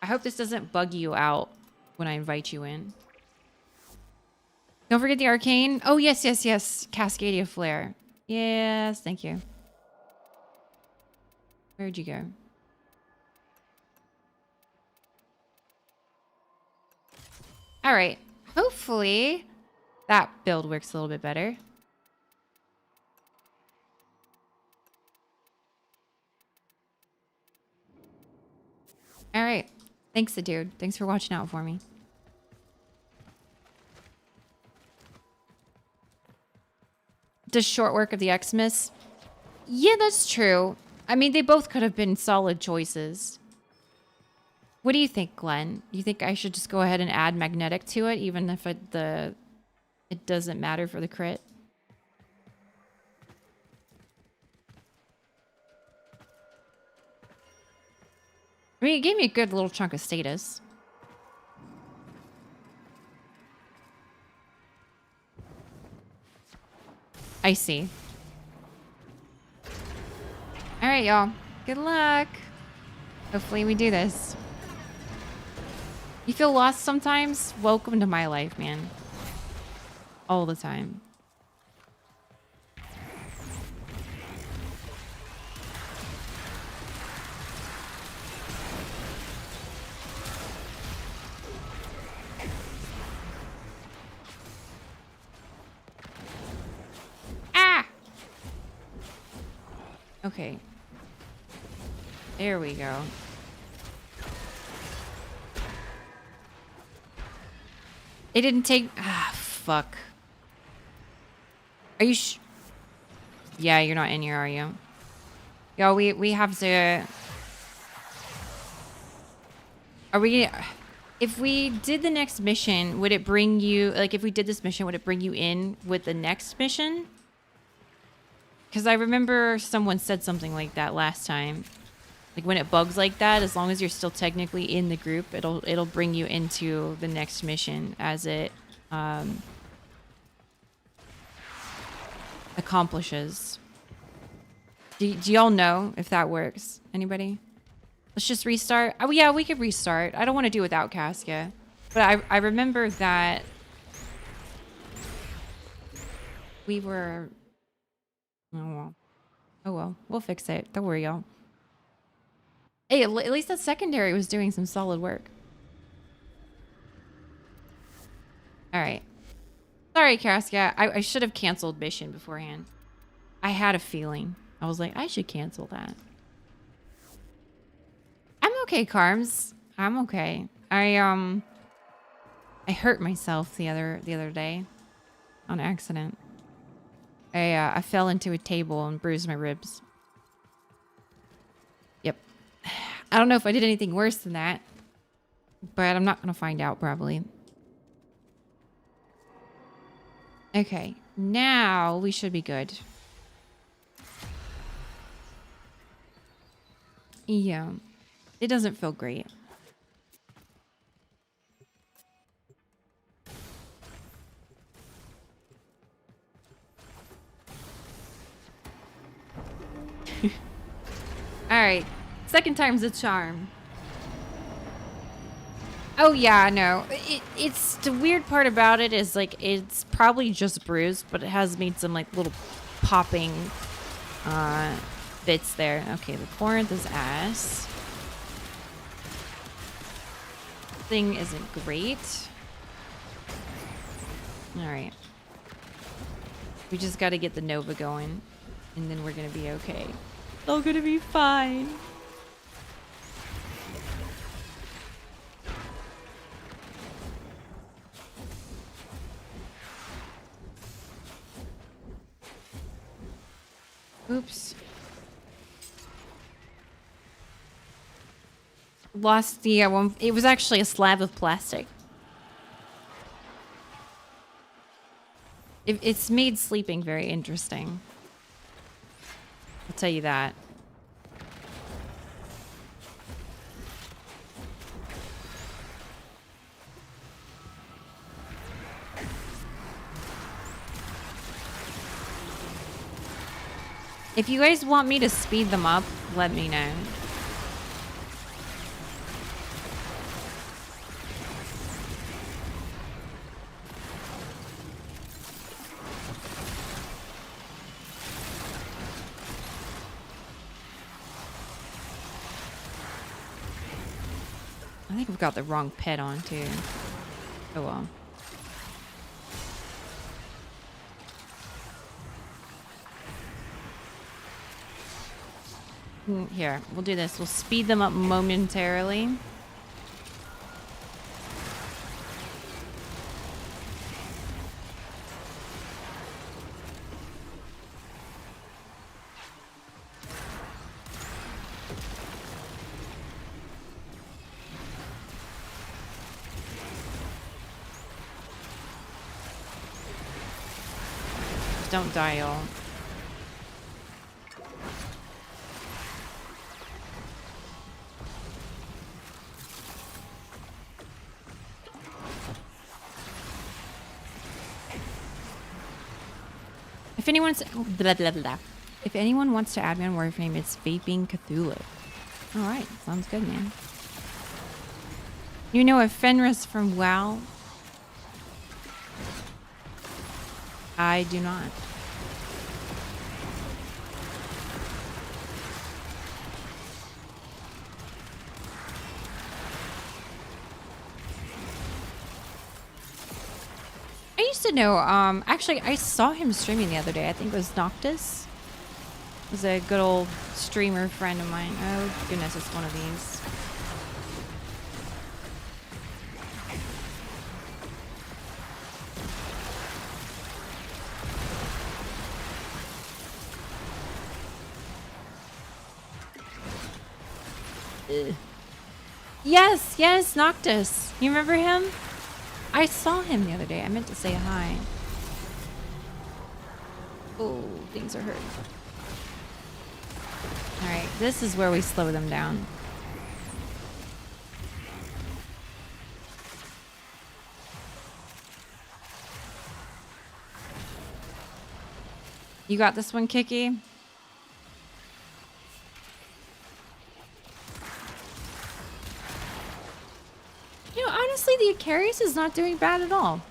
I hope this doesn't bug you out when I invite you in. Don't forget the arcane. Oh, yes. Cascadia Flare. Yes, thank you. Where'd you go? All right. Hopefully that build works a little bit better. All right. Thanks, dude. Thanks for watching out for me. Does short work of the Xmas? Yeah, that's true. I mean, they both could have been solid choices. What do you think, Glenn? You think I should just go ahead and add magnetic to it, even if it doesn't matter for the crit? I mean, it gave me a good little chunk of status. I see. All right, y'all. Good luck. Hopefully we do this. You feel lost sometimes? Welcome to my life, man. All the time. Ah! Okay. There we go. It didn't take... Ah, fuck. Are you Yeah, you're not in here, are you? Yo, we have to... Are we... If we did the next mission, would it bring you... Like, if we did this mission, would it bring you in with the next mission? Because I remember someone said something like that last time. Like, when it bugs like that, as long as you're still technically in the group, it'll bring you into the next mission as it accomplishes. Do y'all know if that works? Anybody? Let's just restart. Oh, yeah, we could restart. I don't want to do without Casca. But I remember that we were... Oh, well. Oh, well. We'll fix it. Don't worry, y'all. Hey, at least that secondary was doing some solid work. All right. Sorry, Casca. I should have canceled mission beforehand. I had a feeling. I was like, I should cancel that. I'm okay, Carms. I'm okay. I hurt myself the other day on accident. I fell into a table and bruised my ribs. Yep. I don't know if I did anything worse than that, but I'm not gonna find out probably. Okay, now we should be good. Yeah, it doesn't feel great. All right, second time's a charm. Oh yeah, no. It's the weird part about it is like it's probably just bruised, but it has made some like little popping bits there. Okay, the Corinth is ass. Thing isn't great. All right. We just got to get the Nova going, and then we're gonna be okay. It's all gonna be fine. Oops. Lost the one. It was actually a slab of plastic. It's made sleeping very interesting. I'll tell you that. If you guys want me to speed them up, let me know. I think we've got the wrong pet on too. Oh well. Here, we'll do this. We'll speed them up momentarily. don't die, y'all. If anyone's blah, blah, blah. If anyone wants to add me on Warframe, it's Vaping Cthulhu. All right, sounds good, man. You know a Fenris from WoW? I do not. I used to know, actually I saw him streaming the other day. I think it was Noctis. It was a good old streamer friend of mine. Oh goodness, it's one of these. Ugh. Yes, Noctis. You remember him? I saw him the other day. I meant to say hi. Oh, things are hurting. Alright, this is where we slow them down. You got this one, Kiki? You know, honestly, the Icarus is not doing bad at all.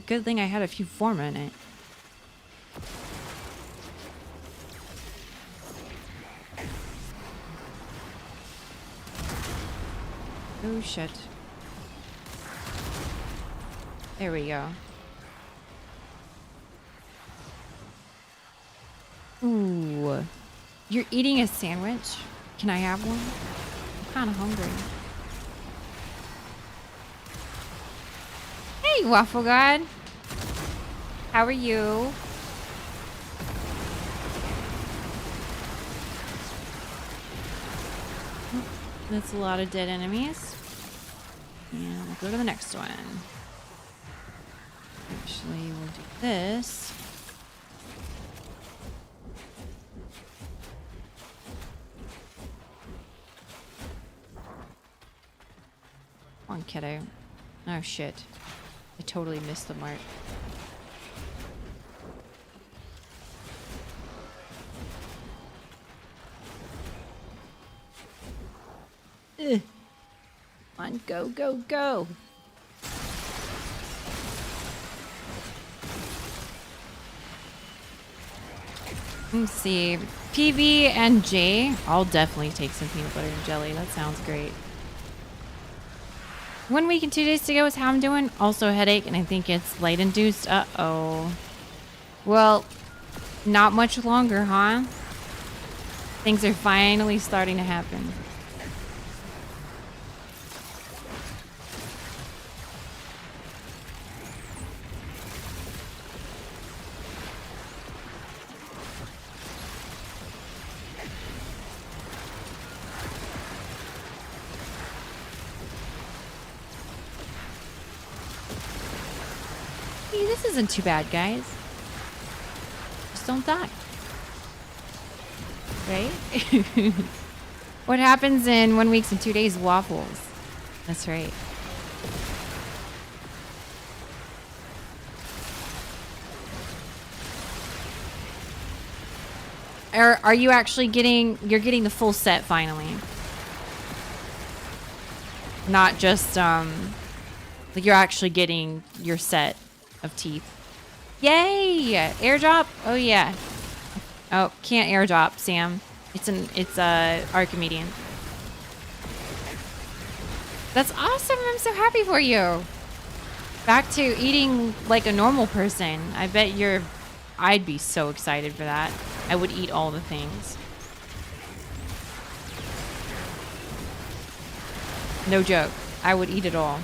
Good thing I had a few form in it. Oh shit. There we go. Ooh. You're eating a sandwich? Can I have one? I'm kind of hungry. Hey, Waffle God. How are you? That's a lot of dead enemies. And we'll go to the next one. Actually, we'll do this. Come on, kiddo. Oh, shit. I totally missed the mark. Ugh. Come on, go, go, go. Let's see. PB and J. I'll definitely take some peanut butter and jelly. That sounds great. 1 week and 2 days to go is how I'm doing. Also headache, and I think it's light induced. Uh-oh. Well, not much longer, huh? Things are finally starting to happen. Hey, this isn't too bad, guys. Just don't die. Right? What happens in 1 week and 2 days? Waffles. That's right. Are you actually getting... You're getting the full set finally. Not just, like you're actually getting your set of teeth. Yay! Airdrop? Oh yeah. Oh, can't airdrop, Sam. It's a Archimedean. That's awesome. I'm so happy for you. Back to eating like a normal person. I bet I'd be so excited for that. I would eat all the things. No joke. I would eat it all.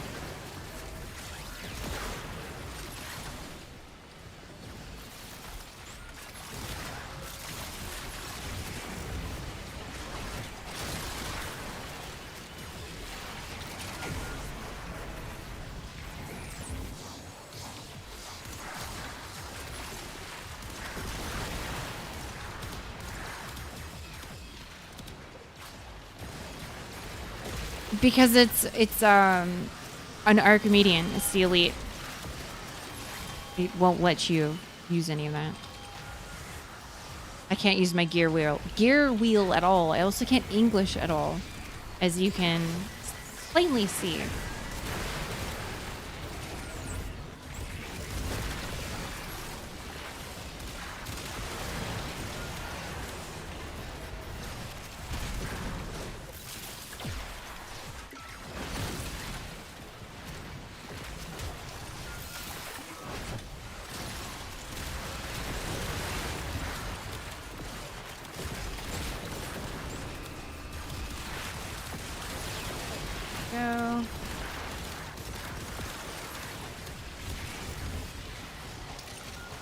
Because it's an Archimedean. It's the elite. It won't let you use any of that. I can't use my gear wheel at all. I also can't English at all, as you can plainly see. Go.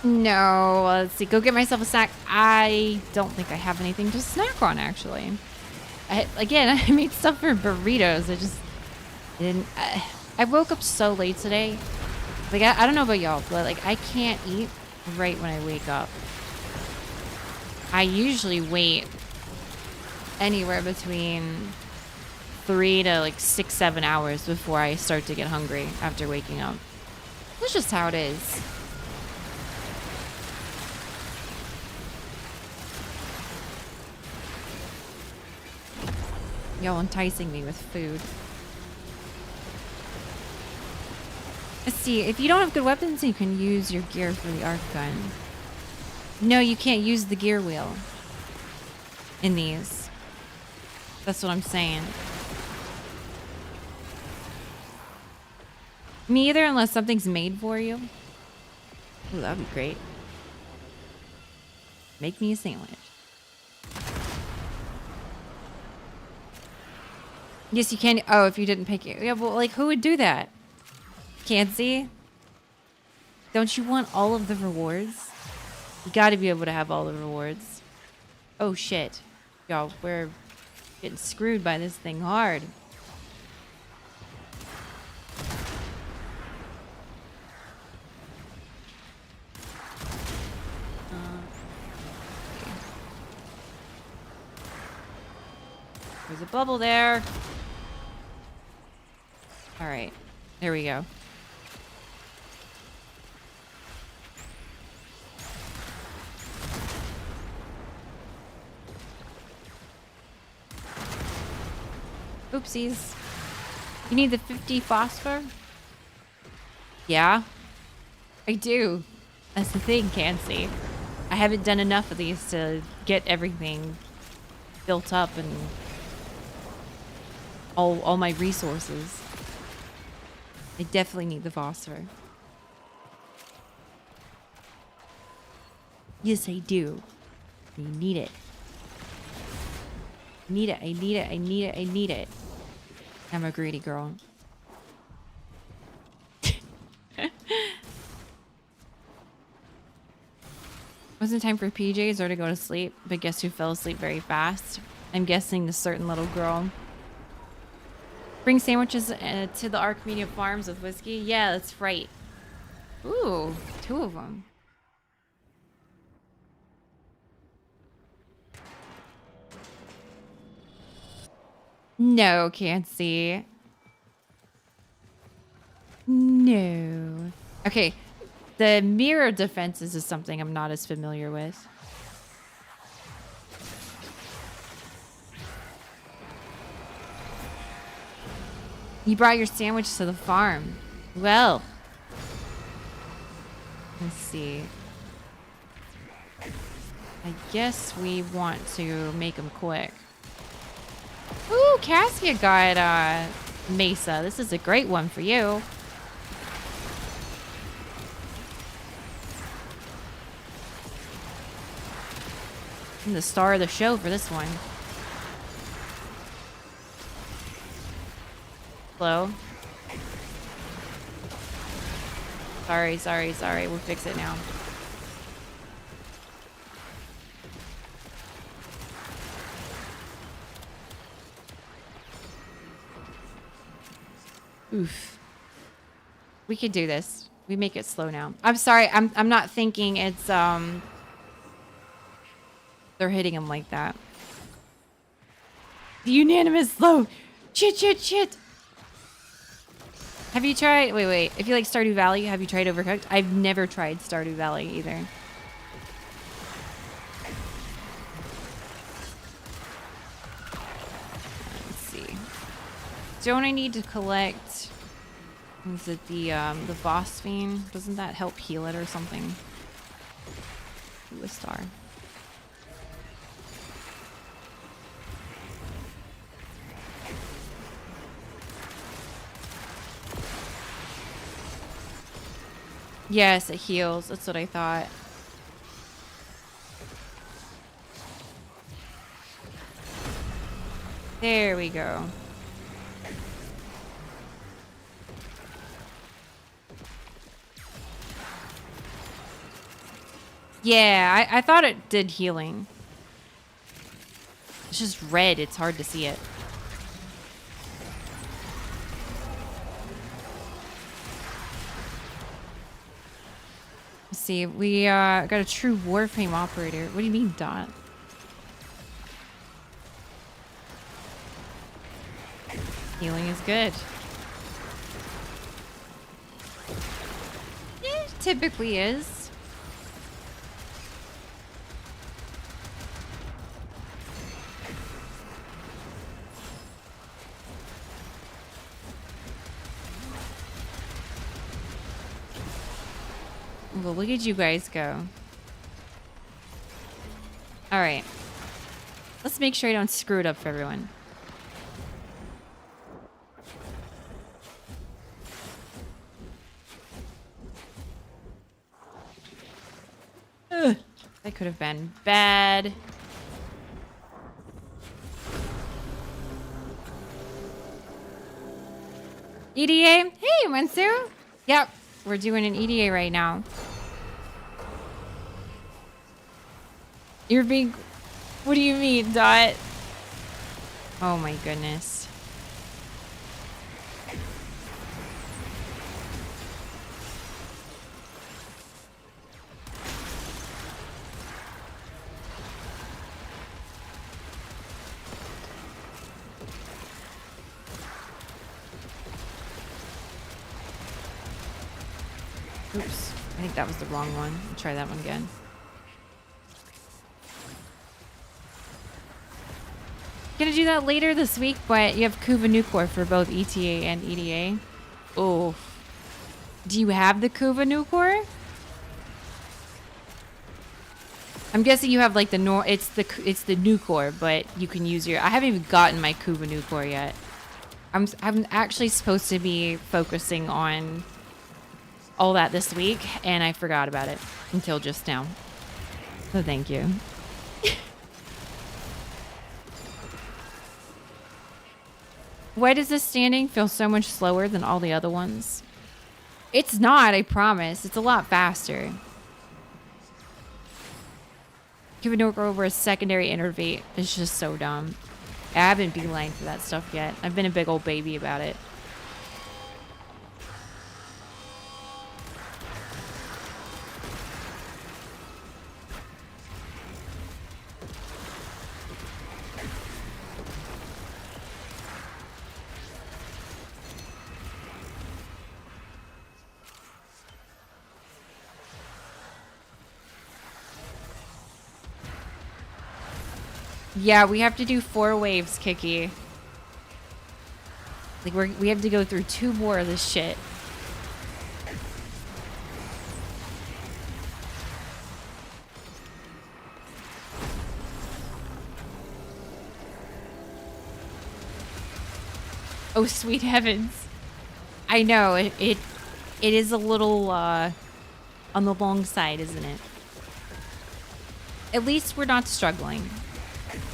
No, let's see. Go get myself a snack. I don't think I have anything to snack on, actually. Again, I made stuff for burritos. I just didn't. I woke up so late today. Like, I don't know about y'all, but like, I can't eat right when I wake up. I usually wait anywhere between 3 to like 6-7 hours before I start to get hungry after waking up. That's just how it is. Y'all enticing me with food. Let's see, if you don't have good weapons, you can use your gear for the arc gun. No, you can't use the gear wheel in these. That's what I'm saying. Me either, unless something's made for you. Ooh, that'd be great. Make me a sandwich. Yes, you can. Oh, if you didn't pick it. Yeah, well, like, who would do that? Can't see? Don't you want all of the rewards? You gotta be able to have all the rewards. Oh, shit. Y'all, we're getting screwed by this thing hard. There's a bubble there. All right, there we go. Oopsies. You need the 50 phosphor? Yeah, I do. That's the thing, can't see. I haven't done enough of these to get everything built up and all my resources. I definitely need the phosphor. Yes, I do. You need it. I need it, I need it, I need it, I need it. I'm a greedy girl. Wasn't time for PJs or to go to sleep, but guess who fell asleep very fast? I'm guessing the certain little girl. Bring sandwiches to the Archimedean Farms with whiskey? Yeah, that's right. Ooh, 2 of them. No, can't see. No. Okay, the mirror defenses is something I'm not as familiar with. You brought your sandwich to the farm. Well. Let's see. I guess we want to make them quick. Ooh, Cassia got Mesa. This is a great one for you. I'm the star of the show for this one. Hello? Sorry. We'll fix it now. Oof. We could do this. We make it slow now. I'm sorry. I'm not thinking it's they're hitting him like that. The unanimous slow. Shit, shit, shit. Have you tried... Wait. If you like Stardew Valley, have you tried Overcooked? I've never tried Stardew Valley either. Let's see. Don't I need to collect... Is it the boss fiend? Doesn't that help heal it or something? Ooh, a star. Yes, it heals. That's what I thought. There we go. Yeah, I thought it did healing. It's just red. It's hard to see it. Let's see. We got a true Warframe operator. What do you mean, Dot? Healing is good. It typically is. Well, look at you guys go. All right. Let's make sure I don't screw it up for everyone. Ugh, that could have been bad. EDA? Hey, Mansu. Yep, we're doing an EDA right now. You're being... What do you mean, Dot? Oh my goodness. Oops. I think that was the wrong one. I'll try that one again. Gonna do that later this week, but you have Kuva Nucor for both ETA and EDA. Oh. Do you have the Kuva Nucor? I'm guessing you have like the it's the Nucor, but you can use your... I haven't even gotten my Kuva Nucor yet. I'm actually supposed to be focusing on all that this week, and I forgot about it until just now. So thank you. Why does this standing feel so much slower than all the other ones? It's not, I promise. It's a lot faster. Giving over a secondary innervate is just so dumb. I haven't beeline for that stuff yet. I've been a big old baby about it. Yeah, we have to do 4 waves, Kiki. Like, we have to go through 2 more of this shit. Oh, sweet heavens. I know, it is a little, on the long side, isn't it? At least we're not struggling.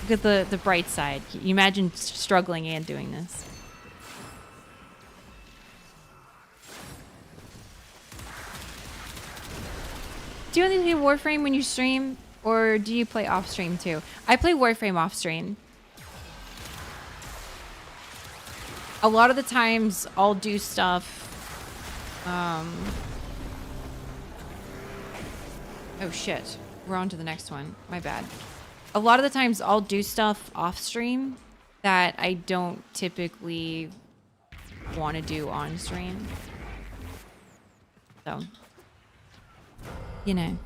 Look at the bright side. Can you imagine struggling and doing this? Do you only play Warframe when you stream, or do you play off stream too? I play Warframe off stream. A lot of the times I'll do stuff. Oh shit. We're on to the next one. My bad. A lot of the times I'll do stuff off stream that I don't typically want to do on stream. So, you know.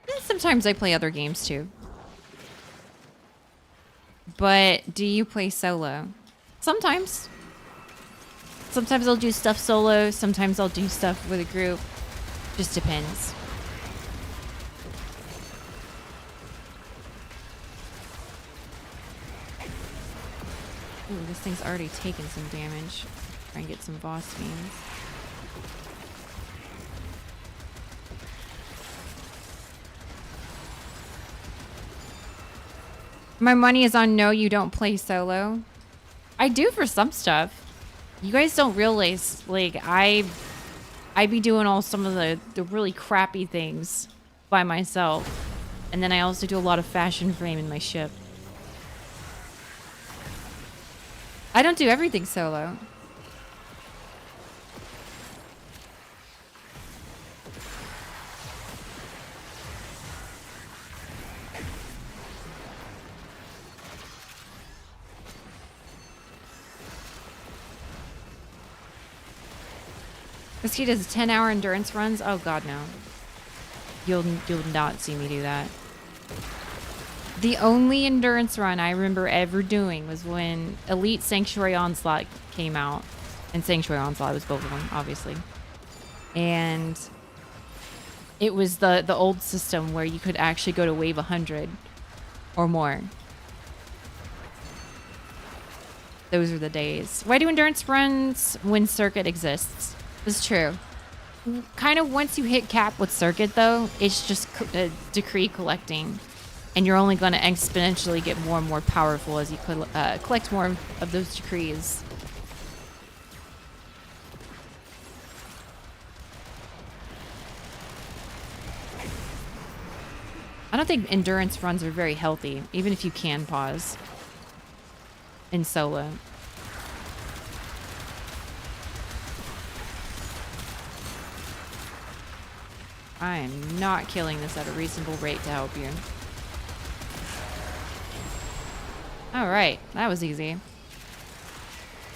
And sometimes I play other games too. But do you play solo? Sometimes. Sometimes I'll do stuff solo. Sometimes I'll do stuff with a group. Just depends. Ooh, this thing's already taken some damage. Try and get some boss fiends. My money is on no, you don't play solo. I do for some stuff. You guys don't realize, like, I be doing some of the really crappy things by myself. And then I also do a lot of fashion frame in my ship. I don't do everything solo. This kid does 10-hour endurance runs? Oh god, no. You'll not see me do that. The only endurance run I remember ever doing was when Elite Sanctuary Onslaught came out. And Sanctuary Onslaught was both of them, obviously. And it was the old system where you could actually go to wave 100 or more. Those are the days. Why do endurance runs when circuit exists? It's true. Kind of once you hit cap with circuit, though, it's just decree collecting. And you're only going to exponentially get more and more powerful as you collect more of those decrees. I don't think endurance runs are very healthy, even if you can pause in solo. I am not killing this at a reasonable rate to help you. Alright, that was easy.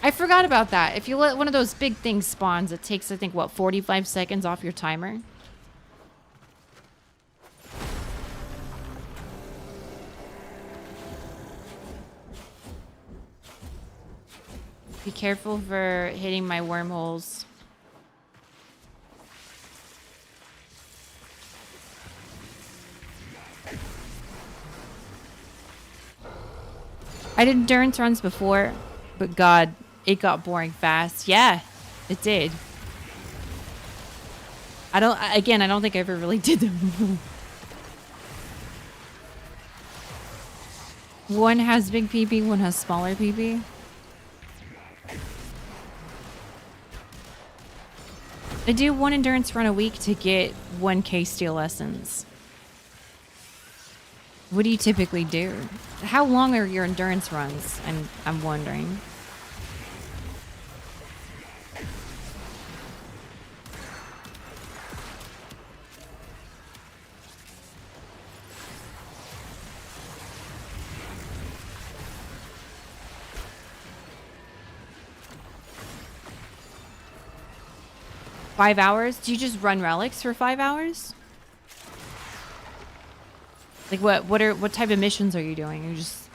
I forgot about that. If you let one of those big things spawns, it takes, I think, what, 45 seconds off your timer? Be careful for hitting my wormholes. I did endurance runs before, but God, it got boring fast. Yeah, it did. I don't think I ever really did them. One has big PP, one has smaller PP. I do one endurance run a week to get 1k steel essence. What do you typically do? How long are your endurance runs? I'm wondering. Five hours? Do you just run relics for 5 hours? Like what type of missions are you doing? I'm just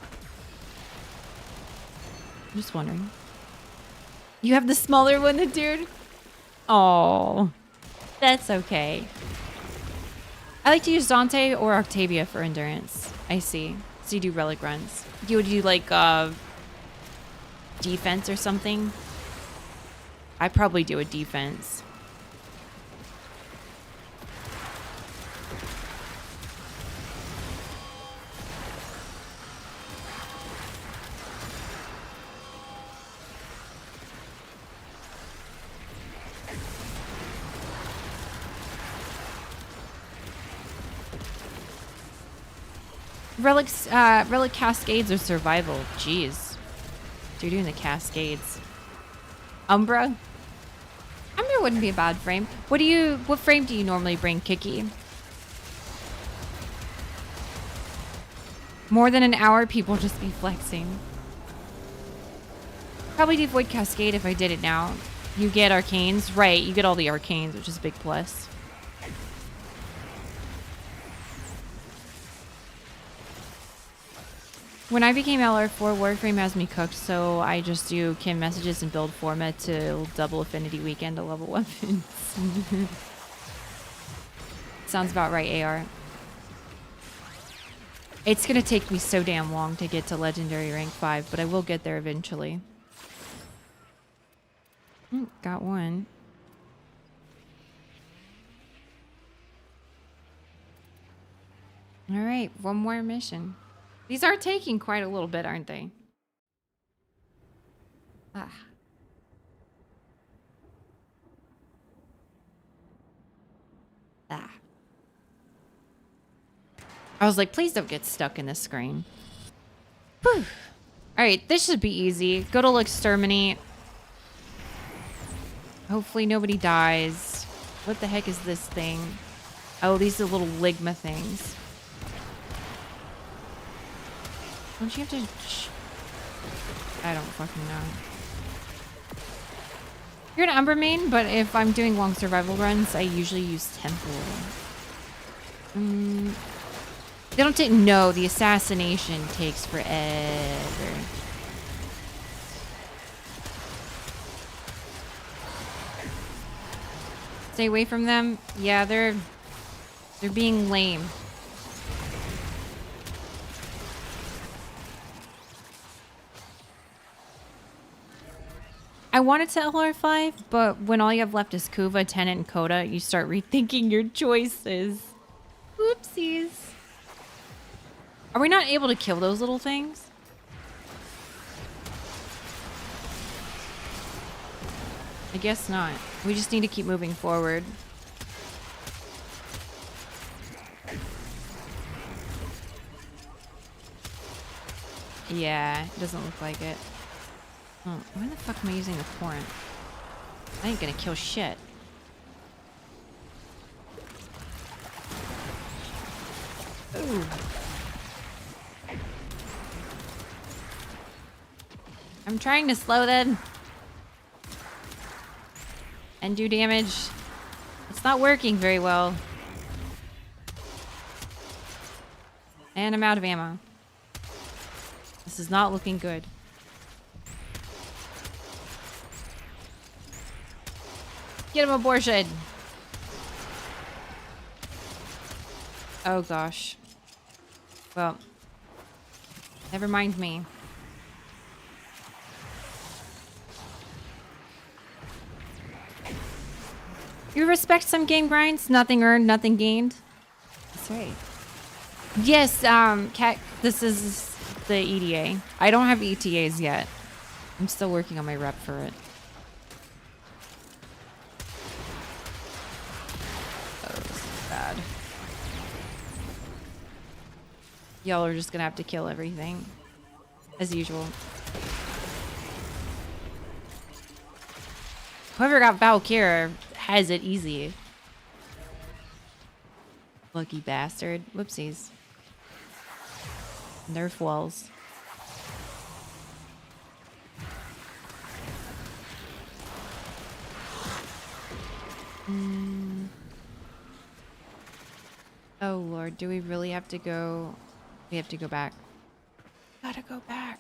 wondering. You have the smaller one, the dude? Oh, that's okay. I like to use Dante or Octavia for endurance. I see. So you do relic runs. You would do like defense or something? I probably do a defense. Relic cascades or survival. Jeez. So you're doing the cascades. Umbra? Umbra wouldn't be a bad frame. What frame do you normally bring, Kiki? More than an hour, people just be flexing. Probably do Void Cascade if I did it now. You get arcanes. Right, you get all the arcanes, which is a big plus. When I became LR4, Warframe has me cooked, so I just do Kim messages and build format to double Affinity Weekend to level weapons. Sounds about right, AR. It's gonna take me so damn long to get to Legendary Rank 5, but I will get there eventually. Got one. Alright, one more mission. These are taking quite a little bit, aren't they? Ah. Ah. I was like, please don't get stuck in this screen. Whew. Alright, this should be easy. Go to exterminate. Hopefully nobody dies. What the heck is this thing? Oh, these are little ligma things. Don't you have to... I don't fucking know. You're an Umber main, but if I'm doing long survival runs, I usually use Temple. They don't take... No, the assassination takes forever. Stay away from them. Yeah, they're being lame. I wanted to LR5, but when all you have left is Kuva, Tenant, and Coda, you start rethinking your choices. Oopsies. Are we not able to kill those little things? I guess not. We just need to keep moving forward. Yeah, it doesn't look like it. Oh, why the fuck am I using the torrent? I ain't gonna kill shit. Ooh. I'm trying to slow them and do damage. It's not working very well. And I'm out of ammo. This is not looking good. Get him, abortion! Oh gosh. Well, never mind me. You respect some game grinds? Nothing earned, nothing gained? That's right. Yes, Cat, this is the EDA. I don't have ETAs yet. I'm still working on my rep for it. Oh, this is bad. Y'all are just gonna have to kill everything. As usual. Whoever got Valkyra has it easy. Lucky bastard. Whoopsies. Nerf walls. Oh lord, do we really have to go? We have to go back. Gotta go back.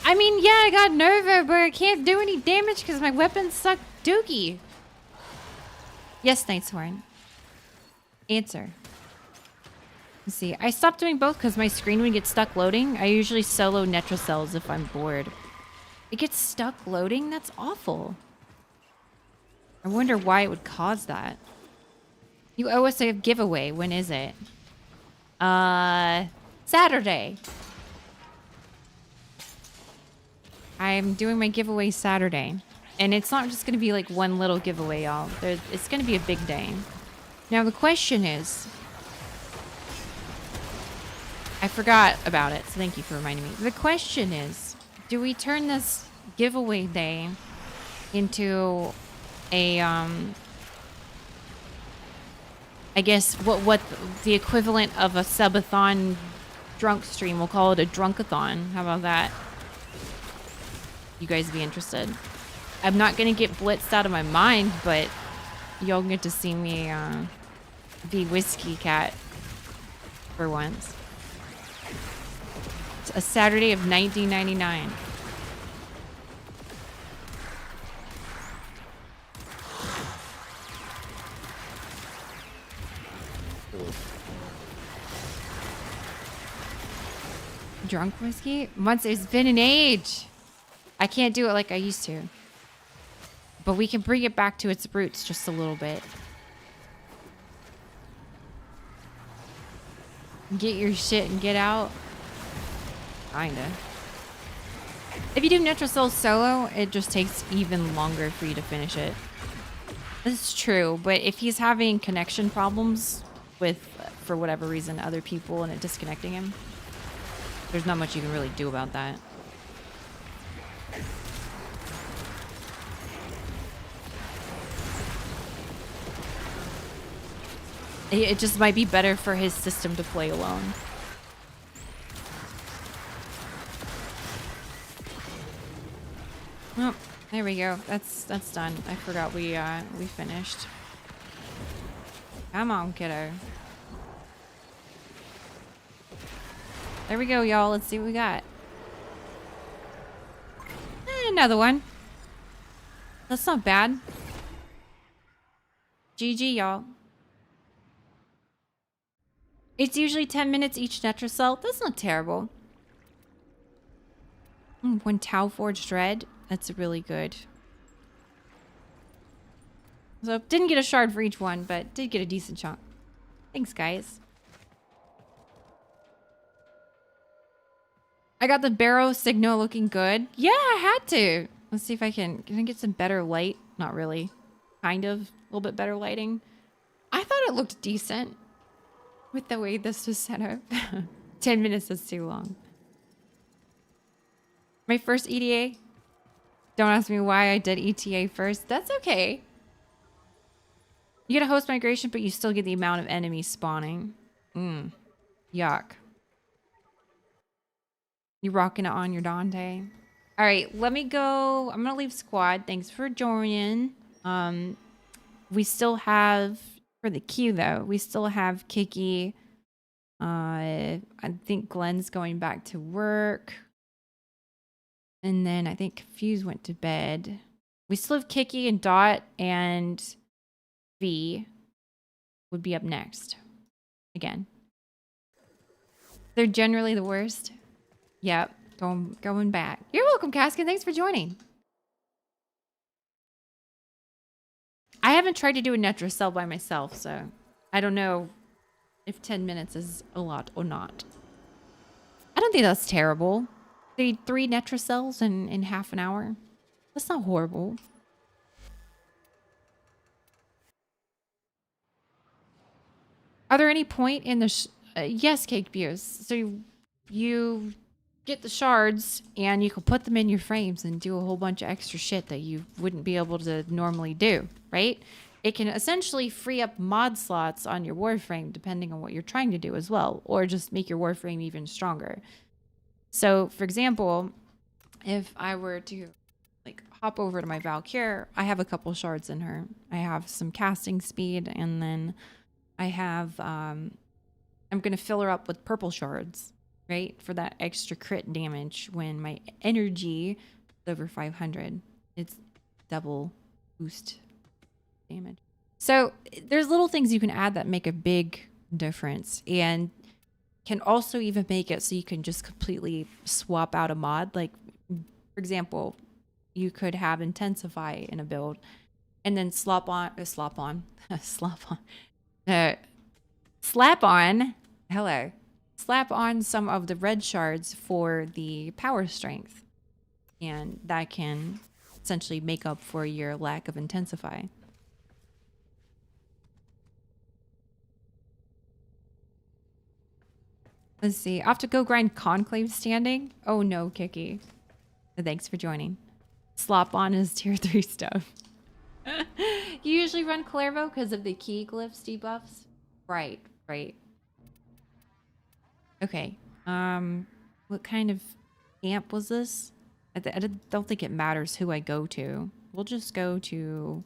I mean, yeah, I got Nova, but I can't do any damage because my weapons suck dookie. Yes, Nightsworn. Answer. Let's see. I stopped doing both because my screen would get stuck loading. I usually solo Netrocells if I'm bored. It gets stuck loading? That's awful. I wonder why it would cause that. You owe us a giveaway. When is it? Saturday. I'm doing my giveaway Saturday. And it's not just going to be like one little giveaway, y'all. It's going to be a big day. Now the question is... I forgot about it, so thank you for reminding me. The question is, do we turn this giveaway day into a I guess what the equivalent of a subathon drunk stream. We'll call it a drunkathon. How about that? You guys be interested? I'm not gonna get blitzed out of my mind, but y'all get to see me be whiskey cat for once. It's a Saturday of 1999. Drunk whiskey? Once it's been an age. I can't do it like I used to. But we can bring it back to its roots just a little bit. Get your shit and get out. Kinda. If you do Nitro Soul solo, it just takes even longer for you to finish it. This is true, but if he's having connection problems with, for whatever reason, other people and it disconnecting him, there's not much you can really do about that. It just might be better for his system to play alone. Oh, there we go. That's done. I forgot we finished. Come on, kiddo. There we go, y'all. Let's see what we got. Another one. That's not bad. GG, y'all. It's usually 10 minutes each Netracell. That's not terrible. One Tau Forged Dread. That's really good. So, didn't get a shard for each one, but did get a decent chunk. Thanks, guys. I got the barrow signal looking good. Yeah, I had to. Let's see if I can I get some better light. Not really. Kind of. A little bit better lighting. I thought it looked decent with the way this was set up. 10 minutes is too long. My first EDA. Don't ask me why I did ETA first. That's okay. You get a host migration, but you still get the amount of enemies spawning. Yuck. You rocking it on your Dante. All right, let me go. I'm going to leave squad. Thanks for joining. We still have, for the queue though, we still have Kiki. I think Glenn's going back to work. And then I think Fuse went to bed. We still have Kiki and Dot and V would be up next. Again. They're generally the worst. Yep. Going back. You're welcome, Caskin. Thanks for joining. I haven't tried to do a Netracell by myself, so I don't know if 10 minutes is a lot or not. I don't think that's terrible. Three Netracells in half an hour. That's not horrible. Are there any point in the... yes, Cake Buse. So you get the shards and you can put them in your frames and do a whole bunch of extra shit that you wouldn't be able to normally do, right? It can essentially free up mod slots on your Warframe depending on what you're trying to do as well, or just make your Warframe even stronger. So, for example, if I were to like hop over to my Valkyr, I have a couple shards in her. I have some casting speed, and then I have I'm gonna fill her up with purple shards, right? For that extra crit damage when my energy is over 500. It's double boost damage. So there's little things you can add that make a big difference, and can also even make it so you can just completely swap out a mod. Like, for example, you could have Intensify in a build and then slap on, slap on some of the red shards for the power strength. And that can essentially make up for your lack of Intensify. Let's see. I have to go grind Conclave standing. Oh no, Kiki. Thanks for joining. Slop on is tier 3 stuff. You usually run Clairvo because of the key glyphs debuffs. Right, right. Okay. What kind of camp was this? Don't think it matters who I go to. We'll just go to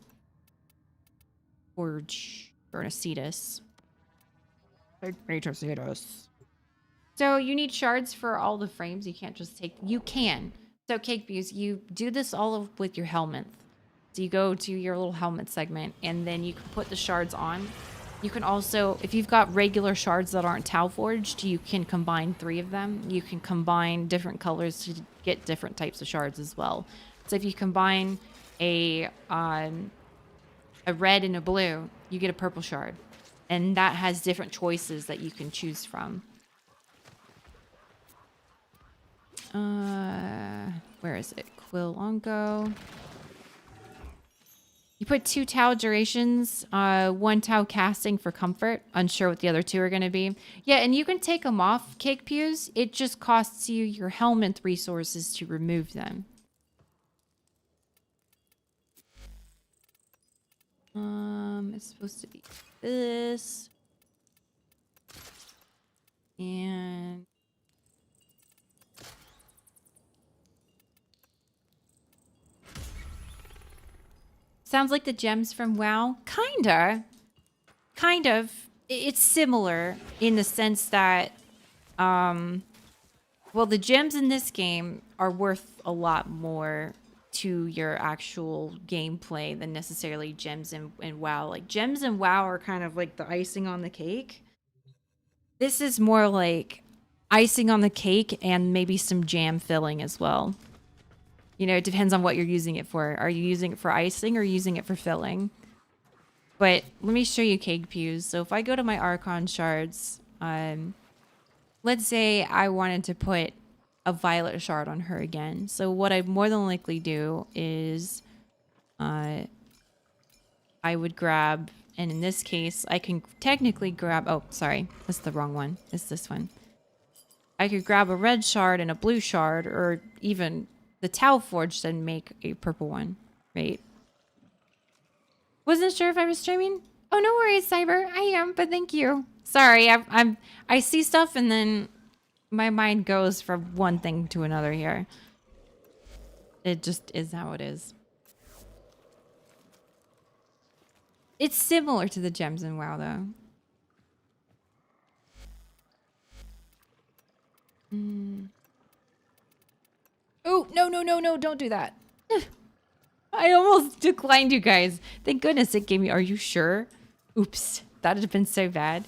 Forge or Acetus. Acetus. So you need shards for all the frames. You can't just take. You can. So Cake Views, you do this with your helmet. So you go to your little helmet segment, and then you can put the shards on. You can also, if you've got regular shards that aren't Tau forged, you can combine 3 of them. You can combine different colors to get different types of shards as well. So if you combine a red and a blue, you get a purple shard, and that has different choices that you can choose from. Where is it? Quilongo. You put 2 Tau durations, 1 Tau casting for comfort. Unsure what the other 2 are going to be. Yeah, and you can take them off, Cake Pews. It just costs you your helmet resources to remove them. It's supposed to be this. And sounds like the gems from WoW. Kinda. Kind of. It's similar in the sense that, well, the gems in this game are worth a lot more to your actual gameplay than necessarily gems in WoW. Like, gems in WoW are kind of like the icing on the cake. This is more like icing on the cake and maybe some jam filling as well. You know, it depends on what you're using it for. Are you using it for icing or using it for filling? But let me show you Cake Pews. So if I go to my Archon shards, let's say I wanted to put a violet shard on her again. So what I'd more than likely do is I would grab, and in this case, I can technically grab, oh, sorry, that's the wrong one. It's this one. I could grab a red shard and a blue shard, or even the Tau Forged and make a purple one, right? Wasn't sure if I was streaming. Oh, no worries, Cyber. I am, but thank you. Sorry, I see stuff and then my mind goes from one thing to another here. It just is how it is. It's similar to the gems in WoW, though. Oh, no, no, no, no, don't do that. I almost declined you guys. Thank goodness it gave me, are you sure? Oops, that'd have been so bad.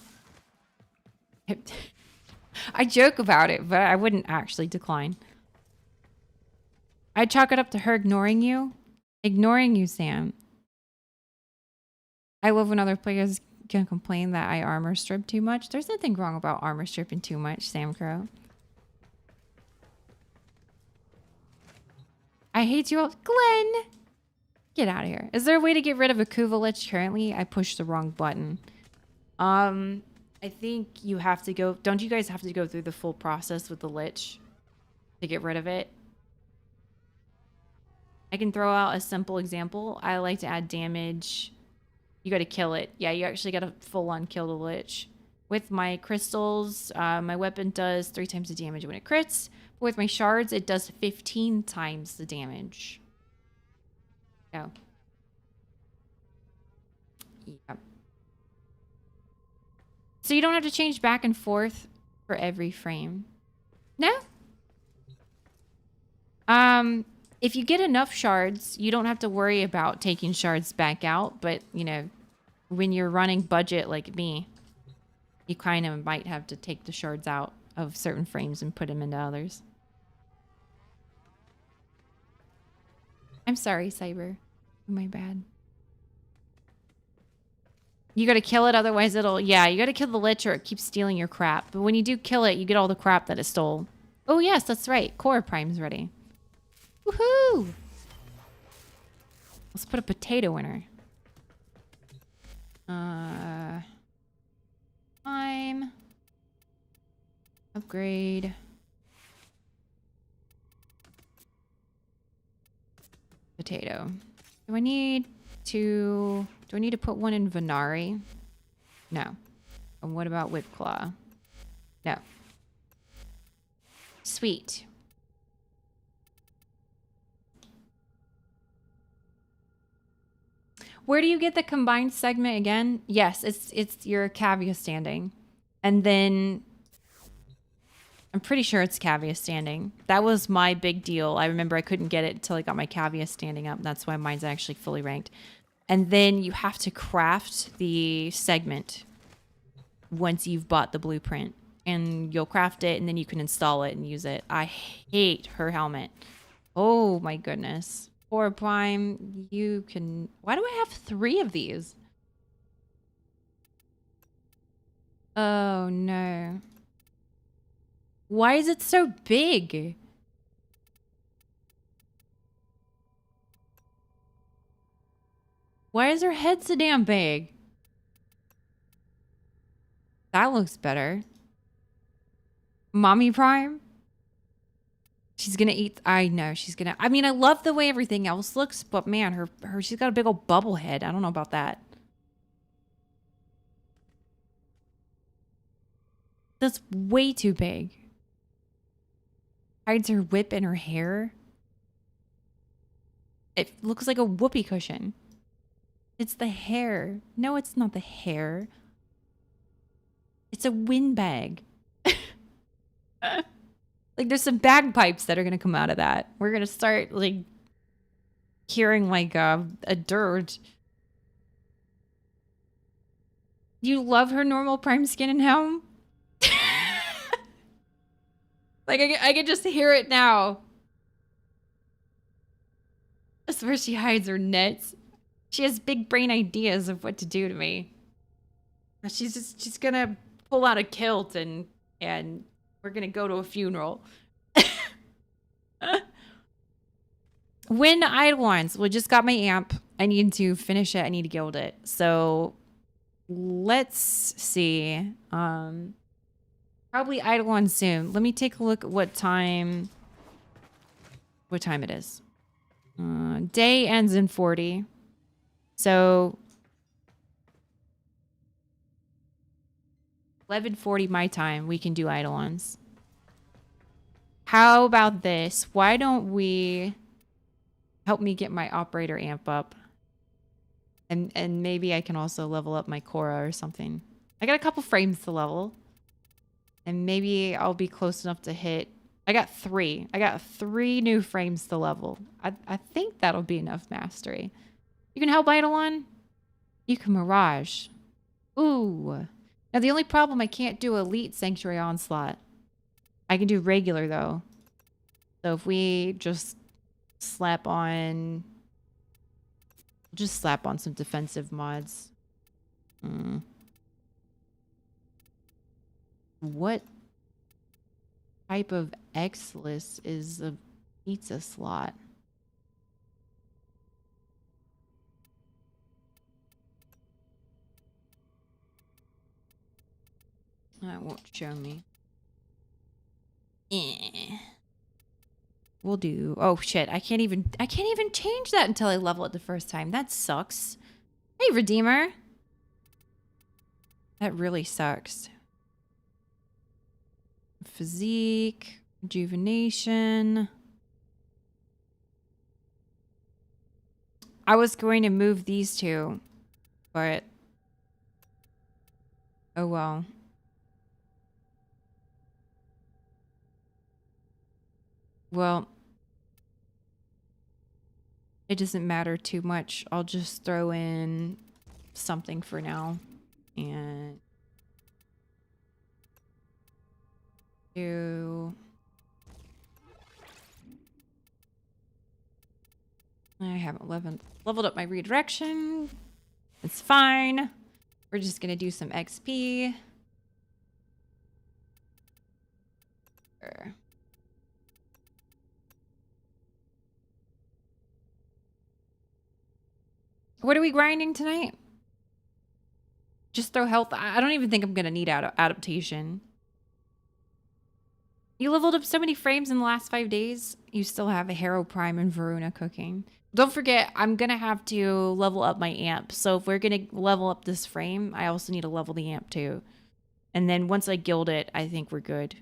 I joke about it, but I wouldn't actually decline. I'd chalk it up to her ignoring you. Ignoring you, Sam. I love when other players can complain that I armor strip too much. There's nothing wrong about armor stripping too much, Sam Crow. I hate you all. Glenn! Get out of here. Is there a way to get rid of a Kuva Lich currently? I pushed the wrong button. I think you have to go... Don't you guys have to go through the full process with the Lich to get rid of it? I can throw out a simple example. I like to add damage. You got to kill it. Yeah, you actually got to full-on kill the Lich. With my crystals, my weapon does 3 times the damage when it crits. But with my shards, it does 15 times the damage. Oh. Yep. So you don't have to change back and forth for every frame. No? If you get enough shards, you don't have to worry about taking shards back out. But, you know, when you're running budget like me, you kind of might have to take the shards out of certain frames and put them into others. I'm sorry, Cyber. My bad. You gotta kill it, otherwise it'll... Yeah, you gotta kill the Lich or it keeps stealing your crap. But when you do kill it, you get all the crap that it stole. Oh, yes, that's right. Core Prime's ready. Woohoo! Let's put a potato in her. Time. Upgrade. Potato. Do I need to put one in Venari? No. And what about Whip Claw? No. Sweet. Where do you get the combined segment again? Yes, it's your cavia standing. And then I'm pretty sure it's cavia standing. That was my big deal. I remember I couldn't get it until I got my cavia standing up. That's why mine's actually fully ranked. And then you have to craft the segment once you've bought the blueprint. And you'll craft it and then you can install it and use it. I hate her helmet. Oh my goodness. Or Prime, you can... Why do I have 3 of these? Oh no. Why is it so big? Why is her head so damn big? That looks better. Mommy Prime? She's gonna eat... I know, she's gonna... I mean, I love the way everything else looks, but man, her she's got a big old bubble head. I don't know about that. That's way too big. Hides her whip in her hair. It looks like a whoopee cushion. It's the hair. No, it's not the hair. It's a windbag. Like, there's some bagpipes that are going to come out of that. We're going to start, like, hearing, like, a dirge. You love her normal Prime skin and helm? Like, I can just hear it now. That's where she hides her nets. She has big brain ideas of what to do to me. She's gonna pull out a kilt and we're gonna go to a funeral. When Eidolons, we just got my amp. I need to finish it. I need to guild it. So let's see. Probably Eidolon soon. Let me take a look at what time it is. Day ends in 40. So 11:40 my time, we can do Eidolons. How about this? Why don't we help me get my operator amp up? And maybe I can also level up my Cora or something. I got a couple frames to level. And maybe I'll be close enough to hit... I got 3. I got 3 new frames to level. I think that'll be enough mastery. You can help Eidolon? You can Mirage. Ooh. Now, the only problem, I can't do Elite Sanctuary Onslaught. I can do regular, though. So if we just slap on... Just slap on some defensive mods. What type of X-list is a pizza slot? That won't show me. We'll do... Oh shit, I can't even change that until I level it the first time. That sucks. Hey, Redeemer. That really sucks. Physique, rejuvenation. I was going to move these two, but oh well. Well, it doesn't matter too much. I'll just throw in something for now and do... I haven't leveled up my redirection. It's fine. We're just gonna do some XP. What are we grinding tonight? Just throw health. I don't even think I'm gonna need adaptation. You leveled up so many frames in the last 5 days. You still have a Harrow Prime and Varuna cooking. Don't forget, I'm gonna have to level up my amp. So if we're gonna level up this frame, I also need to level the amp too. And then once I guild it, I think we're good.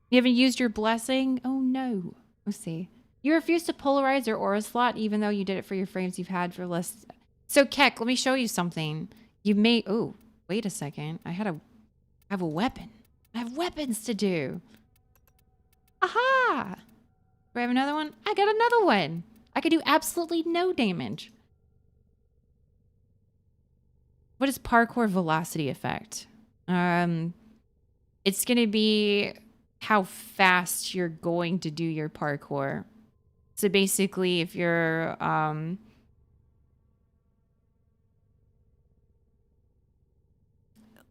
You haven't used your blessing? Oh no. Let's see. You refuse to polarize your aura slot even though you did it for your frames you've had for less. So Keck, let me show you something. You may, oh, wait a second. I have a weapon. I have weapons to do. Aha! Do I have another one? I got another one. I could do absolutely no damage. What is parkour velocity effect? It's going to be how fast you're going to do your parkour. So basically, if you're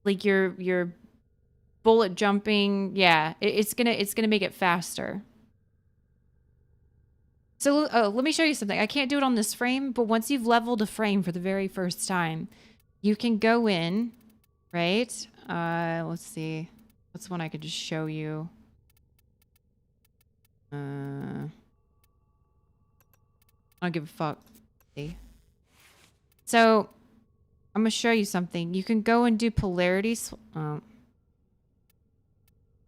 like you're bullet jumping, yeah, it's gonna make it faster. So let me show you something. I can't do it on this frame, but once you've leveled a frame for the very first time, you can go in, right? Let's see. What's one I could just show you? I don't give a fuck. See? So I'm gonna show you something. You can go and do polarity. All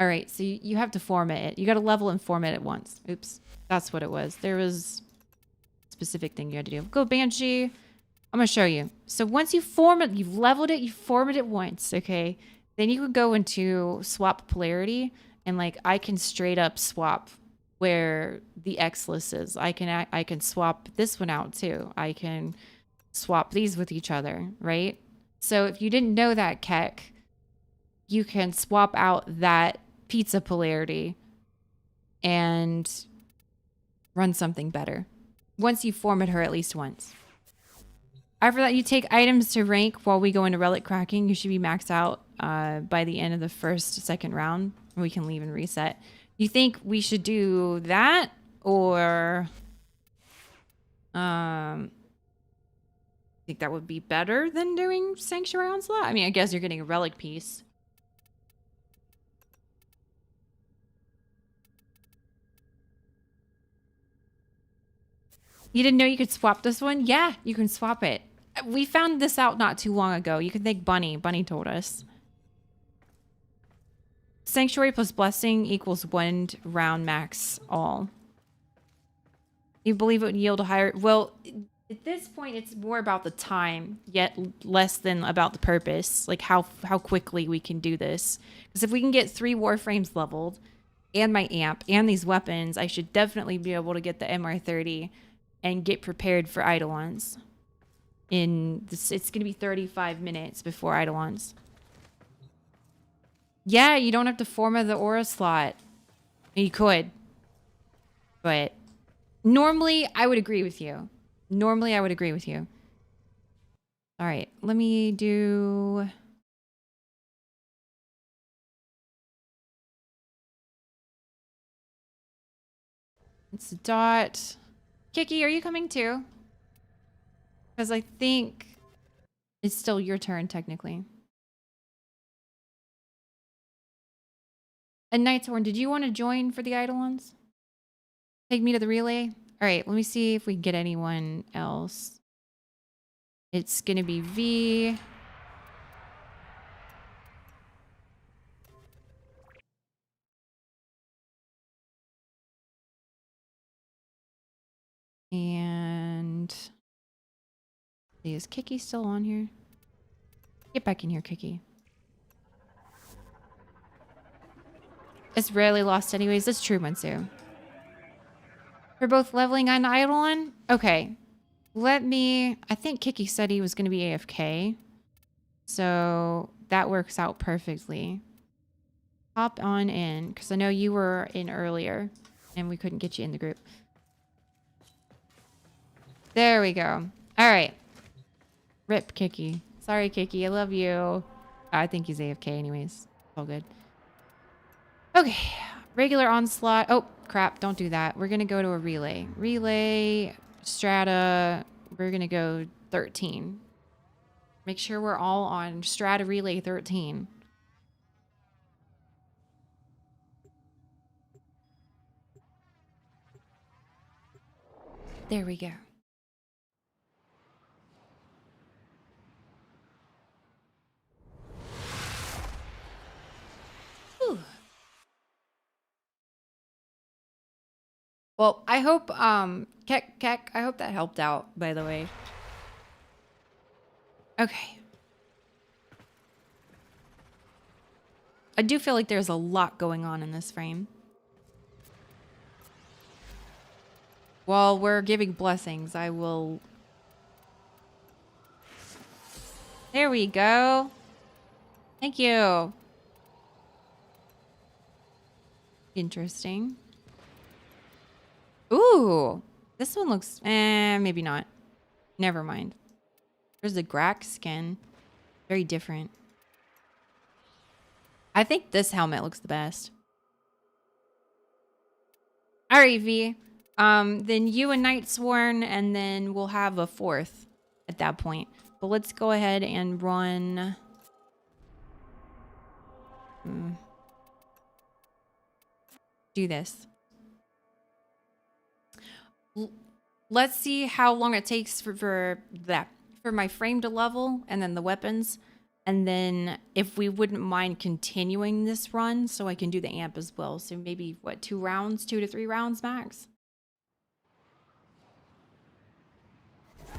right, so you have to format it. You got to level and format it once. Oops, that's what it was. There was a specific thing you had to do. Go Banshee. I'm gonna show you. So once you format, you've leveled it, you format it once, okay? Then you can go into swap polarity, and like I can straight up swap where the X-list is. I can swap this one out too. I can swap these with each other, right? So if you didn't know that, Keck, you can swap out that pizza polarity and run something better. Once you format her at least once. After that, you take items to rank while we go into relic cracking. You should be maxed out by the end of the second round. We can leave and reset. You think we should do that or think that would be better than doing Sanctuary Onslaught? I mean, I guess you're getting a relic piece. You didn't know you could swap this one? Yeah, you can swap it. We found this out not too long ago. You can thank Bunny. Bunny told us. Sanctuary plus Blessing equals 1 round max all. You believe it would yield a higher... Well, at this point, it's more about the time, yet less than about the purpose. Like how quickly we can do this. Because if we can get 3 Warframes leveled, and my amp, and these weapons, I should definitely be able to get the MR30 and get prepared for Eidolons. It's going to be 35 minutes before Eidolons. Yeah, you don't have to format the aura slot. You could. But normally, I would agree with you. Normally, I would agree with you. All right, let me do... It's Dot. Kiki, are you coming too? Because I think it's still your turn, technically. And Nightshorn, did you want to join for the Eidolons? Take me to the relay? All right, let me see if we can get anyone else. It's going to be V. And... Is Kiki still on here? Get back in here, Kiki. It's rarely lost anyways. That's true, Mansu. We're both leveling on Eidolon? Okay. Let me... I think Kiki said he was going to be AFK. So that works out perfectly. Hop on in, because I know you were in earlier, and we couldn't get you in the group. There we go. All right. Rip, Kiki. Sorry, Kiki. I love you. I think he's AFK anyways. All good. Okay. Regular onslaught. Oh, crap. Don't do that. We're going to go to a relay. Relay, strata. We're going to go 13. Make sure we're all on strata relay 13. There we go. Well, I hope, Keck, I hope that helped out, by the way. Okay. I do feel like there's a lot going on in this frame. While we're giving blessings, I will... There we go. Thank you. Interesting. Ooh, this one looks, maybe not. Never mind. There's the Grack skin. Very different. I think this helmet looks the best. All right, V. Then you and Night Sworn, and then we'll have a fourth at that point. But let's go ahead and run. Do this. Let's see how long it takes for my frame to level, and then the weapons. And then if we wouldn't mind continuing this run, so I can do the amp as well. So maybe, what, 2 rounds? 2 to 3 rounds max?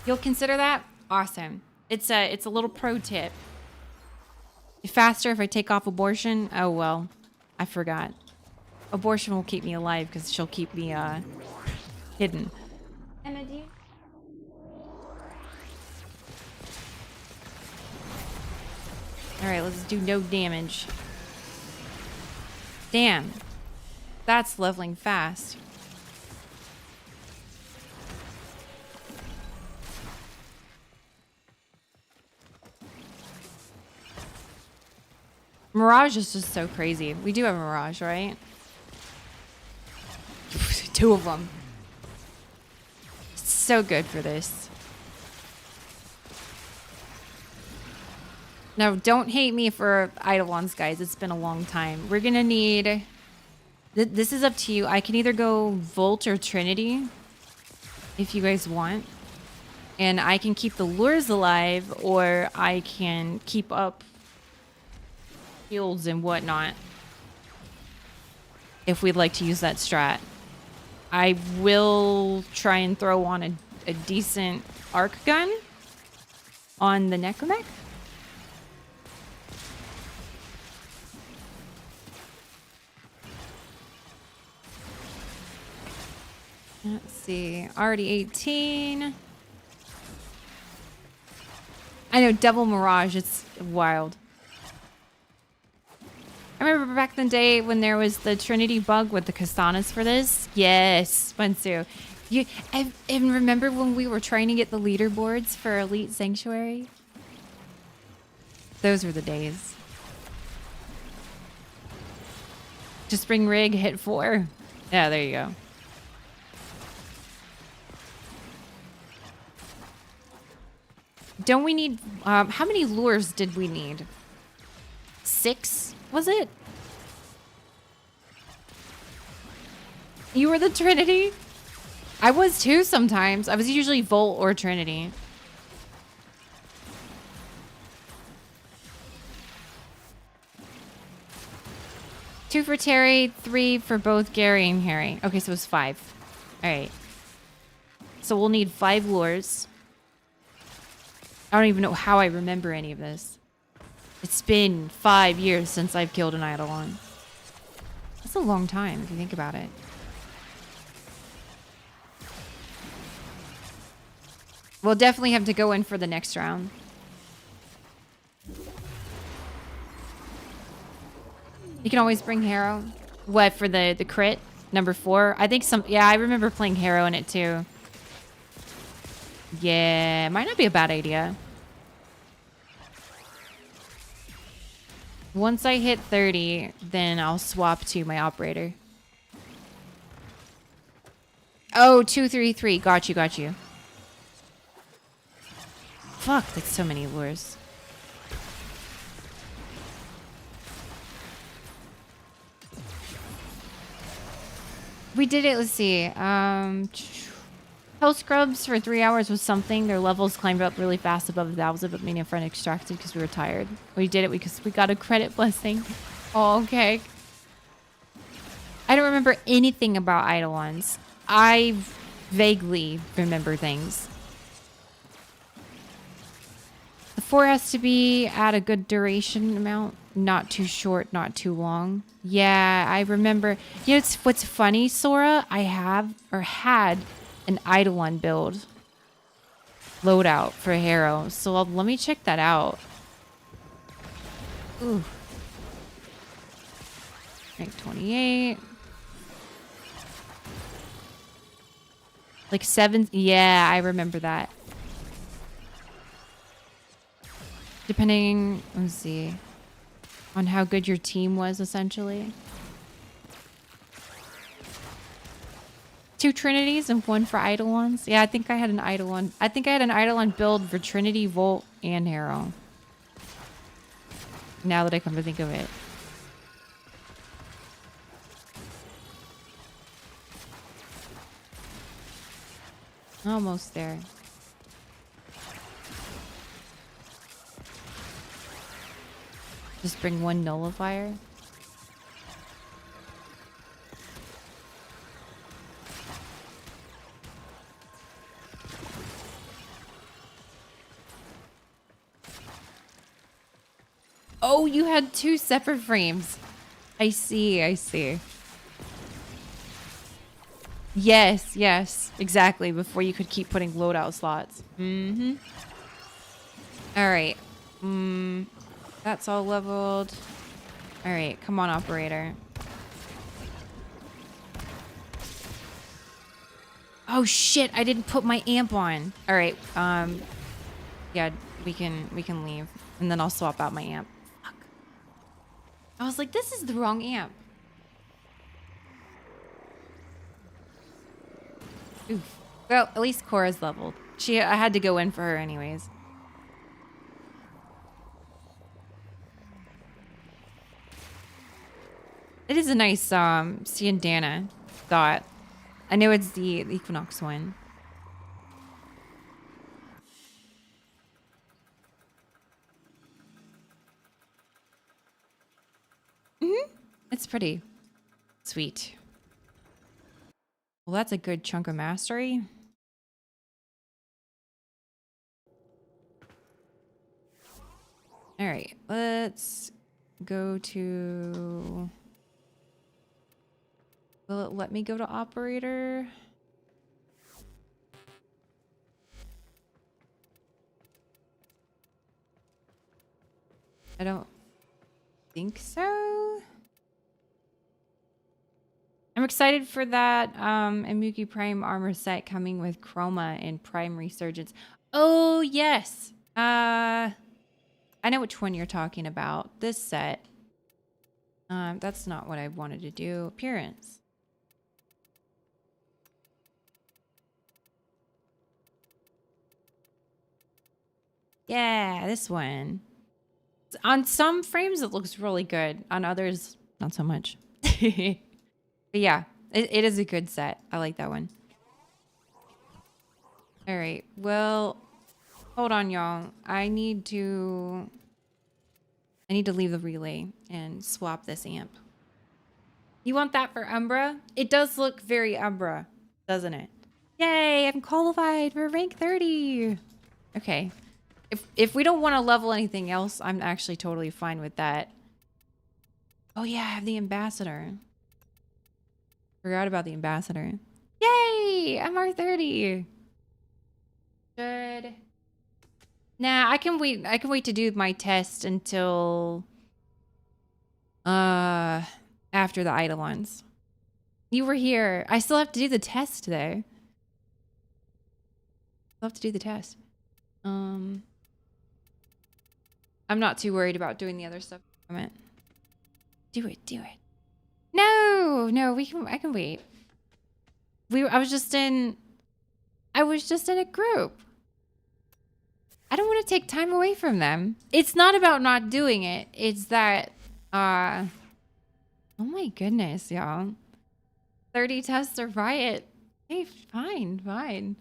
You'll consider that? Awesome. It's a little pro tip. Faster if I take off abortion? Oh, well. I forgot. Abortion will keep me alive because she'll keep me hidden. Emma, do you... Alright, let's do no damage. Damn. That's leveling fast. Mirage is just so crazy. We do have a Mirage, right? 2 of them. So good for this. Now, don't hate me for Eidolons, guys. It's been a long time. We're gonna need... This is up to you. I can either go Volt or Trinity, if you guys want. And I can keep the lures alive, or I can keep up shields and whatnot, if we'd like to use that strat. I will try and throw on a decent arc gun on the Necromech. Let's see. Already 18. I know, Devil Mirage. It's wild. I remember back in the day when there was the Trinity bug with the Kastanas for this. Yes, Spensu. And remember when we were trying to get the leaderboards for Elite Sanctuary? Those were the days. Just bring rig, hit 4. Yeah, there you go. Don't we need... how many lures did we need? 6? Was it? You were the Trinity? I was too sometimes. I was usually Volt or Trinity. Two for Terry, 3 for both Gary and Harry. Okay, so it's 5. All right. So we'll need 5 lures. I don't even know how I remember any of this. It's been 5 years since I've killed an Eidolon. That's a long time if you think about it. We'll definitely have to go in for the next round. You can always bring Harrow. What, for the crit? Number 4? I think some... Yeah, I remember playing Harrow in it too. Yeah, might not be a bad idea. Once I hit 30, then I'll swap to my operator. Oh, 233. Got you, got you. Fuck, that's so many lures. We did it, let's see. Hell Scrubs for 3 hours was something. Their levels climbed up really fast above 1,000, but me and a friend extracted because we were tired. We did it because we got a credit blessing. Oh, okay. I don't remember anything about Eidolons. I vaguely remember things. The 4 has to be at a good duration amount. Not too short, not too long. Yeah, I remember. You know, it's, what's funny, Sora? I have, or had, an Eidolon build loadout for Harrow. So let me check that out. Ooh. Rank 28. Like 7. Yeah, I remember that. Depending, let's see, on how good your team was, essentially. 2 Trinities and 1 for Eidolons. Yeah, I think I had an Eidolon. I think I had an Eidolon build for Trinity, Volt, and Harrow. Now that I come to think of it. Almost there. Just bring 1 nullifier. Oh, you had 2 separate frames. I see, I see. Yes, yes, exactly. Before you could keep putting loadout slots. Mm-hmm. All right. That's all leveled. All right, come on, operator. Oh shit! I didn't put my amp on. All right. Yeah, we can leave, and then I'll swap out my amp. Fuck. I was like, this is the wrong amp. Oof. Well, at least Cora's leveled. I had to go in for her anyways. It is a nice Ciandana dot. I know it's the Equinox one. It's pretty sweet. Well, that's a good chunk of mastery. All right, let's go to... Will it let me go to operator? I don't think so. I'm excited for that Imuki Prime armor set coming with Chroma and Prime Resurgence. Oh, yes. I know which one you're talking about. This set. That's not what I wanted to do. Appearance. Yeah, this one. On some frames, it looks really good. On others, not so much. But yeah, it is a good set. I like that one. All right. Well, hold on, y'all. I need to leave the relay and swap this amp. You want that for Umbra? It does look very Umbra, doesn't it? Yay, I'm qualified for rank 30. Okay. If we don't want to level anything else, I'm actually totally fine with that. Oh yeah, I have the ambassador. Forgot about the ambassador. Yay! MR30. Good. Nah, I can wait. I can wait to do my test until after the Eidolons. You were here. I still have to do the test though. I'll have to do the test. I'm not too worried about doing the other stuff. Do it, do it. No, no, I can wait. I was just in a group. I don't want to take time away from them. It's not about not doing it. It's that, oh my goodness, y'all. 30 tests or riot. Hey, fine, fine.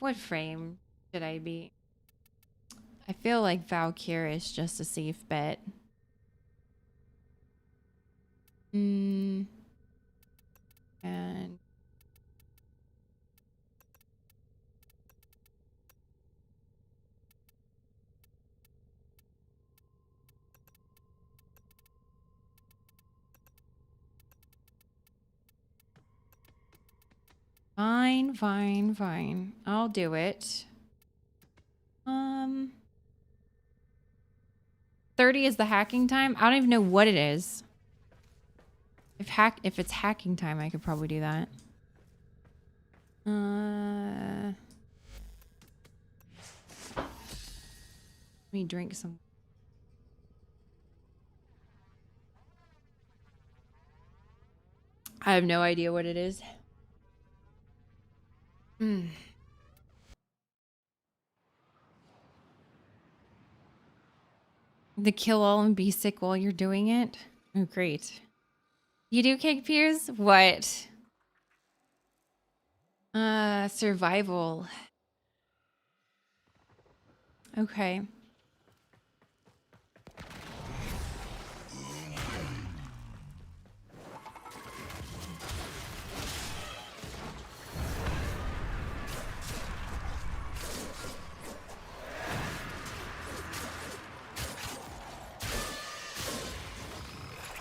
What frame should I be? I feel like Valkyrie is just a safe bet. And fine, fine, fine. I'll do it. 30 is the hacking time. I don't even know what it is. If it's hacking time, I could probably do that. Let me drink some. I have no idea what it is. The kill all and be sick while you're doing it? Oh, great. You do cake peers? What? Survival. Okay.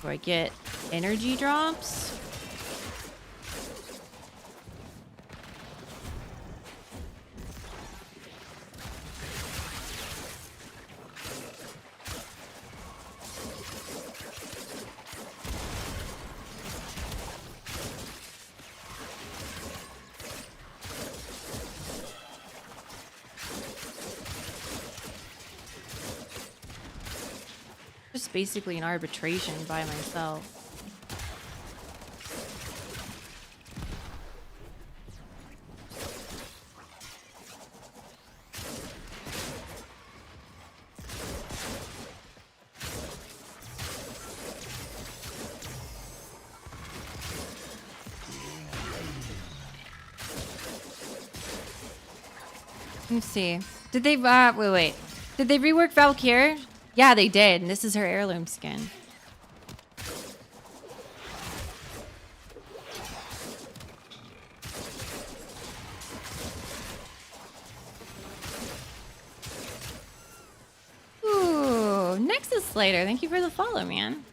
Do I get energy drops? Just basically an arbitration by myself. Let's see. Did they, wait. Did they rework Valkyrie? Yeah, they did. And this is her heirloom skin. Ooh, Nexus Slater. Thank you for the follow, man.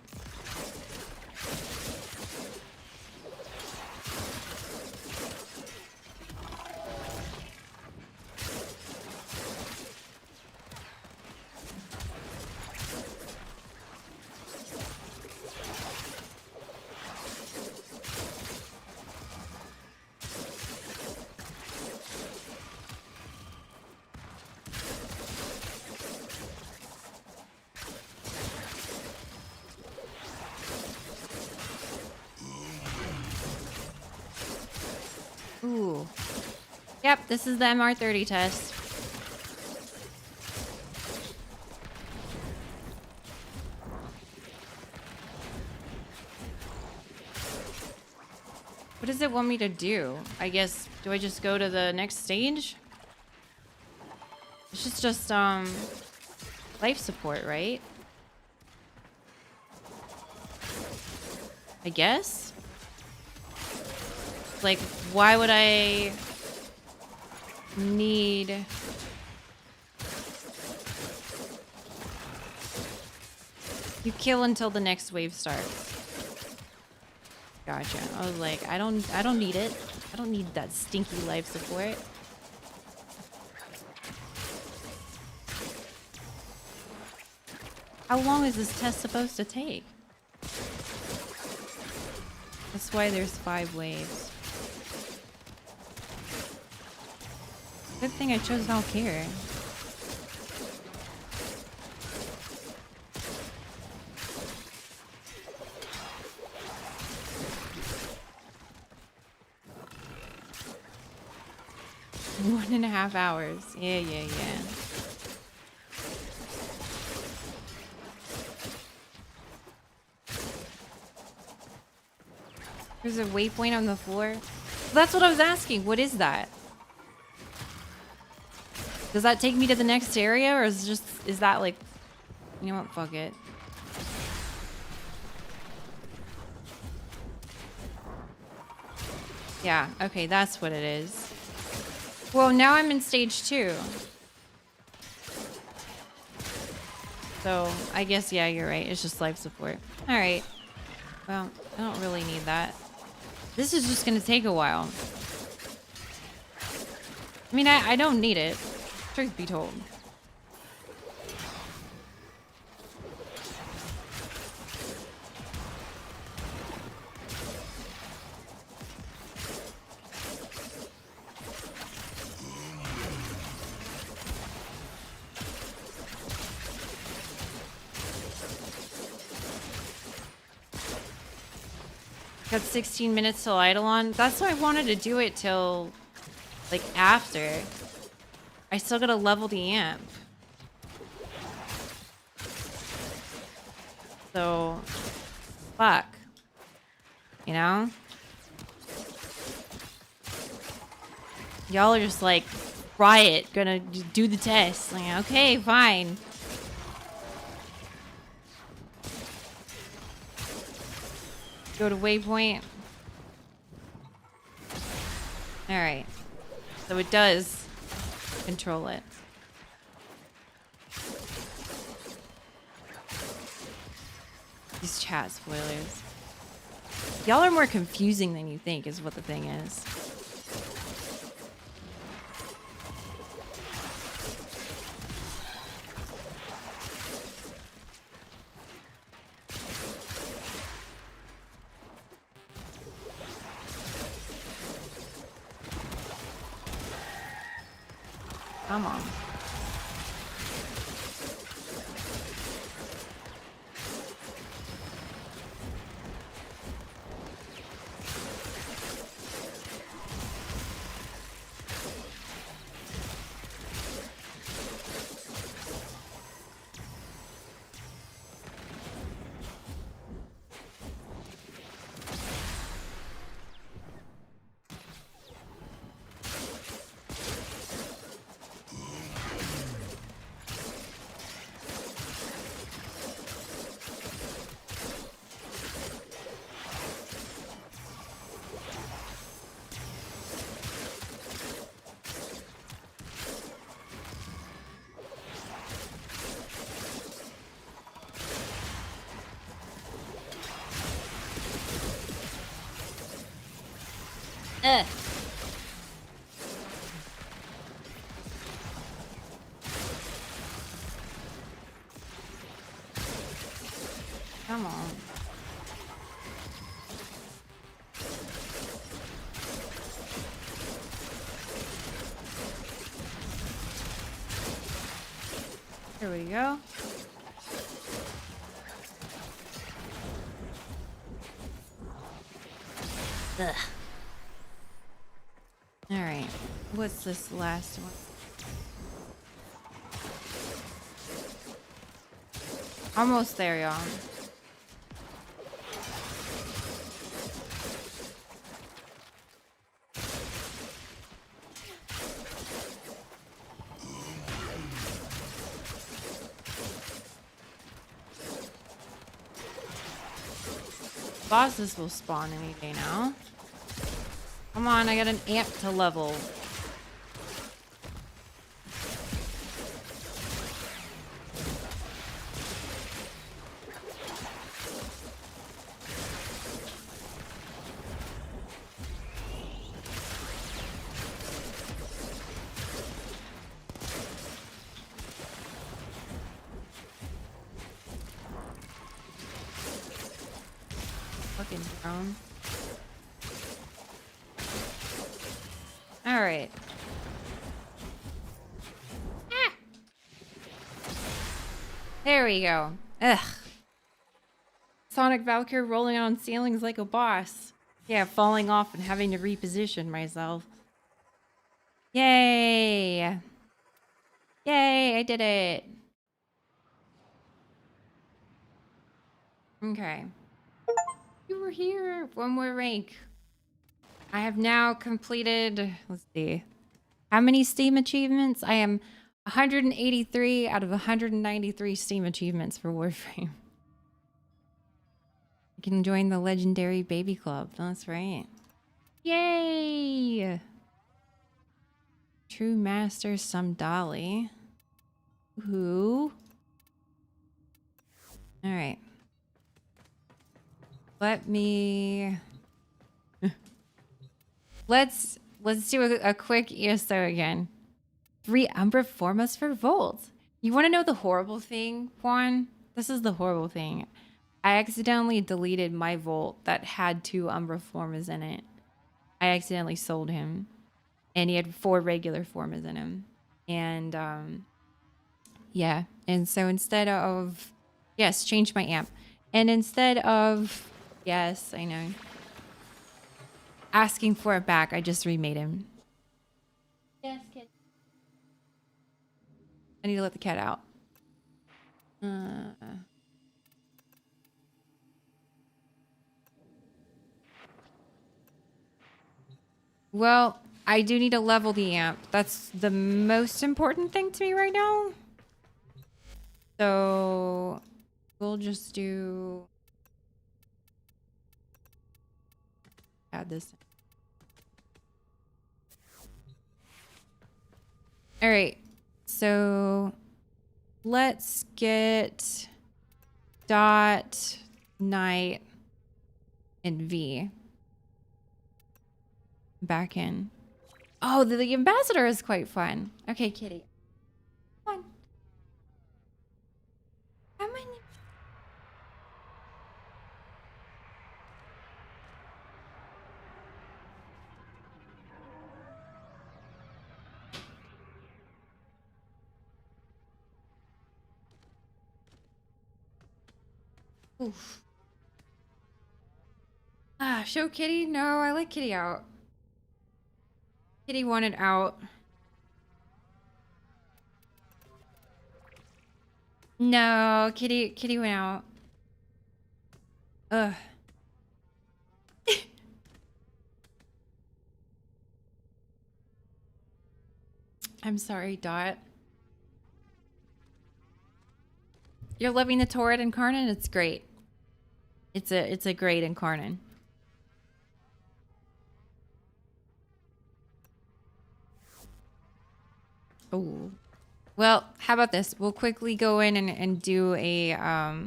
Ooh. Yep, this is the MR30 test. What does it want me to do? I guess, do I just go to the next stage? It's just life support, right? I guess? Like, why would I need... You kill until the next wave starts. Gotcha. I was like, I don't need it. I don't need that stinky life support. How long is this test supposed to take? That's why there's 5 waves. Good thing I chose Valkyrie. One and a half hours. Yeah. There's a waypoint on the floor. That's what I was asking. What is that? Does that take me to the next area, or is that like, you know what, fuck it. Yeah, okay, that's what it is. Well, now I'm in stage 2. So, I guess, yeah, you're right. It's just life support. Alright. Well, I don't really need that. This is just gonna take a while. I mean, I don't need it. Truth be told. Got 16 minutes till Eidolon. That's why I wanted to do it till, like, after. I still gotta level the amp. So, fuck. You know? Y'all are just like, riot, gonna do the test. Like, okay, fine. Go to waypoint. Alright. So it does control it. These chat spoilers. Y'all are more confusing than you think is what the thing is. Come on. Ugh. Come on. Here we go. Ugh. All right. What's this last one? Almost there, y'all. Bosses will spawn any day now. Come on, I got an amp to level. Fucking drone. All right. Ah! There we go. Ugh. Sonic Valkyrie rolling on ceilings like a boss. Yeah, falling off and having to reposition myself. Yay! Yay, I did it. Okay. You were here. One more rank. I have now completed, let's see, how many Steam achievements? I am 183 out of 193 Steam achievements for Warframe. You can join the legendary baby club. That's right. Yay! True Master, some Dolly. Who? All right. Let me... let's do a quick ESO again. 3 Umbra Formas for Volt. You want to know the horrible thing, Juan? This is the horrible thing. I accidentally deleted my Volt that had 2 Umbra Formas in it. I accidentally sold him. And he had 4 regular Formas in him. And, yeah. And so instead of... Yes, change my amp. And instead of... Yes, I know. Asking for it back, I just remade him. Yes, kid. I need to let the cat out. Well, I do need to level the amp. That's the most important thing to me right now. So we'll just do... add this. All right. So let's get Dot, Knight, and V back in. Oh, the ambassador is quite fun. Okay, kitty. Come on. How many? Oof. Ah, show kitty? No, I like kitty out. Kitty wanted out. No, kitty went out. Ugh. I'm sorry, Dot. You're loving the Torrid Incarnate? It's great. It's a great Incarnate. Oh. Well, how about this? We'll quickly go in and do a yeah,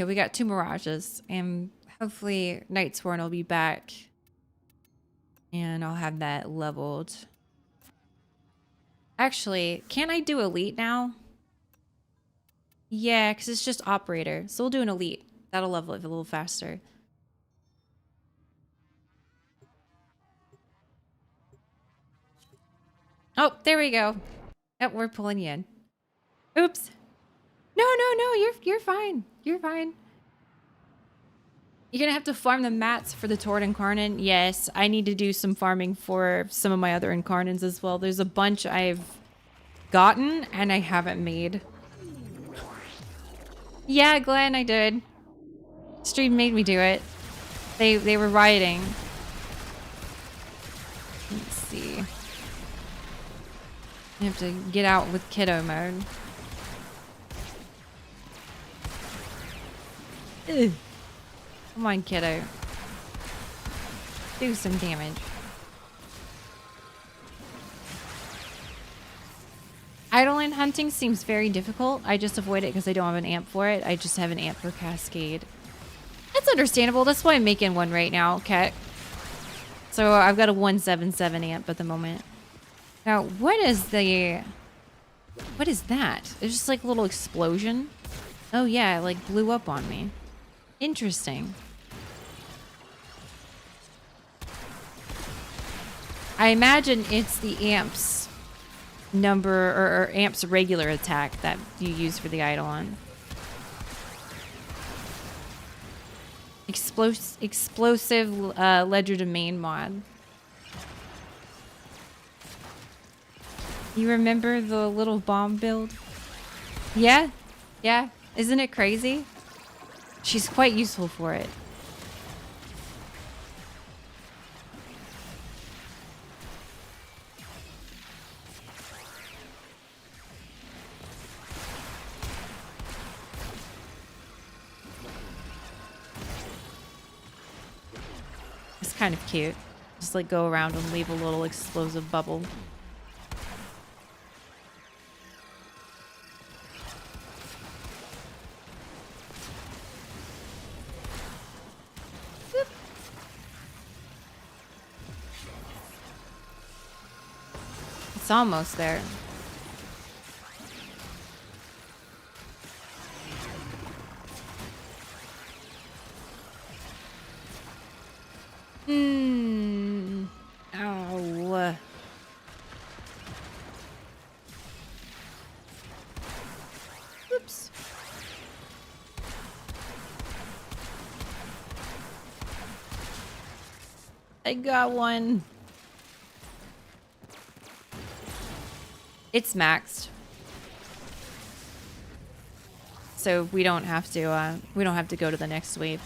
we got 2 Mirages, and hopefully Nightsworn will be back. And I'll have that leveled. Actually, can I do Elite now? Yeah, because it's just Operator. So we'll do an Elite. That'll level it a little faster. Oh, there we go. Yep, we're pulling you in. Oops. No, you're fine. You're fine. You're gonna have to farm the mats for the Torrid Incarnate. Yes, I need to do some farming for some of my other Incarnates as well. There's a bunch I've gotten and I haven't made. Yeah, Glenn, I did. Stream made me do it. They were rioting. Let's see. I have to get out with kiddo mode. Ugh. Come on, kiddo. Do some damage. Idle hunting seems very difficult. I just avoid it because I don't have an amp for it. I just have an amp for Cascade. That's understandable. That's why I'm making one right now, okay? So I've got a 177 amp at the moment. Now, what is that? It's just like a little explosion. Oh yeah, it like blew up on me. Interesting. I imagine it's the amp's number or amp's regular attack that you use for the Eidolon. Explosive ledger domain mod. You remember the little bomb build? Yeah? Yeah? Isn't it crazy? She's quite useful for it. Kind of cute. Just like go around and leave a little explosive bubble. Boop. It's almost there. Ow. Oops. I got one. It's maxed. So we don't have to go to the next wave.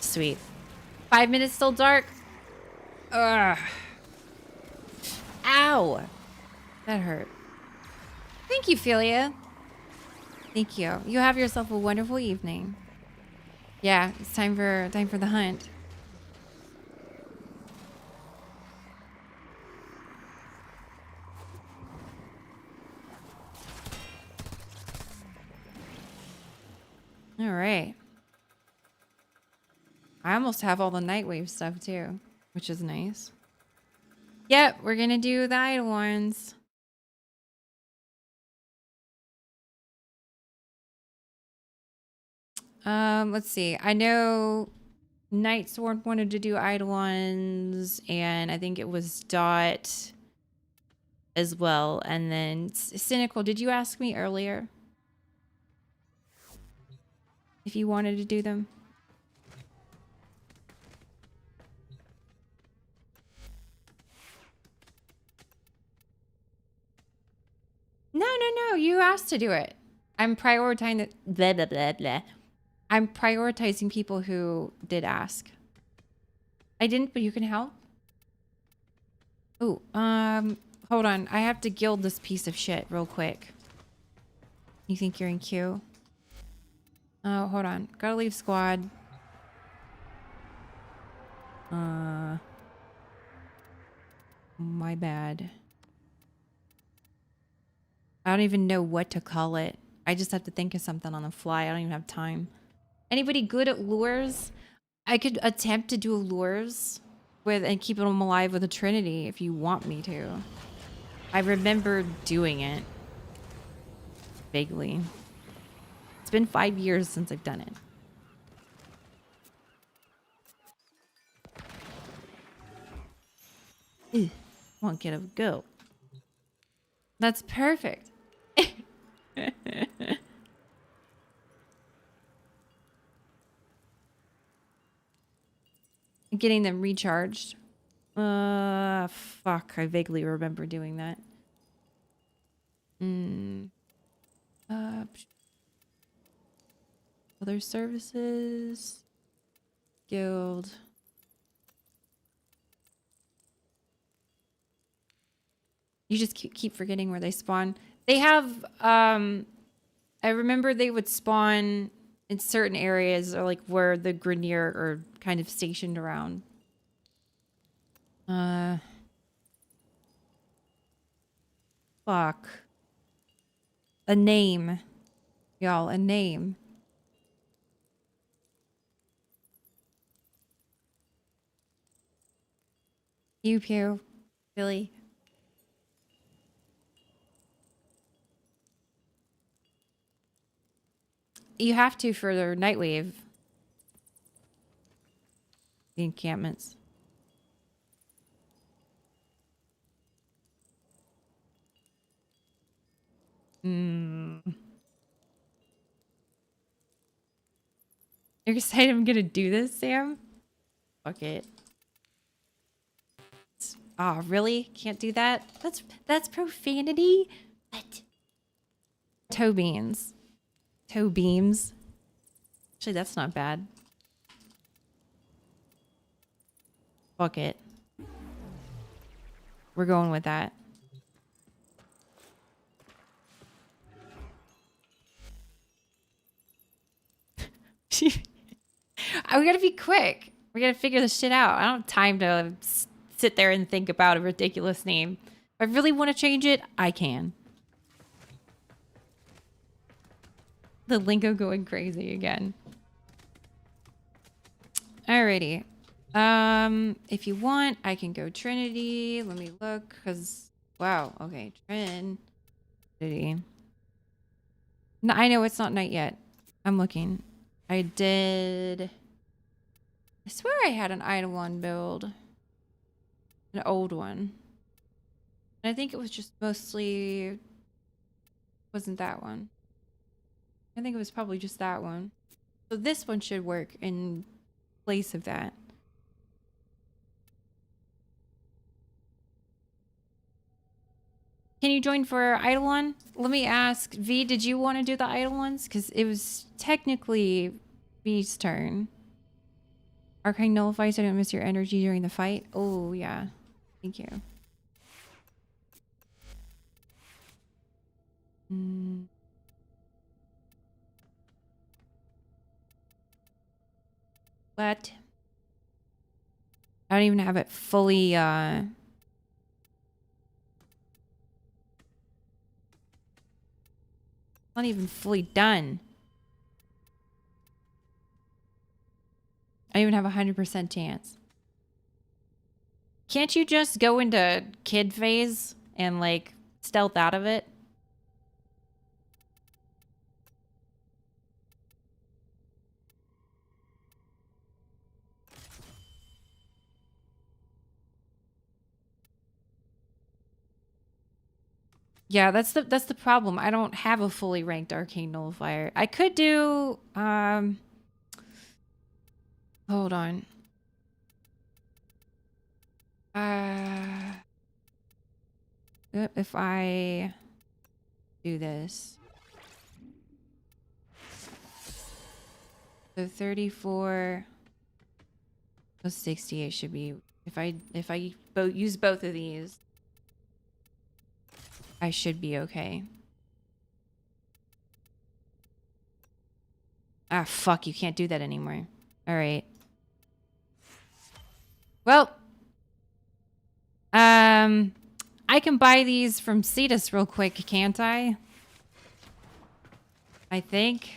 Sweet. 5 minutes still dark. Ugh. Ow. That hurt. Thank you, Philia. Thank you. You have yourself a wonderful evening. Yeah, it's time for the hunt. All right. I almost have all the Nightwave stuff too, which is nice. Yep, we're gonna do the idle ones. Let's see. I know Nightsworn wanted to do idle ones, and I think it was Dot as well. And then Cynical, did you ask me earlier if you wanted to do them? No. You asked to do it. I'm prioritizing the blah blah blah blah. I'm prioritizing people who did ask. I didn't, but you can help. Oh, hold on. I have to guild this piece of shit real quick. You think you're in queue? Oh, hold on. Gotta leave squad. My bad. I don't even know what to call it. I just have to think of something on the fly. I don't even have time. Anybody good at lures? I could attempt to do lures with and keep them alive with a Trinity if you want me to. I remember doing it vaguely. It's been 5 years since I've done it. Ew, won't get a go. That's perfect. Getting them recharged. Fuck. I vaguely remember doing that. Other services. Guild. You just keep forgetting where they spawn. They have, I remember they would spawn in certain areas or like where the Grenier are kind of stationed around. Fuck. A name. Y'all, a name. Pew pew. Billy. You have to for the Nightwave. The encampments. You're excited I'm gonna do this, Sam? Fuck it. Oh, really? Can't do that? That's profanity? What? Toe beans. Toe beams. Actually, that's not bad. Fuck it. We're going with that. We gotta be quick. We gotta figure this shit out. I don't have time to sit there and think about a ridiculous name. If I really want to change it, I can. The lingo going crazy again. Alrighty. If you want, I can go Trinity. Let me look, because wow, okay, Trinity. No, I know it's not night yet. I'm looking. I swear I had an Eidolon build. An old one. And I think it was just mostly wasn't that one. I think it was probably just that one. So this one should work in place of that. Can you join for Eidolon? Let me ask, V, did you want to do the Eidolons? Because it was technically V's turn. Arcane nullifies so I don't miss your energy during the fight. Oh, yeah. Thank you. What? I don't even have it fully, not even fully done. I don't even have a 100% chance. Can't you just go into kid phase and, like, stealth out of it? Yeah, that's the problem. I don't have a fully ranked arcane nullifier. I could do hold on. If I do this. So 34 plus 60 it should be if I use both of these. I should be okay. Ah, fuck, you can't do that anymore. All right. Well, I can buy these from Cetus real quick, can't I? I think.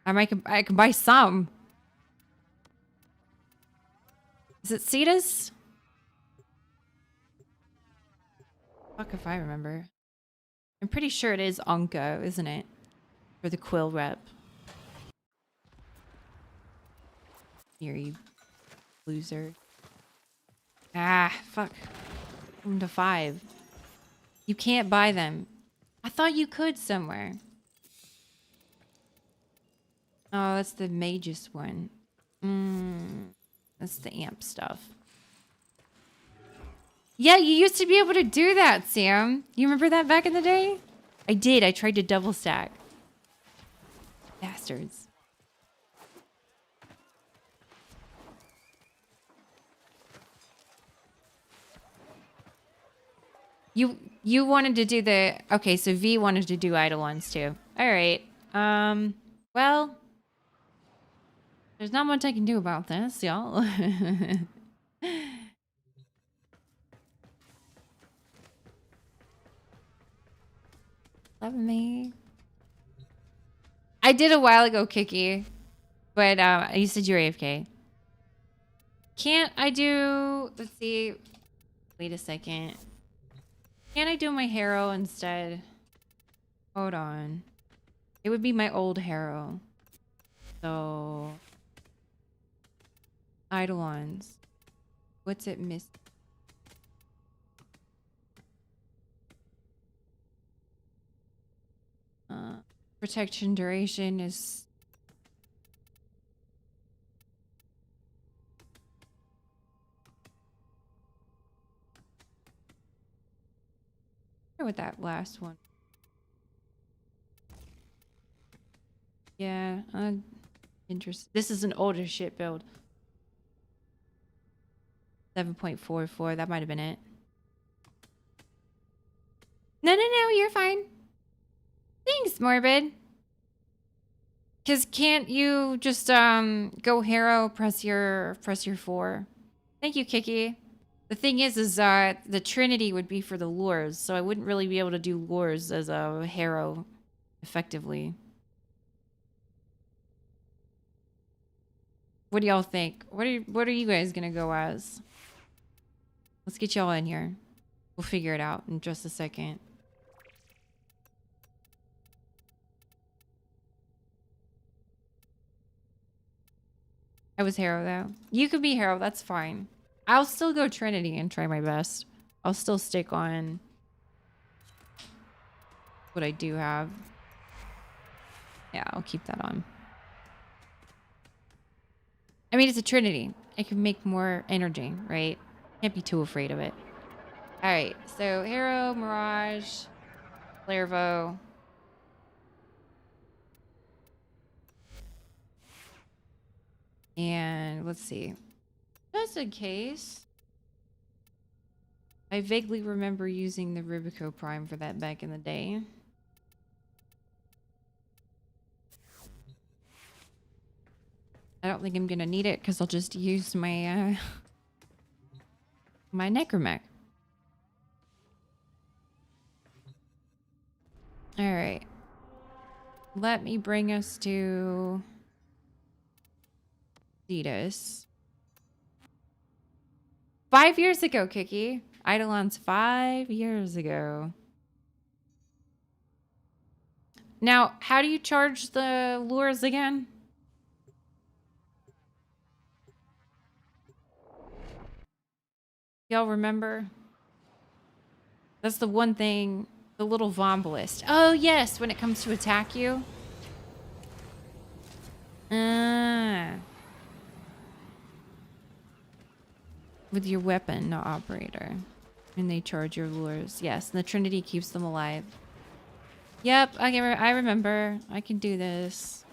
I can buy some. Is it Cetus? Fuck if I remember. I'm pretty sure it is Onko, isn't it? For the Quill rep. Here, you loser. Ah, fuck. I'm to 5. You can't buy them. I thought you could somewhere. Oh, that's the Magus one. That's the amp stuff. Yeah, you used to be able to do that, Sam. You remember that back in the day? I did. I tried to double stack. Bastards. You wanted to do the... Okay, so V wanted to do Eidolons too. All right. Well... There's not much I can do about this, y'all. Love me. I did a while ago, Kiki. But you said you're AFK. Can't I do... Let's see. Wait a second. Can't I do my Harrow instead? Hold on. It would be my old Harrow. So... Eidolons. What's it miss? Protection duration is... With that last one. Yeah, interesting. This is an older shit build. 7.44. That might have been it. No, you're fine. Thanks, Morbid. Cause can't you just go hero, press your 4? Thank you, Kiki. The thing is the Trinity would be for the lures, so I wouldn't really be able to do lures as a hero effectively. What do y'all think? What are you guys gonna go as? Let's get y'all in here. We'll figure it out in just a second. I was hero though. You could be hero, that's fine. I'll still go Trinity and try my best. I'll still stick on what I do have. Yeah, I'll keep that on. I mean, it's a Trinity. I can make more energy, right? Can't be too afraid of it. All right, so hero, Mirage, Clairvo. And let's see. Just in case. I vaguely remember using the Rubico Prime for that back in the day. I don't think I'm gonna need it because I'll just use my my Necromech. All right. Let me bring us to Cetus. 5 years ago, Kiki. Eidolon's 5 years ago. Now, how do you charge the lures again? Y'all remember? That's the one thing, the little Vombalist. Oh, yes, when it comes to attack you. With your weapon, not operator. And they charge your lures. Yes, and the Trinity keeps them alive. Yep, I remember. I can do this.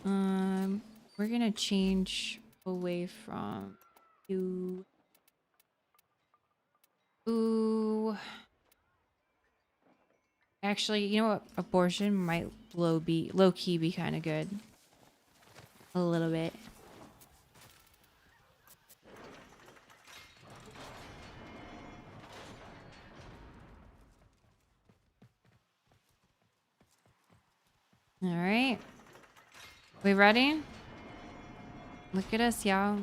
We're gonna change away from you. Ooh. Actually, you know what? Abortion might low key be kind of good. A little bit. All right. We ready? Look at us, y'all.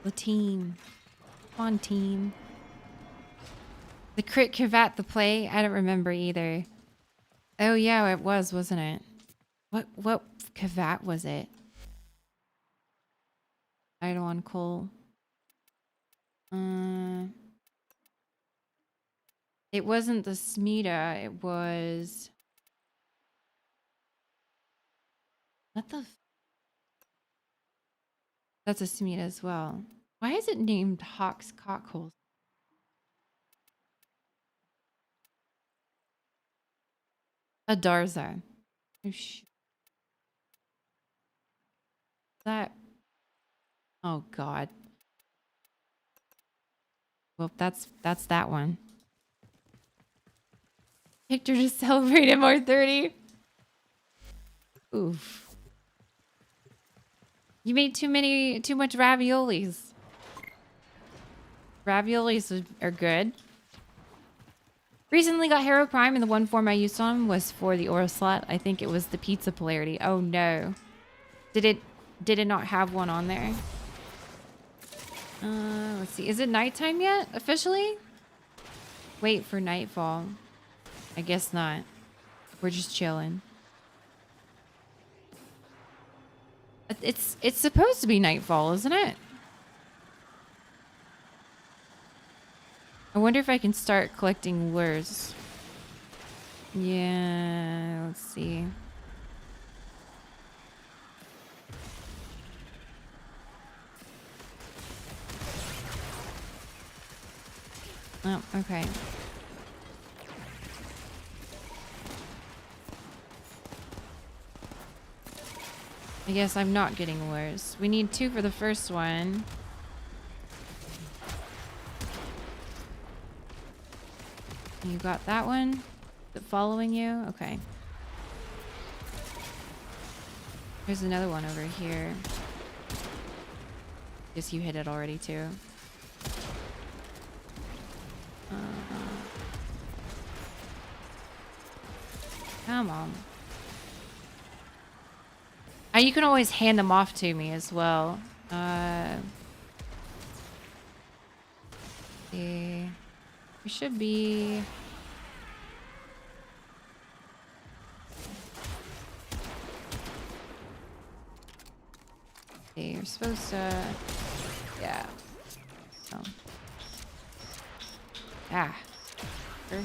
The team. Come on, team. The crit cravat the play? I don't remember either. Oh yeah, it was, wasn't it? What cravat was it? Eidolon Cole. It wasn't the Smita, it was... What the... That's a Smita as well. Why is it named Hawk's Cockholes? A Darza. Oh, that... Oh, God. Well, that's that one. Picked her to celebrate MR30. Oof. You made too much raviolis. Raviolis are good. Recently got Hero Prime and the one form I used on was for the Aura slot. I think it was the pizza polarity. Oh no. Did it not have one on there? Let's see. Is it nighttime yet? Officially? Wait for nightfall. I guess not. We're just chilling. It's supposed to be nightfall, isn't it? I wonder if I can start collecting lures. Yeah, let's see. Oh, okay. I guess I'm not getting lures. We need 2 for the first one. You got that one? Is it following you? Okay. There's another one over here. Guess you hit it already too. Come on. You can always hand them off to me as well. See. We should be... See, you're supposed to... Yeah. So. Ah. Sure.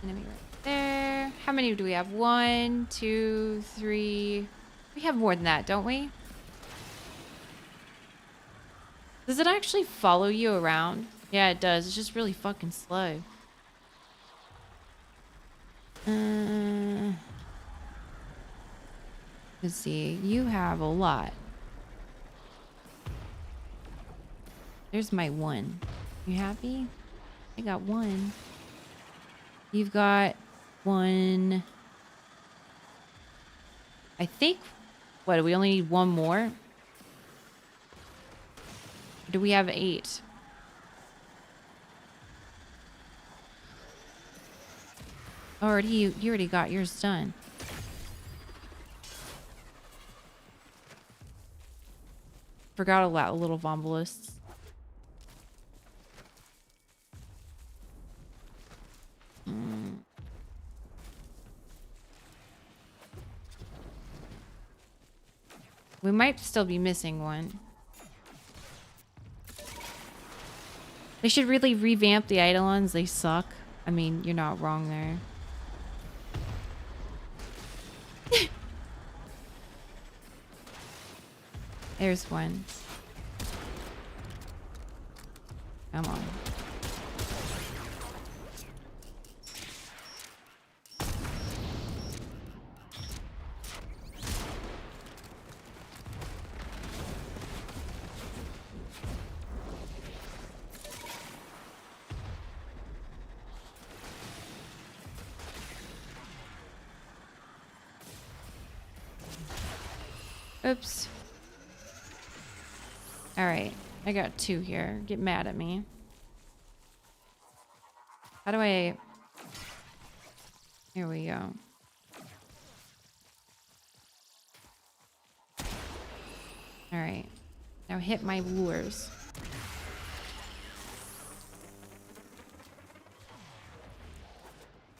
Enemy right there. How many do we have? 1, 2, 3. We have more than that, don't we? Does it actually follow you around? Yeah, it does. It's just really fucking slow. Let's see. You have a lot. There's my 1. You happy? I got 1. You've got 1. I think... What, we only need 1 more? Do we have 8? You already got yours done. Forgot about little vombolists. We might still be missing 1. They should really revamp the Eidolons. They suck. I mean, you're not wrong there. There's 1. Come on. Oops. Alright. I got 2 here. Get mad at me. How do I... Here we go. Alright. Now hit my lures.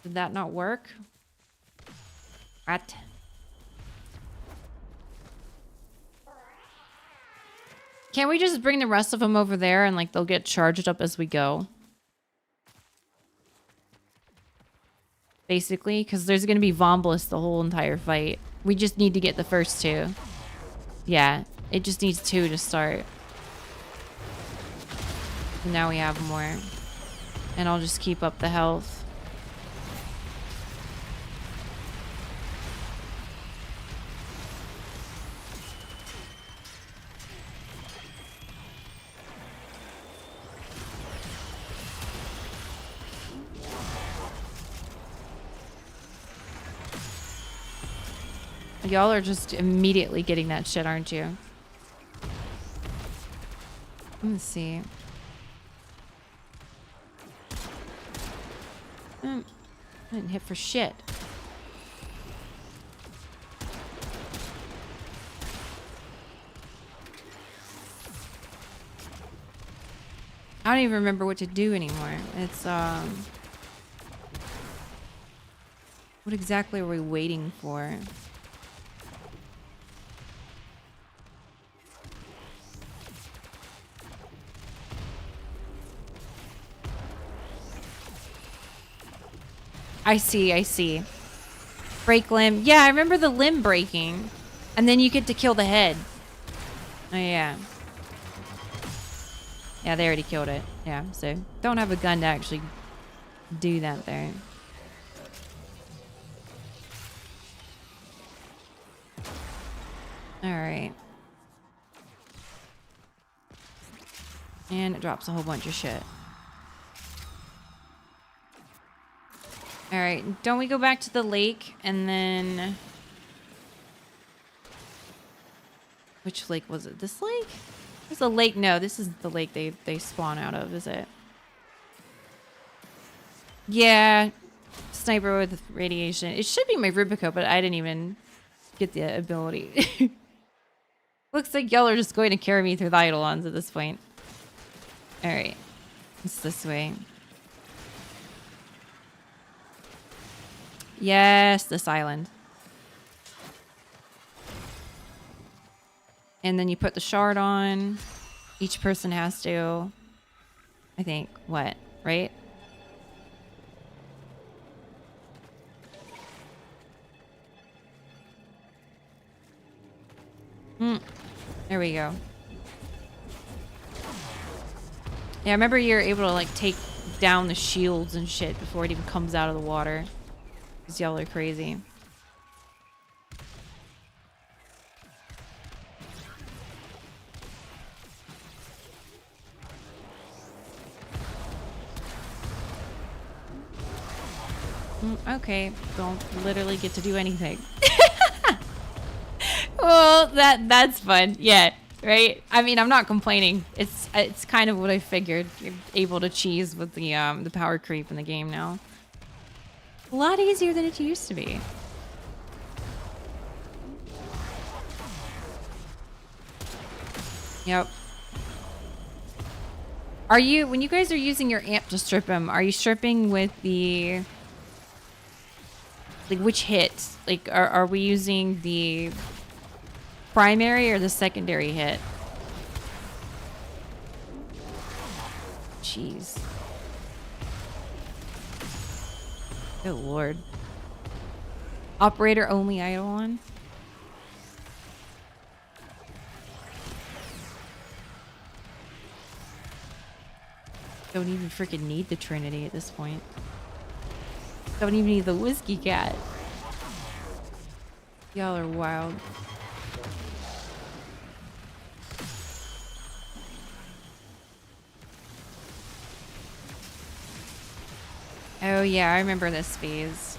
Did that not work? What? Can't we just bring the rest of them over there and like they'll get charged up as we go? Basically, because there's going to be Vombolus the whole entire fight. We just need to get the first 2. Yeah, it just needs 2 to start. And now we have more. And I'll just keep up the health. Y'all are just immediately getting that shit, aren't you? Let me see. I didn't hit for shit. I don't even remember what to do anymore. It's, what exactly are we waiting for? I see. Break limb. Yeah, I remember the limb breaking. And then you get to kill the head. Oh, yeah. Yeah, they already killed it. Yeah, so don't have a gun to actually do that there. Alright. And it drops a whole bunch of shit. Alright, don't we go back to the lake and then... Which lake was it? This lake? There's a lake. No, this is the lake they spawn out of, is it? Yeah. Sniper with radiation. It should be my Rubico, but I didn't even get the ability. Looks like y'all are just going to carry me through the Eidolons at this point. Alright. It's this way. Yes, this island. And then you put the shard on. Each person has to, I think, what, right? There we go. Yeah, I remember you're able to like take down the shields and shit before it even comes out of the water. Because y'all are crazy. Okay, don't literally get to do anything. Well, that's fun. Yeah, right? I mean, I'm not complaining. It's kind of what I figured. You're able to cheese with the power creep in the game now. A lot easier than it used to be. Yep. Are you, when you guys are using your amp to strip him, are you stripping with the, like, which hit? Like, are we using the primary or the secondary hit? Jeez. Good lord. Operator only Eidolon? Don't even freaking need the Trinity at this point. Don't even need the Whiskey Cat. Y'all are wild. Oh yeah, I remember this phase.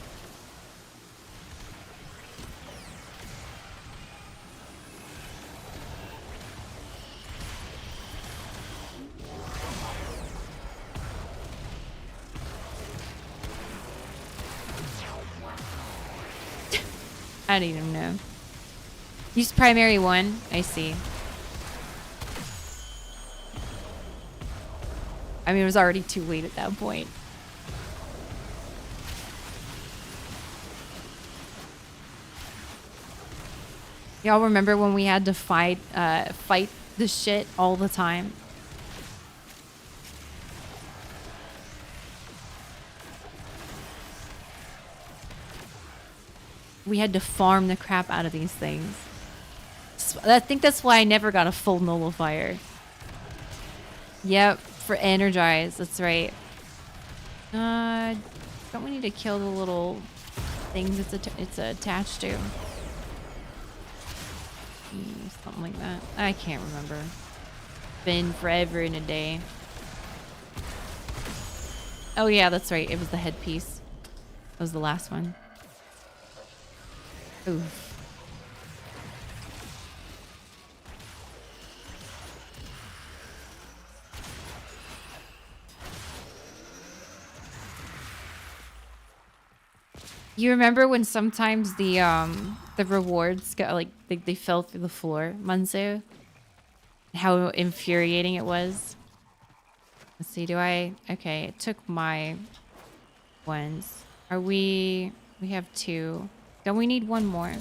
I don't even know. Use primary one. I see. I mean, it was already too late at that point. Y'all remember when we had to fight this shit all the time? We had to farm the crap out of these things. I think that's why I never got a full nullifier. Yep, for energize, that's right. Don't we need to kill the little things it's attached to? Something like that. I can't remember. Been forever and a day. Oh yeah, that's right. It was the headpiece. That was the last one. Oof. You remember when sometimes the rewards got like they fell through the floor, Munzu? How infuriating it was. Let's see, okay, it took my ones. We have 2. Don't we need one more?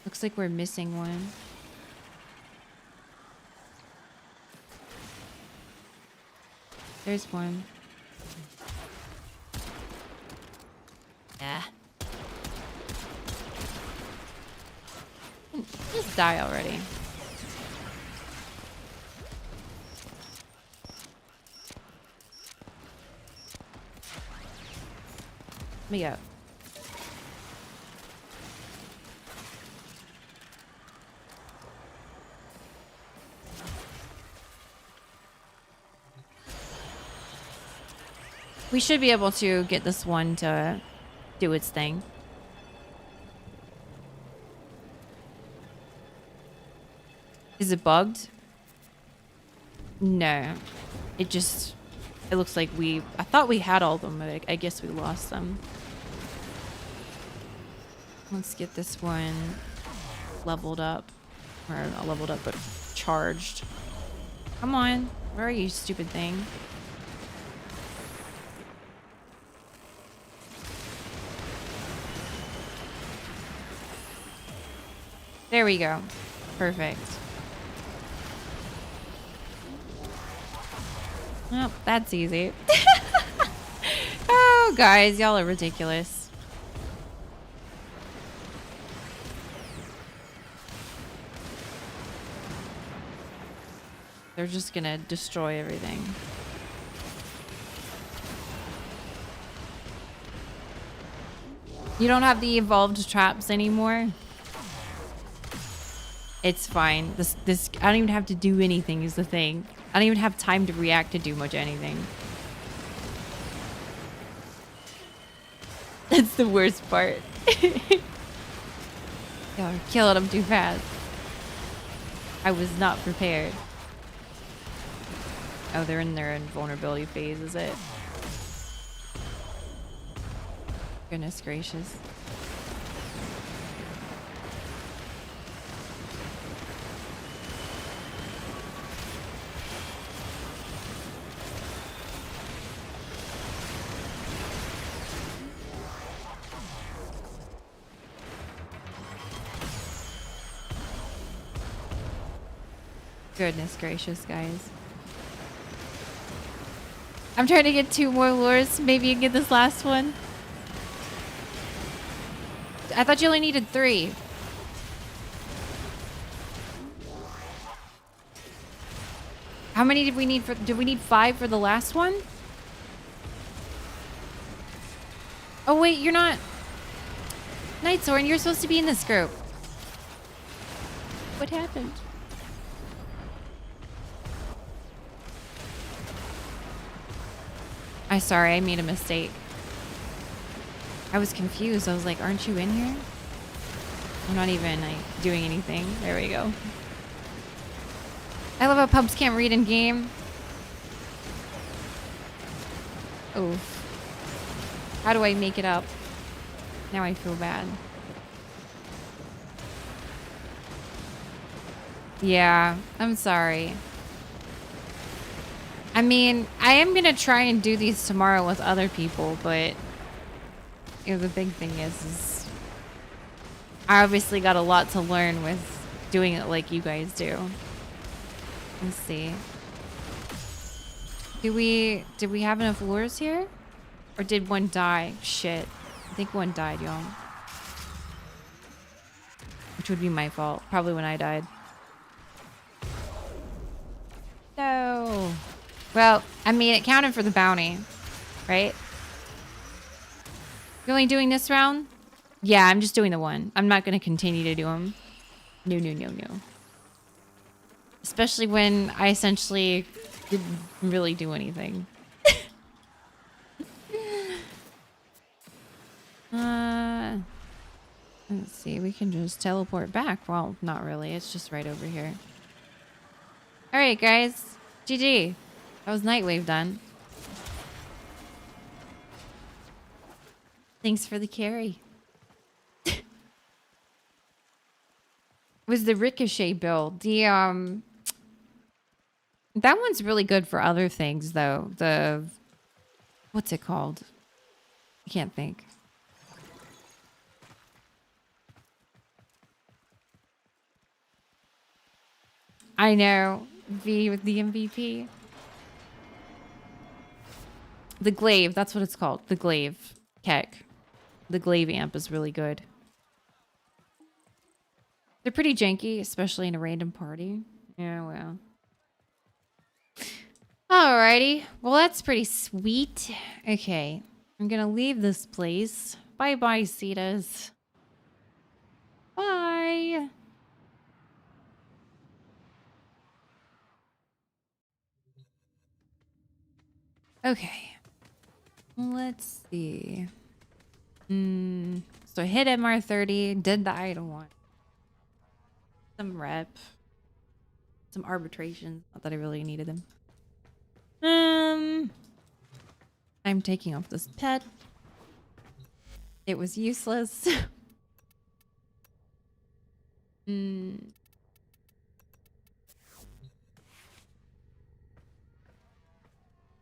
Looks like we're missing one. There's one. Yeah. Just die already. Let me go. We should be able to get this one to do its thing. Is it bugged? No. It just... It looks like we... I thought we had all of them, but I guess we lost them. Let's get this one leveled up. Or not leveled up, but charged. Come on. Where are you, stupid thing? There we go. Perfect. Well, that's easy. Oh, guys, y'all are ridiculous. They're just gonna destroy everything. You don't have the evolved traps anymore? It's fine. This I don't even have to do anything is the thing. I don't even have time to react to do much anything. That's the worst part. Y'all are killing them too fast. I was not prepared. Oh, they're in their invulnerability phase, is it? Goodness gracious. Goodness gracious, guys. I'm trying to get 2 more lures. Maybe you can get this last one. I thought you only needed 3. How many did we need for... Did we need 5 for the last one? Oh, wait, you're not... Nightsorn, you're supposed to be in this group. What happened? I'm sorry, I made a mistake. I was confused. I was like, aren't you in here? I'm not even like doing anything. There we go. I love how pubs can't read in game. Oh. How do I make it up? Now I feel bad. Yeah, I'm sorry. I mean, I am gonna try and do these tomorrow with other people, but you know, the big thing is I obviously got a lot to learn with doing it like you guys do. Let's see. Did we have enough lures here? Or did one die? Shit. I think one died, y'all. Which would be my fault. Probably when I died. No. Well, I mean, it counted for the bounty, right? You're only doing this round? Yeah, I'm just doing the one. I'm not going to continue to do them. No, no, no, no. Especially when I essentially didn't really do anything. Let's see. We can just teleport back. Well, not really. It's just right over here. All right, guys. GG. That was Nightwave done. Thanks for the carry. Was the Ricochet build. That one's really good for other things though. What's it called? I can't think. I know. V with the MVP. The glaive, that's what it's called. The glaive. Keck. The glaive amp is really good. They're pretty janky, especially in a random party. Yeah, well. Alrighty. Well, that's pretty sweet. Okay. I'm gonna leave this place. Bye-bye, Cetas. Bye. Okay. Let's see. So I hit MR30, did the idle one. Some rep. Some arbitrations. Not that I really needed them. I'm taking off this pet. It was useless. I'm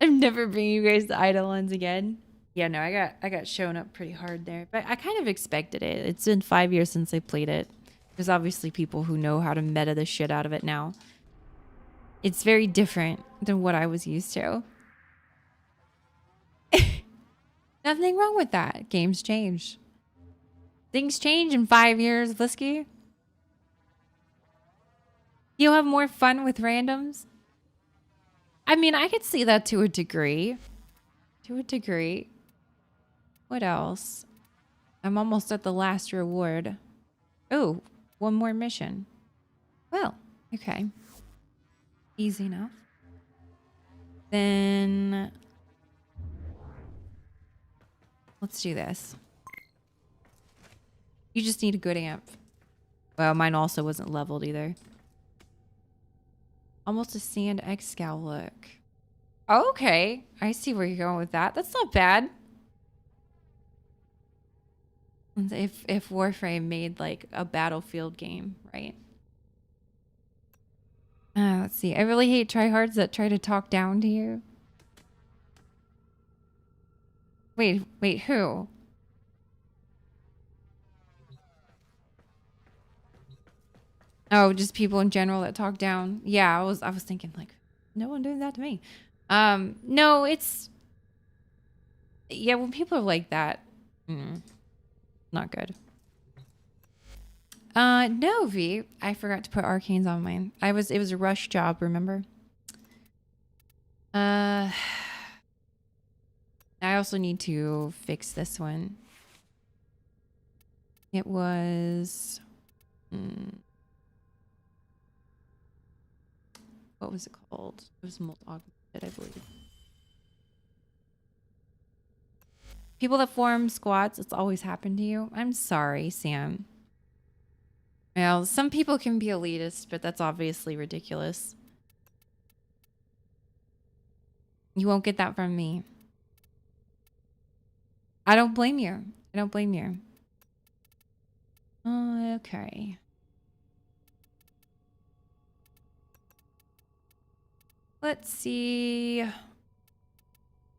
never bringing you guys the idle ones again. Yeah, no, I got shown up pretty hard there, but I kind of expected it. It's been 5 years since I played it. There's obviously people who know how to meta the shit out of it now. It's very different than what I was used to. Nothing wrong with that. Games change. Things change in 5 years, Lisky. You'll have more fun with randoms. I mean, I could see that to a degree. To a degree. What else? I'm almost at the last reward. Oh, one more mission. Well, okay. Easy enough. Then let's do this. You just need a good amp. Well, mine also wasn't leveled either. Almost a sand X-Scowl look. Okay, I see where you're going with that. That's not bad. If Warframe made like a battlefield game, right? Let's see. I really hate tryhards that try to talk down to you. Wait, who? Oh, just people in general that talk down. Yeah, I was thinking like, no one doing that to me. No, it's yeah, when people are like that, not good. No, V. I forgot to put arcanes on mine. It was a rush job, remember? I also need to fix this one. It was what was it called? It was molt augmented, I believe. People that form squads, it's always happened to you. I'm sorry, Sam. Well, some people can be elitist, but that's obviously ridiculous. You won't get that from me. I don't blame you. I don't blame you. Okay. Let's see.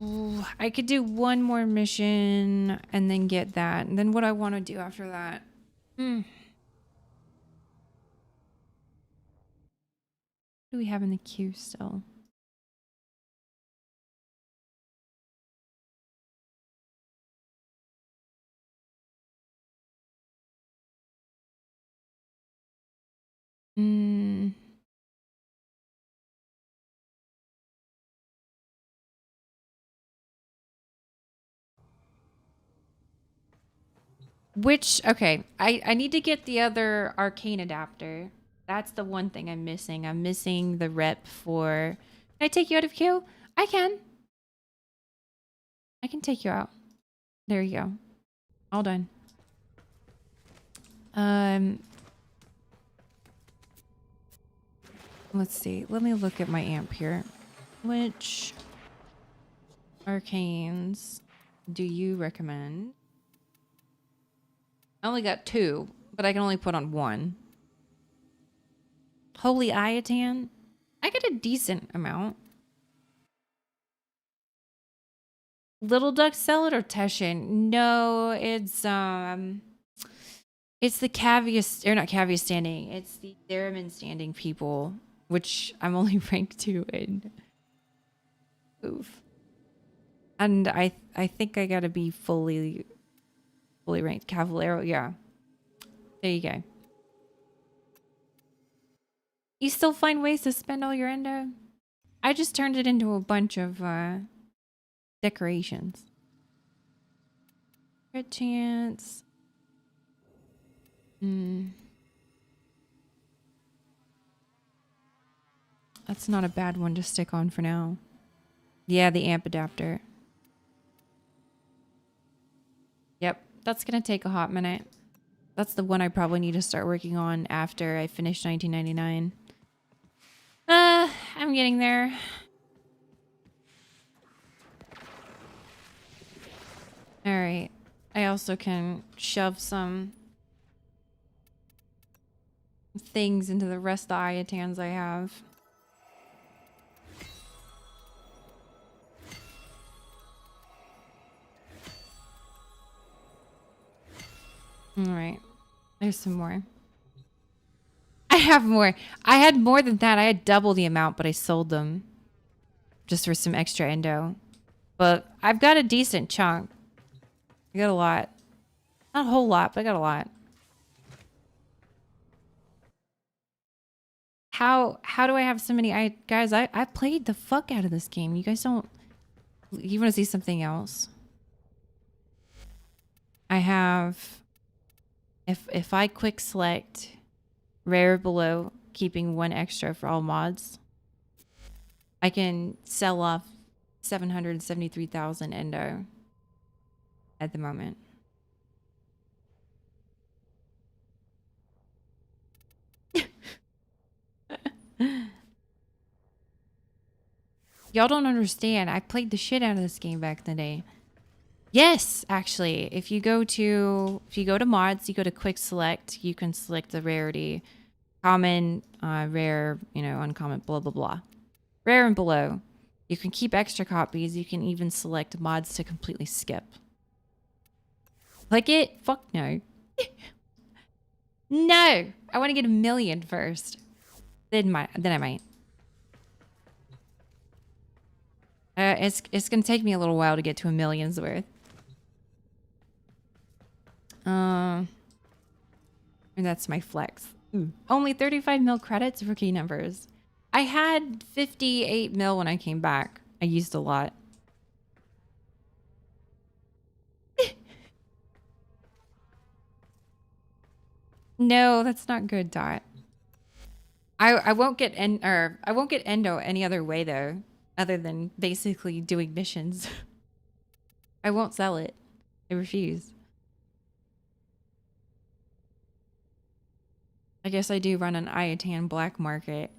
Ooh, I could do one more mission and then get that. And then what I want to do after that. What do we have in the queue still? Okay, I need to get the other arcane adapter. That's the one thing I'm missing. I'm missing the rep for... Can I take you out of queue? I can. I can take you out. There you go. All done. Let's see. Let me look at my amp here. Which arcanes do you recommend? I only got 2, but I can only put on 1. Holy Iatan? I get a decent amount. Little Duck Salad or Teshin? No, it's the Cavia, or not Cavia standing. It's the Theremin standing people, which I'm only ranked 2 in. Oof. And I think I gotta be fully ranked Cavallero. Yeah. There you go. You still find ways to spend all your endo? I just turned it into a bunch of decorations. Good chance. That's not a bad one to stick on for now. Yeah, the amp adapter. Yep, that's gonna take a hot minute. That's the one I probably need to start working on after I finish 1999. I'm getting there. All right. I also can shove some things into the rest of the Iotans I have. All right. There's some more. I have more. I had more than that. I had double the amount, but I sold them just for some extra endo. But I've got a decent chunk. I got a lot. Not a whole lot, but I got a lot. How do I have so many? Guys, I played the fuck out of this game. You guys don't. You want to see something else? I have. If I quick select rare below, keeping one extra for all mods, I can sell off 773,000 endo at the moment. Y'all don't understand. I played the shit out of this game back in the day. Yes, actually, if you go to mods, you go to quick select, you can select the rarity, common, rare, uncommon, blah blah blah. Rare and below. You can keep extra copies. You can even select mods to completely skip. Click it? Fuck no. No! I want to get 1,000,000 first. Then I might. It's gonna take me a little while to get to 1,000,000's worth. And that's my flex. Only 35 mil credits, rookie numbers. I had 58 mil when I came back. I used a lot. No, that's not good, Dot. I won't get I won't get endo any other way though, other than basically doing missions. I won't sell it. I refuse. I guess I do run an Iotan black market.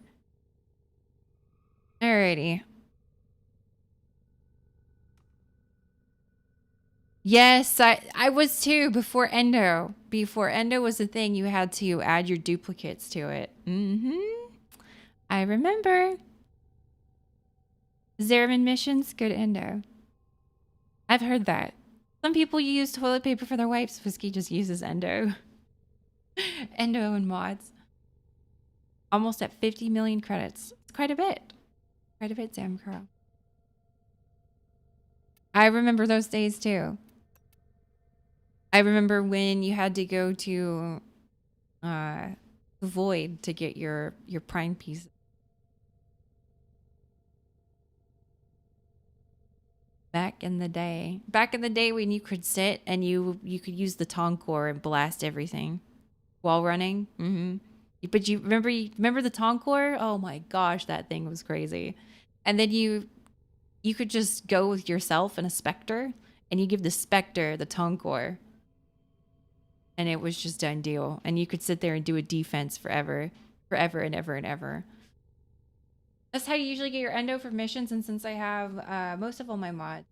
Alrighty. Yes, I was too before endo. Before endo was a thing, you had to add your duplicates to it. I remember. Zeramin missions, go to endo. I've heard that. Some people use toilet paper for their wipes. Whiskey just uses endo. Endo and mods. Almost at 50 million credits. It's quite a bit. Quite a bit, Sam Carl. I remember those days too. I remember when you had to go to Void to get your prime piece. Back in the day when you could sit and you could use the Tonkor and blast everything while running. But you remember the Tonkor? Oh my gosh, that thing was crazy. And then you could just go with yourself and a Spectre, and you give the Spectre the Tonkor. And it was just done deal. And you could sit there and do a defense forever and ever and ever. That's how you usually get your endo for missions. And since I have most of all my mods,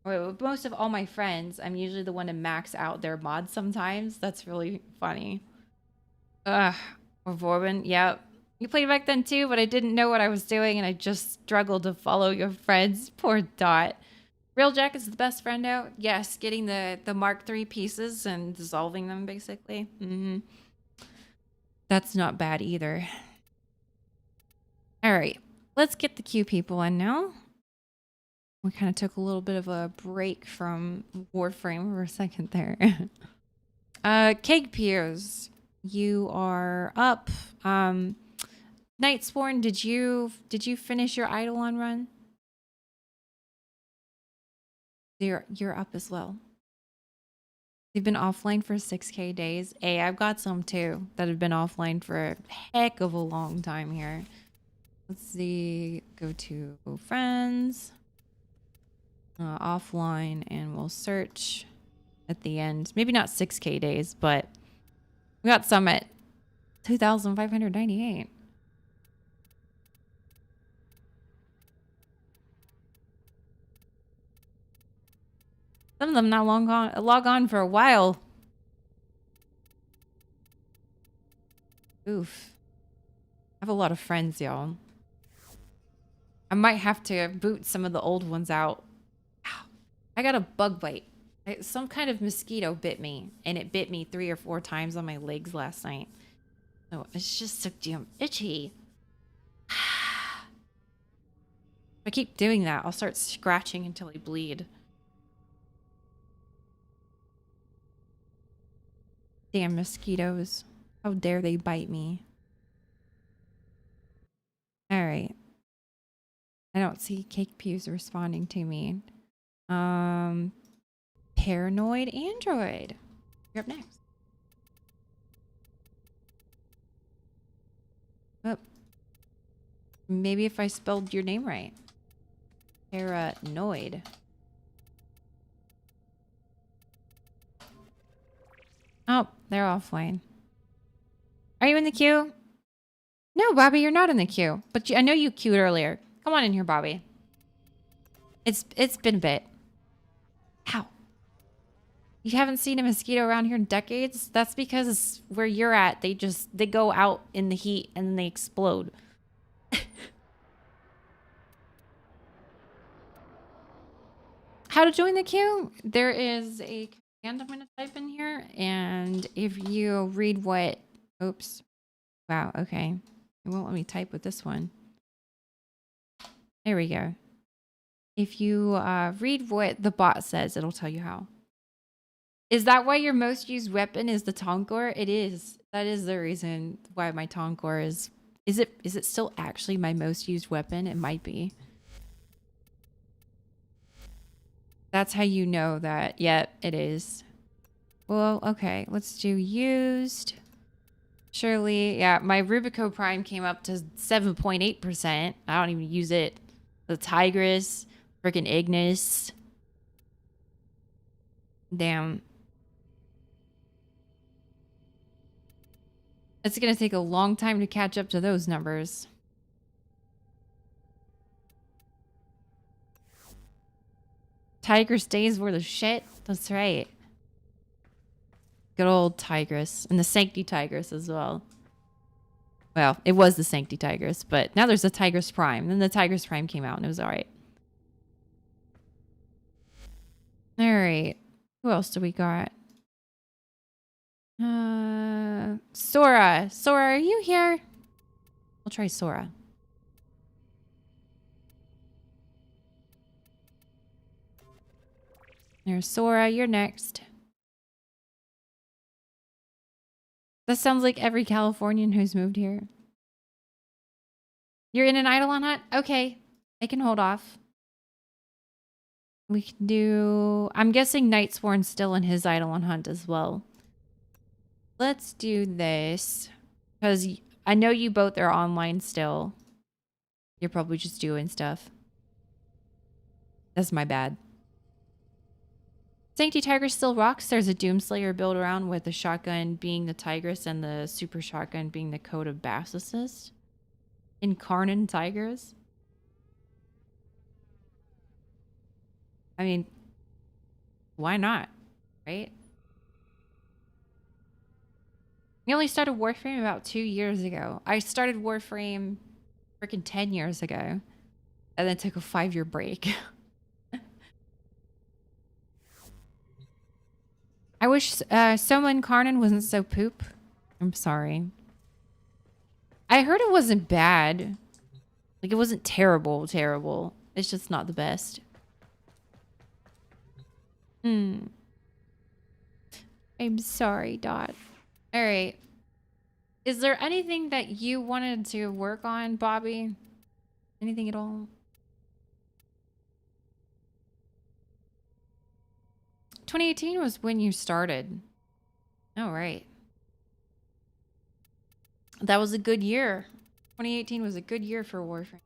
or most of all my friends, I'm usually the one to max out their mods sometimes. That's really funny. Or Vorbin, yep. You played back then too, but I didn't know what I was doing and I just struggled to follow your friends. Poor Dot. Real Jack is the best friend out. Yes, getting the Mark III pieces and dissolving them, basically. That's not bad either. All right, let's get the Q people in now. We kind of took a little bit of a break from Warframe for a second there. Cake Piers, you are up. Nightsworn, did you finish your Eidolon run? You're up as well. They've been offline for 6K days. Hey, I've got some too that have been offline for a heck of a long time here. Let's see. Go to friends, offline, and we'll search. at the end. Maybe not 6K days, but we got some at 2,598. Some of them not log on for a while. Oof. I have a lot of friends, y'all. I might have to boot some of the old ones out. Ow. I got a bug bite. Some kind of mosquito bit me, and it bit me 3 or 4 times on my legs last night. So it's just so damn itchy. If I keep doing that, I'll start scratching until I bleed. Damn mosquitoes. How dare they bite me? All right. I don't see Cake Pews responding to me. Paranoid Android. You're up next. Oh. Maybe if I spelled your name right. Paranoid. Oh, they're offline. Are you in the queue? No, Bobby, you're not in the queue. But I know you queued earlier. Come on in here, Bobby. It's been a bit. Ow. You haven't seen a mosquito around here in decades? That's because where you're at, they go out in the heat and then they explode. How to join the queue? There is a command I'm going to type in here. And if you read what... Oops. Wow, okay. It won't let me type with this one. There we go. If you read what the bot says, it'll tell you how. Is that why your most used weapon is the Tonkor? It is. That is the reason why my Tonkor is... Is it still actually my most used weapon? It might be. That's how you know that. Yep, it is. Well, okay. Let's do used. Surely, yeah, my Rubico Prime came up to 7.8%. I don't even use it. The Tigress, freaking Ignis. Damn. It's going to take a long time to catch up to those numbers. Tigress days were the shit. That's right. Good old Tigress. And the Sancti Tigress as well. Well, it was the Sancti Tigress, but now there's the Tigress Prime. Then the Tigress Prime came out and it was alright. Alright. Who else do we got? Sora. Sora, are you here? We'll try Sora. There's Sora. You're next. That sounds like every Californian who's moved here. You're in an Eidolon hunt? Okay. I can hold off. We can do... I'm guessing Nightsworn's still in his Eidolon hunt as well. Let's do this. Because I know you both are online still. You're probably just doing stuff. That's my bad. Sancti Tigress still rocks. There's a Doomslayer build around with the shotgun being the Tigress and the super shotgun being the Code of Bass Assist. Incarnate Tigress. I mean, why not? Right? We only started Warframe about 2 years ago. I started Warframe freaking 10 years ago. And then took a 5-year break. I wish Soma Incarnate wasn't so poop. I'm sorry. I heard it wasn't bad. Like, it wasn't terrible. It's just not the best. I'm sorry, Dot. All right. Is there anything that you wanted to work on, Bobby? Anything at all? $2018 was when you started. All right. That was a good year. 2018 was a good year for Warframe.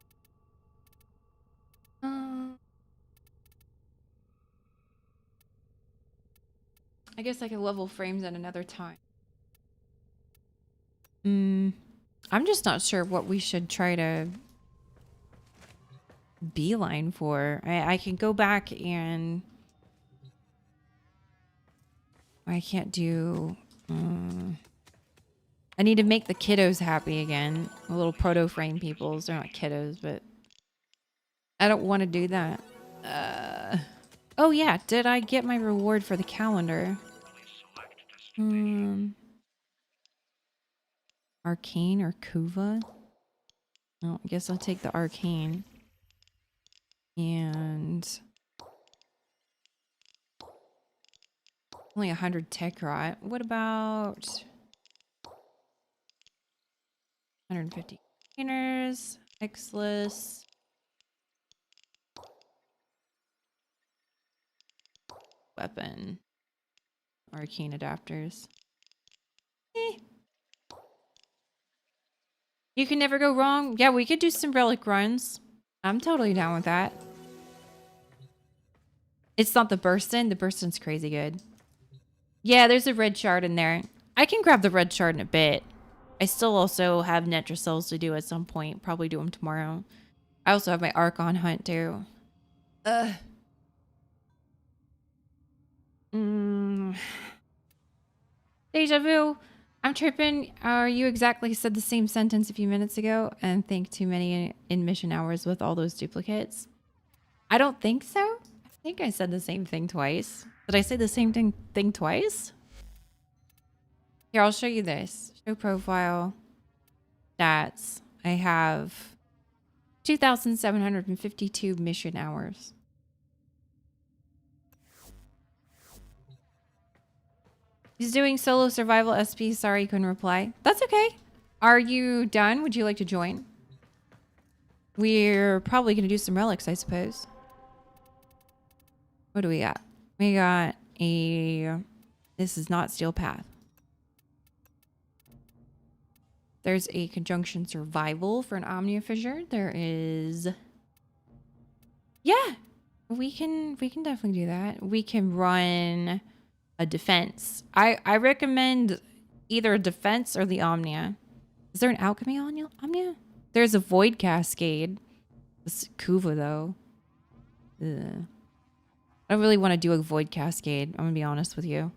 I guess I could level frames at another time. I'm just not sure what we should try to beeline for. I can go back and I can't do. I need to make the kiddos happy again. The little proto frame peoples. They're not kiddos, but I don't want to do that. Oh yeah, did I get my reward for the calendar? Arcane or Kuva? Oh, I guess I'll take the arcane. And only 100 tech rot. What about 150 containers? Xless. Weapon. Arcane adapters. You can never go wrong. Yeah, we could do some relic runs. I'm totally down with that. It's not the Burstin. The Burstin's crazy good. Yeah, there's a red shard in there. I can grab the red shard in a bit. I still also have Netracells to do at some point. Probably do them tomorrow. I also have my Archon hunt too. Deja vu. I'm tripping. You exactly said the same sentence a few minutes ago and think too many in mission hours with all those duplicates. I don't think so. I think I said the same thing twice. Did I say the same thing twice? Here, I'll show you this. Show profile. Stats. I have 2,752 mission hours. He's doing solo survival SP. Sorry, couldn't reply. That's okay. Are you done? Would you like to join? We're probably going to do some relics, I suppose. What do we got? We got a... This is not Steel Path. There's a Conjunction Survival for an Omnia Fissure. There is... Yeah! We can definitely do that. We can run a defense. I recommend either a defense or the Omnia. Is there an alchemy on Omnia? There's a Void Cascade. This Kuva though. Ugh. I don't really want to do a Void Cascade. I'm gonna be honest with you.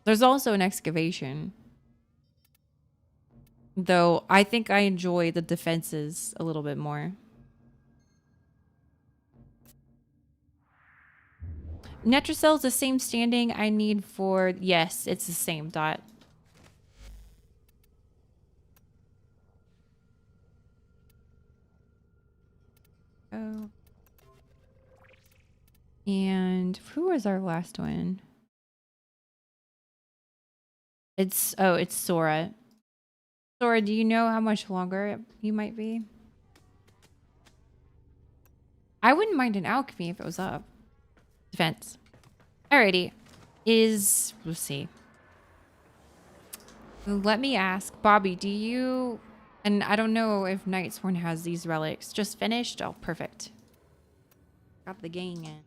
There's also an excavation. Though I think I enjoy the defenses a little bit more. Netracell is the same standing I need for... Yes, it's the same dot. Oh. And who was our last one? It's Sora. Sora, do you know how much longer you might be? I wouldn't mind an alchemy if it was up. Defense. Alrighty. Let's see. Let me ask. Bobby, do you... And I don't know if Nightsworn has these relics. Just finished? Oh, perfect. Got the gang in.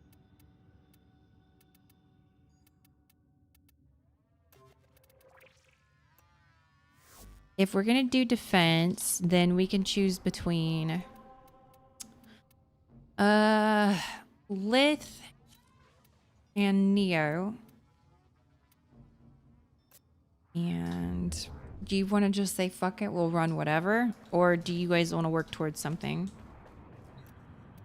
If we're gonna do defense, then we can choose between Lith and Neo. And do you want to just say fuck it, we'll run whatever? Or do you guys want to work towards something?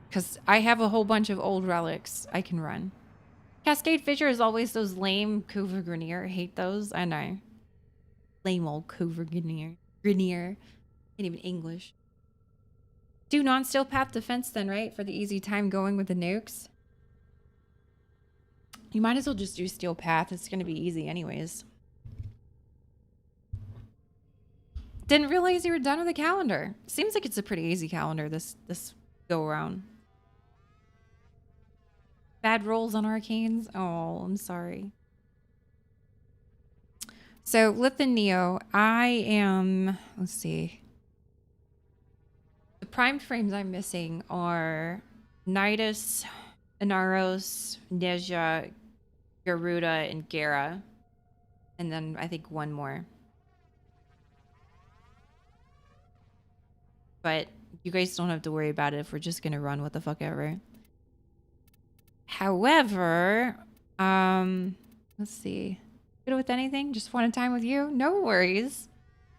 Because I have a whole bunch of old relics I can run. Cascade Fissure is always those lame Kuva Grenier. I hate those. I know. Lame old Kuva Grenier. Can't even English. Do non-steel path defense then, right? For the easy time going with the nukes. You might as well just do steel path. It's going to be easy anyways. Didn't realize you were done with the calendar. Seems like it's a pretty easy calendar this go around. Bad rolls on arcanes. Oh, I'm sorry. So Lith and Neo, I am, let's see. The primed frames I'm missing are Nidus, Inaros, Neja, Garuda, and Gera. And then I think one more. But you guys don't have to worry about it if we're just gonna run what the fuck ever. However, let's see. Good with anything? Just want a time with you? No worries.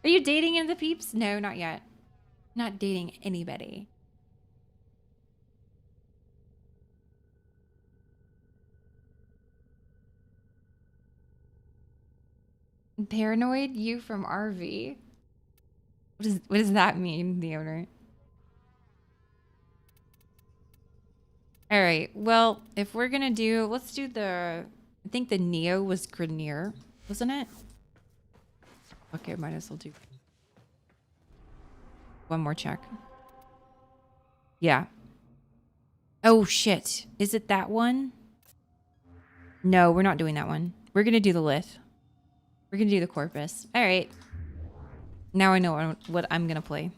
Are you dating any of the peeps? No, not yet. Not dating anybody. Paranoid? You from RV? What does that mean, the owner? All right. Well, if we're gonna do, let's do the. I think the Neo was Grenier, wasn't it? Okay, might as well do one more check. Yeah. Oh shit! Is it that one? No, we're not doing that one. We're gonna do the Lith. We're gonna do the Corpus. All right. Now I know what I'm gonna play.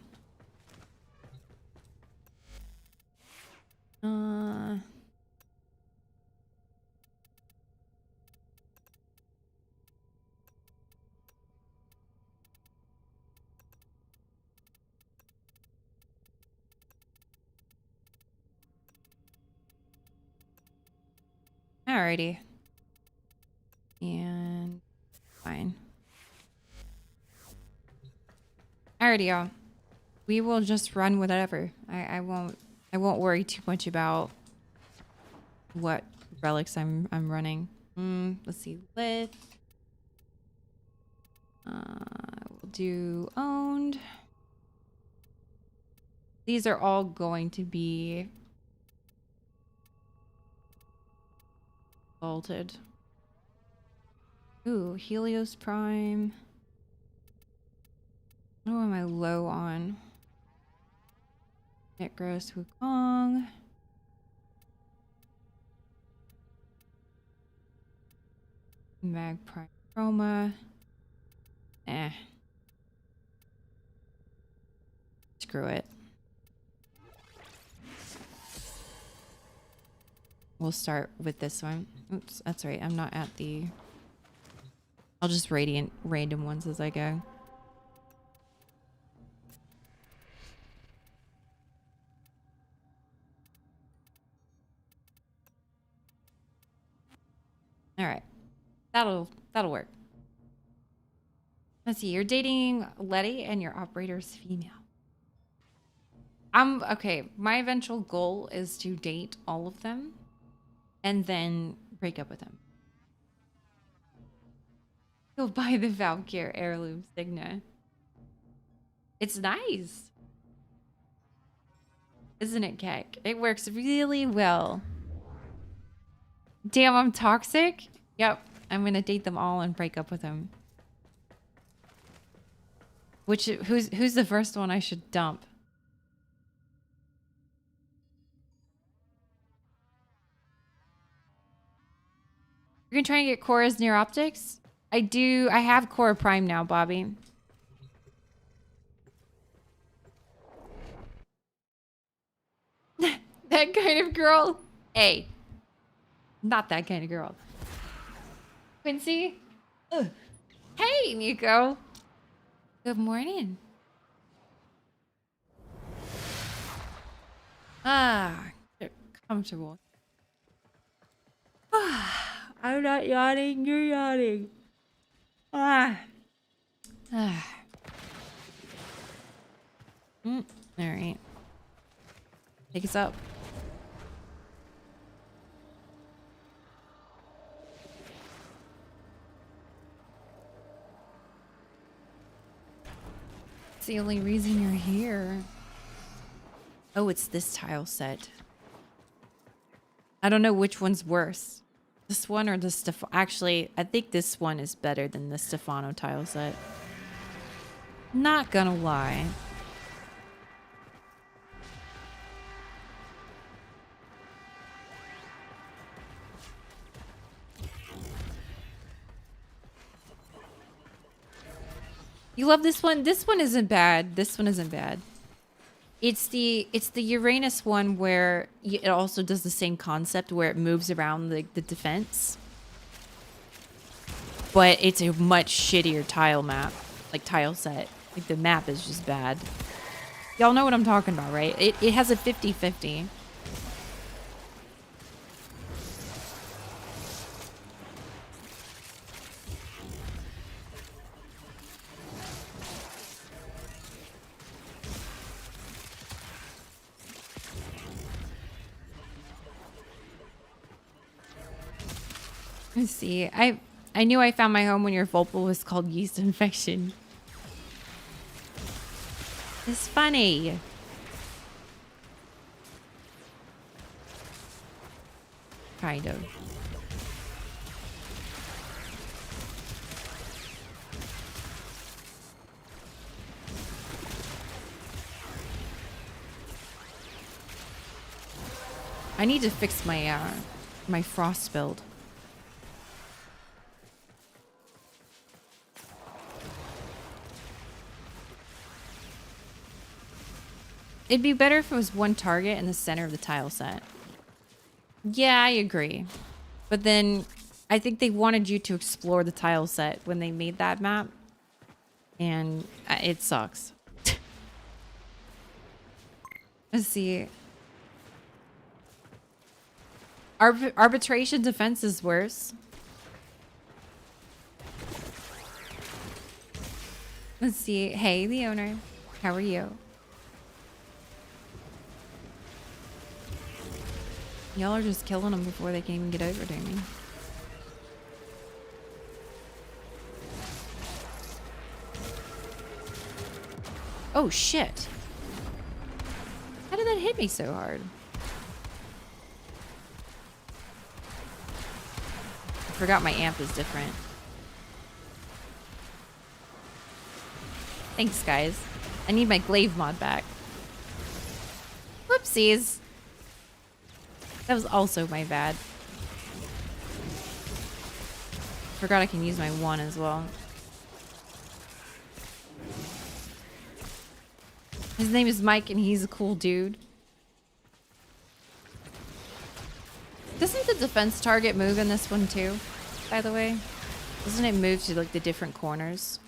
Alrighty. And fine. Alrighty, y'all. We will just run whatever. I won't worry too much about what relics I'm running. Let's see. We'll do owned. These are all going to be vaulted. Ooh, Helios Prime. What am I low on? Netgross Wukong. Mag Prime Chroma. Screw it. We'll start with this one. Oops, that's right. I'm not at the... I'll just random ones as I go. All right. That'll work. Let's see. You're dating Letty and your operator's female. Okay. My eventual goal is to date all of them and then break up with them. Go buy the Valkyr heirloom Signa. It's nice. Isn't it, Keck? It works really well. Damn, I'm toxic? Yep. I'm gonna date them all and break up with them. Who's the first one I should dump? You're gonna try and get Cora's near optics? I have Cora Prime now, Bobby. That kind of girl? Hey. Not that kind of girl. Quincy? Ugh. Hey, Nico. Good morning. Get comfortable. I'm not yawning, you're yawning. All right. Take us up. It's the only reason you're here. Oh, it's this tile set. I don't know which one's worse. This one or the Stefano? Actually, I think this one is better than the Stefano tile set. Not gonna lie. You love this one? This one isn't bad. This one isn't bad. It's the Uranus one where it also does the same concept where it moves around the defense. But it's a much shittier tile map, like tile set. Like the map is just bad. Y'all know what I'm talking about, right? It has a 50-50. Let's see. I knew I found my home when your Volpal was called yeast infection. It's funny. Kind of. I need to fix my my frost build. It'd be better if it was one target in the center of the tile set. Yeah, I agree. But then I think they wanted you to explore the tile set when they made that map. And it sucks. Let's see. Arbitration defense is worse. Let's see. Hey, the owner. How are you? Y'all are just killing them before they can even get over to me. Oh, shit. How did that hit me so hard? I forgot my amp is different. Thanks, guys. I need my glaive mod back. Whoopsies. That was also my bad. Forgot I can use my one as well. His name is Mike and he's a cool dude. Doesn't the defense target move in this one too, by the way? Doesn't it move to like the different corners?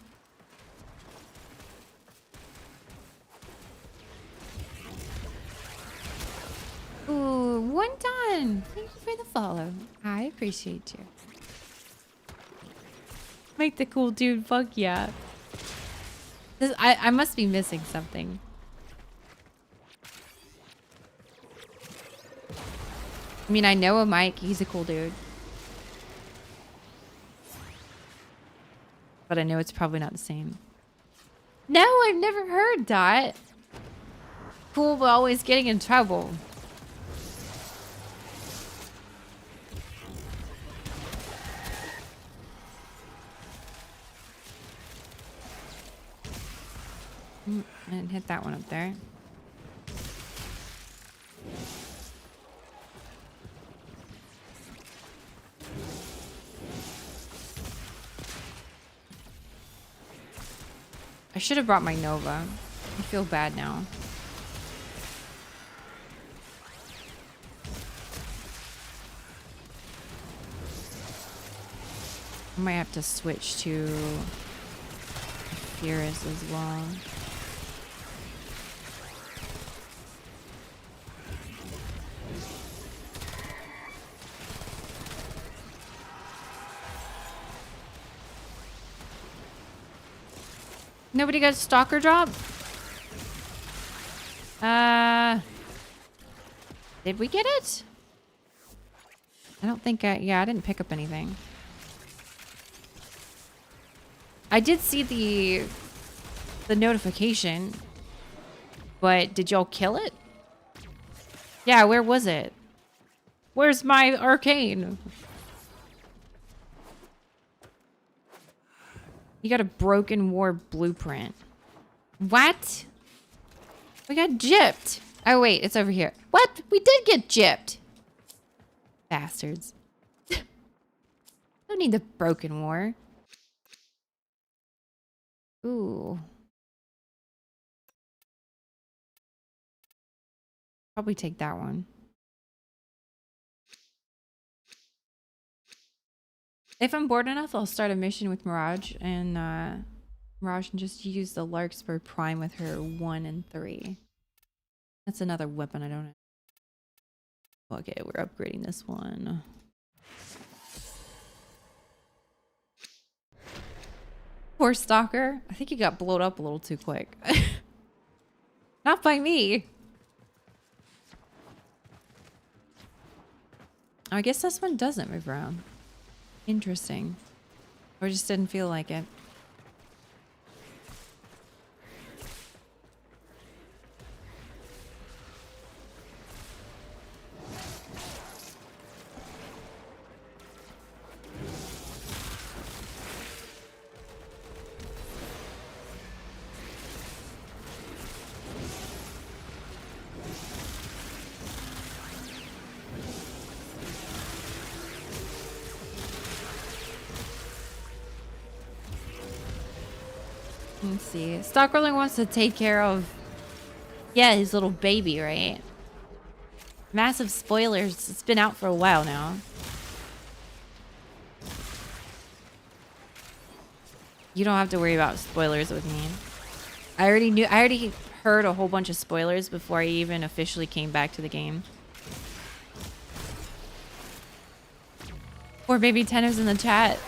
Ooh, one done. Thank you for the follow. I appreciate you. Make the cool dude, fuck yeah. I must be missing something. I mean, I know a Mike. He's a cool dude. But I know it's probably not the same. No, I've never heard that. Cool, but always getting in trouble. I didn't hit that one up there. I should have brought my Nova. I feel bad now. I might have to switch to Furious as well. Nobody got a stalker drop? Did we get it? I don't think yeah, I didn't pick up anything. I did see the notification, but did y'all kill it? Yeah, where was it? Where's my arcane? You got a broken war blueprint. What? We got gypped. Oh, wait, it's over here. What? We did get gypped. Bastards. Don't need the broken war. Ooh. Probably take that one. If I'm bored enough, I'll start a mission with Mirage and just use the Larkspur Prime with her 1 and 3. That's another weapon I don't have. Okay, we're upgrading this one. Poor Stalker. I think he got blown up a little too quick. Not by me. I guess this one doesn't move around. Interesting. Or just didn't feel like it. Let's see. Stalkerling wants to take care of, yeah, his little baby, right? Massive spoilers. It's been out for a while now. You don't have to worry about spoilers with me. I already heard a whole bunch of spoilers before I even officially came back to the game. Or Baby Tenno's in the chat.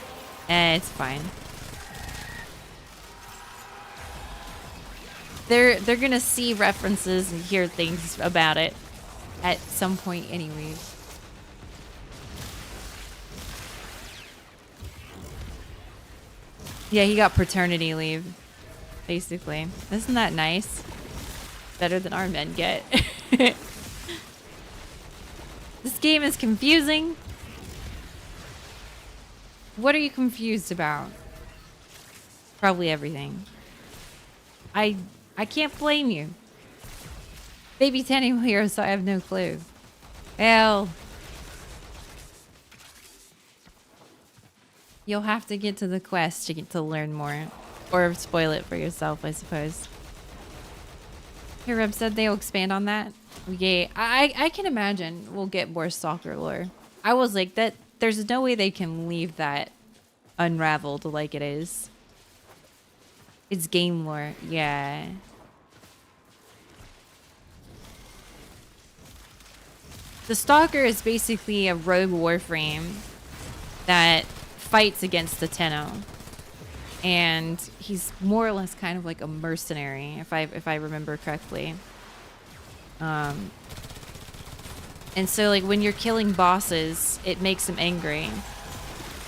It's fine. They're gonna see references and hear things about it at some point anyways. Yeah, he got paternity leave, basically. Isn't that nice? Better than our men get. This game is confusing. What are you confused about? Probably everything. I can't blame you. Baby Tenny here, so I have no clue. Well, you'll have to get to the quest to get to learn more. Or spoil it for yourself, I suppose. Here, Reb said they'll expand on that. Yeah, I can imagine we'll get more Stalker lore. I was like, there's no way they can leave that unraveled like it is. It's game lore, yeah. The Stalker is basically a rogue Warframe that fights against the Tenno. And he's more or less kind of like a mercenary, if I remember correctly. And so like when you're killing bosses, it makes him angry.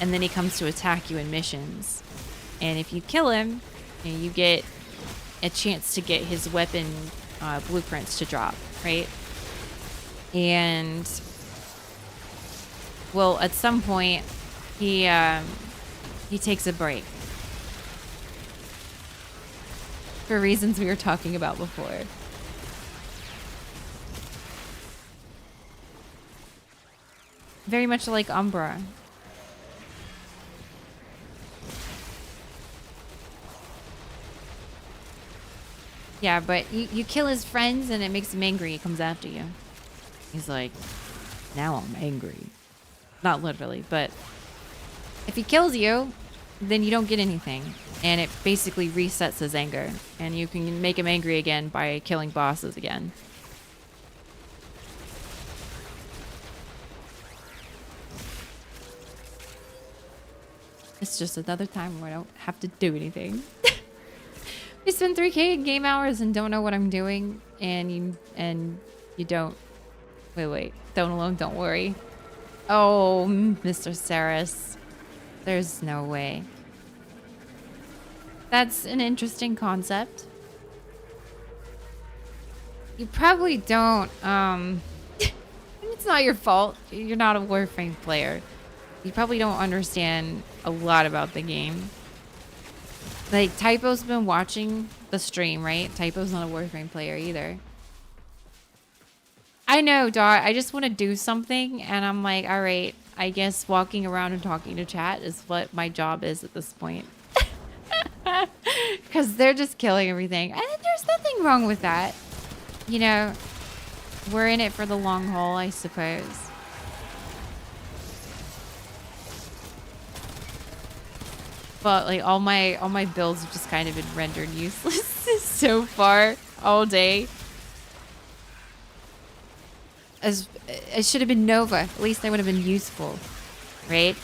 And then he comes to attack you in missions. And if you kill him, you get a chance to get his weapon blueprints to drop, right? And well, at some point, he takes a break for reasons we were talking about before. Very much like Umbra. Yeah, but you kill his friends and it makes him angry. He comes after you. He's like, now I'm angry. Not literally, but if he kills you, then you don't get anything. And it basically resets his anger. And you can make him angry again by killing bosses again. It's just another time where I don't have to do anything. We spend 3K in game hours and don't know what I'm doing. And you don't. Wait. Don't alone, don't worry. Oh, Mr. Saris. There's no way. That's an interesting concept. You probably don't, it's not your fault. You're not a Warframe player. You probably don't understand a lot about the game. Like, Typo's been watching the stream, right? Typo's not a Warframe player either. I know, Dot. I just want to do something, and I'm like, all right, I guess walking around and talking to chat is what my job is at this point. Because they're just killing everything. And there's nothing wrong with that. You know, We're in it for the long haul, I suppose. But like all my builds have just kind of been rendered useless so far all day. As it should have been Nova. At least they would have been useful, right?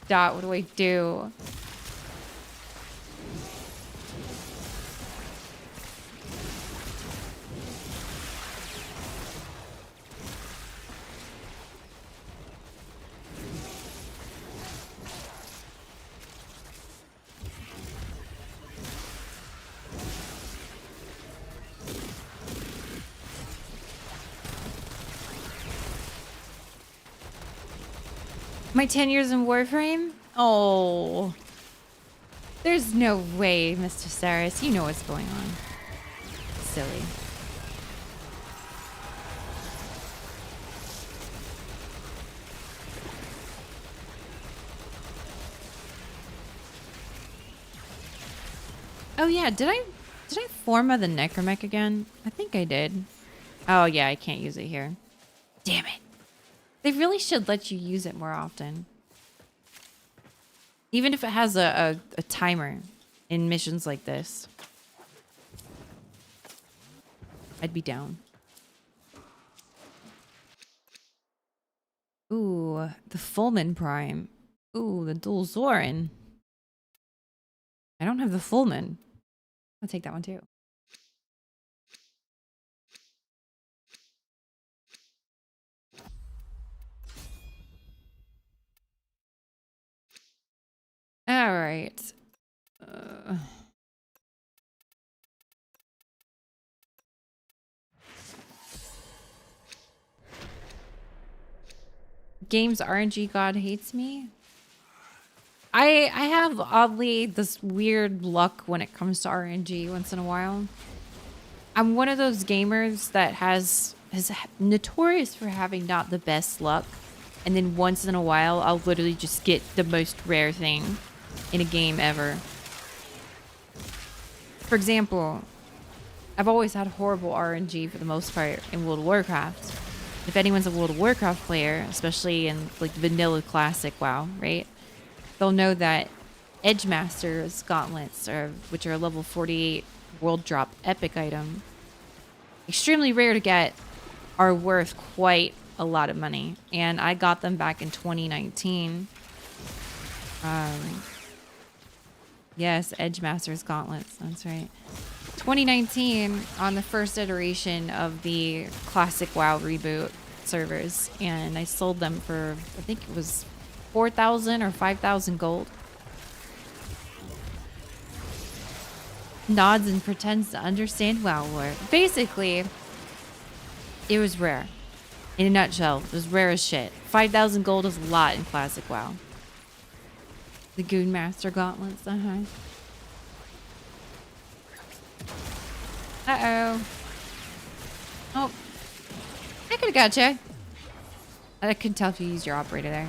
Dot, what do I do? My 10 years in Warframe? Oh. There's no way, Mr. Saris. You know what's going on. Silly. Oh yeah, did I forma the Necromech again? I think I did. Oh yeah, I can't use it here. Damn it. They really should let you use it more often. Even if it has a timer in missions like this. I'd be down. Ooh, the Fullman Prime. Ooh, the Dual Zorin. I don't have the Fullman. I'll take that one too. All right. Games RNG God hates me. I have oddly this weird luck when it comes to RNG once in a while. I'm one of those gamers that is notorious for having not the best luck. And then once in a while, I'll literally just get the most rare thing in a game ever. For example, I've always had horrible RNG for the most part in World of Warcraft. If anyone's a World of Warcraft player, especially in like vanilla classic WoW, right? They'll know that Edgemaster's gauntlets, which are a level 48 world drop epic item, extremely rare to get, are worth quite a lot of money. And I got them back in 2019. Yes, Edgemaster's gauntlets, that's right. 2019 on the first iteration of the classic WoW reboot servers, and I sold them for, I think it was 4,000 or 5,000 gold. Nods and pretends to understand WoW lore. Basically, it was rare. In a nutshell, it was rare as shit. 5,000 gold is a lot in classic WoW. The Goon Master gauntlets, Uh-oh. Oh. I could've gotcha. I couldn't tell if you used your operator there.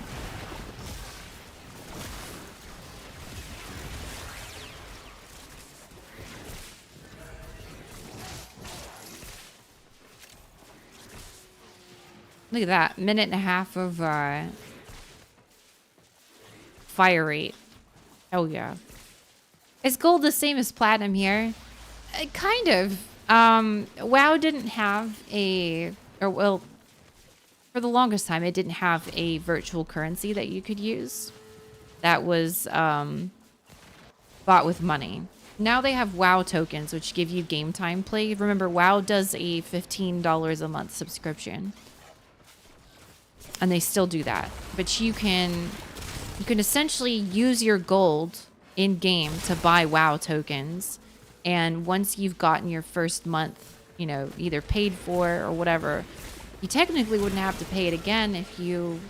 Look at that. Minute and a half of fire rate. Oh yeah. Is gold the same as platinum here? Kind of. WoW didn't have for the longest time, it didn't have a virtual currency that you could use that was bought with money. Now they have WoW tokens, which give you game time play. Remember, WoW does a $15 a month subscription. And they still do that. But you can essentially use your gold in game to buy WoW tokens. And once you've gotten your first month, you know, either paid for or whatever, you technically wouldn't have to pay it again if you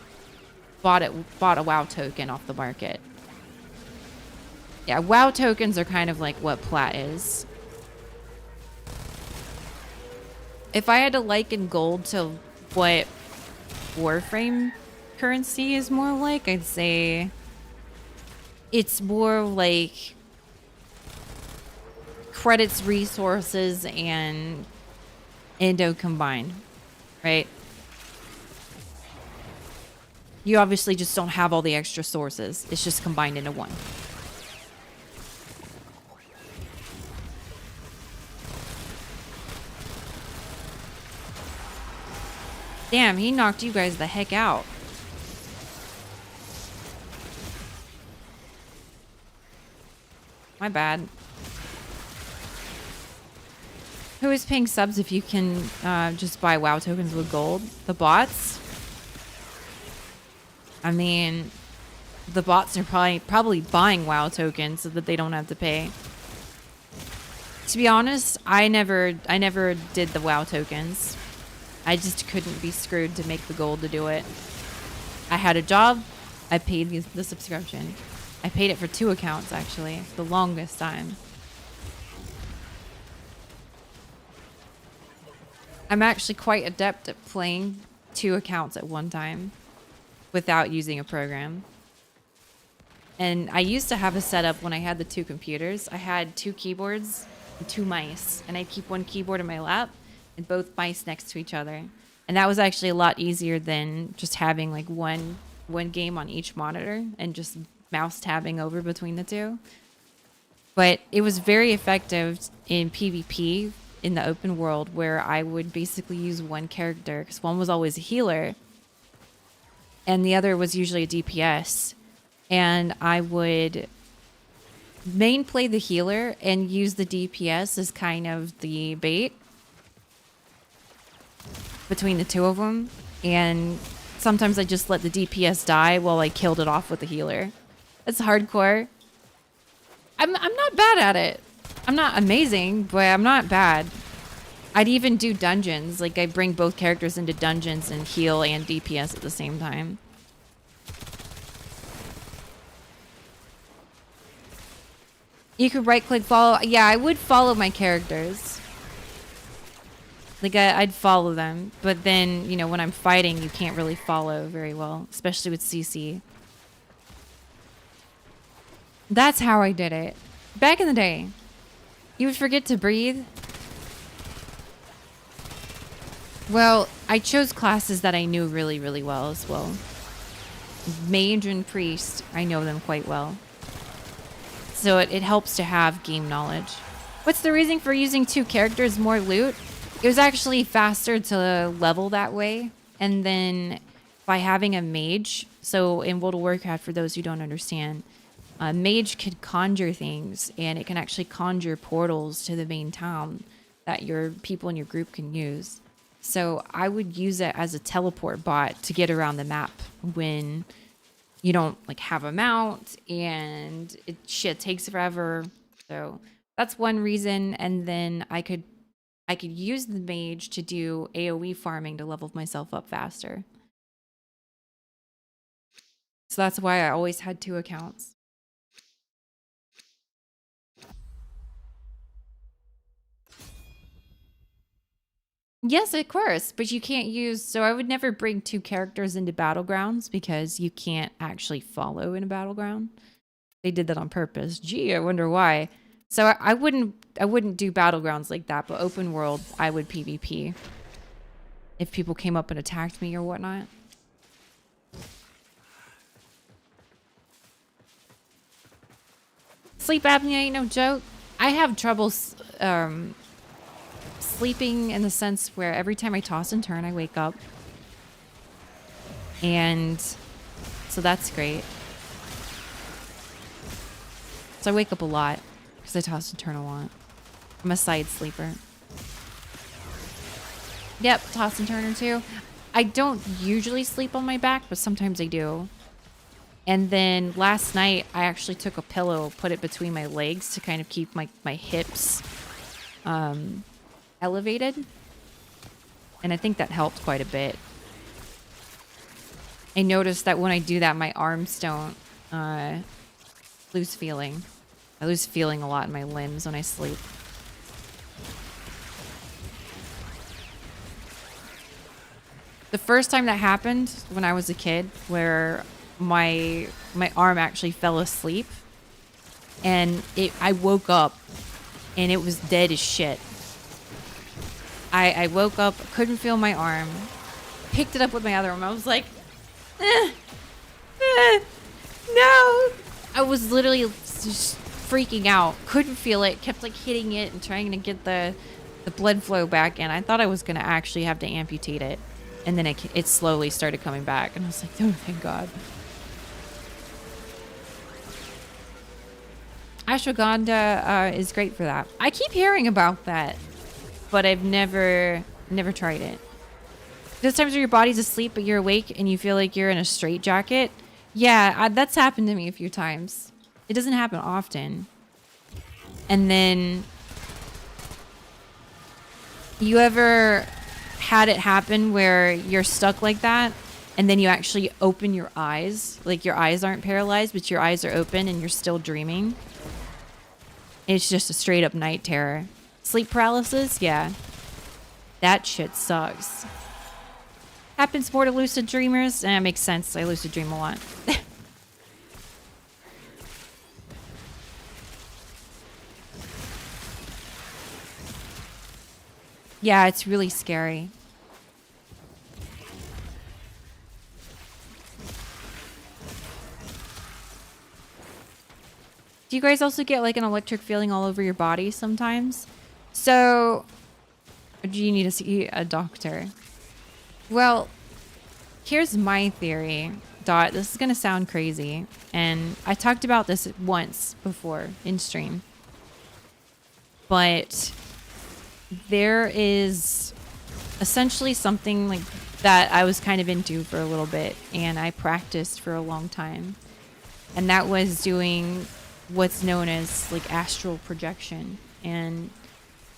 bought a WoW token off the market. Yeah, WoW tokens are kind of like what plat is. If I had to liken gold to what Warframe currency is more like, I'd say it's more like credits, resources, and Endo combined, right? You obviously just don't have all the extra sources. It's just combined into one. Damn, he knocked you guys the heck out. My bad. Who is paying subs if you can just buy WoW tokens with gold? The bots? I mean, the bots are probably buying WoW tokens so that they don't have to pay. To be honest, I never did the WoW tokens. I just couldn't be screwed to make the gold to do it. I had a job. I paid the subscription. I paid it for 2 accounts, actually, the longest time. I'm actually quite adept at playing 2 accounts at one time without using a program. And I used to have a setup when I had the 2 computers. I had 2 keyboards and 2 mice, and I'd keep one keyboard in my lap and both mice next to each other. And that was actually a lot easier than just having like one game on each monitor and just mouse tabbing over between the 2. But it was very effective in PvP in the open world, where I would basically use one character because one was always a healer and the other was usually a DPS, and I would main play the healer and use the DPS as kind of the bait between the 2 of them. And sometimes I just let the DPS die while I killed it off with the healer. It's hardcore. I'm not bad at it. I'm not amazing, but I'm not bad. I'd even do dungeons. Like, I bring both characters into dungeons and heal and DPS at the same time. You could right-click follow. Yeah, I would follow my characters. Like, I'd follow them. But then, you know, when I'm fighting, you can't really follow very well, especially with CC. That's how I did it. Back in the day, you would forget to breathe. Well, I chose classes that I knew really, really well as well. Mage and Priest, I know them quite well. So it helps to have game knowledge. What's the reason for using 2 characters, more loot? It was actually faster to level that way. And then by having a mage, so in World of Warcraft, for those who don't understand, a mage could conjure things, and it can actually conjure portals to the main town that your people in your group can use. So I would use it as a teleport bot to get around the map when you don't like have a mount and shit takes forever. So that's one reason. And then I could use the mage to do AoE farming to level myself up faster. So that's why I always had 2 accounts. Yes, of course, but you can't use... So I would never bring 2 characters into Battlegrounds because you can't actually follow in a Battleground. They did that on purpose. Gee, I wonder why. So I wouldn't do Battlegrounds like that, but open world, I would PvP. If people came up and attacked me or whatnot. Sleep apnea ain't no joke. I have trouble... sleeping in the sense where every time I toss and turn, I wake up. And so that's great. So I wake up a lot because I toss and turn a lot. I'm a side sleeper. Yep, toss and turner too. I don't usually sleep on my back, but sometimes I do. And then last night, I actually took a pillow, put it between my legs to kind of keep my hips elevated, and I think that helped quite a bit. I noticed that when I do that, my arms don't lose feeling. I lose feeling a lot in my limbs when I sleep. The first time that happened when I was a kid, where my arm actually fell asleep, and I woke up and it was dead as shit. I woke up, couldn't feel my arm, picked it up with my other arm. I was like, eh, no. I was literally just freaking out. Couldn't feel it. Kept like hitting it and trying to get the blood flow back in. I thought I was going to actually have to amputate it. And then it slowly started coming back. And I was like, oh, thank God. Ashwagandha is great for that. I keep hearing about that, but I've never tried it. There's times where your body's asleep, but you're awake and you feel like you're in a straitjacket. Yeah, that's happened to me a few times. It doesn't happen often. And then you ever had it happen where you're stuck like that and then you actually open your eyes? Like your eyes aren't paralyzed, but your eyes are open and you're still dreaming. It's just a straight up night terror. Sleep paralysis? Yeah. That shit sucks. Happens more to lucid dreamers. It makes sense. I lucid dream a lot. Yeah, it's really scary. Do you guys also get like an electric feeling all over your body sometimes? So, do you need to see a doctor? Well, here's my theory, Dot. This is going to sound crazy. And I talked about this once before in stream. But there is essentially something like that I was kind of into for a little bit. And I practiced for a long time. And that was doing what's known as like astral projection. And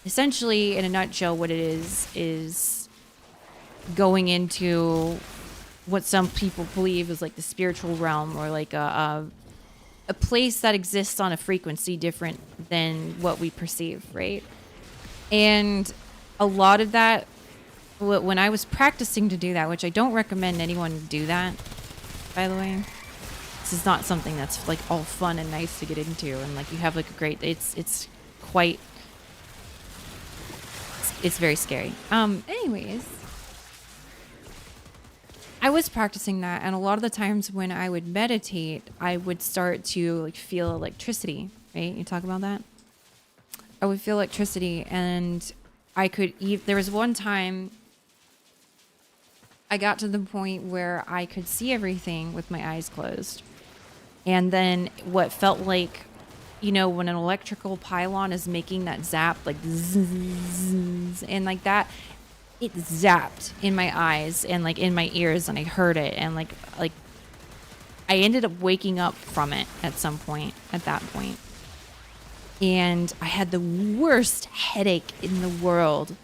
essentially, in a nutshell, what it is going into what some people believe is like the spiritual realm, or like a place that exists on a frequency different than what we perceive, right? And a lot of that, when I was practicing to do that, which I don't recommend anyone do that, by the way. This is not something that's like all fun and nice to get into, and like you have like a great, it's quite, it's very scary. Anyways, I was practicing that, and a lot of the times when I would meditate, I would start to like feel electricity, right? You talk about that? I would feel electricity, and I could there was one time I got to the point where I could see everything with my eyes closed. And then what felt like, you know, when an electrical pylon is making that zap, like zzz, and like that, it zapped in my eyes and like in my ears, and I heard it, and like I ended up waking up from it at some point, at that point. And I had the worst headache in the world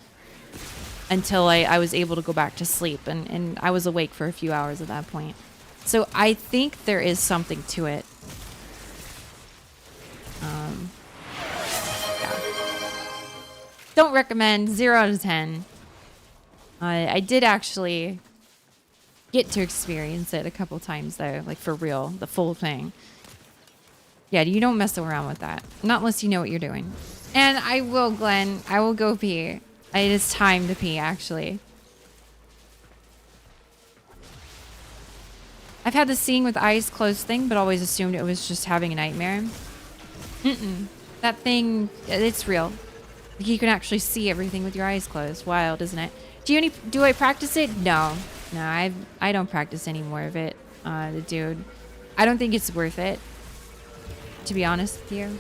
until I was able to go back to sleep, and I was awake for a few hours at that point. So I think there is something to it. Yeah. Don't recommend. 0 out of 10. I did actually get to experience it a couple times though, like for real, the full thing. Yeah, you don't mess around with that. Not unless you know what you're doing. And I will, Glenn. I will go pee. It is time to pee, actually. I've had the seeing with eyes closed thing, but always assumed it was just having a nightmare. That thing, it's real. You can actually see everything with your eyes closed. Wild, isn't it? Do I practice it? No. No, I don't practice any more of it, dude. I don't think it's worth it, to be honest with you.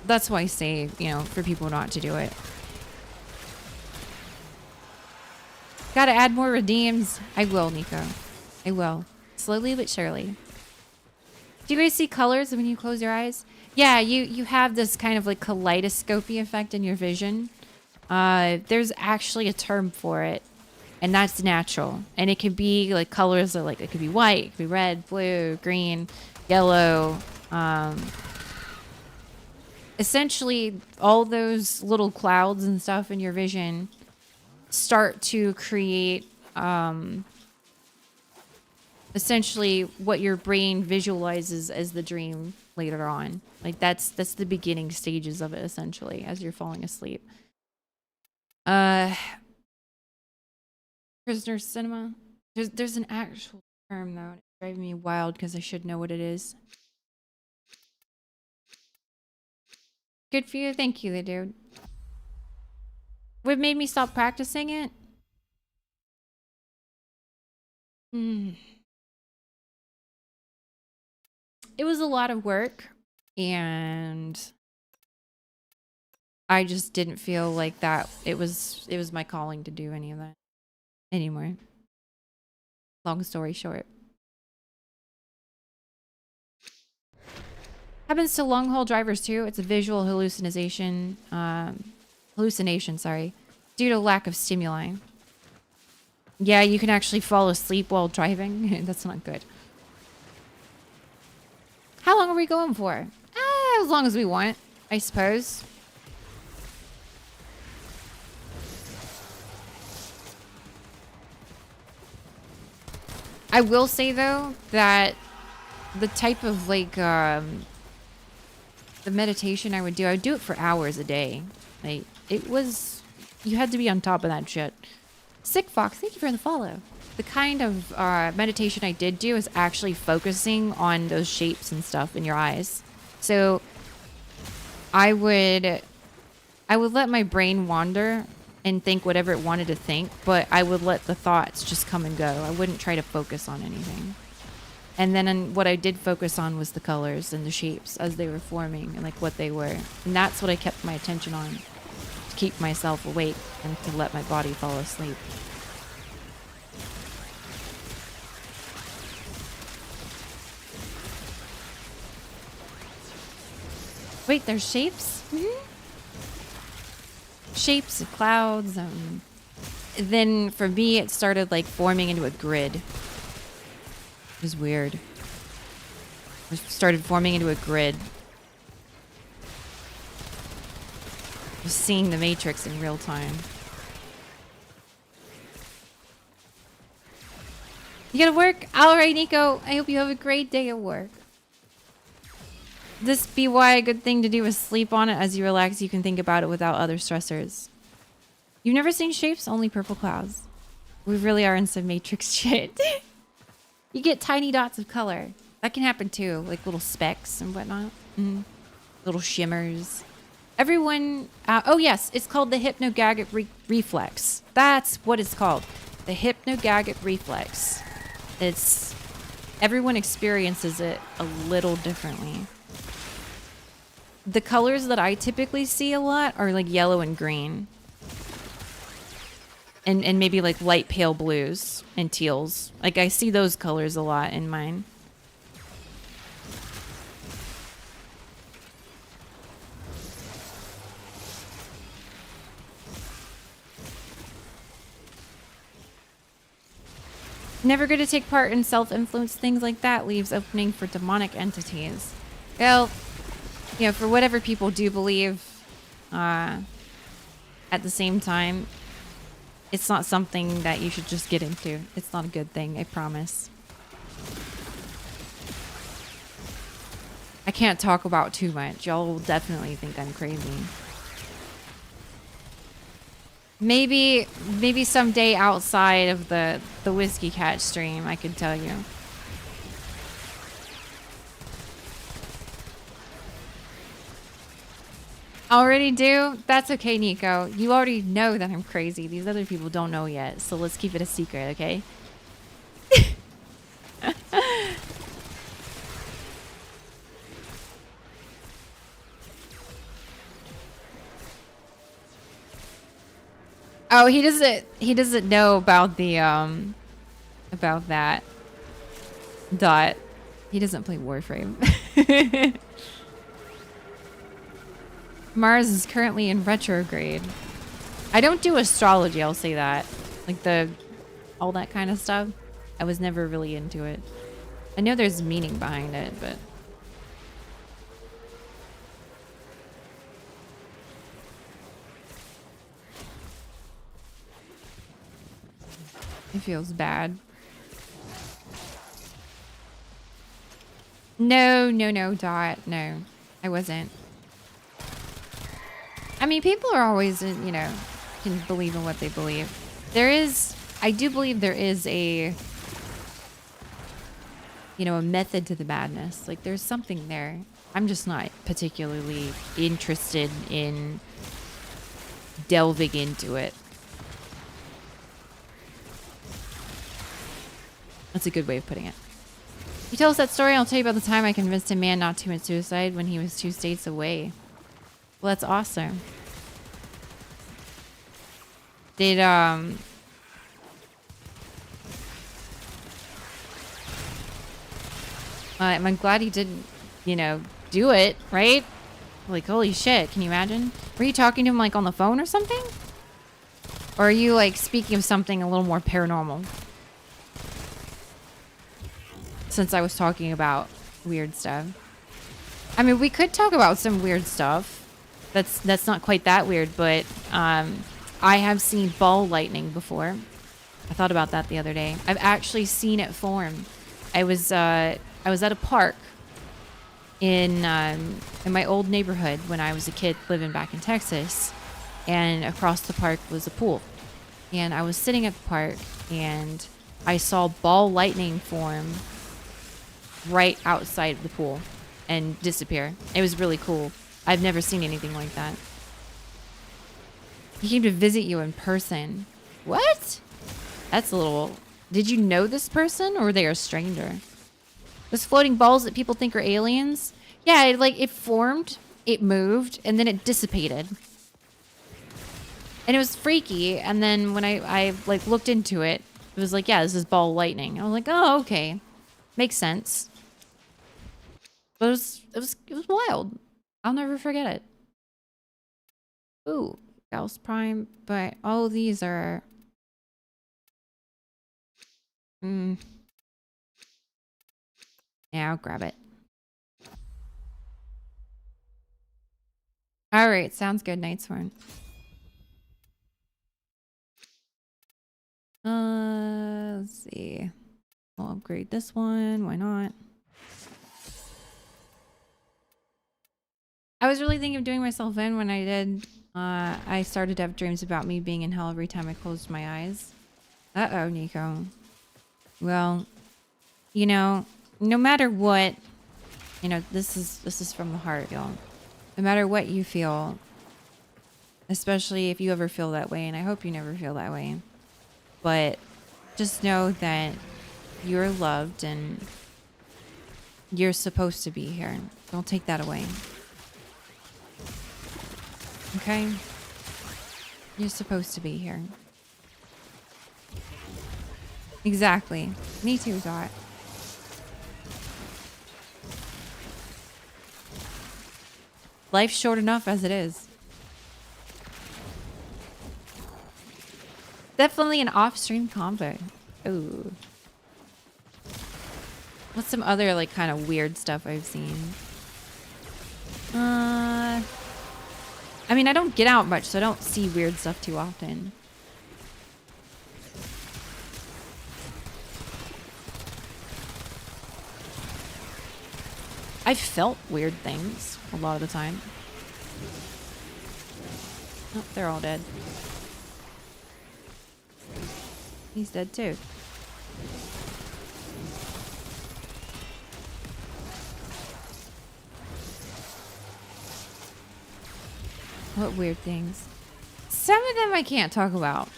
That's why I say, you know, for people not to do it. Gotta add more redeems. I will, Nico. I will. Slowly but surely. Do you guys see colors when you close your eyes? Yeah, you have this kind of like kaleidoscopy effect in your vision. There's actually a term for it, and that's natural. And it could be like colors that like, it could be white, it could be red, blue, green, yellow. Essentially, all those little clouds and stuff in your vision start to create essentially what your brain visualizes as the dream later on. Like that's the beginning stages of it essentially as you're falling asleep. Prisoner cinema. There's an actual term though. It's driving me wild because I should know what it is. Good for you. Thank you, dude. What made me stop practicing it? It was a lot of work, and I just didn't feel like that. It was my calling to do any of that anymore. Long story short. Happens to long haul drivers too. It's a visual hallucination, sorry, due to lack of stimuli. Yeah, you can actually fall asleep while driving. That's not good. How long are we going for? As long as we want, I suppose. I will say though that the type of like the meditation I would do it for hours a day. Like you had to be on top of that shit. Sick Fox, thank you for the follow. The kind of meditation I did do is actually focusing on those shapes and stuff in your eyes. So I would let my brain wander and think whatever it wanted to think, but I would let the thoughts just come and go. I wouldn't try to focus on anything. And then what I did focus on was the colors and the shapes as they were forming and like what they were. And that's what I kept my attention on, to keep myself awake and to let my body fall asleep. Wait, there's shapes? Mm-hmm. Shapes of clouds. Then for me, it started like forming into a grid. It was weird. It started forming into a grid. Just seeing the Matrix in real time. You gotta work? Alright, Nico. I hope you have a great day at work. This be why a good thing to do is sleep on it. As you relax, you can think about it without other stressors. You've never seen shapes? Only purple clouds. We really are in some Matrix shit. You get tiny dots of color. That can happen too, like little specks and whatnot. Mm-hmm. Little shimmers. Everyone... oh yes, it's called the hypnagogic reflex. That's what it's called. The hypnagogic reflex. It's... Everyone experiences it a little differently. The colors that I typically see a lot are like yellow and green. And maybe like light pale blues and teals. Like I see those colors a lot in mine. Never going to take part in self-influence things like that. Leaves opening for demonic entities. Well, you know, for whatever people do believe, at the same time, it's not something that you should just get into. It's not a good thing, I promise. I can't talk about too much. Y'all will definitely think I'm crazy. Maybe someday outside of the Whiskey Cat stream, I could tell you. Already do? That's okay, Nico. You already know that I'm crazy. These other people don't know yet, so let's keep it a secret, okay? Oh, he doesn't know about the about that. Dot. He doesn't play Warframe. Mars is currently in retrograde. I don't do astrology, I'll say that. Like all that kind of stuff. I was never really into it. I know there's meaning behind it, but... It feels bad. No, no, no, Dot. No, I wasn't. I mean, people are always, you know, can believe in what they believe. I do believe there is a, you know, a method to the madness. Like, there's something there. I'm just not particularly interested in delving into it. That's a good way of putting it. You tell us that story, I'll tell you about the time I convinced a man not to commit suicide when he was 2 states away. Well, that's awesome. Did, I'm glad he didn't, you know, do it, right? Like, holy shit, can you imagine? Were you talking to him, like, on the phone or something? Or are you, like, speaking of something a little more paranormal? Since I was talking about weird stuff. I mean, we could talk about some weird stuff. That's not quite that weird, but I have seen ball lightning before. I thought about that the other day. I've actually seen it form. I was at a park in my old neighborhood when I was a kid living back in Texas, and across the park was a pool. And I was sitting at the park, and I saw ball lightning form right outside of the pool and disappear. It was really cool. I've never seen anything like that. He came to visit you in person. What? That's a little... Did you know this person, or were they a stranger? Those floating balls that people think are aliens? Yeah, it formed, it moved, and then it dissipated. And it was freaky, and then when I like looked into it, it was like, yeah, this is ball lightning. I was like, oh, okay. Makes sense. But it was wild. I'll never forget it. Ooh, Gauss Prime, but all of these are... Yeah, I'll grab it. Alright, sounds good, Nightsworn. Let's see. I'll upgrade this one. Why not? I was really thinking of doing myself in when I did. I started to have dreams about me being in hell every time I closed my eyes. Uh-oh, Nico. Well, you know, no matter what, you know, this is from the heart, y'all. No matter what you feel, especially if you ever feel that way, and I hope you never feel that way, but just know that you're loved and you're supposed to be here. Don't take that away. Okay? You're supposed to be here. Exactly. Me too, Dot. Life's short enough as it is. Definitely an off-stream combo. Ooh. What's some other, like, kind of weird stuff I've seen? I mean, I don't get out much, so I don't see weird stuff too often. I've felt weird things a lot of the time. Oh, they're all dead. He's dead too. What weird things? Some of them I can't talk about.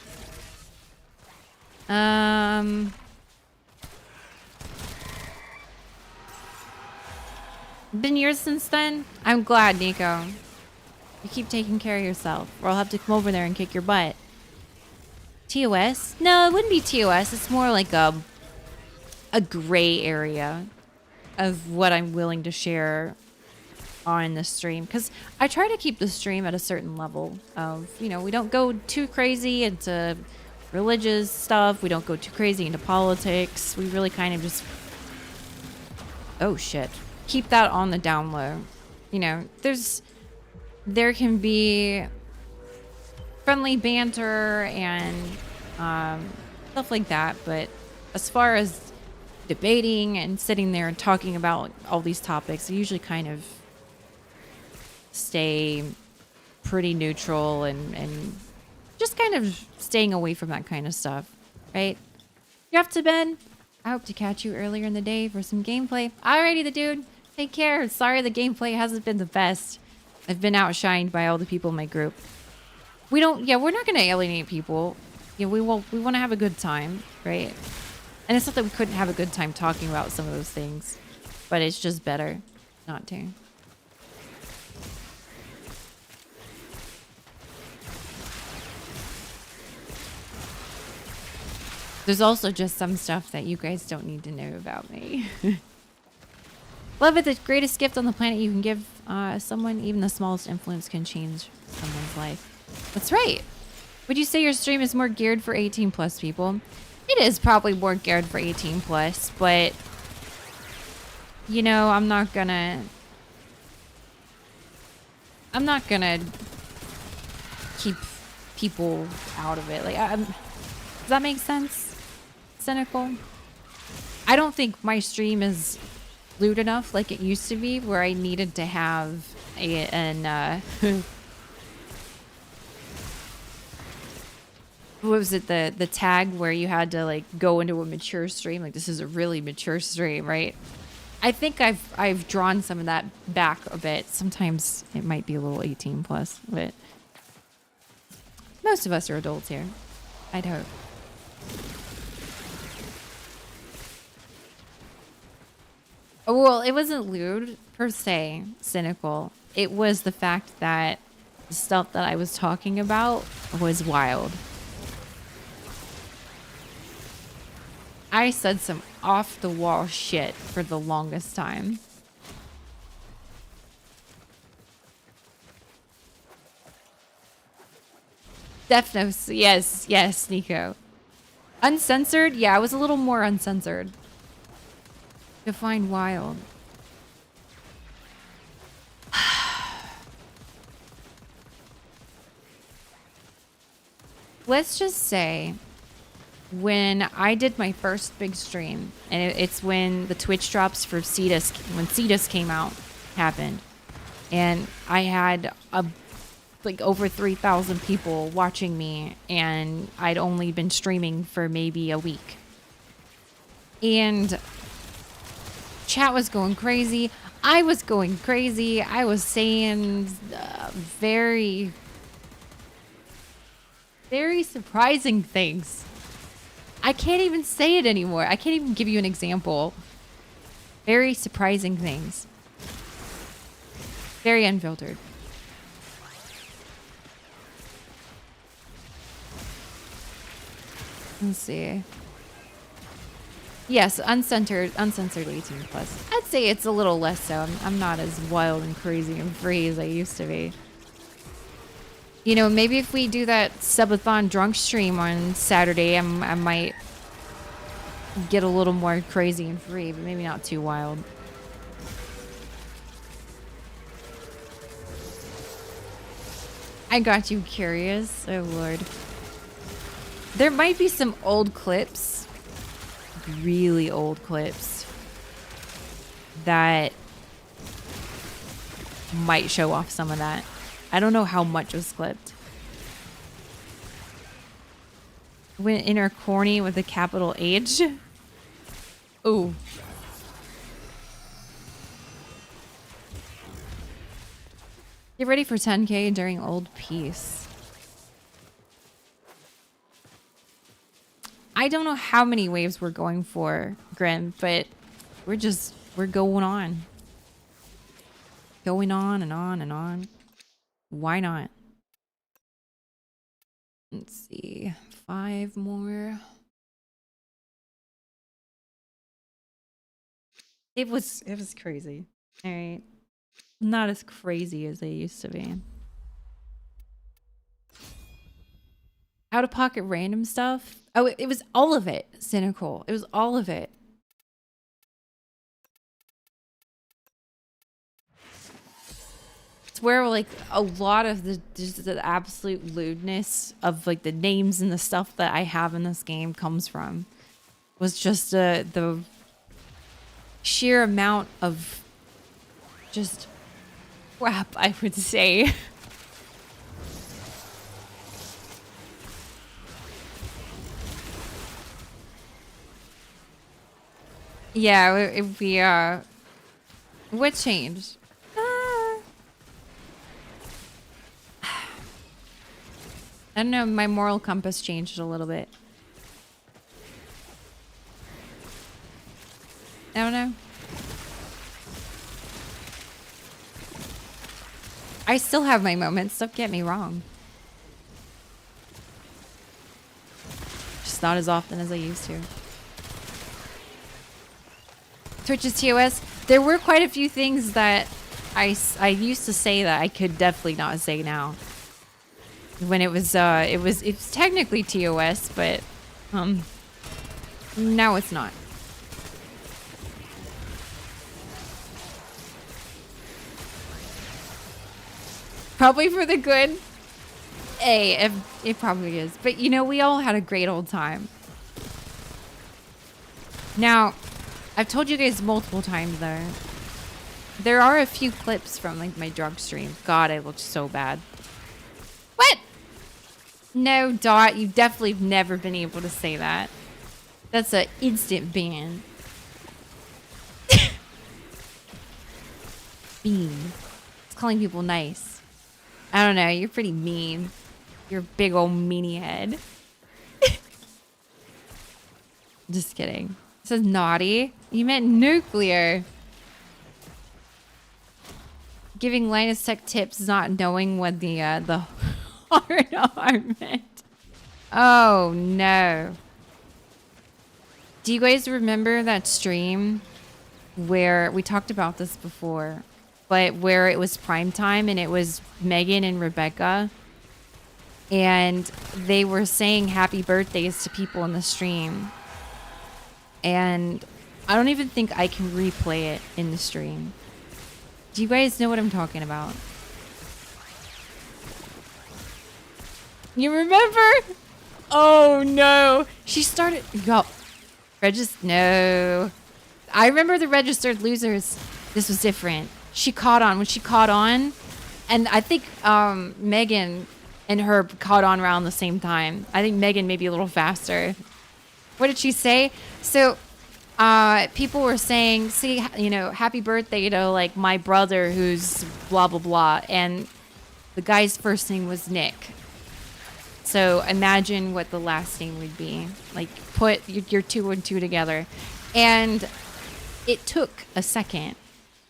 Been years since then. I'm glad, Nico. You keep taking care of yourself, or I'll have to come over there and kick your butt. TOS? No, it wouldn't be TOS. It's more like a gray area of what I'm willing to share on the stream, because I try to keep the stream at a certain level of, you know, we don't go too crazy into religious stuff. We don't go too crazy into politics. We really kind of just, oh shit, keep that on the down low. You know, there can be friendly banter and stuff like that, but as far as debating and sitting there and talking about all these topics. I usually kind of stay pretty neutral and just kind of staying away from that kind of stuff, right? You're off to bed. I hope to catch you earlier in the day for some gameplay. Alrighty, the dude. Take care. Sorry the gameplay hasn't been the best. I've been outshined by all the people in my group. We're not gonna alienate people. Yeah, we want to have a good time, right? And it's not that we couldn't have a good time talking about some of those things, but it's just better not to. There's also just some stuff that you guys don't need to know about me. Love it. The greatest gift on the planet you can give someone, even the smallest influence can change someone's life. That's right. Would you say your stream is more geared for 18 plus people? It is probably more geared for 18 plus, but you know, I'm not gonna keep people out of it. Like, does that make sense? Cynical. I don't think my stream is lewd enough like it used to be, where I needed to have what was it, the tag where you had to like go into a mature stream, like this is a really mature stream, right? I think I've drawn some of that back a bit. Sometimes it might be a little 18 plus, but most of us are adults here, I'd hope. Well, it wasn't lewd per se, cynical. It was the fact that the stuff that I was talking about was wild. I said some off-the-wall shit for the longest time. Definitely, yes, Nico. Uncensored? Yeah, I was a little more uncensored. Define wild. Let's just say when I did my first big stream, and it's when the Twitch drops for Cetus, when Cetus came out, happened. And I had like over 3,000 people watching me, and I'd only been streaming for maybe a week. And chat was going crazy. I was going crazy. I was saying very, very surprising things. I can't even say it anymore. I can't even give you an example. Very surprising things. Very unfiltered. Let's see. Yes, uncensored 18 plus. I'd say it's a little less so. I'm not as wild and crazy and free as I used to be. You know, maybe if we do that subathon drunk stream on Saturday, I might get a little more crazy and free, but maybe not too wild. I got you curious. Oh, Lord. There might be some old clips, really old clips, that might show off some of that. I don't know how much was clipped. Went inner corny with a capital H. Ooh. Get ready for 10K during old peace. I don't know how many waves we're going for, Grim, but we're going on. Going on and on and on. Why not? Let's see. 5 more. It was crazy. All right. Not as crazy as they used to be. Out of pocket random stuff. Oh, it was all of it. Cynical. It was all of it. It's where like a lot of the absolute lewdness of like the names and the stuff that I have in this game comes from. Was just the sheer amount of just crap, I would say. Yeah, what changed? I don't know, my moral compass changed a little bit. I don't know. I still have my moments, don't get me wrong. Just not as often as I used to. Twitch's TOS. There were quite a few things that I used to say that I could definitely not say now. When it's technically TOS, but now it's not. Probably for the good. Hey, it probably is. But you know, we all had a great old time. Now, I've told you guys multiple times though. There are a few clips from like my drug stream. God, I looked so bad. What? No, Dot, you definitely have never been able to say that. That's an instant ban. Bean. It's calling people nice. I don't know, you're pretty mean. You're a big old meanie head. Just kidding. It says naughty. You meant nuclear. Giving Linus Tech tips, not knowing what the hard R meant. Oh no. Do you guys remember that stream where we talked about this before, but where it was prime time and it was Megan and Rebecca and they were saying happy birthdays to people in the stream, and I don't even think I can replay it in the stream. Do you guys know what I'm talking about? You remember? Oh no. She started. Yo, no. I remember the registered losers. This was different. She caught on. When she caught on, and I think Megan and her caught on around the same time. I think Megan maybe a little faster. What did she say? So people were saying, see, you know, happy birthday to like my brother who's blah, blah, blah. And the guy's first name was Nick. So imagine what the last name would be. Like put your 2 and 2 together. And it took a second.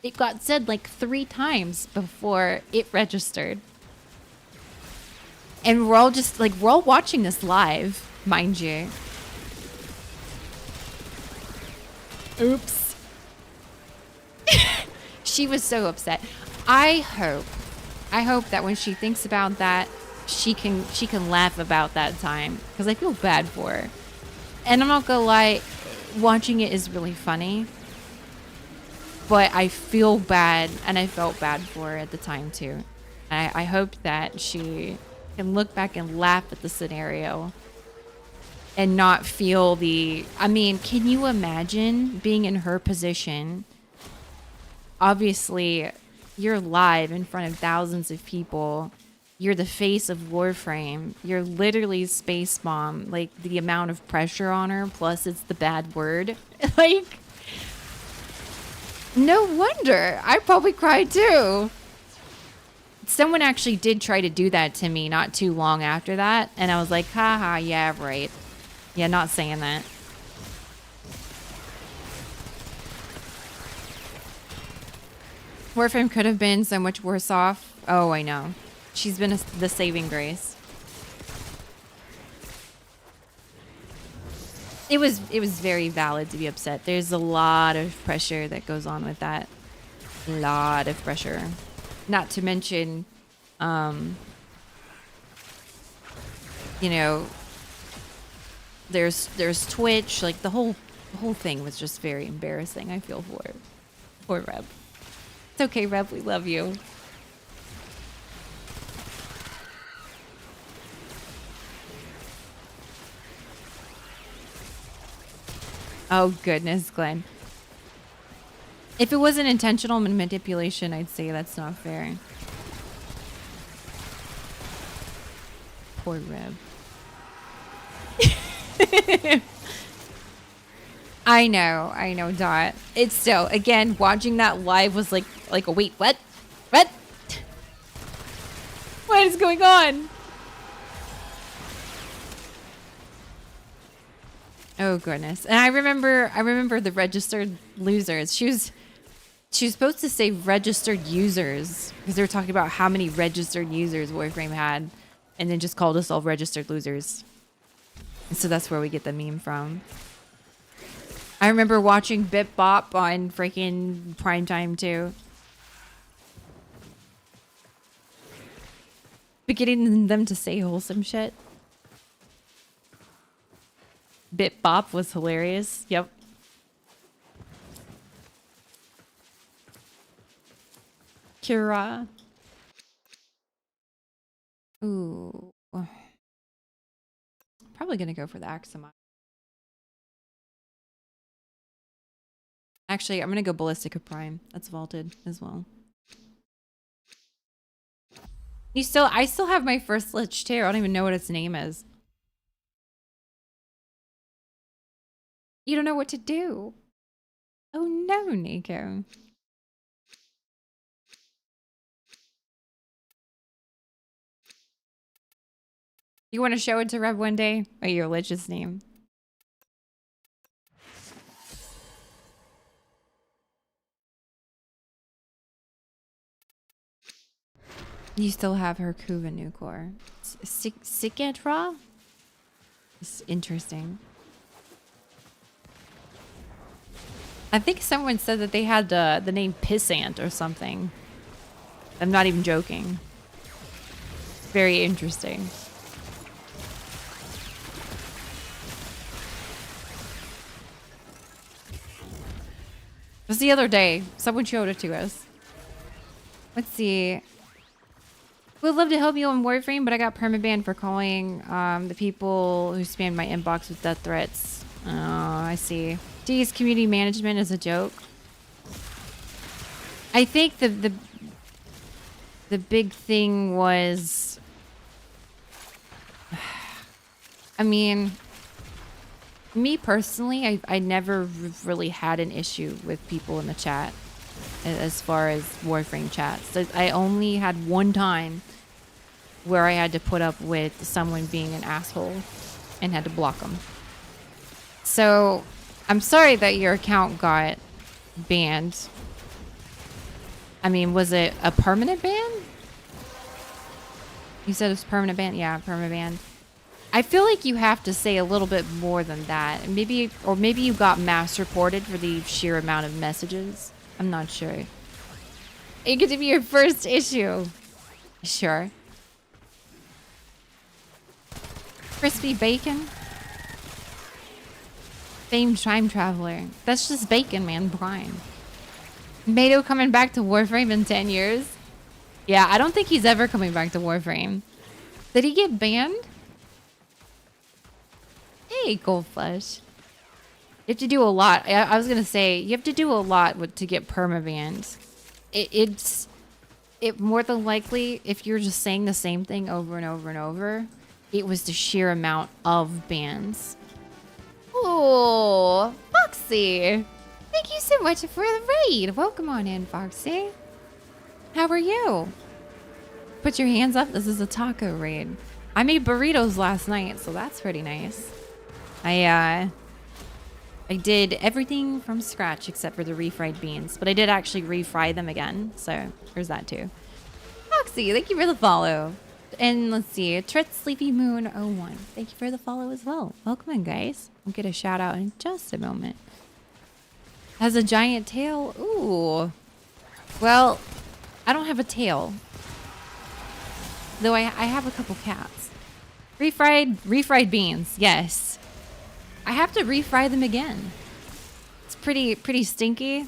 It got said like 3 times before it registered. And we're all just like, we're all watching this live, mind you. Oops. She was so upset. I hope that when she thinks about that, she can laugh about that time, because I feel bad for her. And I'm not gonna lie, watching it is really funny. But I feel bad, and I felt bad for her at the time too. I hope that she can look back and laugh at the scenario and not feel the... I mean, can you imagine being in her position? Obviously, you're live in front of thousands of people. You're the face of Warframe. You're literally Space Bomb. Like, the amount of pressure on her, plus it's the bad word. Like, no wonder. I probably cried too. Someone actually did try to do that to me not too long after that. And I was like, haha, yeah, right. Yeah, not saying that. Warframe could have been so much worse off. Oh, I know. She's been the saving grace. It was very valid to be upset. There's a lot of pressure that goes on with that. A lot of pressure. Not to mention, you know, there's Twitch. Like the whole thing was just very embarrassing. I feel for it. Poor Reb. It's okay, Reb. We love you. Oh goodness, Glenn. If it wasn't intentional manipulation, I'd say that's not fair. Poor Rib. I know, Dot. It's still, again, watching that live was like, wait, what? What? What is going on? Oh goodness. And I remember the registered losers. She was supposed to say registered users because they were talking about how many registered users Warframe had, and then just called us all registered losers. And so that's where we get the meme from. I remember watching Bip Bop on freaking primetime too. But getting them to say wholesome shit. Bip Bop was hilarious. Yep. Kira. Ooh. Probably gonna go for the Axima. Actually, I'm gonna go Ballistica Prime. That's vaulted as well. I still have my first Lich Tear. I don't even know what its name is. You don't know what to do. Oh no, Nico. You want to show it to Rev one day? Or your Lich's name? You still have her Kuva Nucor. Sikadra? It's interesting. I think someone said that they had the name Pissant or something. I'm not even joking. Very interesting. It was the other day. Someone showed it to us. Let's see. Would love to help you on Warframe, but I got permabanned for calling the people who spammed my inbox with death threats. Oh, I see. Do you use community management as a joke? I think the big thing was, I mean, me personally, I never really had an issue with people in the chat as far as Warframe chats. I only had one time where I had to put up with someone being an asshole and had to block them. So I'm sorry that your account got banned. I mean, was it a permanent ban? You said it was permanent ban? Yeah, permanent ban. I feel like you have to say a little bit more than that. Maybe you got mass reported for the sheer amount of messages. I'm not sure. It could be your first issue. Sure. Crispy bacon. Famed time traveler. That's just bacon, man. Brian. Mato coming back to Warframe in 10 years? Yeah, I don't think he's ever coming back to Warframe. Did he get banned? Hey, Goldflesh. You have to do a lot. I was gonna say, you have to do a lot to get permabanned. It more than likely, if you're just saying the same thing over and over and over, it was the sheer amount of bans. Oh, Foxy. Thank you so much for the raid. Welcome on in, Foxy. How are you? Put your hands up. This is a taco raid. I made burritos last night, so that's pretty nice. I did everything from scratch except for the refried beans, but I did actually refry them again, so there's that too. Foxy, thank you for the follow. And let's see, Trit Sleepy Moon 01. Thank you for the follow as well. Welcome in, guys. I'll get a shout out in just a moment. Has a giant tail? Ooh. Well, I don't have a tail. Though I have a couple cats. Refried beans, yes. I have to refry them again. It's pretty stinky.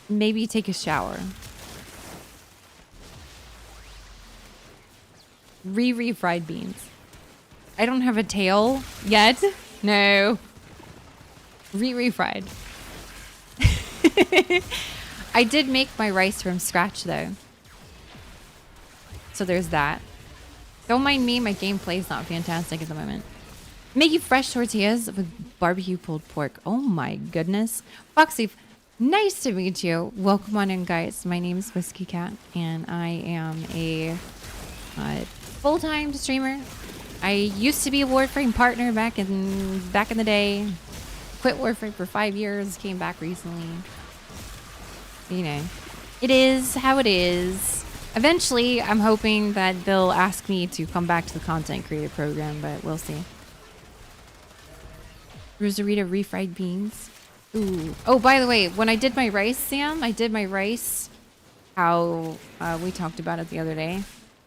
Maybe take a shower. Refried beans. I don't have a tail yet. No. Refried. I did make my rice from scratch though. So there's that. Don't mind me, my gameplay is not fantastic at the moment. Making fresh tortillas with barbecue pulled pork. Oh my goodness. Foxy, nice to meet you. Welcome on in, guys. My name's Whiskey Cat, and I am a full-time streamer. I used to be a Warframe partner back in the day. Quit Warframe for 5 years. Came back recently. You know, it is how it is. Eventually, I'm hoping that they'll ask me to come back to the content creator program, but we'll see. Rosarita refried beans. Ooh. Oh, by the way, when I did my rice, Sam, I did my rice how we talked about it the other day.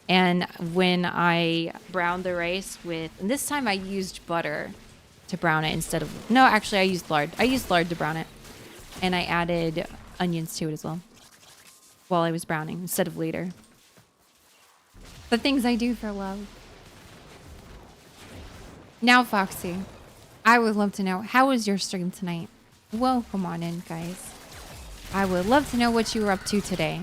And when I browned the rice with, and this time I used butter to brown it instead of, no, actually I used lard. I used lard to brown it. And I added onions to it as well while I was browning instead of later. The things I do for love. Now, Foxy, I would love to know, how was your stream tonight? Welcome on in, guys. I would love to know what you were up to today.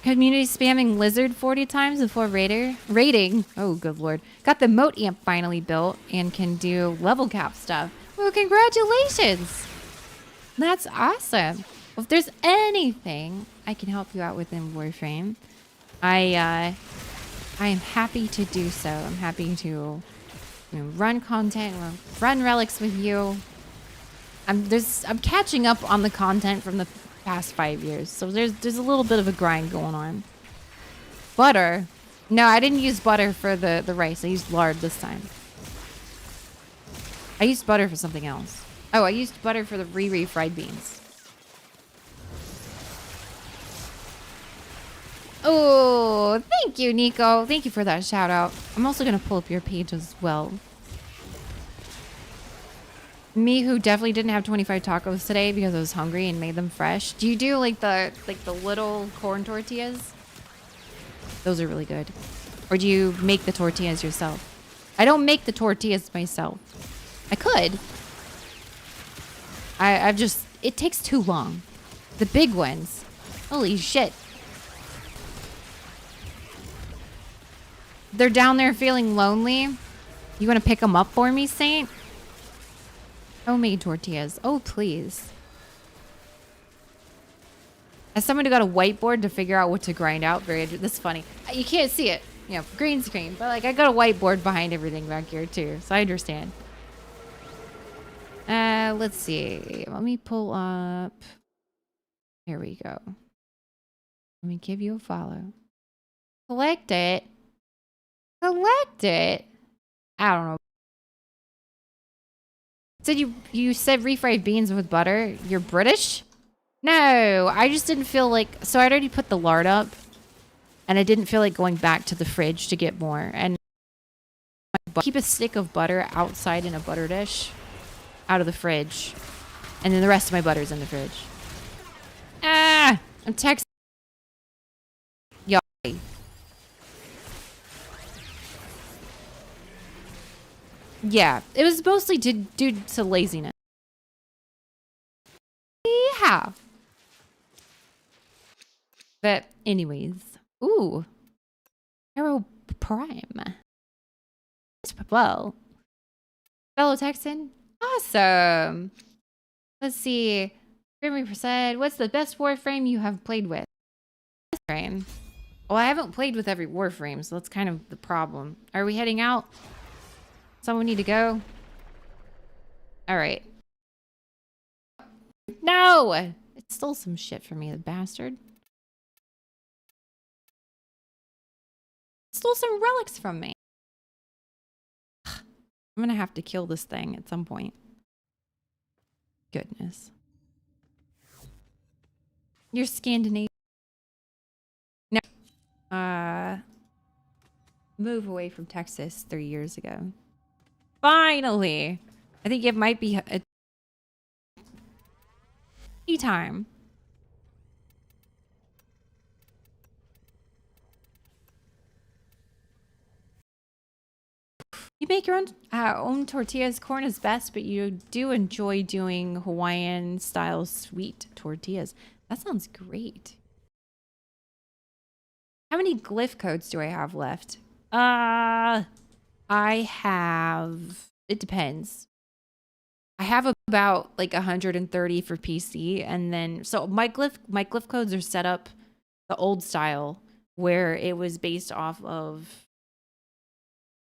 Community spamming lizard 40 times before raiding. Oh, good lord. Got the moat amp finally built and can do level cap stuff. Well, congratulations. That's awesome. Well, if there's anything I can help you out with in Warframe, I am happy to do so. I'm happy to run content, run relics with you. I'm catching up on the content from the past 5 years, so there's a little bit of a grind going on. Butter? No, I didn't use butter for the rice. I used lard this time. I used butter for something else. Oh, I used butter for the refried beans. Oh, thank you, Nico. Thank you for that shout out. I'm also going to pull up your page as well. Me, who definitely didn't have 25 tacos today because I was hungry and made them fresh. Do you do like the little corn tortillas? Those are really good. Or do you make the tortillas yourself? I don't make the tortillas myself. I could. I've just, it takes too long. The big ones. Holy shit. They're down there feeling lonely. You want to pick them up for me, Saint? Homemade tortillas. Oh, please. As someone who got a whiteboard to figure out what to grind out, this is funny. You can't see it, green screen, but like I got a whiteboard behind everything back here too, so I understand. Let's see. Let me pull up. Here we go. Let me give you a follow. Collect it. Collect it. I don't know. Said you said refried beans with butter. You're British? No, I just didn't feel like, so I'd already put the lard up and I didn't feel like going back to the fridge to get more. And keep a stick of butter outside in a butter dish out of the fridge. And then the rest of my butter's in the fridge. Ah, I'm texting. Y'all. Yeah, it was mostly due to laziness. Yeah. But anyways. Ooh. Arrow Prime. Well. Fellow Texan. Awesome. Let's see. Grimreaper said, what's the best Warframe you have played with? Warframe. Well, I haven't played with every Warframe, so that's kind of the problem. Are we heading out? Someone need to go? Alright. No! It stole some shit from me, the bastard. It stole some relics from me. I'm gonna have to kill this thing at some point. Goodness. You're Scandinavian. No. Move away from Texas 3 years ago. Finally! I think it might be a time. You make your own tortillas. Corn is best, but you do enjoy doing Hawaiian style sweet tortillas. That sounds great. How many glyph codes do I have left? I have, it depends. I have about like 130 for PC, and then so my glyph codes are set up the old style where it was based off of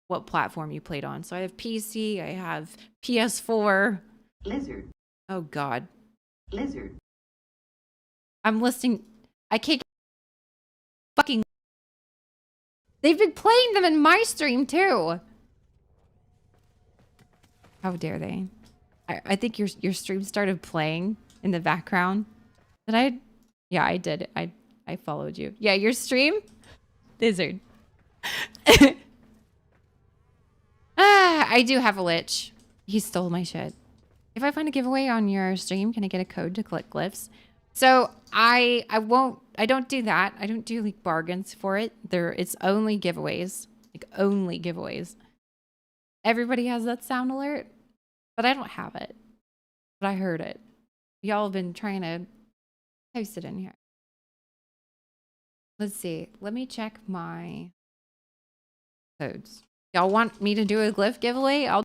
what platform you played on. So I have PC, I have PS4. Lizard. Oh God. Lizard. I'm listing. I can't fucking. They've been playing them in my stream too. How dare they? I think your stream started playing in the background. Did I? Yeah, I did. I followed you. Yeah, your stream? Lizard. I do have a lich. He stole my shit. If I find a giveaway on your stream, can I get a code to collect glyphs? So I don't do that. I don't do like bargains for it. It's only giveaways. Like only giveaways. Everybody has that sound alert, but I don't have it. But I heard it. Y'all have been trying to post it in here. Let's see. Let me check my codes. Y'all want me to do a glyph giveaway? I'll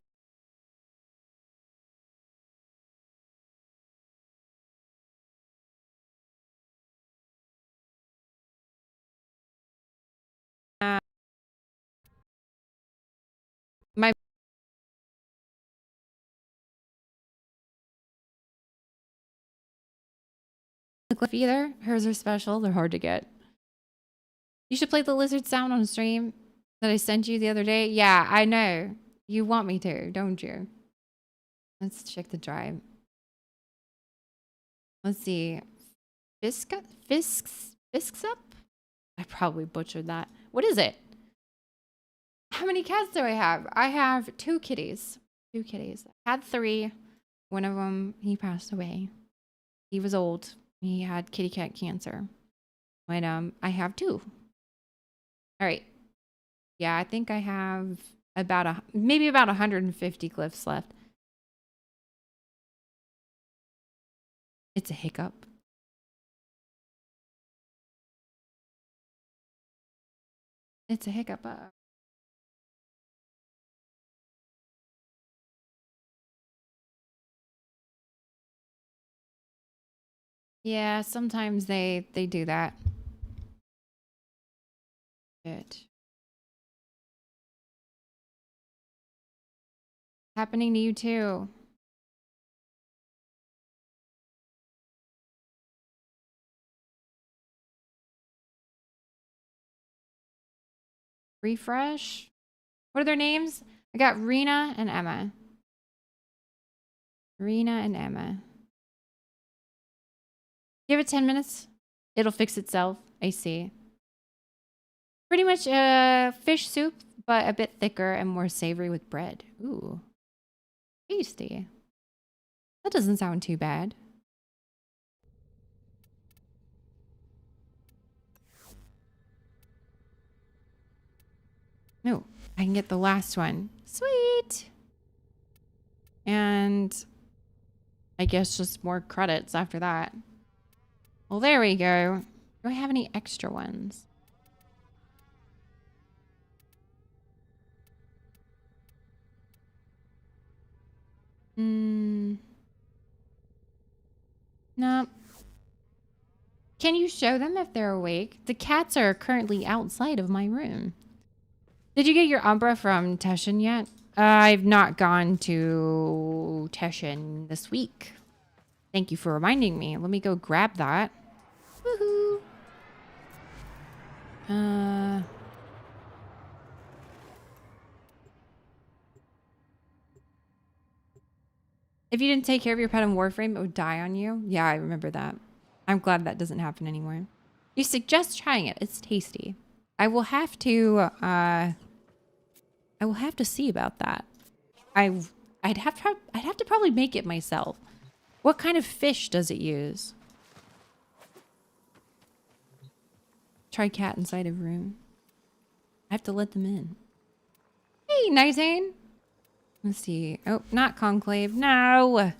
my glyph either. Hers are special. They're hard to get. You should play the lizard sound on stream that I sent you the other day. Yeah, I know. You want me to, don't you? Let's check the drive. Let's see. Fisks up? I probably butchered that. What is it? How many cats do I have? I have 2 kitties. 2 kitties. I had 3. One of them, he passed away. He was old. He had kitty cat cancer. But I have 2. All right. Yeah, I think I have maybe about 150 glyphs left. It's a hiccup. It's a hiccup. Yeah, sometimes they do that. Good. Happening to you too. Refresh. What are their names? I got Rena and Emma. Rena and Emma. Give it 10 minutes. It'll fix itself. I see. Pretty much fish soup, but a bit thicker and more savory with bread. Ooh. Tasty. That doesn't sound too bad. No, I can get the last one. Sweet. And I guess just more credits after that. Well, there we go. Do I have any extra ones? No. Can you show them if they're awake? The cats are currently outside of my room. Did you get your Umbra from Teshin yet? I've not gone to Teshin this week. Thank you for reminding me. Let me go grab that. Woohoo! If you didn't take care of your pet in Warframe, it would die on you. Yeah, I remember that. I'm glad that doesn't happen anymore. You suggest trying it. It's tasty. I will have to see about that. I'd have to probably make it myself. What kind of fish does it use? Try cat inside of room. I have to let them in. Hey, Nizane. Let's see. Oh, not conclave. No.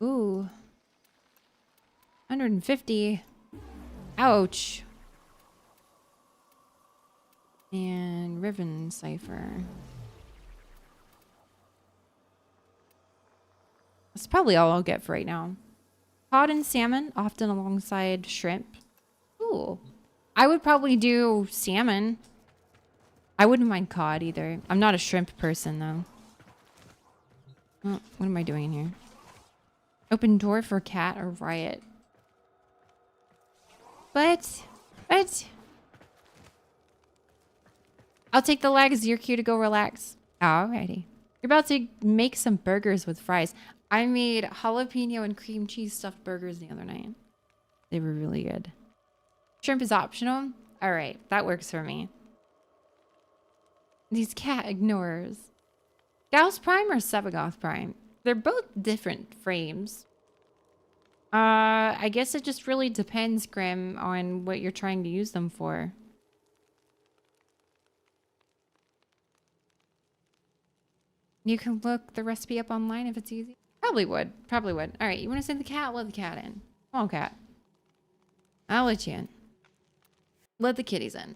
Ooh. 150. Ouch. And Riven Cipher. That's probably all I'll get for right now. Cod and salmon, often alongside shrimp. Ooh. I would probably do salmon. I wouldn't mind cod either. I'm not a shrimp person, though. Oh, what am I doing here? Open door for cat or riot. But I'll take the lag as your cue to go relax. Alrighty. You're about to make some burgers with fries. I made jalapeno and cream cheese stuffed burgers the other night. They were really good. Shrimp is optional. Alright, that works for me. These cat ignorers. Gauss Prime or Sebagoth Prime? They're both different frames. I guess it just really depends, Grim, on what you're trying to use them for. You can look the recipe up online if it's easy. Probably would. Probably would. All right, you want to send the cat? Let the cat in. Come on, cat. I'll let you in. Let the kitties in.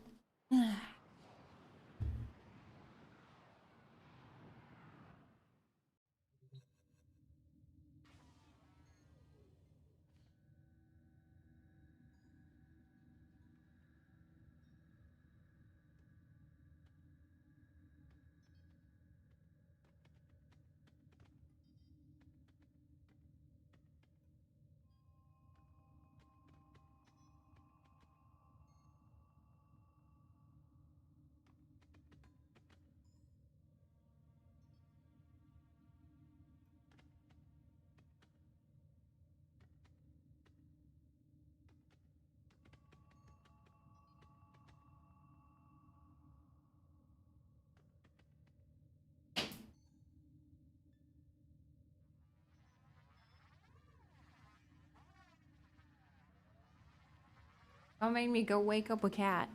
Don't make me go wake up a cat.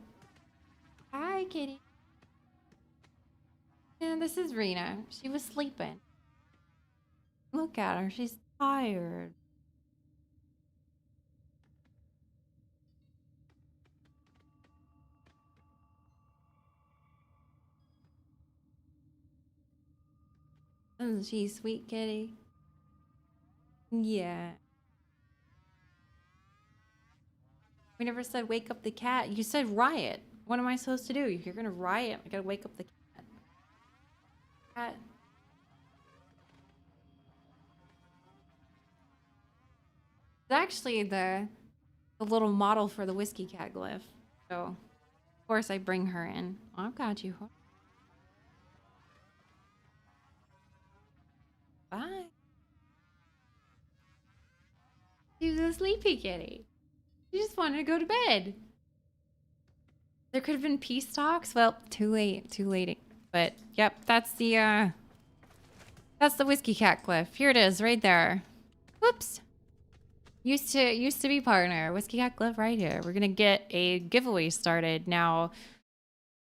Hi, kitty. Yeah, this is Rena. She was sleeping. Look at her. She's tired. Isn't she sweet, kitty? Yeah. We never said wake up the cat. You said riot. What am I supposed to do? If you're gonna riot, I gotta wake up the cat. Cat. It's actually the little model for the whiskey cat glyph. So, of course, I bring her in. I've got you. Bye. She's a sleepy kitty. She just wanted to go to bed. There could have been peace talks. Well, too late. Too late. But yep, that's the whiskey cat glyph. Here it is, right there. Whoops. Used to be partner. Whiskey cat glyph right here. We're gonna get a giveaway started now.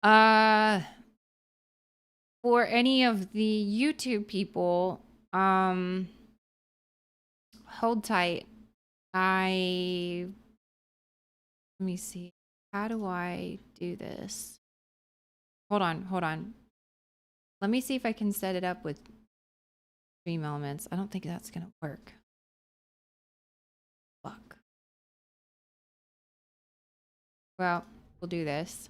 For any of the YouTube people, hold tight. Let me see. How do I do this? Hold on. Let me see if I can set it up with Stream Elements. I don't think that's gonna work. Fuck. Well, we'll do this.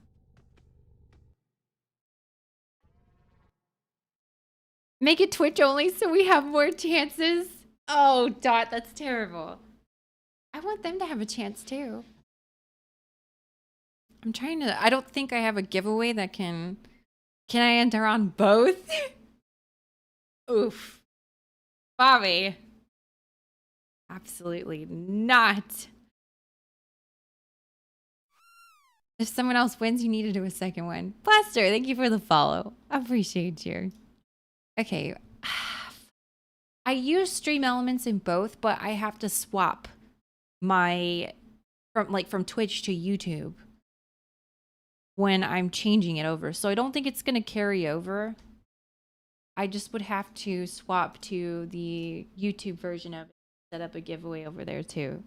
Make it Twitch only so we have more chances. Oh, Dot, that's terrible. I want them to have a chance too. I'm trying to, I don't think I have a giveaway that can I enter on both? Oof. Bobby. Absolutely not. If someone else wins, you need to do a second one. Blaster, thank you for the follow. I appreciate you. Okay. I use Stream Elements in both, but I have to swap my from Twitch to YouTube. when I'm changing it over. So I don't think it's going to carry over. I just would have to swap to the YouTube version of it, set up a giveaway over there too.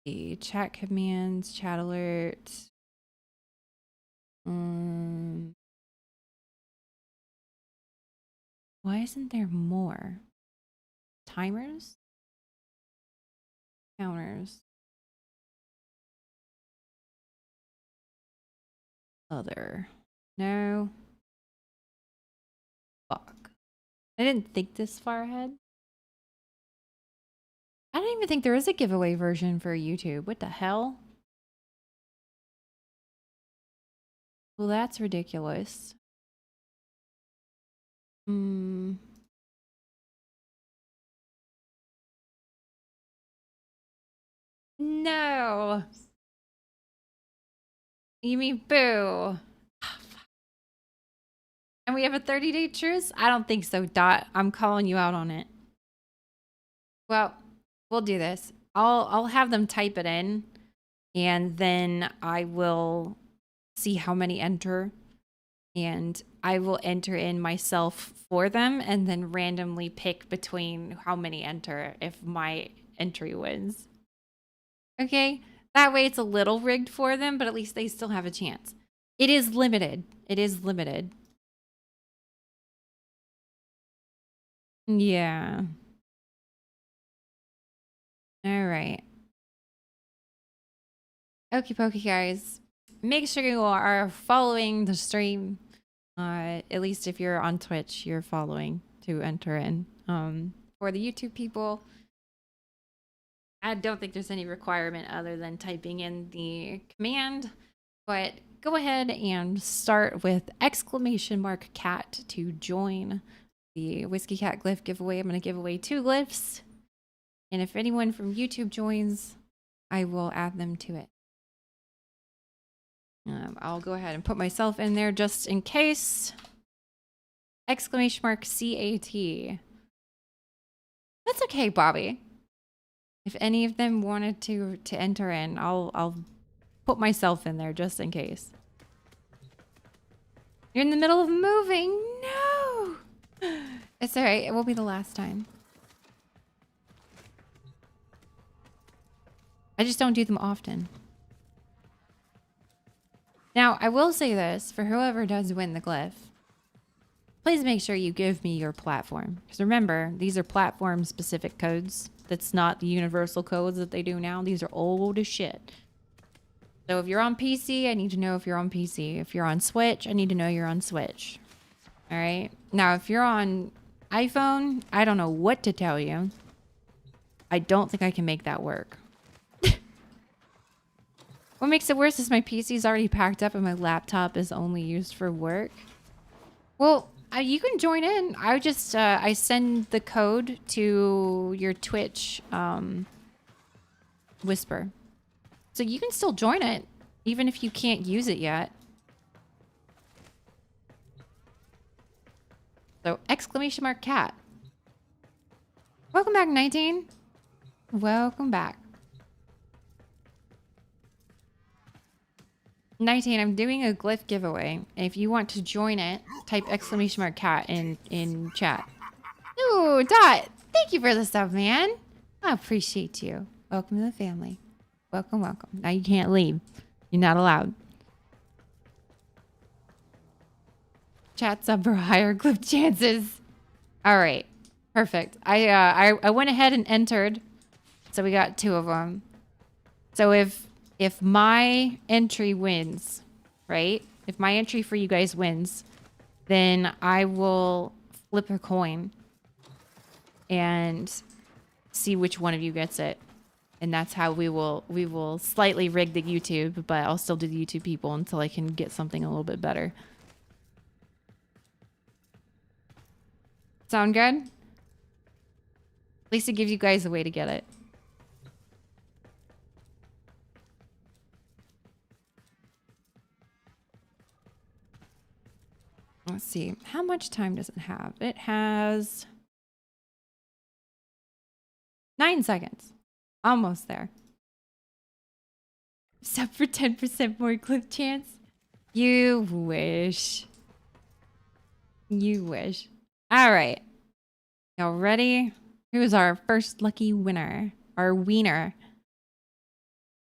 The chat commands, chat alerts. Why isn't there more? Timers? Counters. Other. No. Fuck. I didn't think this far ahead. I don't even think there is a giveaway version for YouTube. What the hell? Well, that's ridiculous. No. You mean boo? And we have a 30-day truce? I don't think so, Dot. I'm calling you out on it. Well, we'll do this. I'll have them type it in, and then I will see how many enter, and I will enter in myself for them, and then randomly pick between how many enter if my entry wins. Okay? That way it's a little rigged for them, but at least they still have a chance. It is limited. It is limited. Yeah. All right. Okie dokie, guys. Make sure you are following the stream. At least if you're on Twitch, you're following to enter in. For the YouTube people, I don't think there's any requirement other than typing in the command. But go ahead and start with !cat to join the Whiskey Cat glyph giveaway. I'm going to give away 2 glyphs. And if anyone from YouTube joins, I will add them to it. I'll go ahead and put myself in there just in case. !CAT. That's okay, Bobby. If any of them wanted to enter in, I'll put myself in there just in case. You're in the middle of moving. No. It's all right. It will be the last time. I just don't do them often. Now, I will say this for whoever does win the glyph. Please make sure you give me your platform. Because remember, these are platform-specific codes. That's not the universal codes that they do now. These are old as shit. So if you're on PC, I need to know if you're on PC. If you're on Switch, I need to know you're on Switch. All right? Now, if you're on iPhone, I don't know what to tell you. I don't think I can make that work. What makes it worse is my PC is already packed up and my laptop is only used for work. Well, you can join in. I just I send the code to your Twitch whisper. So you can still join it even if you can't use it yet. So !cat. Welcome back, 19. Welcome back. 19, I'm doing a glyph giveaway. And if you want to join it, type !cat in chat. Ooh, Dot, thank you for the stuff, man. I appreciate you. Welcome to the family. Welcome, welcome. Now you can't leave. You're not allowed. Chat's up for higher glyph chances. All right, perfect. I went ahead and entered, so we got 2 of them. So if my entry wins, right? If my entry for you guys wins, then I will flip a coin and see which one of you gets it. And that's how we will slightly rig the YouTube, but I'll still do the YouTube people until I can get something a little bit better. Sound good? At least it gives you guys a way to get it. Let's see. How much time does it have? It has 9 seconds. Almost there. Except for 10% more clip chance. You wish. You wish. All right. Y'all ready? Who's our first lucky winner? Our wiener.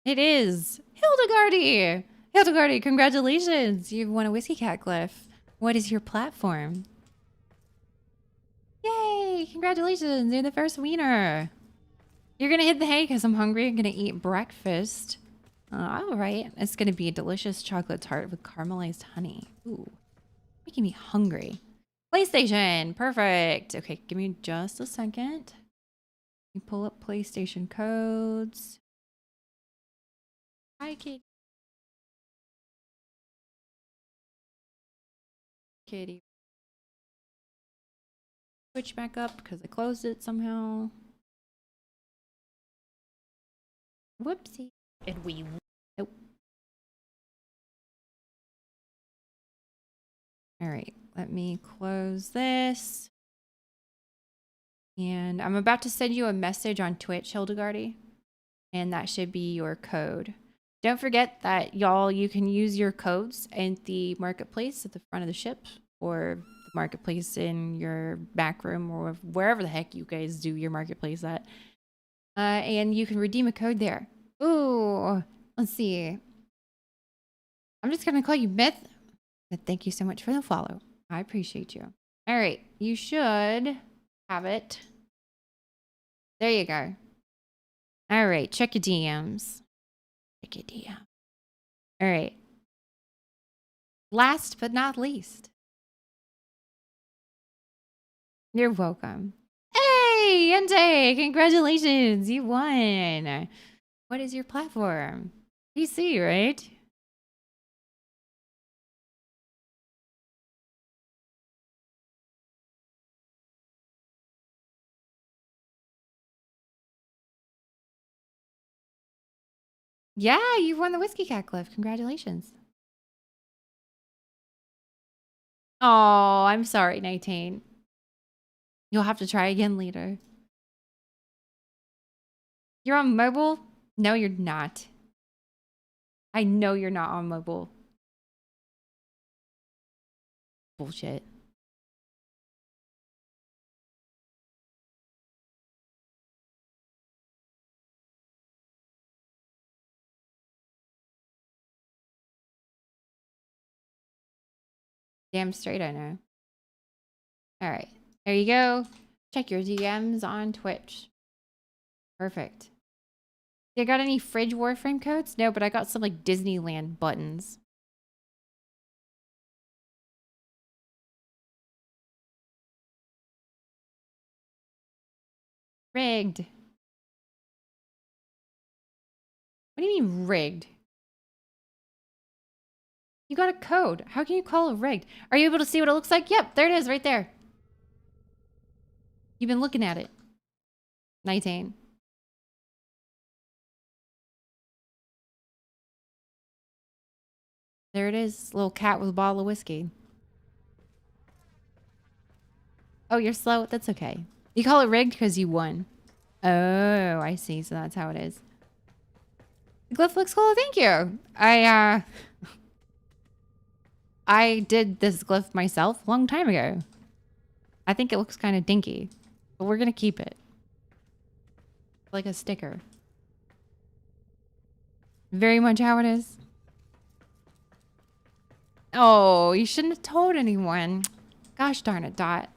It is Hildegardy. Hildegardy, congratulations. You've won a Whiskey Cat glyph. What is your platform? Yay! Congratulations. You're the first wiener. You're going to hit the hay because I'm hungry. I'm going to eat breakfast. All right. It's going to be a delicious chocolate tart with caramelized honey. Ooh. Making me hungry. PlayStation. Perfect. Okay, give me just a second. You pull up PlayStation codes. Hi, kitty. Kitty. Switch back up because I closed it somehow. Whoopsie. And we... Nope. All right. Let me close this. And I'm about to send you a message on Twitch, Hildegardy. And that should be your code. Don't forget that, y'all, you can use your codes in the marketplace at the front of the ship or the marketplace in your back room or wherever the heck you guys do your marketplace at. And you can redeem a code there. Ooh, let's see. I'm just going to call you Myth. But thank you so much for the follow. I appreciate you. All right. You should have it. There you go. All right. Check your DMs. Check your DM. All right. Last but not least. You're welcome. Hey, Yente, congratulations. You won. What is your platform? PC, right? Yeah, you won the Whiskey Cat glyph. Congratulations. Oh, I'm sorry, 19. You'll have to try again later. You're on mobile? No, you're not. I know you're not on mobile. Bullshit. Damn straight I know. All right. There you go. Check your DMs on Twitch. Perfect. You got any fridge Warframe codes? No, but I got some like Disneyland buttons. Rigged. What do you mean rigged? You got a code. How can you call it rigged? Are you able to see what it looks like? Yep, there it is right there. You've been looking at it. 19. There it is. Little cat with a bottle of whiskey. Oh, you're slow? That's okay. You call it rigged because you won. Oh, I see. So that's how it is. The glyph looks cool. Thank you. I did this glyph myself a long time ago. I think it looks kind of dinky, but we're going to keep it. Like a sticker. Very much how it is. Oh, you shouldn't have told anyone. Gosh darn it, Dot.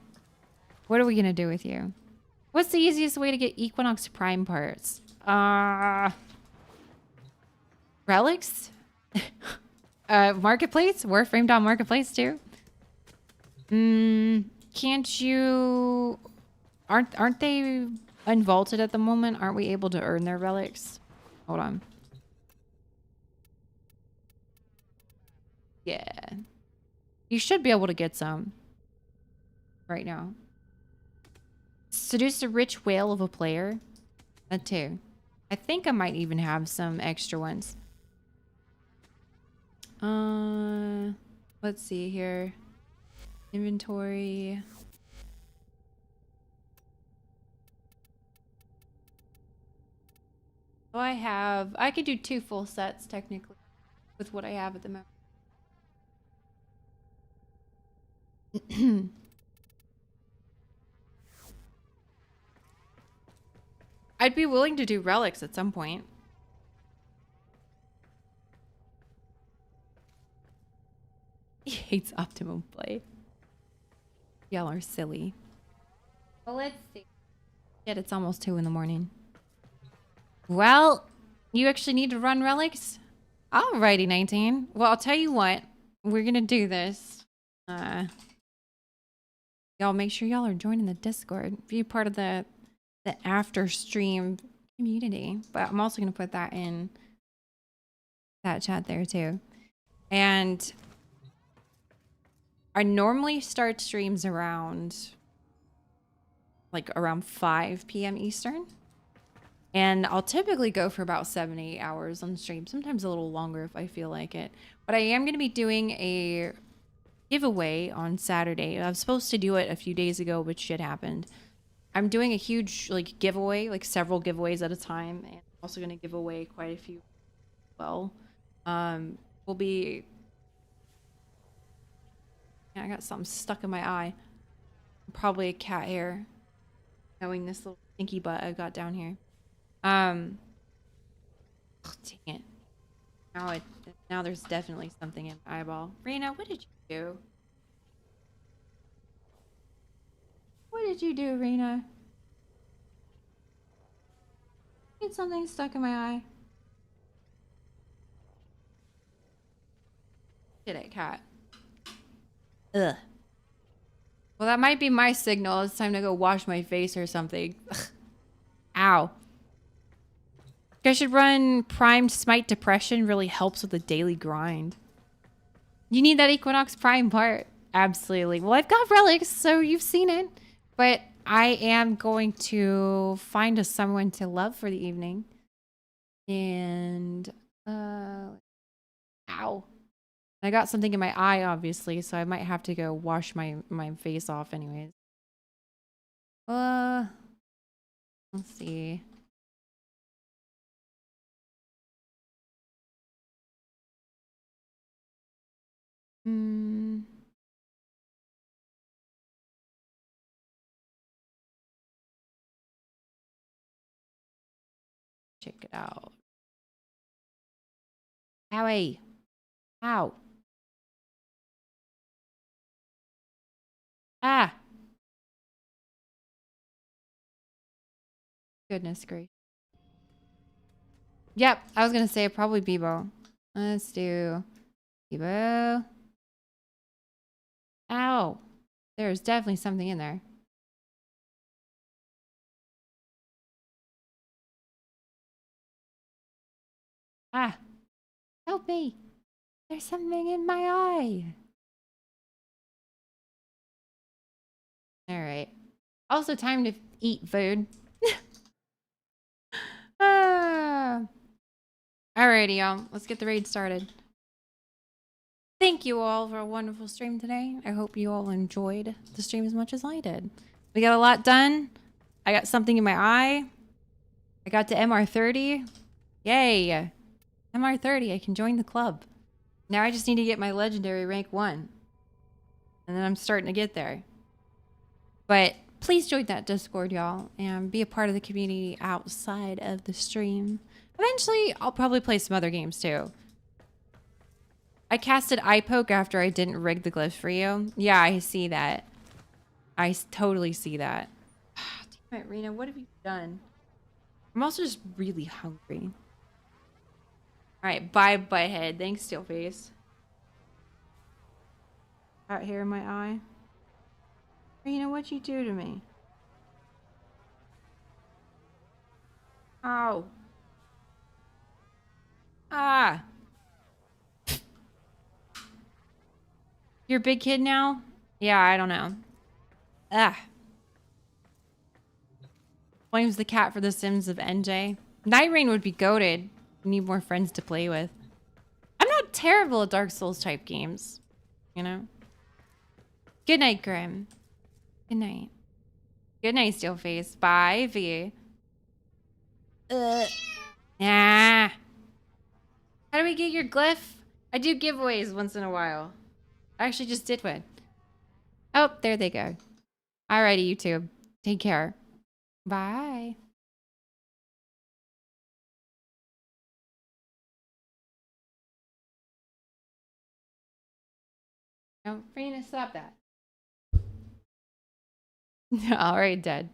What are we going to do with you? What's the easiest way to get Equinox Prime parts? Relics? Marketplace? Warframe.marketplace too? Can't you... Aren't they unvaulted at the moment? Aren't we able to earn their relics? Hold on. Yeah. You should be able to get some. Right now. Seduce a rich whale of a player. That too. I think I might even have some extra ones. Let's see here. Inventory. So I could do 2 full sets technically with what I have at the moment. I'd be willing to do relics at some point. He hates optimum play. Y'all are silly. Well, let's see. Yet it's almost 2 in the morning. Well, you actually need to run relics? Alrighty, 19. Well, I'll tell you what. We're gonna do this. Y'all make sure y'all are joining the Discord. Be a part of the after stream community. But I'm also gonna put that in that chat there too. And I normally start streams around 5 p.m. Eastern. And I'll typically go for about 7 to 8 hours on stream, sometimes a little longer if I feel like it. But I am going to be doing a giveaway on Saturday. I was supposed to do it a few days ago, but shit happened. I'm doing a huge giveaway, several giveaways at a time, and I'm also going to give away quite a few as well. We'll be... Yeah, I got something stuck in my eye. Probably a cat hair. Knowing this little stinky butt I've got down here. Oh, dang it. Now there's definitely something in my eyeball. Rena, what did you do? What did you do, Rena? Get something stuck in my eye. Get it, cat. Ugh. Well, that might be my signal. It's time to go wash my face or something. Ugh. Ow. I should run Primed Smite Depression. Really helps with the daily grind. You need that Equinox Prime part. Absolutely. Well, I've got relics, so you've seen it. But I am going to find someone to love for the evening. And, ow. I got something in my eye, obviously, so I might have to go wash my face off anyways. Let's see. Check it out. Owie. Ow. Ah. Goodness gracious. Yep, I was gonna say probably Bebo. Let's do Bebo. Ow. There's definitely something in there. Ah. Help me. There's something in my eye. Alright. Also time to eat food. Alrighty, y'all. Let's get the raid started. Thank you all for a wonderful stream today. I hope you all enjoyed the stream as much as I did. We got a lot done. I got something in my eye. I got to MR30. Yay. MR30, I can join the club. Now I just need to get my legendary rank 1. And then I'm starting to get there. But please join that Discord, y'all, and be a part of the community outside of the stream. Eventually, I'll probably play some other games too. I casted eye poke after I didn't rig the glyph for you. Yeah, I see that. I totally see that. Damn it, Rena, what have you done? I'm also just really hungry. Alright, bye, butthead. Thanks, Steelface. Out here in my eye. Rena, what'd you do to me? Ow. Ah. You're a big kid now? Yeah, I don't know. Ah. Blames the cat for the Sims of NJ. Night Rain would be goated. You need more friends to play with. I'm not terrible at Dark Souls type games. You know? Good night, Grim. Good night. Good night, Steelface. Bye, V. Ah. How do we get your glyph? I do giveaways once in a while. I actually just did one. Oh, there they go. Alrighty, YouTube. Take care. Bye. No, Frina, stop that. Alright, dead.